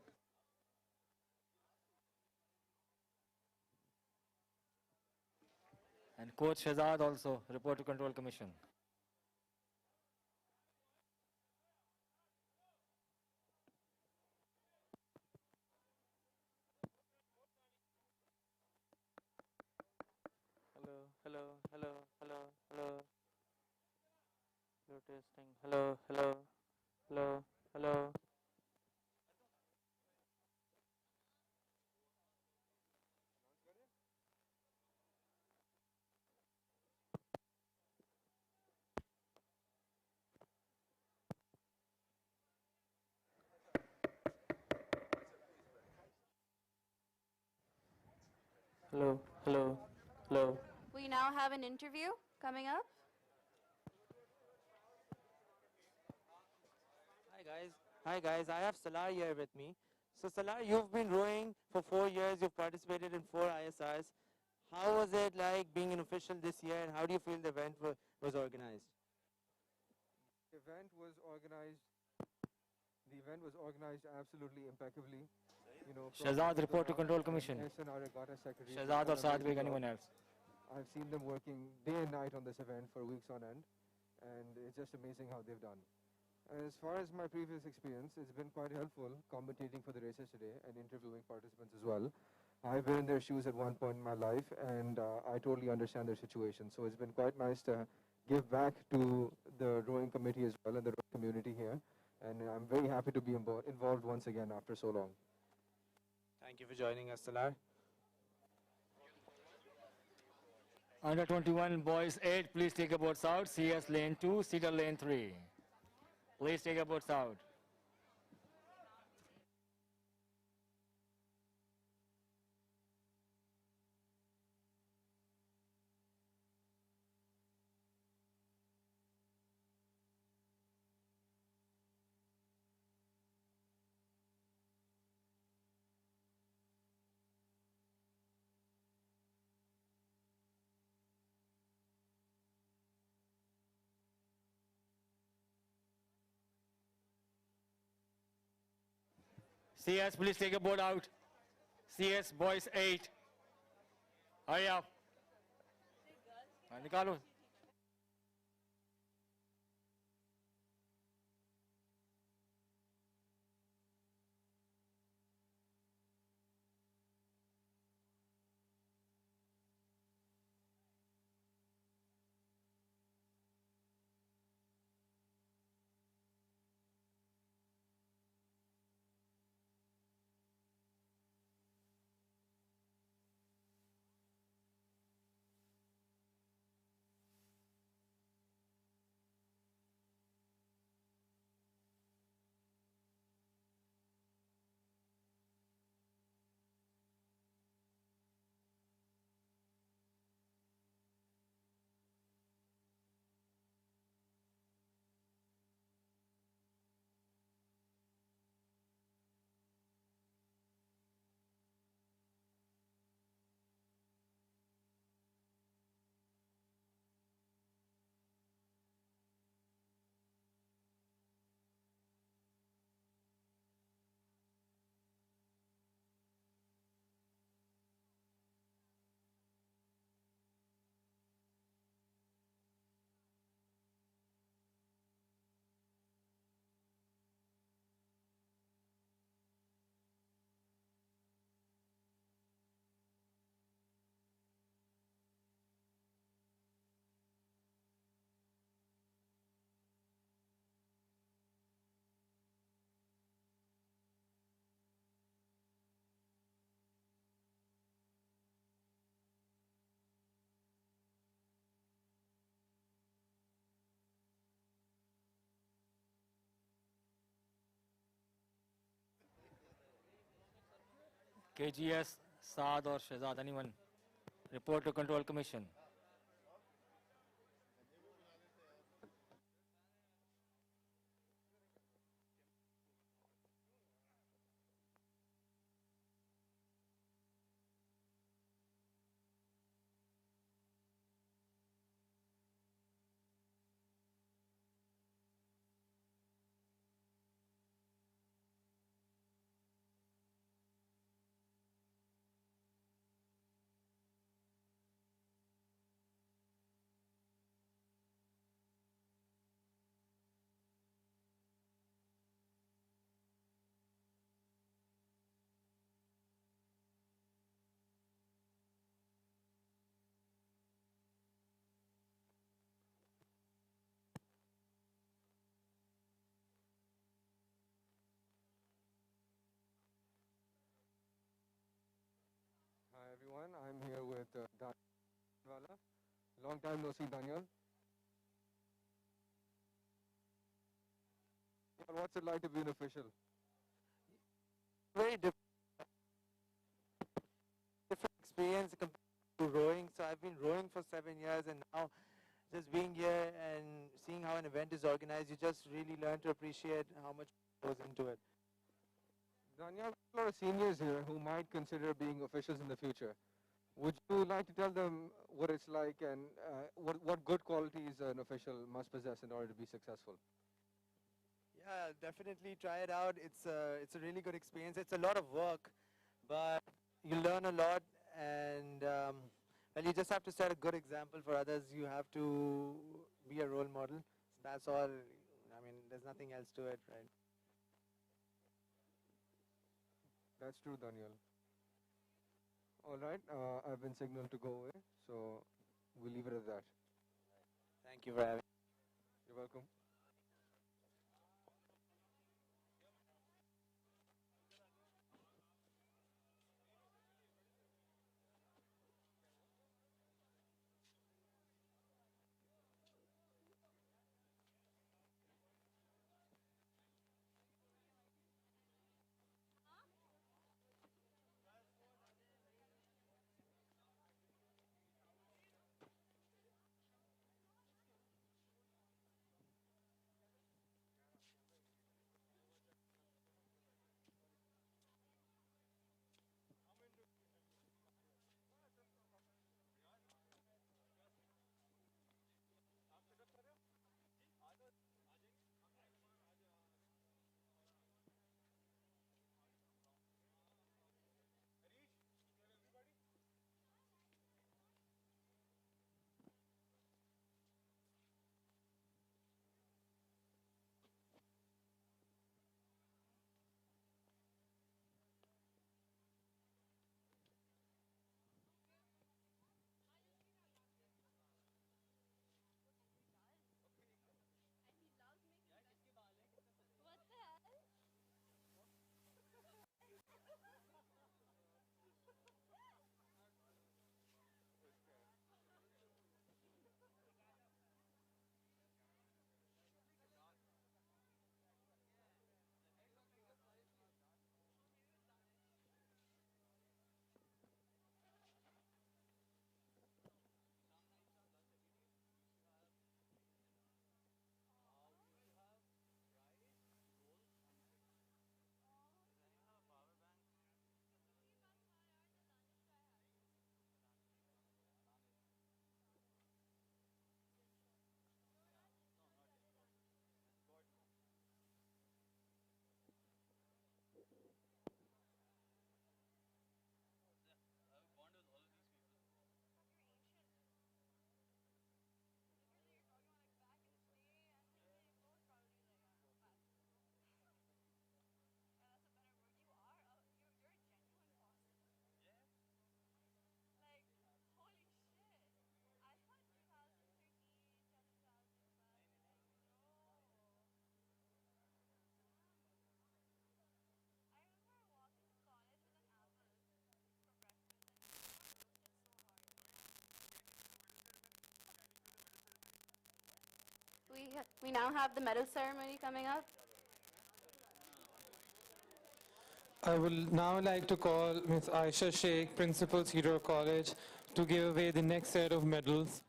And Coach Shazad also, Report to Control Commission.
Hello, hello, hello, hello, hello. Hello, testing. Hello, hello, hello, hello. Hello, hello, hello.
We now have an interview coming up.
Hi guys, I have Salar here with me. So Salar, you've been rowing for 4 years, you've participated in 4 ISRs. How was it like being an official this year and how do you feel the event was organized?
The event was organized absolutely impeccably. You know,
Shazad Report to Control Commission.
SNR Regatta Secretary.
Shazad or Sadvik, anyone else?
I've seen them working day and night on this event for weeks on end, and it's just amazing how they've done. As far as my previous experience, it's been quite helpful commentating for the races today and interviewing participants as well. I've been in their shoes at one point in my life, and I totally understand their situation. So it's been quite nice to give back to the rowing committee as well and the rowing community here. And I'm very happy to be involved once again after so long.
Thank you for joining us, Salar.
Under 21 boys 8, please take your boats out. CS lane 2, Cedar lane 3. Please take your boats out. CS, please take your boat out. CS, boys 8. Hurry up. निकालो. KGS, Saad or Shehzad, anyone? Report to Control Commission.
Hi everyone, I'm here with Daniel. Long time no see, Daniel. What's it like to be an official?
Very different experience compared to rowing. So I've been rowing for 7 years, and now just being here and seeing how an event is organized, you just really learn to appreciate how much goes into it.
Daniel, a lot of seniors here who might consider being officials in the future. Would you like to tell them what it's like and what good qualities an official must possess in order to be successful?
Yeah, definitely try it out. It's a really good experience. It's a lot of work, but you learn a lot, and well, you just have to set a good example for others. You have to be a role model. That's all. I mean, there's nothing else to it, right?
That's true, Daniel. All right, I've been signaled to go away, so we'll leave it at that.
Thank you for having me.
You're welcome.
We now have the medal ceremony coming up.
I will now like to call Ms. Aisha Sheikh, Principal, Cedar College, to give away the next set of medals.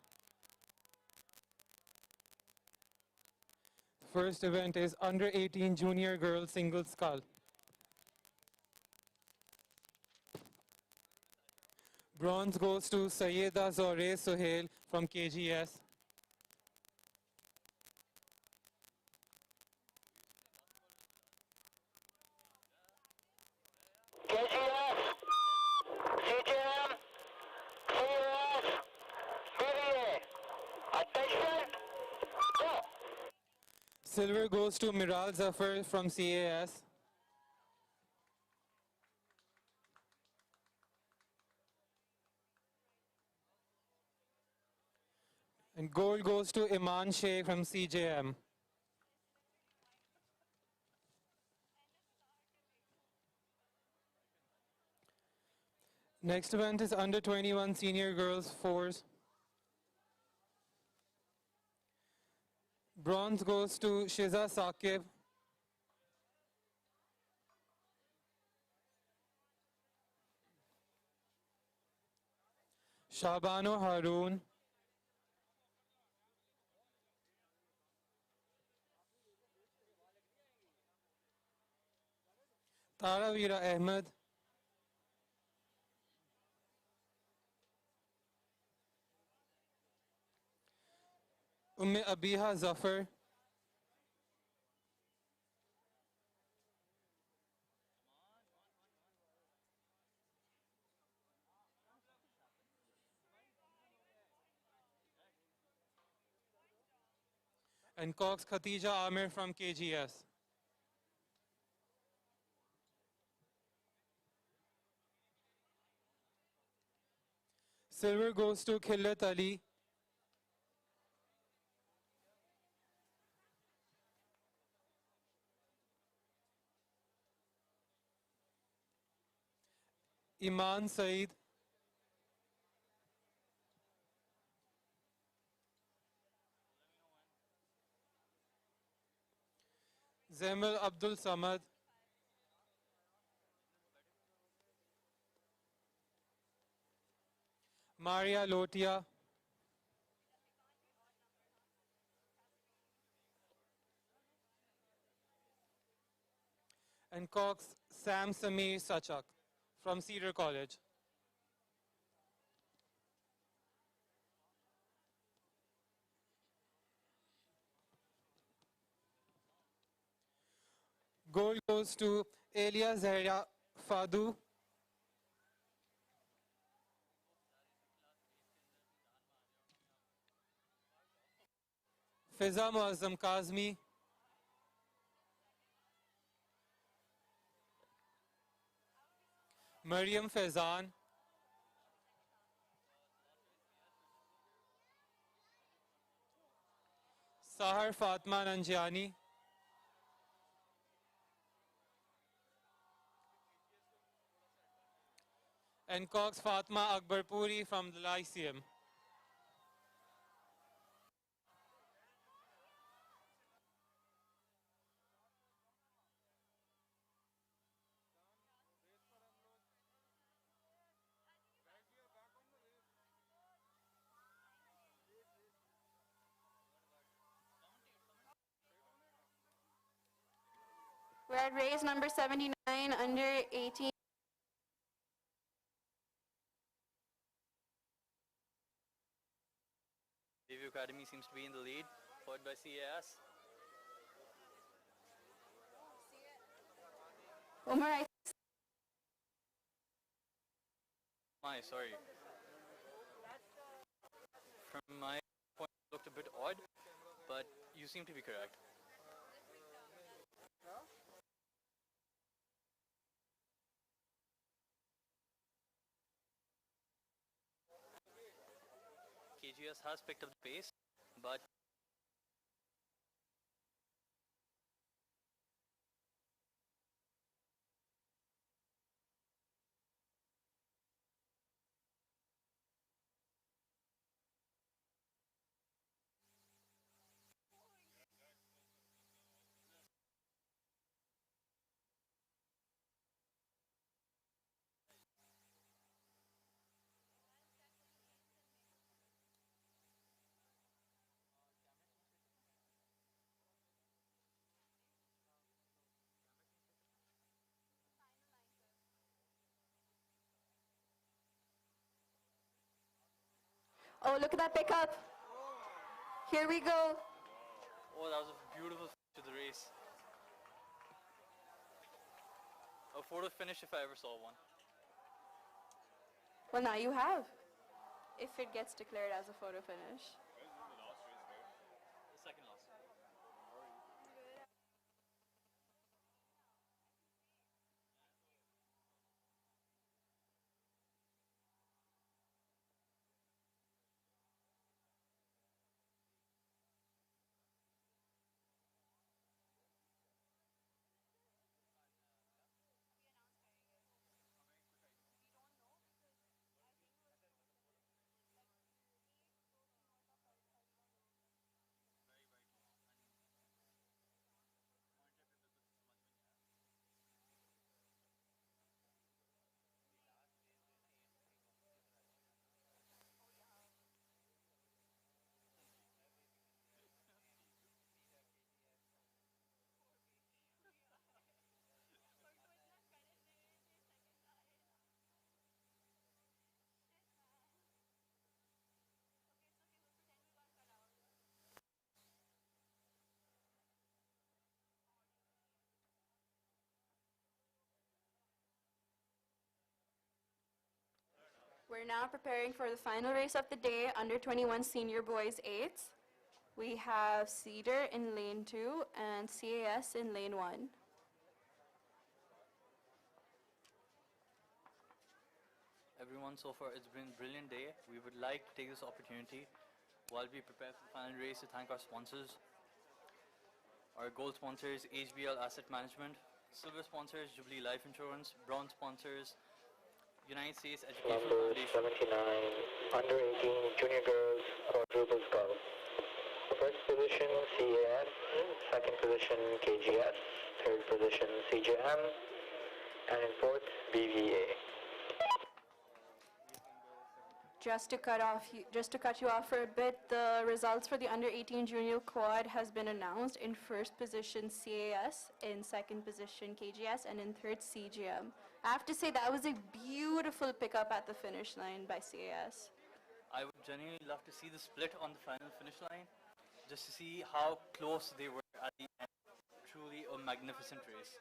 First event is Under 18 Junior Girls Single Scull. Bronze goes to Sayyeda Zohre Sohail from KGS.
KGS, CJM, CAS, BVA. Attention, go.
Silver goes to Miral Zafar from CAS. And gold goes to Iman Sheikh from CJM. Next event is Under 21 Senior Girls Fours. Bronze goes to Shiza Saqib. Shabano Haroon. Taravira Ahmed. Abiha Zafar. And Cox Khatija Amir from KGS. Silver goes to Khillat Ali. Iman Saeed. Zemil Abdul Samad. Maria Lotia. And Cox Sam Samir Sachak from Cedar College. Gold goes to Elia Zahra Fadu. Fiza Muazzam Kazmi. Mariam Faizan. Sahar Fatma Nanjiani. And Cox Fatma Akbarpuri from the Lyceum.
We're at race number 79, under 18.
Bayview Academy seems to be in the lead, followed by CAS.
Omar,
Sorry. From my point, it looked a bit odd, but you seem to be correct. KGS has picked up the pace, but
oh, look at that pickup. Here we go.
oh, that was a beautiful finish to the race. A photo finish if I ever saw one.
Well, now you have, if it gets declared as a photo finish.
The second last.
We're now preparing for the final race of the day, under 21 senior boys 8s. We have Cedar in lane 2 and CAS in lane 1.
everyone. So far, it's been a brilliant day. We would like to take this opportunity while we prepare for the final race to thank our sponsors. Our gold sponsors, HBL Asset Management. Silver sponsors, Jubilee Life Insurance. Bronze sponsors, United States Education
Number
Foundation.
79, under 18 junior girls quadruple scull. First position CAS, second position KGS, third position CJM, and in fourth BVA.
Just to cut you off for a bit, the results for the under 18 junior quad has been announced. In first position CAS, in second position KGS, and in third CGM. I have to say that was a beautiful pickup at the finish line by CAS.
I would genuinely love to see the split on the final finish line, just to see how close they were at the end. Truly a magnificent race.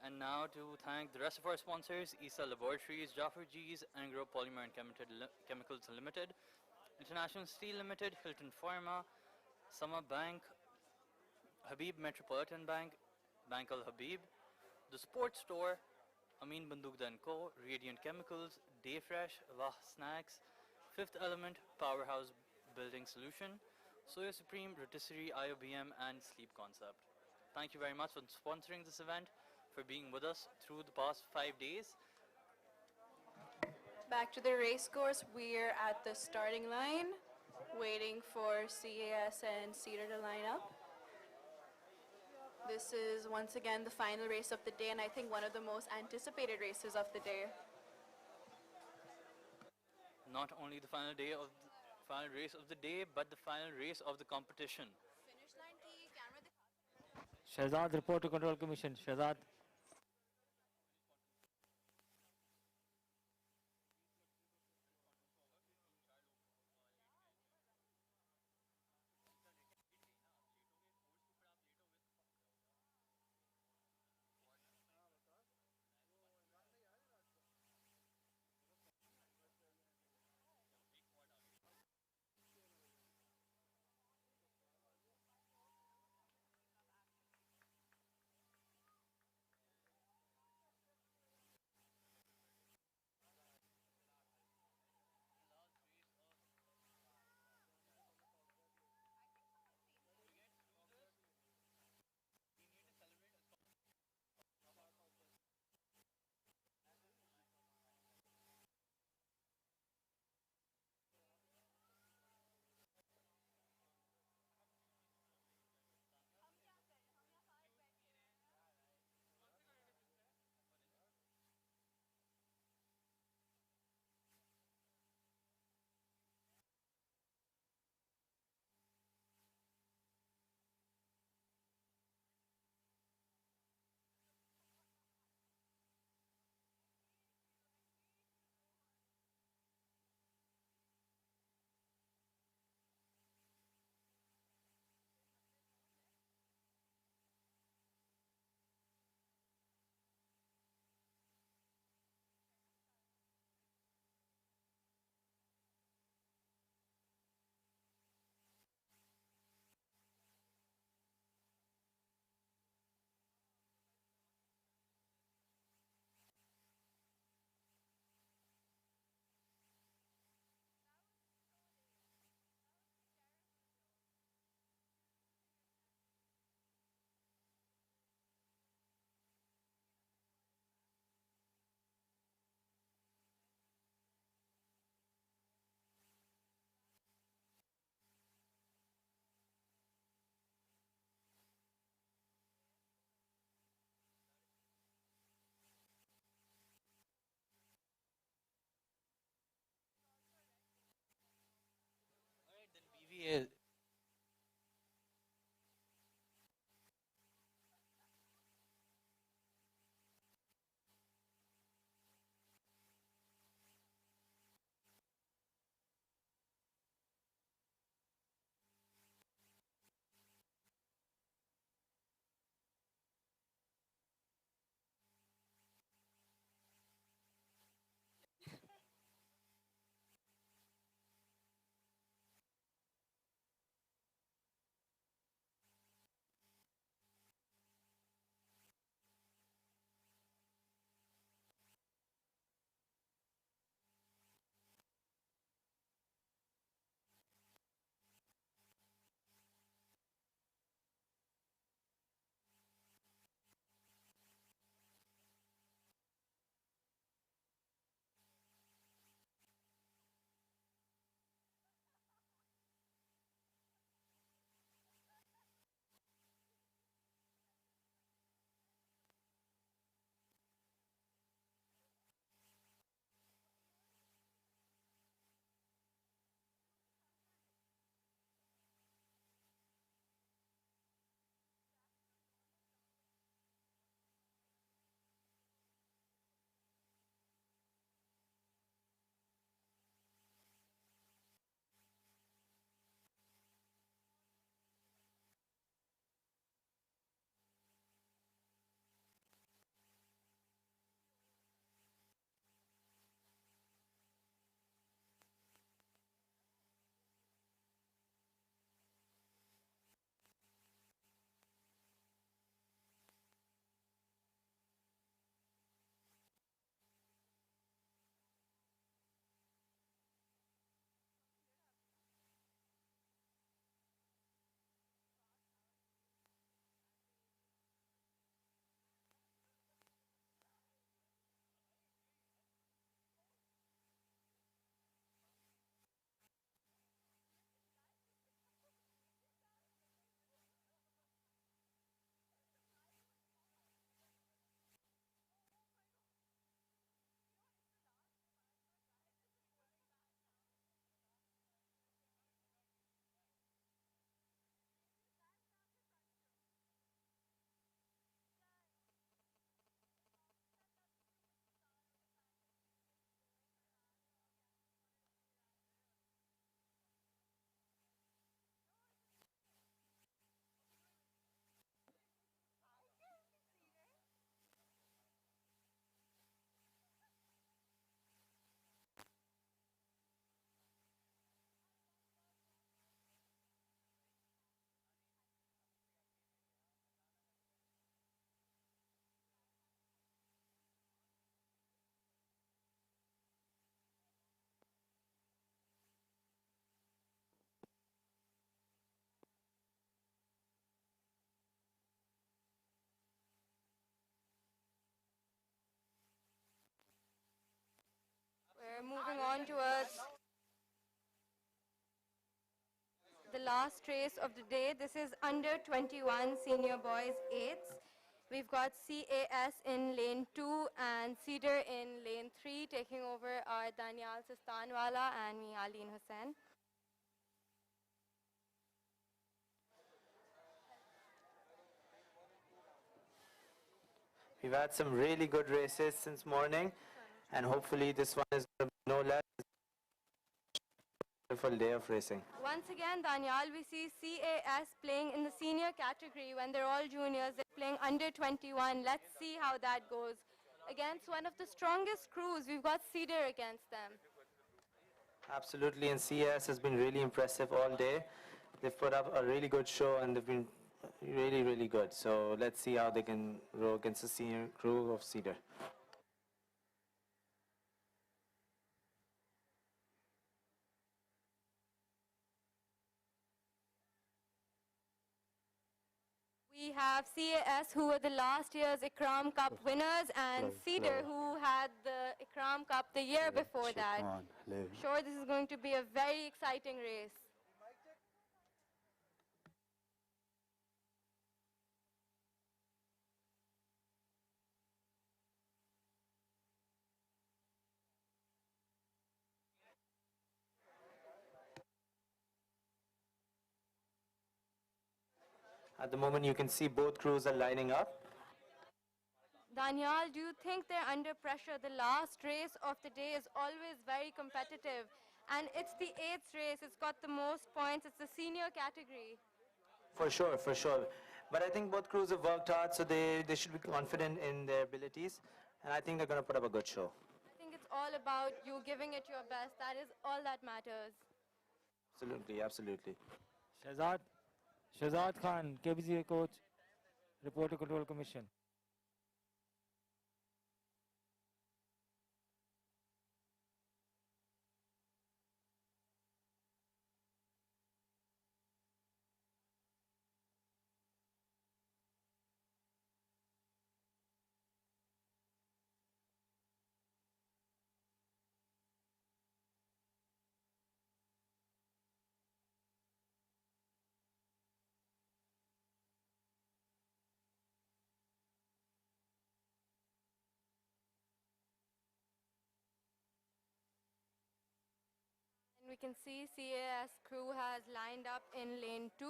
And now to thank the rest of our sponsors, ESA Laboratories, Jaffer G's, Angro Polymer and Chemicals Limited, International Steel Limited, Hilton Pharma, Sama Bank, Habib Metropolitan Bank, Bank Al Habib, The Sports Store, Amin Bandugda & Co., Radiant Chemicals, Dayfresh, Wah Snacks, Fifth Element, Powerhouse Building Solution, Soya Supreme, Rotisserie, IOBM, and Sleep Concept. Thank you very much for sponsoring this event, for being with us through the past 5 days.
Back to the race course, we're at the starting line, waiting for CAS and Cedar to line up. This is once again the final race of the day, and I think one of the most anticipated races of the day.
Not only the final race of the day, but the final race of the competition.
Shahzad, report to Control Commission. Shahzad.
BVA.
We're moving on towards the last race of the day. This is under 21 senior boys 8s. We've got CAS in lane 2 and Cedar in lane 3. Taking over are Danial Sistanwala and me, Aleen Hussain.
We've had some really good races since morning, and hopefully this one is going to be no less. Beautiful day of racing.
Once again, Danial, we see CAS playing in the senior category when they're all juniors. They're playing under 21. Let's see how that goes. Against one of the strongest crews, we've got Cedar against them.
Absolutely, and CAS has been really impressive all day. They've put up a really good show, and they've been really, really good. So let's see how they can row against the senior crew of Cedar.
We have CAS, who were the last year's Ikram Cup winners, and Cedar, who had the Ikram Cup the year before that. I'm sure this is going to be a very exciting race.
At the moment, you can see both crews are lining up.
Danial, do you think they're under pressure? The last race of the day is always very competitive, and it's the 8th race. It's got the most points. It's the senior category.
For sure, for sure. But I think both crews have worked hard, so they should be confident in their abilities, and I think they're going to put up a good show.
I think it's all about you giving it your best. That is all that matters.
Absolutely, absolutely.
Shahzad Khan, KBC coach, Reporter Control Commission.
And we can see CAS crew has lined up in lane 2.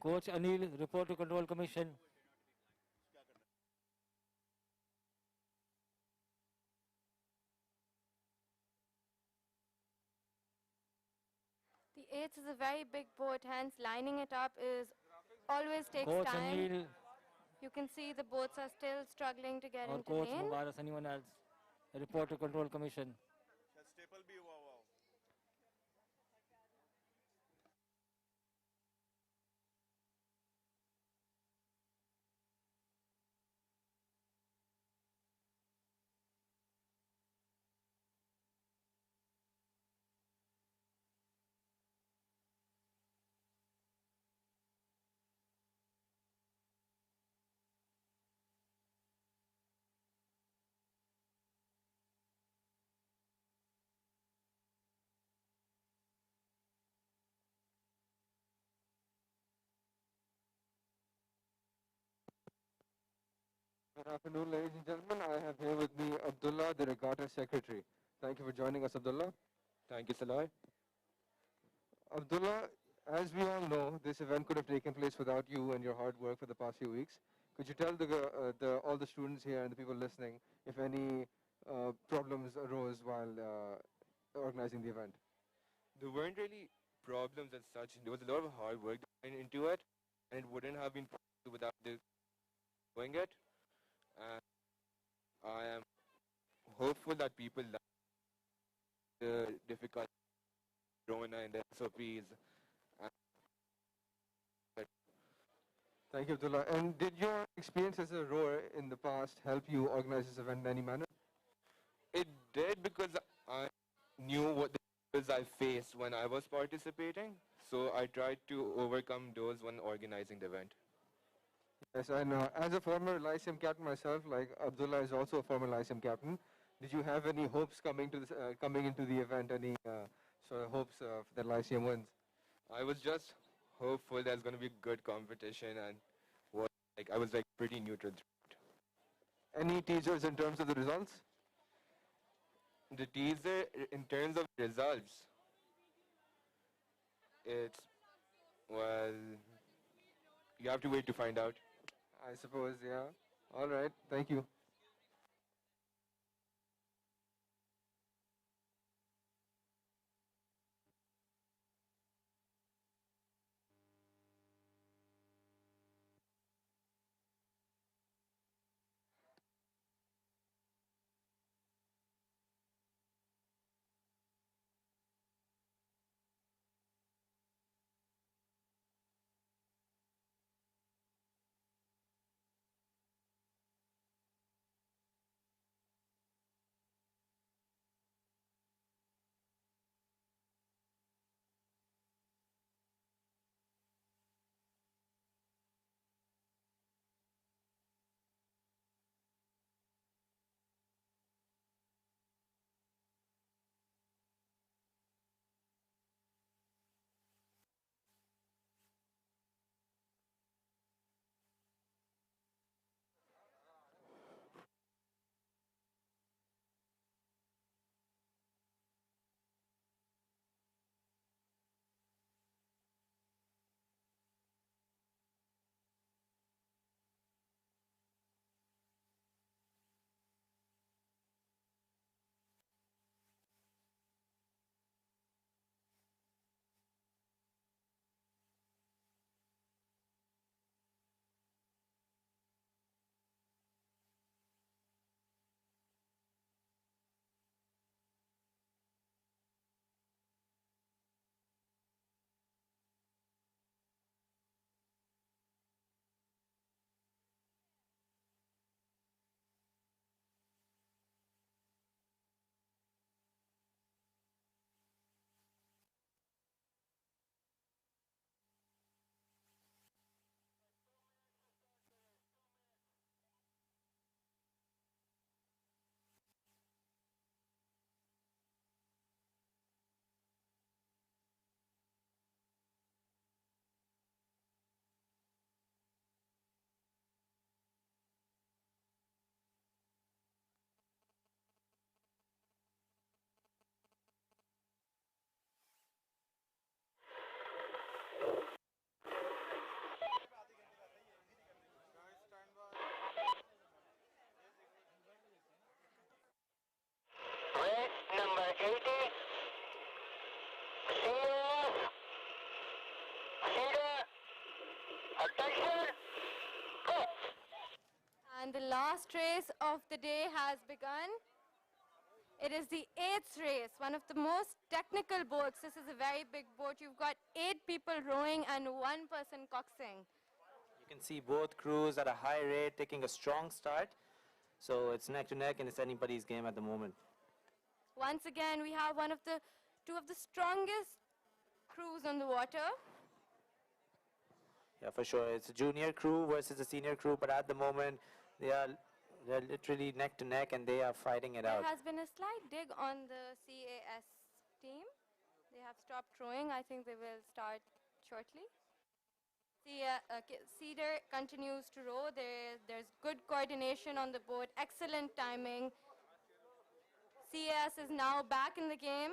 Coach Anil, Reporter Control Commission.
The 8th is a very big boat, hence lining it up always takes
Coach
time.
Anil.
You can see the boats are still struggling to get
Or
into
Coach
lane.
Mubarak, anyone else? Reporter Control Commission.
Good afternoon, ladies and gentlemen. I have here with me Abdullah, the Regatta Secretary. Thank you for joining us, Abdullah.
Thank you, Salai.
Abdullah, as we all know, this event could have taken place without you and your hard work for the past few weeks. Could you tell all the students here and the people listening if any problems arose while organizing the event?
There weren't really problems as such. There was a lot of hard work that went into it, and it wouldn't have been possible without doing it. And I am hopeful that people like the difficult Rona and the SOPs. And
Thank you, Abdullah. And did your experience as a rower in the past help you organize this event in any manner?
it did because I knew what the struggles I faced when I was participating. So I tried to overcome those when organizing the event.
Yes, and as a former Lyceum captain myself, like Abdullah is also a former Lyceum captain, did you have any hopes coming to this, coming into the event? Any sort of hopes that Lyceum wins?
I was just hopeful there's going to be good competition, and I was like pretty neutral.
Any teasers in terms of the results?
The teaser in terms of results, it's, well, you have to wait to find out.
I suppose, yeah. All right, thank you.
Race number 80. COS. Cedar. Attention. Go.
And the last race of the day has begun. It is the 8th race, one of the most technical boats. This is a very big boat. You've got 8 people rowing and 1 person coxing.
You can see both crews at a high rate taking a strong start. So it's neck to neck and it's anybody's game at the moment.
Once again, we have two of the strongest crews on the water.
Yeah, for sure. It's a junior crew versus a senior crew, but at the moment they're literally neck to neck and they are fighting it out.
There has been a slight dig on the CAS team. They have stopped rowing. I think they will start shortly. Cedar continues to row. There's good coordination on the boat, excellent timing. CAS is now back in the game.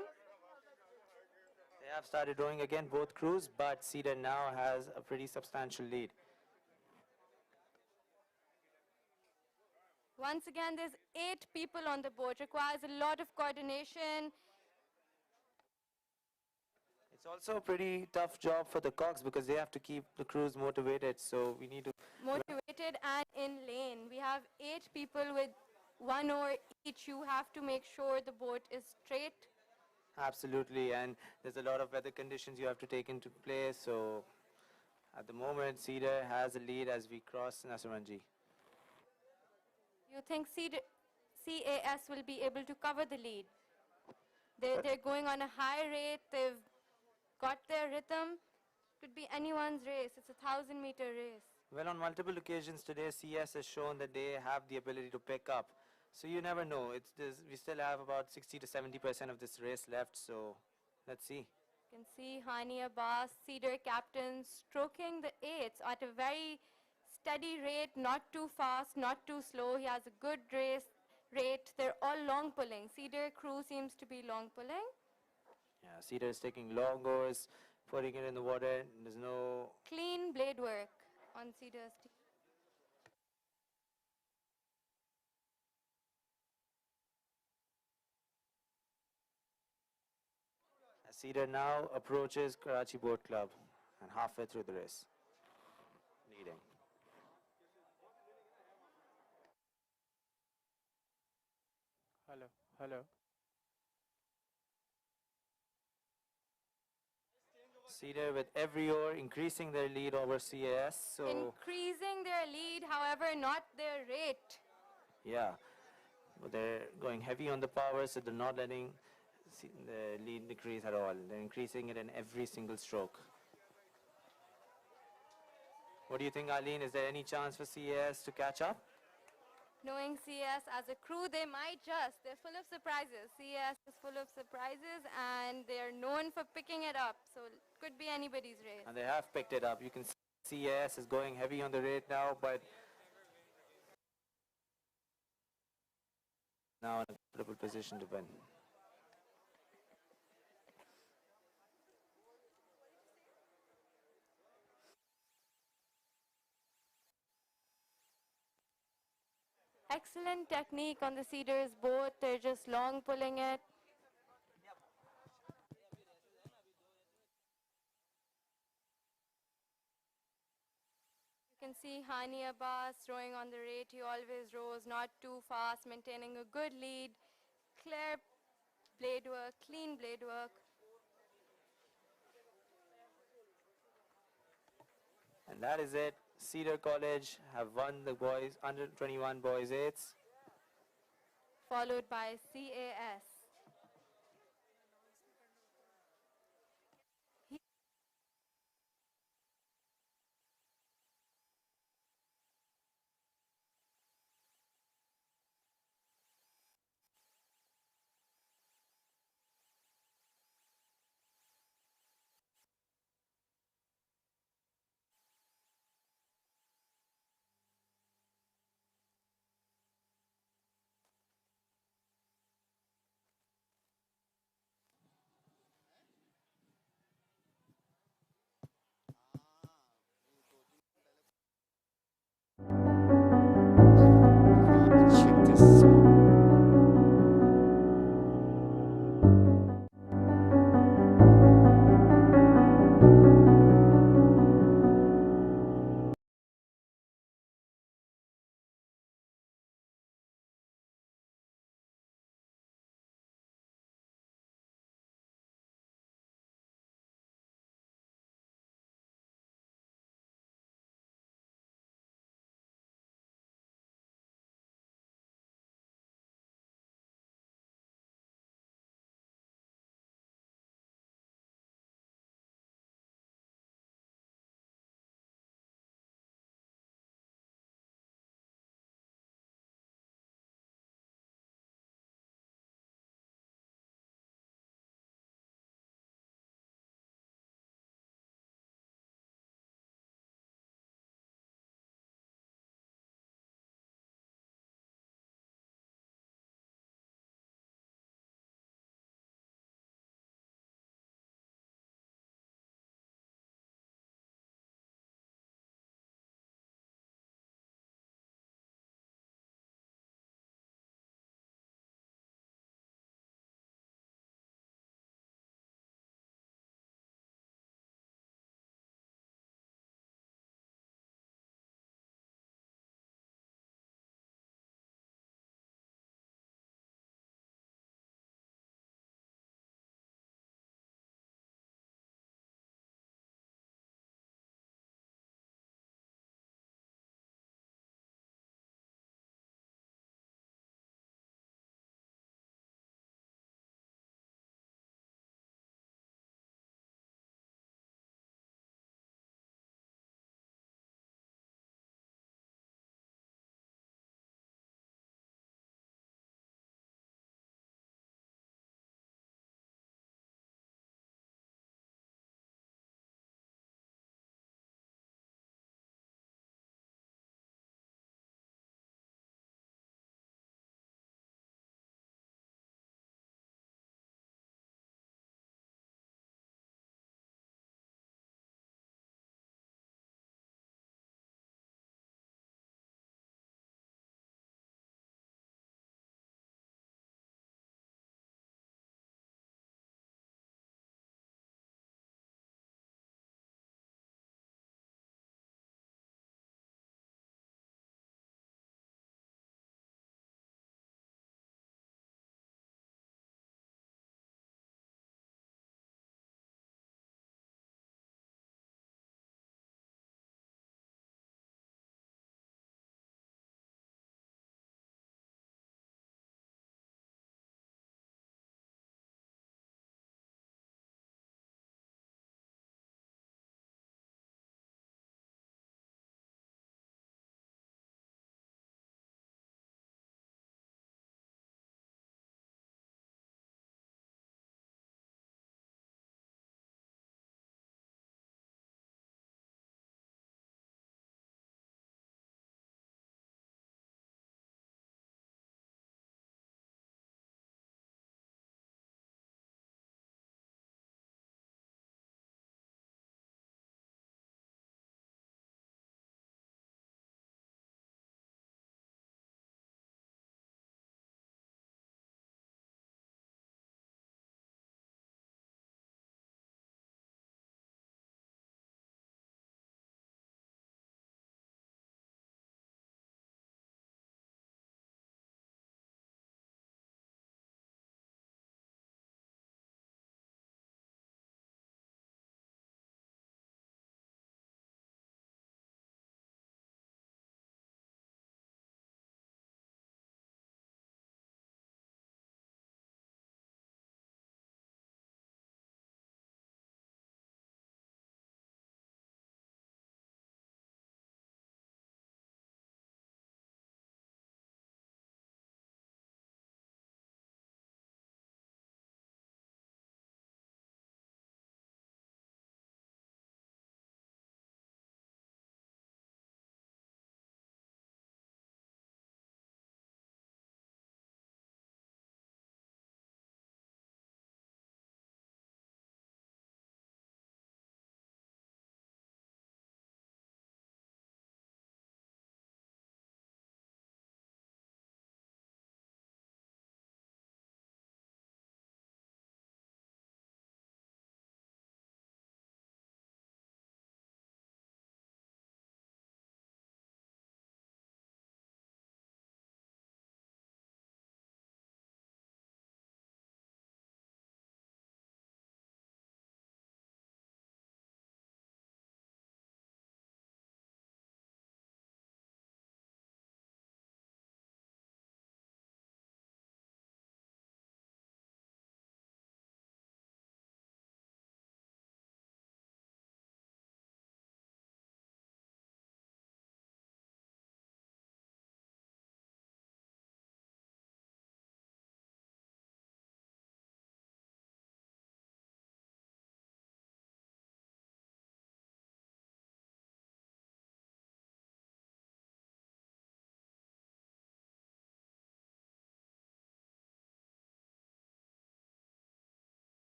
They have started rowing again, both crews, but Cedar now has a pretty substantial lead.
Once again, there's 8 people on the boat. Requires a lot of coordination.
It's also a pretty tough job for the cogs because they have to keep the crews motivated. So we need to
Motivated and in lane. We have 8 people with 1 oar each. You have to make sure the boat is straight.
absolutely, and there's a lot of weather conditions you have to take into play. So at the moment, Cedar has the lead as we cross Nasuranji.
You think CAS will be able to cover the lead? They're going on a high rate. They've got their rhythm. Could be anyone's race. It's a 1,000-meter race.
Well, on multiple occasions today, CS has shown that they have the ability to pick up. So you never know. We still have about 60 to 70% of this race left. So let's see.
You can see Hani Abbas, Cedar captain, stroking the 8s at a very steady rate, not too fast, not too slow. He has a good race rate. They're all long pulling. Cedar crew seems to be long pulling.
Yeah, Cedar is taking long oars, putting it in the water. There's no
Clean blade work on Cedar's team.
Cedar now approaches Karachi Boat Club and halfway through the race, leading.
Hello.
Cedar with every oar increasing their lead over CAS. So
Increasing their lead, however, not their rate.
yeah, but they're going heavy on the power, so they're not letting the lead decrease at all. They're increasing it in every single stroke. What do you think, Arlene? Is there any chance for CAS to catch up?
Knowing CS as a crew, they might just. They're full of surprises. CS is full of surprises, and they're known for picking it up. So it could be anybody's race.
And they have picked it up. You can see CAS is going heavy on the rate now, but now in a comfortable position to win.
Excellent technique on the Cedars boat. They're just long pulling it. You can see Hani Abbas rowing on the rate. He always rows not too fast, maintaining a good lead. Clear blade work, clean blade work.
And that is it. Cedar College have won the boys under 21 boys 8s.
Followed by CAS.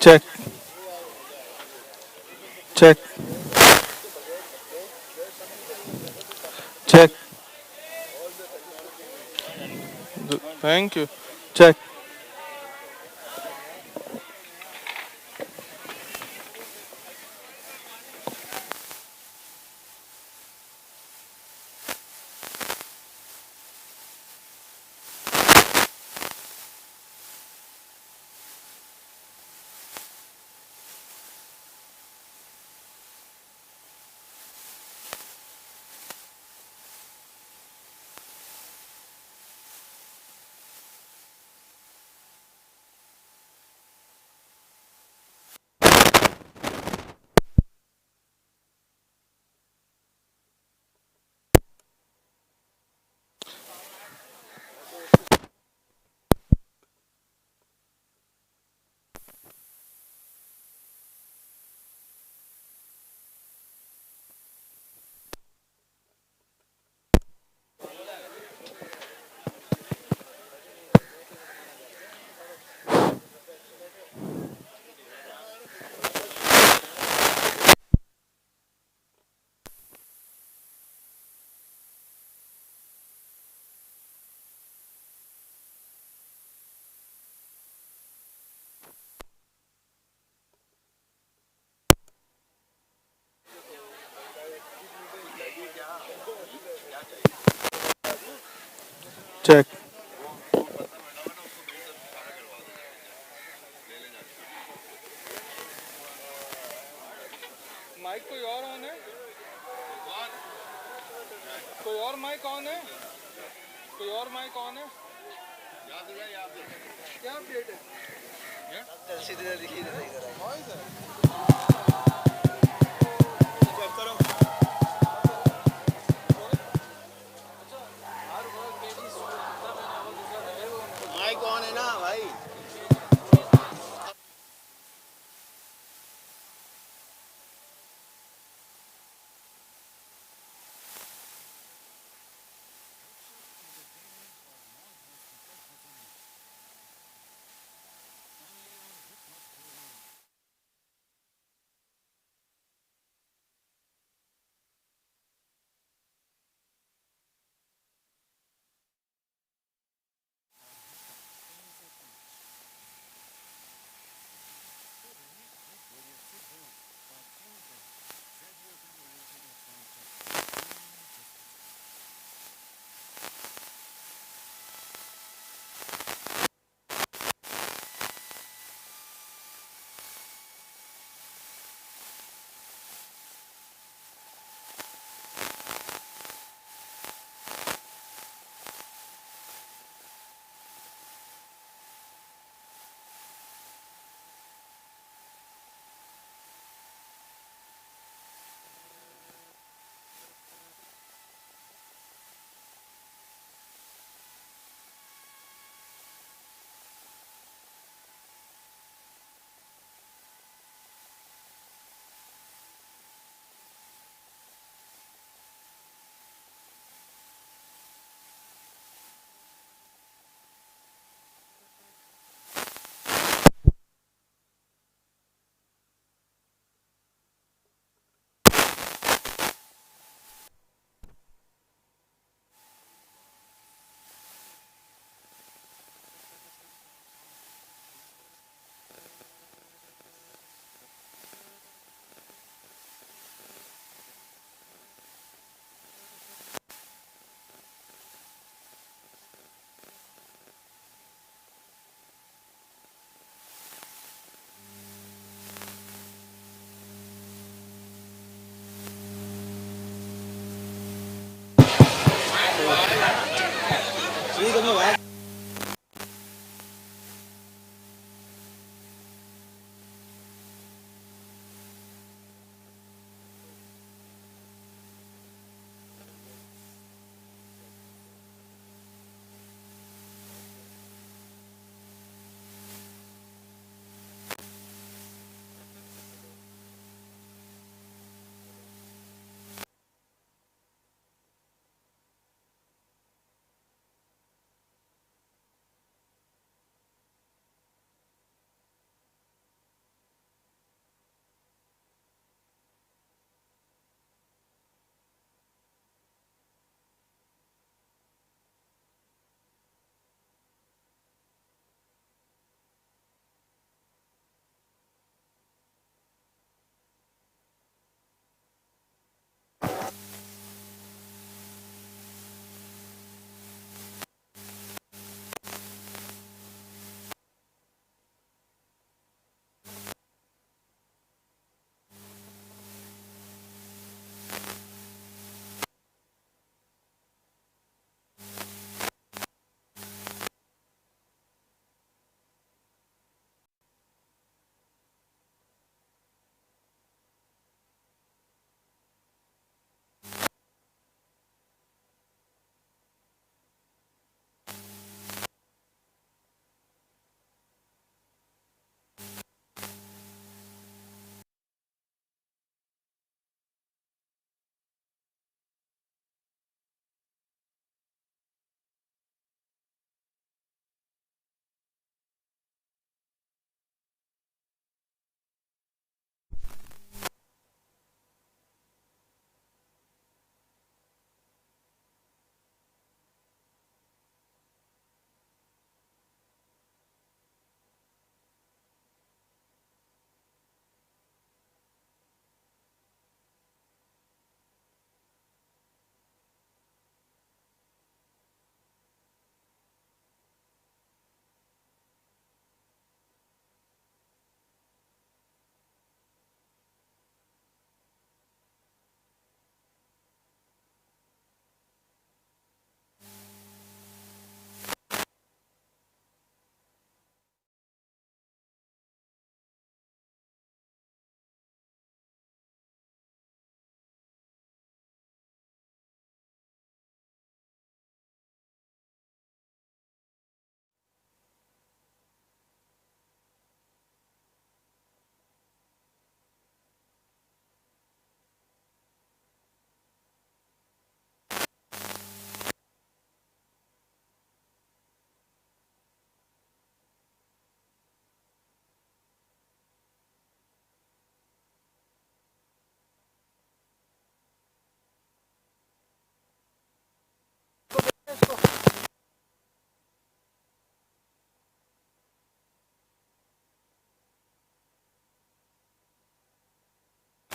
Check. Check. Check. Thank you. Check. Check. Mic कोई और on है? कोई और mic on है? कोई और mic on है? क्या अपडेट है? सीधे लिखिए इधर चेक करो। माइक ऑन है ना भाई?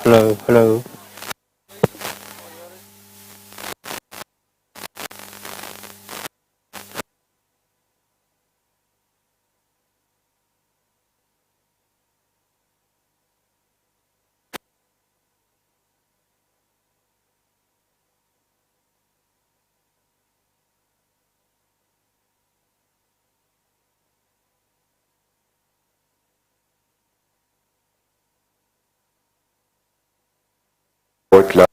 Hello, hello.
Sport club.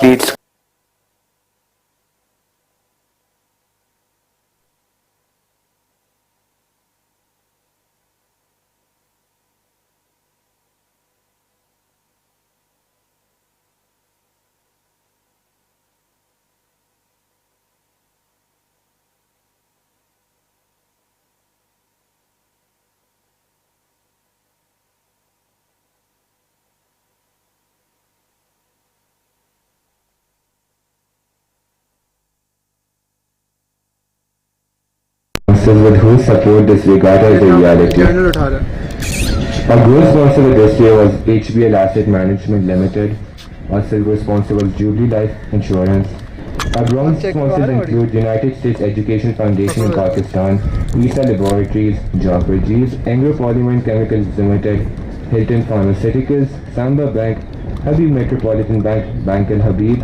Leads with whose support this regatta is a reality. Our gold sponsor this year was HBL Asset Management Limited. Our silver sponsor was Jubilee Life Insurance. Our bronze sponsors include United States Education Foundation in Pakistan, ESA Laboratories, Jawbridges, Anglo Polymer and Chemicals Limited, Hilton Pharmaceuticals, Samba Bank, Habib Metropolitan Bank, Bank Al Habib,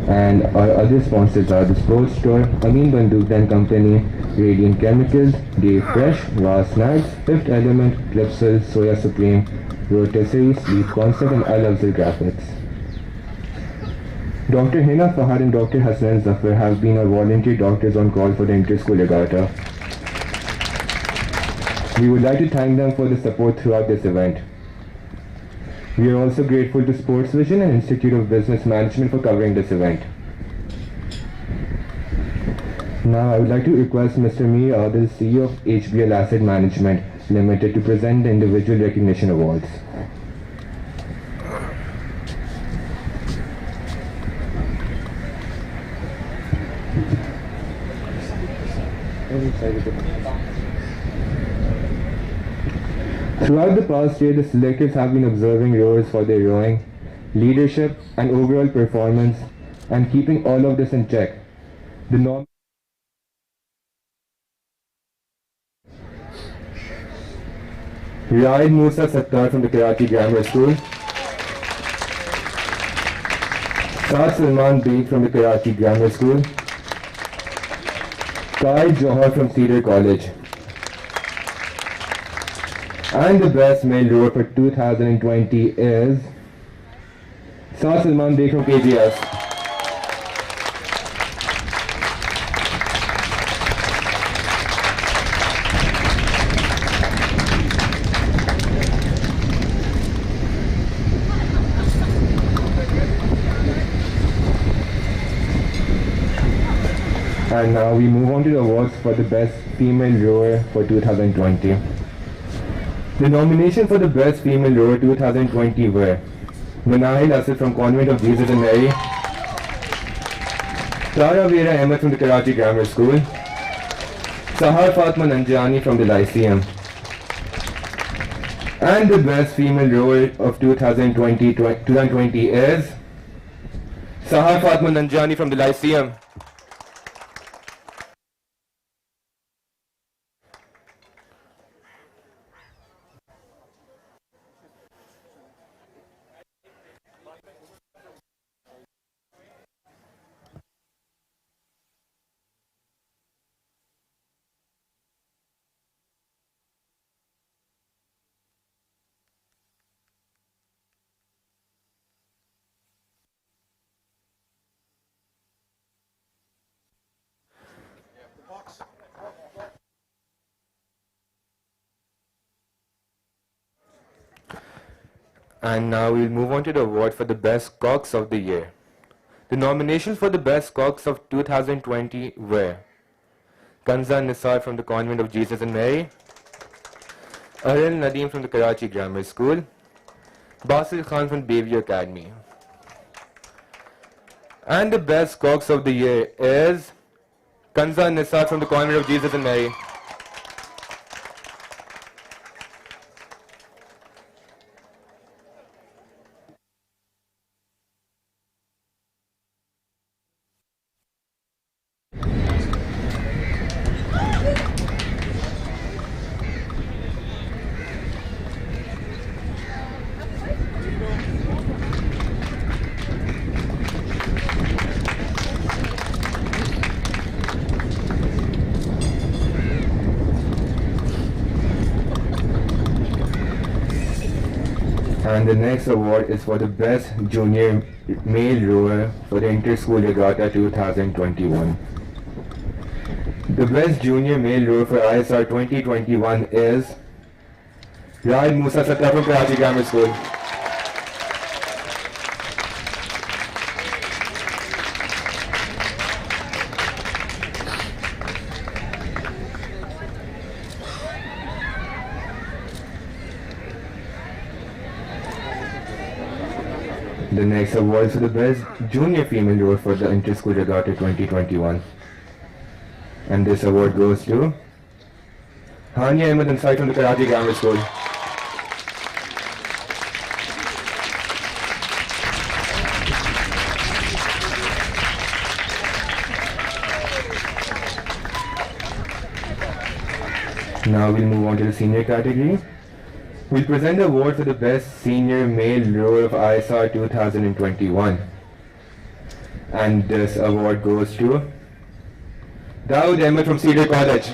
and our other sponsors are the Sports Store, Amin Banduk and Company, Radiant Chemicals, Dave Fresh, Raw Snacks, Fifth Element, Clipsal, Soya Supreme, Rotisserie, Sleep Concept, and Al Afzal Graphics. Dr. Hina Fahad and Dr. Hassan Zafar have been our volunteer doctors on call for the inter-school regatta. We would like to thank them for the support throughout this event. We are also grateful to Sports Vision and Institute of Business Management for covering this event. Now I would like to request Mr. Mir Adil, CEO of HBL Asset Management Limited, to present the individual recognition awards. Throughout the past year, the selectors have been observing rowers for their rowing, leadership, and overall performance, and keeping all of this in check. The norm Raid Musa Sattar from the Karachi Grammar School, Saad Salman Beg from the Karachi Grammar School, Kai Johar from Cedar College. And the best male rower for 2020 is Saad Salman Beg from KBS. And now we move on to the awards for the best female rower for 2020. The nomination for the best female rower 2020 were Manahil Asif from Convent of Jesus and Mary, Clara Vera Ahmed from the Karachi Grammar School, Sahar Fatma Nanjani from the Lyceum. And the best female rower of 2020 is Sahar Fatma Nanjani from the Lyceum. And now we'll move on to the award for the best cocks of the year. The nominations for the best cocks of 2020 were Kanza Nisar from the Convent of Jesus and Mary, Aril Nadeem from the Karachi Grammar School, Basil Khan from Bayview Academy. And the best cocks of the year is Kanza Nisar from the Convent of Jesus and Mary. And the next award is for the Best Junior Male Rower for the Inter-School Regatta 2021. The Best Junior Male Rower for ISR 2021 is Raid Musa Satta from Karachi Grammar School. The next award is for the Best Junior Female Rower for the Inter-School Regatta 2021. And this award goes to Hania Ahmed Ansari from the Karachi Grammar School. Now we'll move on to the senior category. We'll present the award for the Best Senior Male Rower of ISR 2021. And this award goes to Dawood Ahmed from Cedar College.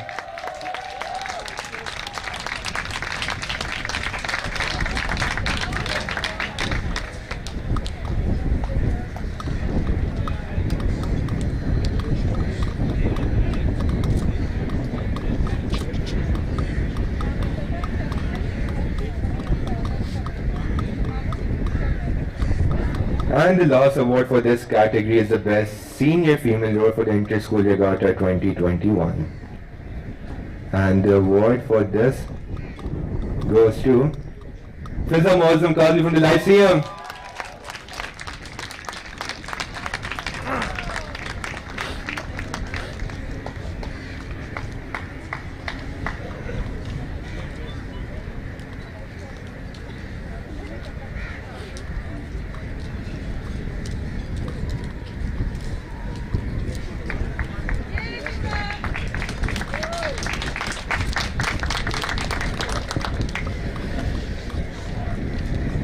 And the last award for this category is the Best Senior Female Rower for the Inter-School Regatta 2021. And the award for this goes to Fiza Mozum Qazi from the Lyceum.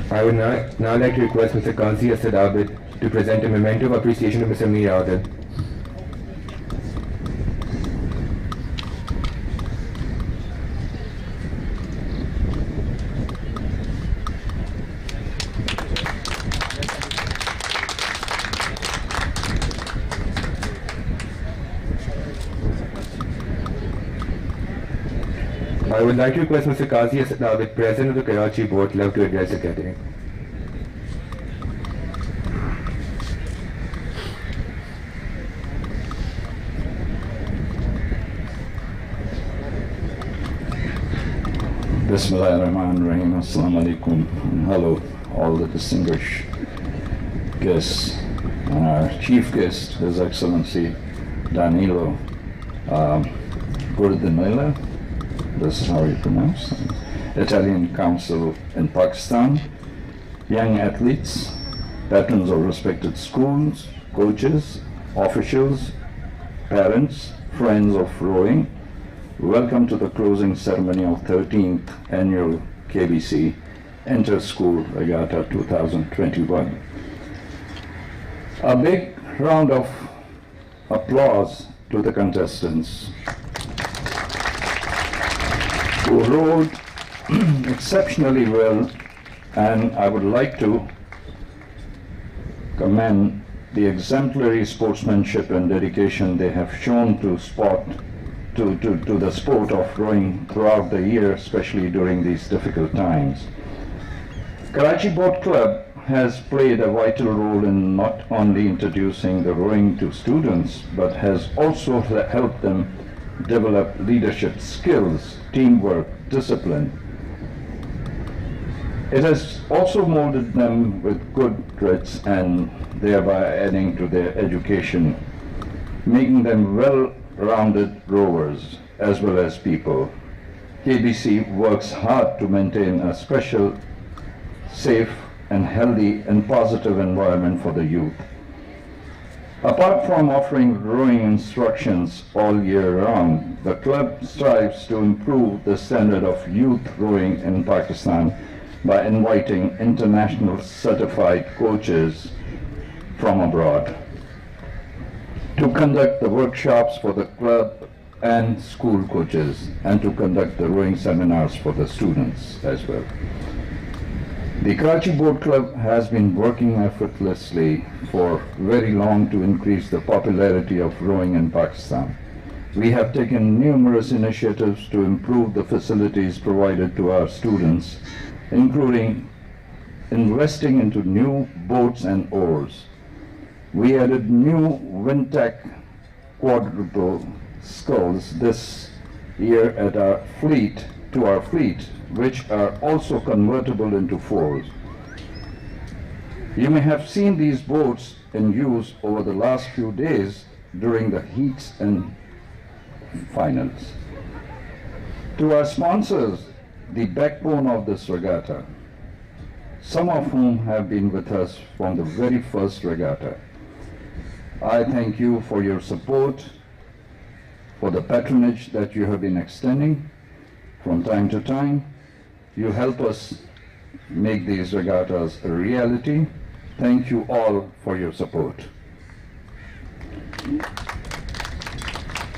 I would now like to request Mr. Qazi Asad Abid to present a memento of appreciation to Mr. Mir Adil. I would like to request Mr. Qazi Asad Abid, President of the Karachi Boat Club, to address the gathering.
Bismillahirrahmanirrahim. Assalamu alaikum. Hello, all the distinguished guests and our chief guest, His Excellency Danilo Gurdinella, this is how you pronounce it, Italian Council in Pakistan, young athletes, patrons of respected schools, coaches, officials, parents, friends of rowing, welcome to the closing ceremony of 13th Annual KBC Inter-School Regatta 2021. A big round of applause to the contestants who rowed exceptionally well, and I would like to commend the exemplary sportsmanship and dedication they have shown to the sport of rowing throughout the year, especially during these difficult times. Karachi Boat Club has played a vital role in not only introducing the rowing to students, but has also helped them develop leadership skills, teamwork, discipline. It has also molded them with good grades and thereby adding to their education, making them well-rounded rowers as well as people. KBC works hard to maintain a special, safe and healthy and positive environment for the youth. Apart from offering rowing instructions all year round, the club strives to improve the standard of youth rowing in Pakistan by inviting international certified coaches from abroad to conduct the workshops for the club and school coaches, and to conduct the rowing seminars for the students as well. The Karachi Boat Club has been working effortlessly for very long to increase the popularity of rowing in Pakistan. We have taken numerous initiatives to improve the facilities provided to our students, including investing into new boats and oars. We added new Wintec quadruple sculls this year at our fleet, which are also convertible into fours. You may have seen these boats in use over the last few days during the heats and finals. To our sponsors, the backbone of this regatta, some of whom have been with us from the very first regatta, I thank you for your support, for the patronage that you have been extending from time to time. You help us make these regattas a reality. Thank you all for your support.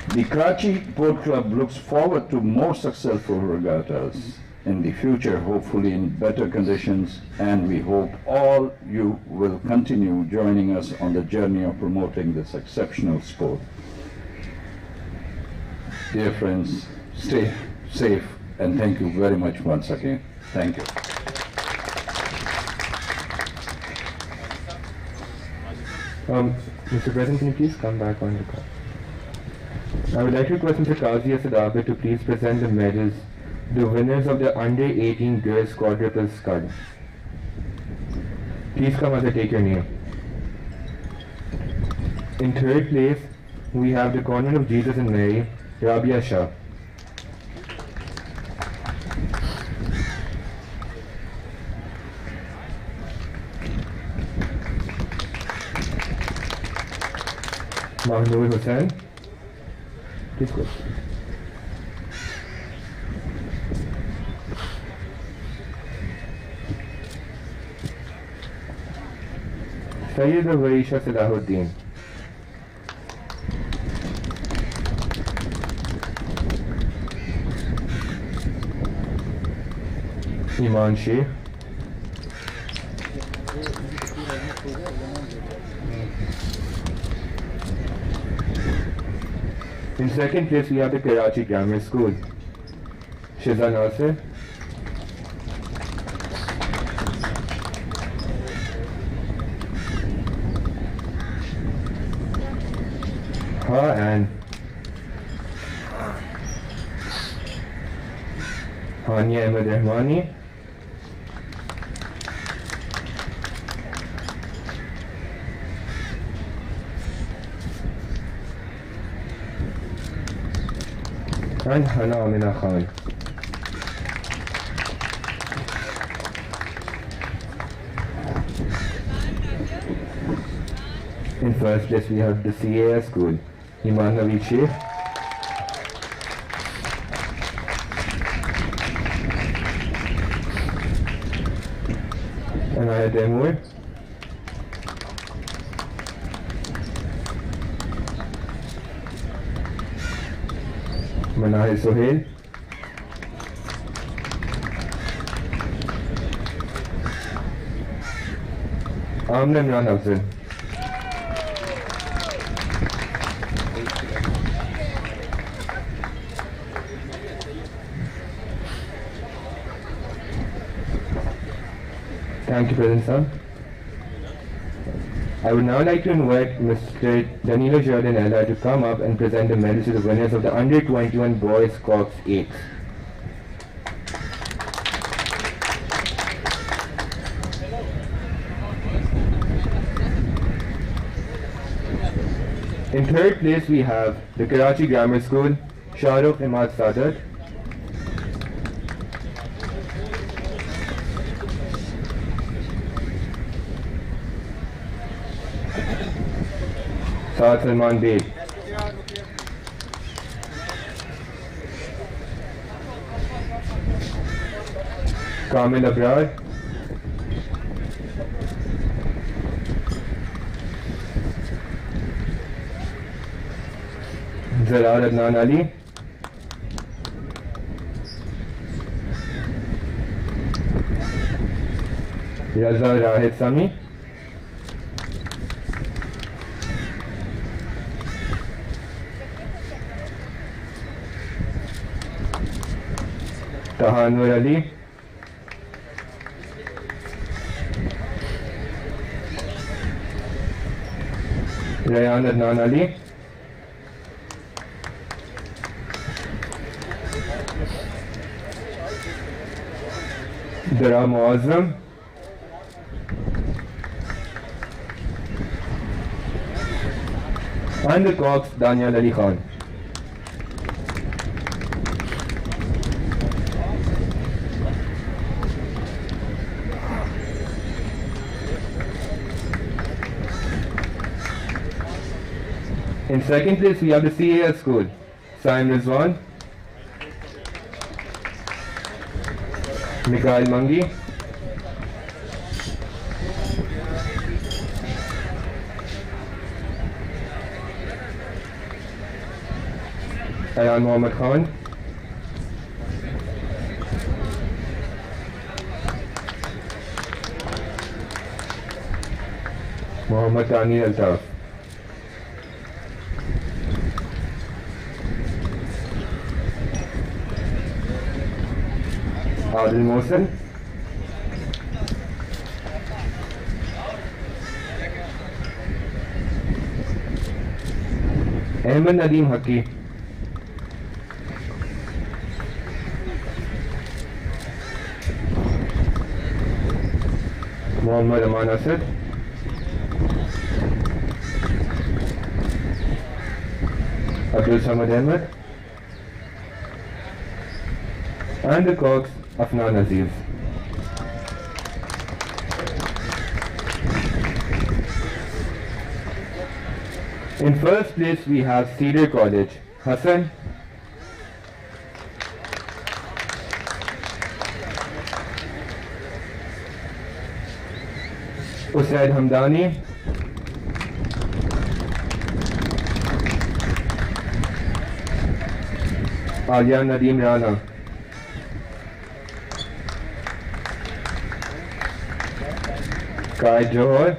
The Karachi Boat Club looks forward to more successful regattas in the future, hopefully in better conditions, and we hope all you will continue joining us on the journey of promoting this exceptional sport. Dear friends, stay safe, and thank you very much once again. Thank you.
Mr. President, can you please come back on the call? I would like to request Mr. Kazi Asadabe to please present the medals to the winners of the under-18 girls quadruple scull. Please come as I take your name. In third place, we have the Convent of Jesus and Mary, Rabia Shah. Mahnoor Hussain. Please go. Sayyid Varisha Salahuddin. Iman Sheikh. In second place, we have the Karachi Grammar School. Shiza Nasir. And Hania Ahmed Rahmani. And Hana Amina Khan. In first place, we have the CAS school, Iman Naveed Sheikh. Anaya Temur. Manahir Sohail. Amna Imran Afzal. Thank you, President Sir. I would now like to invite Mr. Danilo Jordanella to come up and present the medals to the winners of the under-21 boys Corps 8. In third place, we have the Karachi Grammar School, Shahrukh Imad Sadat. Saad Salman Beg. Kamil Abrar. Zarar Adnan Ali. Raza Rahid Sami, Tahanur Ali, Rayan Adnan Ali, Dara Muazzam, and the cox Daniel Ali Khan. In second place, we have the CAS school, Saim Rizwan, Mikhail Mangi, Ayan Mohammad Khan, Mohammad Tani Altaf. Adil Mohsen, Ahmed Nadeem Haki, Muhammad Aman Asad, Abdul Samad Ahmed, and the cox Afnan Aziz. In first place, we have Cedar College, Hassan, Usaid Hamdani, Alia Nadeem Rana, Kai Johar,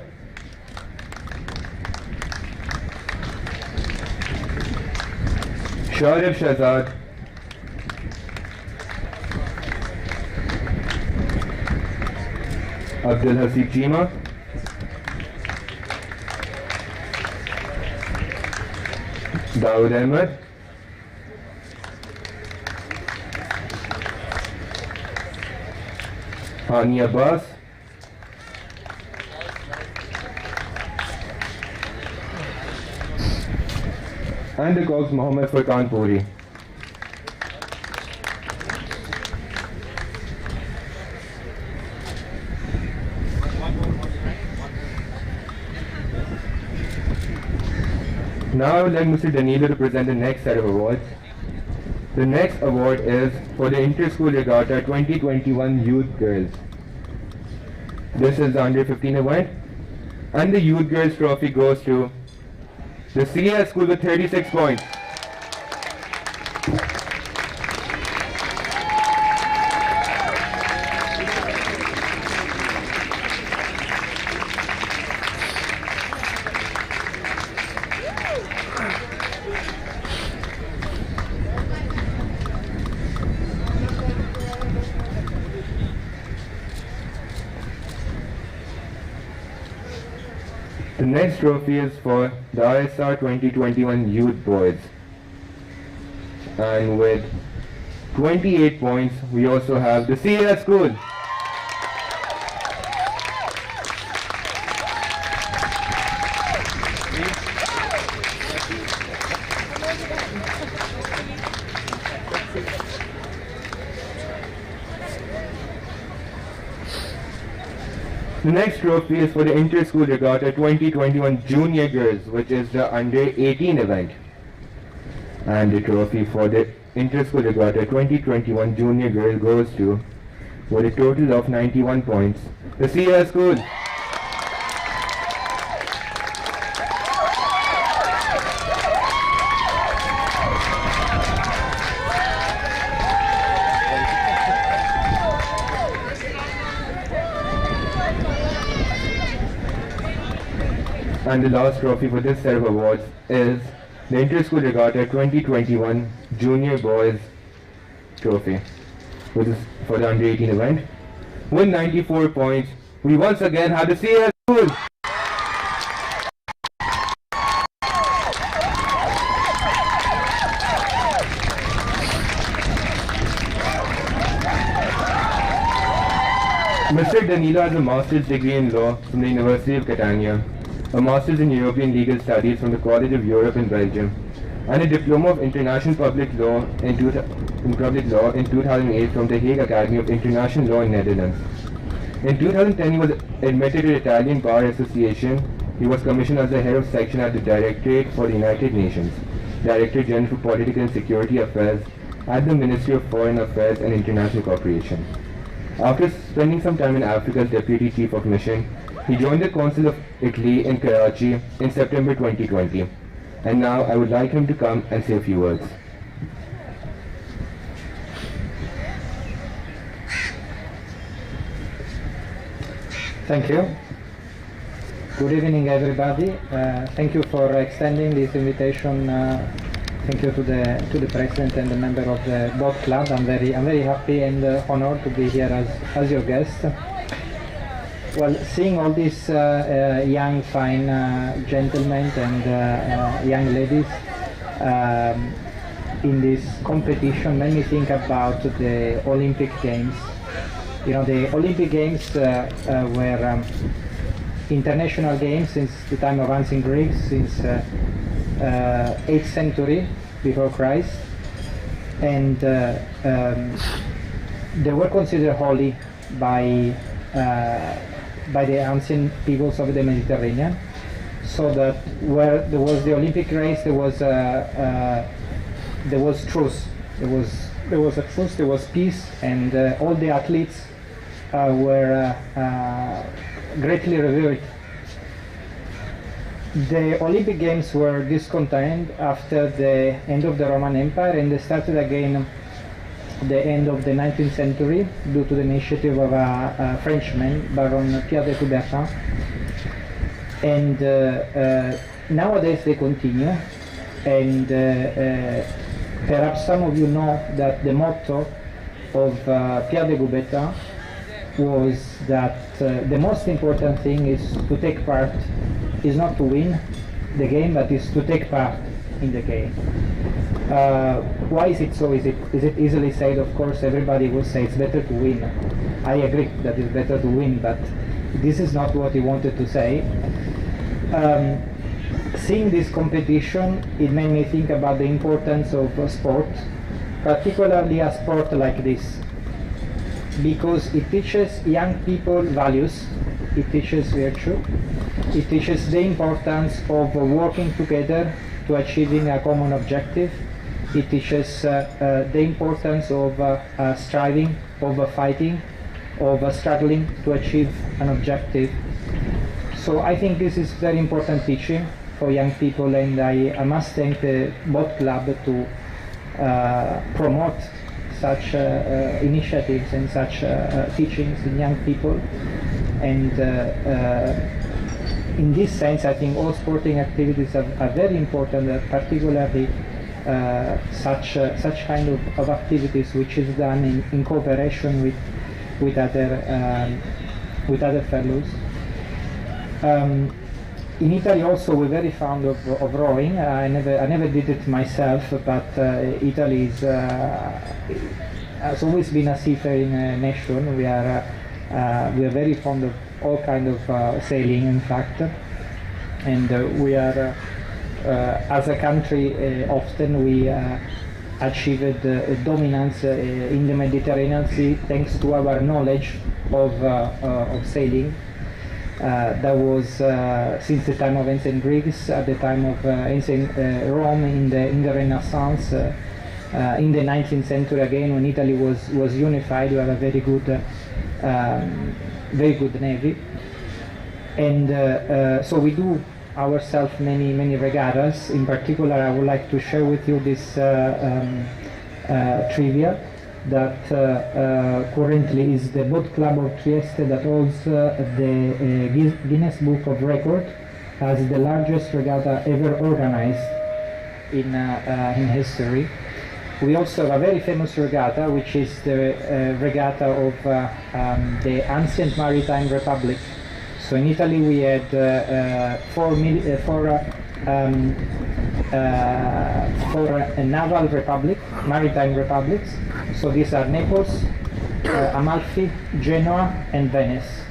Sharif Shahzad, Abdul Hasib Chima, Dawood Ahmed, Hani Abbas, and the cox Mohammad Furqan Puri. Now I would like Mr. Danilo to present the next set of awards. The next award is for the Inter-School Regatta 2021 Youth Girls. This is the under 15 event, and the Youth Girls trophy goes to the CAS school with 36 points. The next trophy is for the ISR 2021 Youth Boys. And with 28 points, we also have the CAS school. The next trophy is for the Inter-School Regatta 2021 Junior Girls, which is the under 18 event. And the trophy for the Inter-School Regatta 2021 Junior Girls goes to, with a total of 91 points, the CAS school. And the last trophy for this set of awards is the Inter-School Regatta 2021 Junior Boys Trophy, which is for the under 18 event. With 94 points, we once again have the CS School. Mr. Danilo has a master's degree in law from the University of Catania, a master's in European legal studies from the College of Europe in Belgium, and a diploma of international public law in 2008 from the Hague Academy of International Law in Netherlands. In 2010, he was admitted to the Italian Bar Association. He was commissioned as the head of section at the Directorate for the United Nations, Director General for Political and Security Affairs at the Ministry of Foreign Affairs and International Cooperation. After spending some time in Africa as Deputy Chief of Mission, he joined the Consul of Italy in Karachi in September 2020. And now I would like him to come and say a few words.
Thank you. Good evening, everybody. Thank you for extending this invitation. Thank you to the president and the member of the boat club. I'm very happy and honored to be here as your guest. Well, seeing all these young, fine gentlemen and young ladies in this competition made me think about the Olympic Games. You know, the Olympic Games were international games since the time of ancient Greeks, since 8th century before Christ, and they were considered holy by the ancient peoples of the Mediterranean, so that where there was the Olympic race, there was truce. There was a truce. There was peace, and all the athletes were greatly revered. The Olympic Games were discontinued after the end of the Roman Empire, and they started again the end of the 19th century due to the initiative of a Frenchman, Baron Pierre de Coubertin. And nowadays they continue, and perhaps some of you know that the motto of Pierre de Coubertin was that the most important thing is to take part, is not to win the game, but is to take part in the game. Why is it so? Is it easily said? Of course, everybody will say it's better to win. I agree that it's better to win, but this is not what he wanted to say. Seeing this competition, it made me think about the importance of sport, particularly a sport like this, because it teaches young people values, it teaches virtue, it teaches the importance of working together to achieving a common objective. It teaches the importance of striving, of fighting, of struggling to achieve an objective. So I think this is very important teaching for young people, and I must thank the boat club to promote such initiatives and such teachings in young people. And in this sense, I think all sporting activities are very important, particularly such kind of activities which is done in cooperation with other fellows. In Italy also we're very fond of rowing. I never did it myself, but Italy has always been a seafaring nation. We are very fond of all kind of sailing, in fact, and we are as a country often we achieved dominance in the Mediterranean Sea thanks to our knowledge of sailing. That was since the time of ancient Greeks, at the time of ancient Rome, in the Renaissance, in the 19th century again, when Italy was unified. We have a very good navy, and so we do ourselves many regattas. In particular, I would like to share with you this trivia that currently is the Boat Club of Trieste that holds the Guinness Book of Record as the largest regatta ever organized in history. We also have a very famous regatta, which is the regatta of the ancient maritime republic. So in Italy we had four naval republic, maritime republics. So these are Naples, Amalfi, Genoa, and Venice.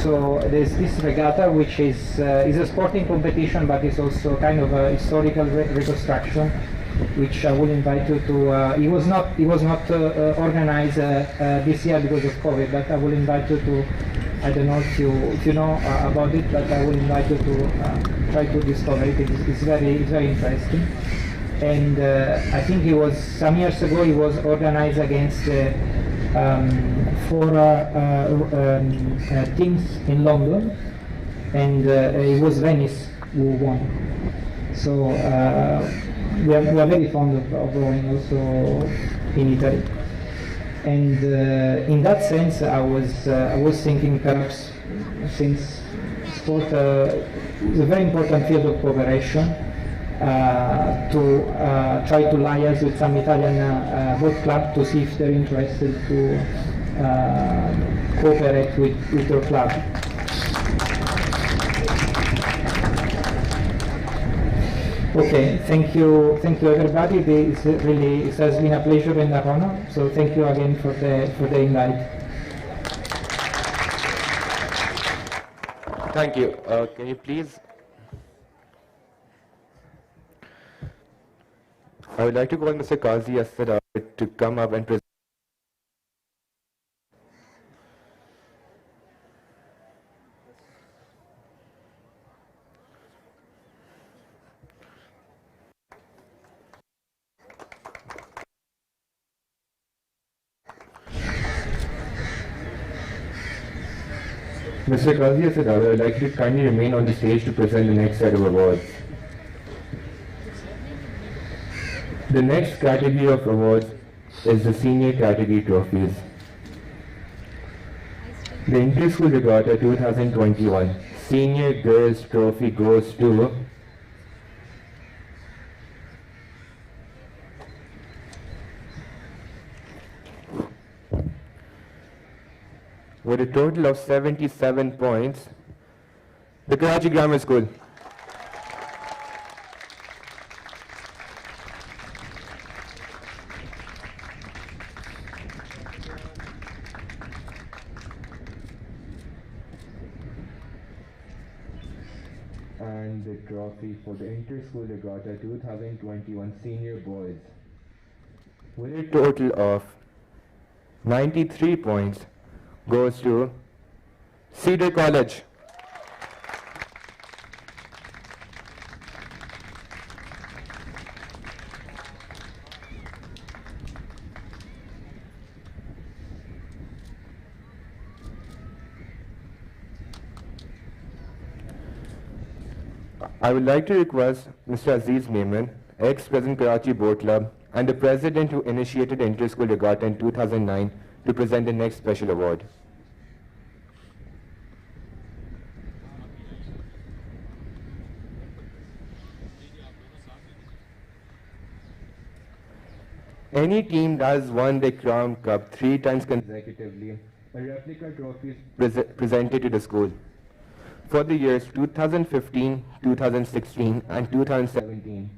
So there's this regatta, which is a sporting competition, but it's also kind of a historical reconstruction, which I will invite you to. It was not organized this year because of COVID, but I will invite you to. I don't know if you know about it, but I will invite you to try to discover it. It's very interesting. And I think it was some years ago. It was organized against 4 teams in London, and it was Venice who won. So we are very fond of rowing also in Italy. And in that sense, I was thinking perhaps, since sport is a very important field of cooperation, to try to liaise with some Italian boat club to see if they're interested to cooperate with your club. Okay, thank you everybody. It has been a pleasure and an honor. So thank you again for the invite.
Thank you. Can you please? I would like to call Mr. Kazi Asad to come up and present. Mr. Kazi Asad, I would like you to kindly remain on the stage to present the next set of awards. The next category of awards is the senior category trophies. The Inter-School Regatta 2021 Senior Girls Trophy goes to with a total of 77 points, the Karachi Grammar School. And the trophy for the Inter-School Regatta 2021 Senior Boys, with a total of 93 points, goes to Cedar College. I would like to request Mr. Aziz Mehman, ex-President Karachi Boat Club and the President who initiated the Inter-School Regatta in 2009, to present the next special award. Any team that has won the Crown Cup 3 times consecutively, a replica trophy is presented to the school. For the years 2015, 2016 and 2017,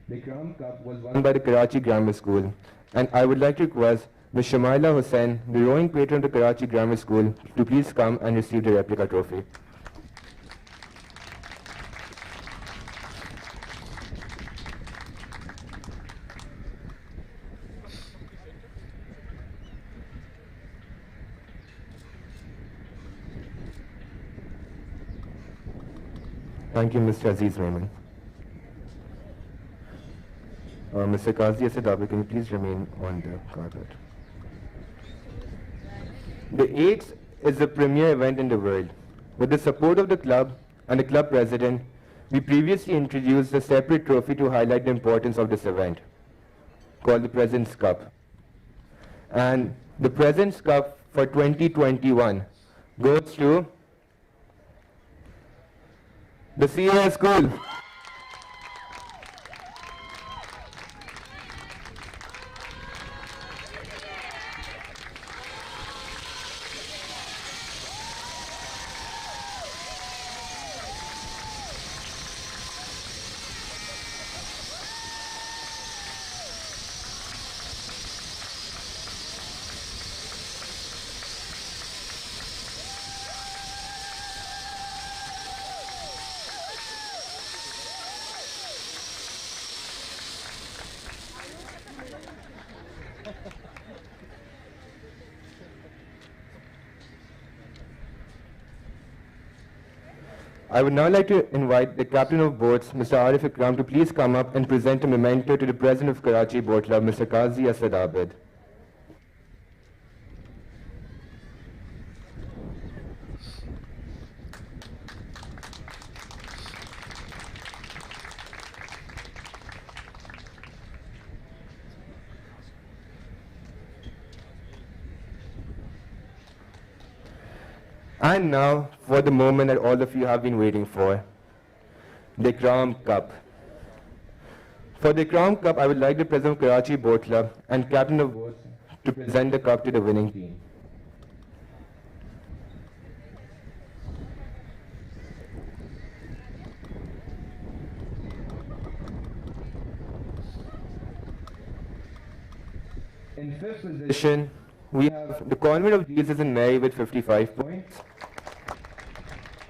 the Crown Cup was won by the Karachi Grammar School, and I would like to request Ms. Shamaila Hussain, the rowing patron of the Karachi Grammar School, to please come and receive the replica trophy. Thank you, Mr. Aziz Rahman. Mr. Kazi Asad, can you please remain on the carpet? The 8th is the premier event in the world. With the support of the club and the club president, we previously introduced a separate trophy to highlight the importance of this event, called the President's Cup. And the President's Cup for 2021 goes to the CAS school. I would now like to invite the captain of boats, Mr. Arif Ikram, to please come up and present a memento to the president of Karachi Boat Club, Mr. Qazi Asad Abid. And now, for the moment that all of you have been waiting for, the Ikram Cup. For the Ikram Cup, I would like the President of Karachi Boat Club and Captain of Boats to present the cup to the winning team. In fifth position, we have the Convent of Jesus and Mary with 55 points.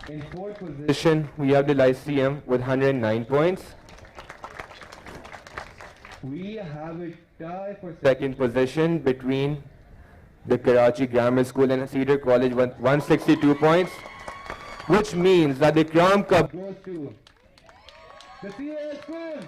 In fourth position, we have the Lyceum with 109 points. We have a tie for second position between the Karachi Grammar School and Cedar College with 162 points, which means that the Crown Cup goes to the CAS School.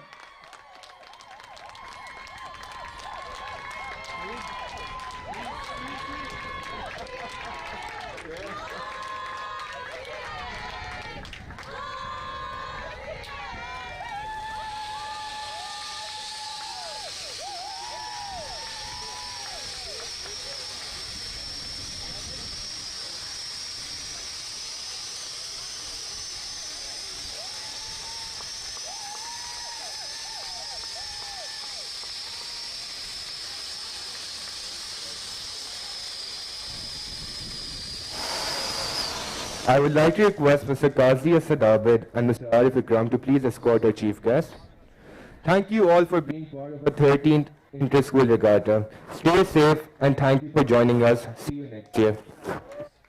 I would like to request Mr. Qazi Asad Abid and Mr. Arif Ikram to please escort our chief guest. Thank you all for being part of the 13th Inter-School Regatta. Stay safe and thank you for joining us. See you next year.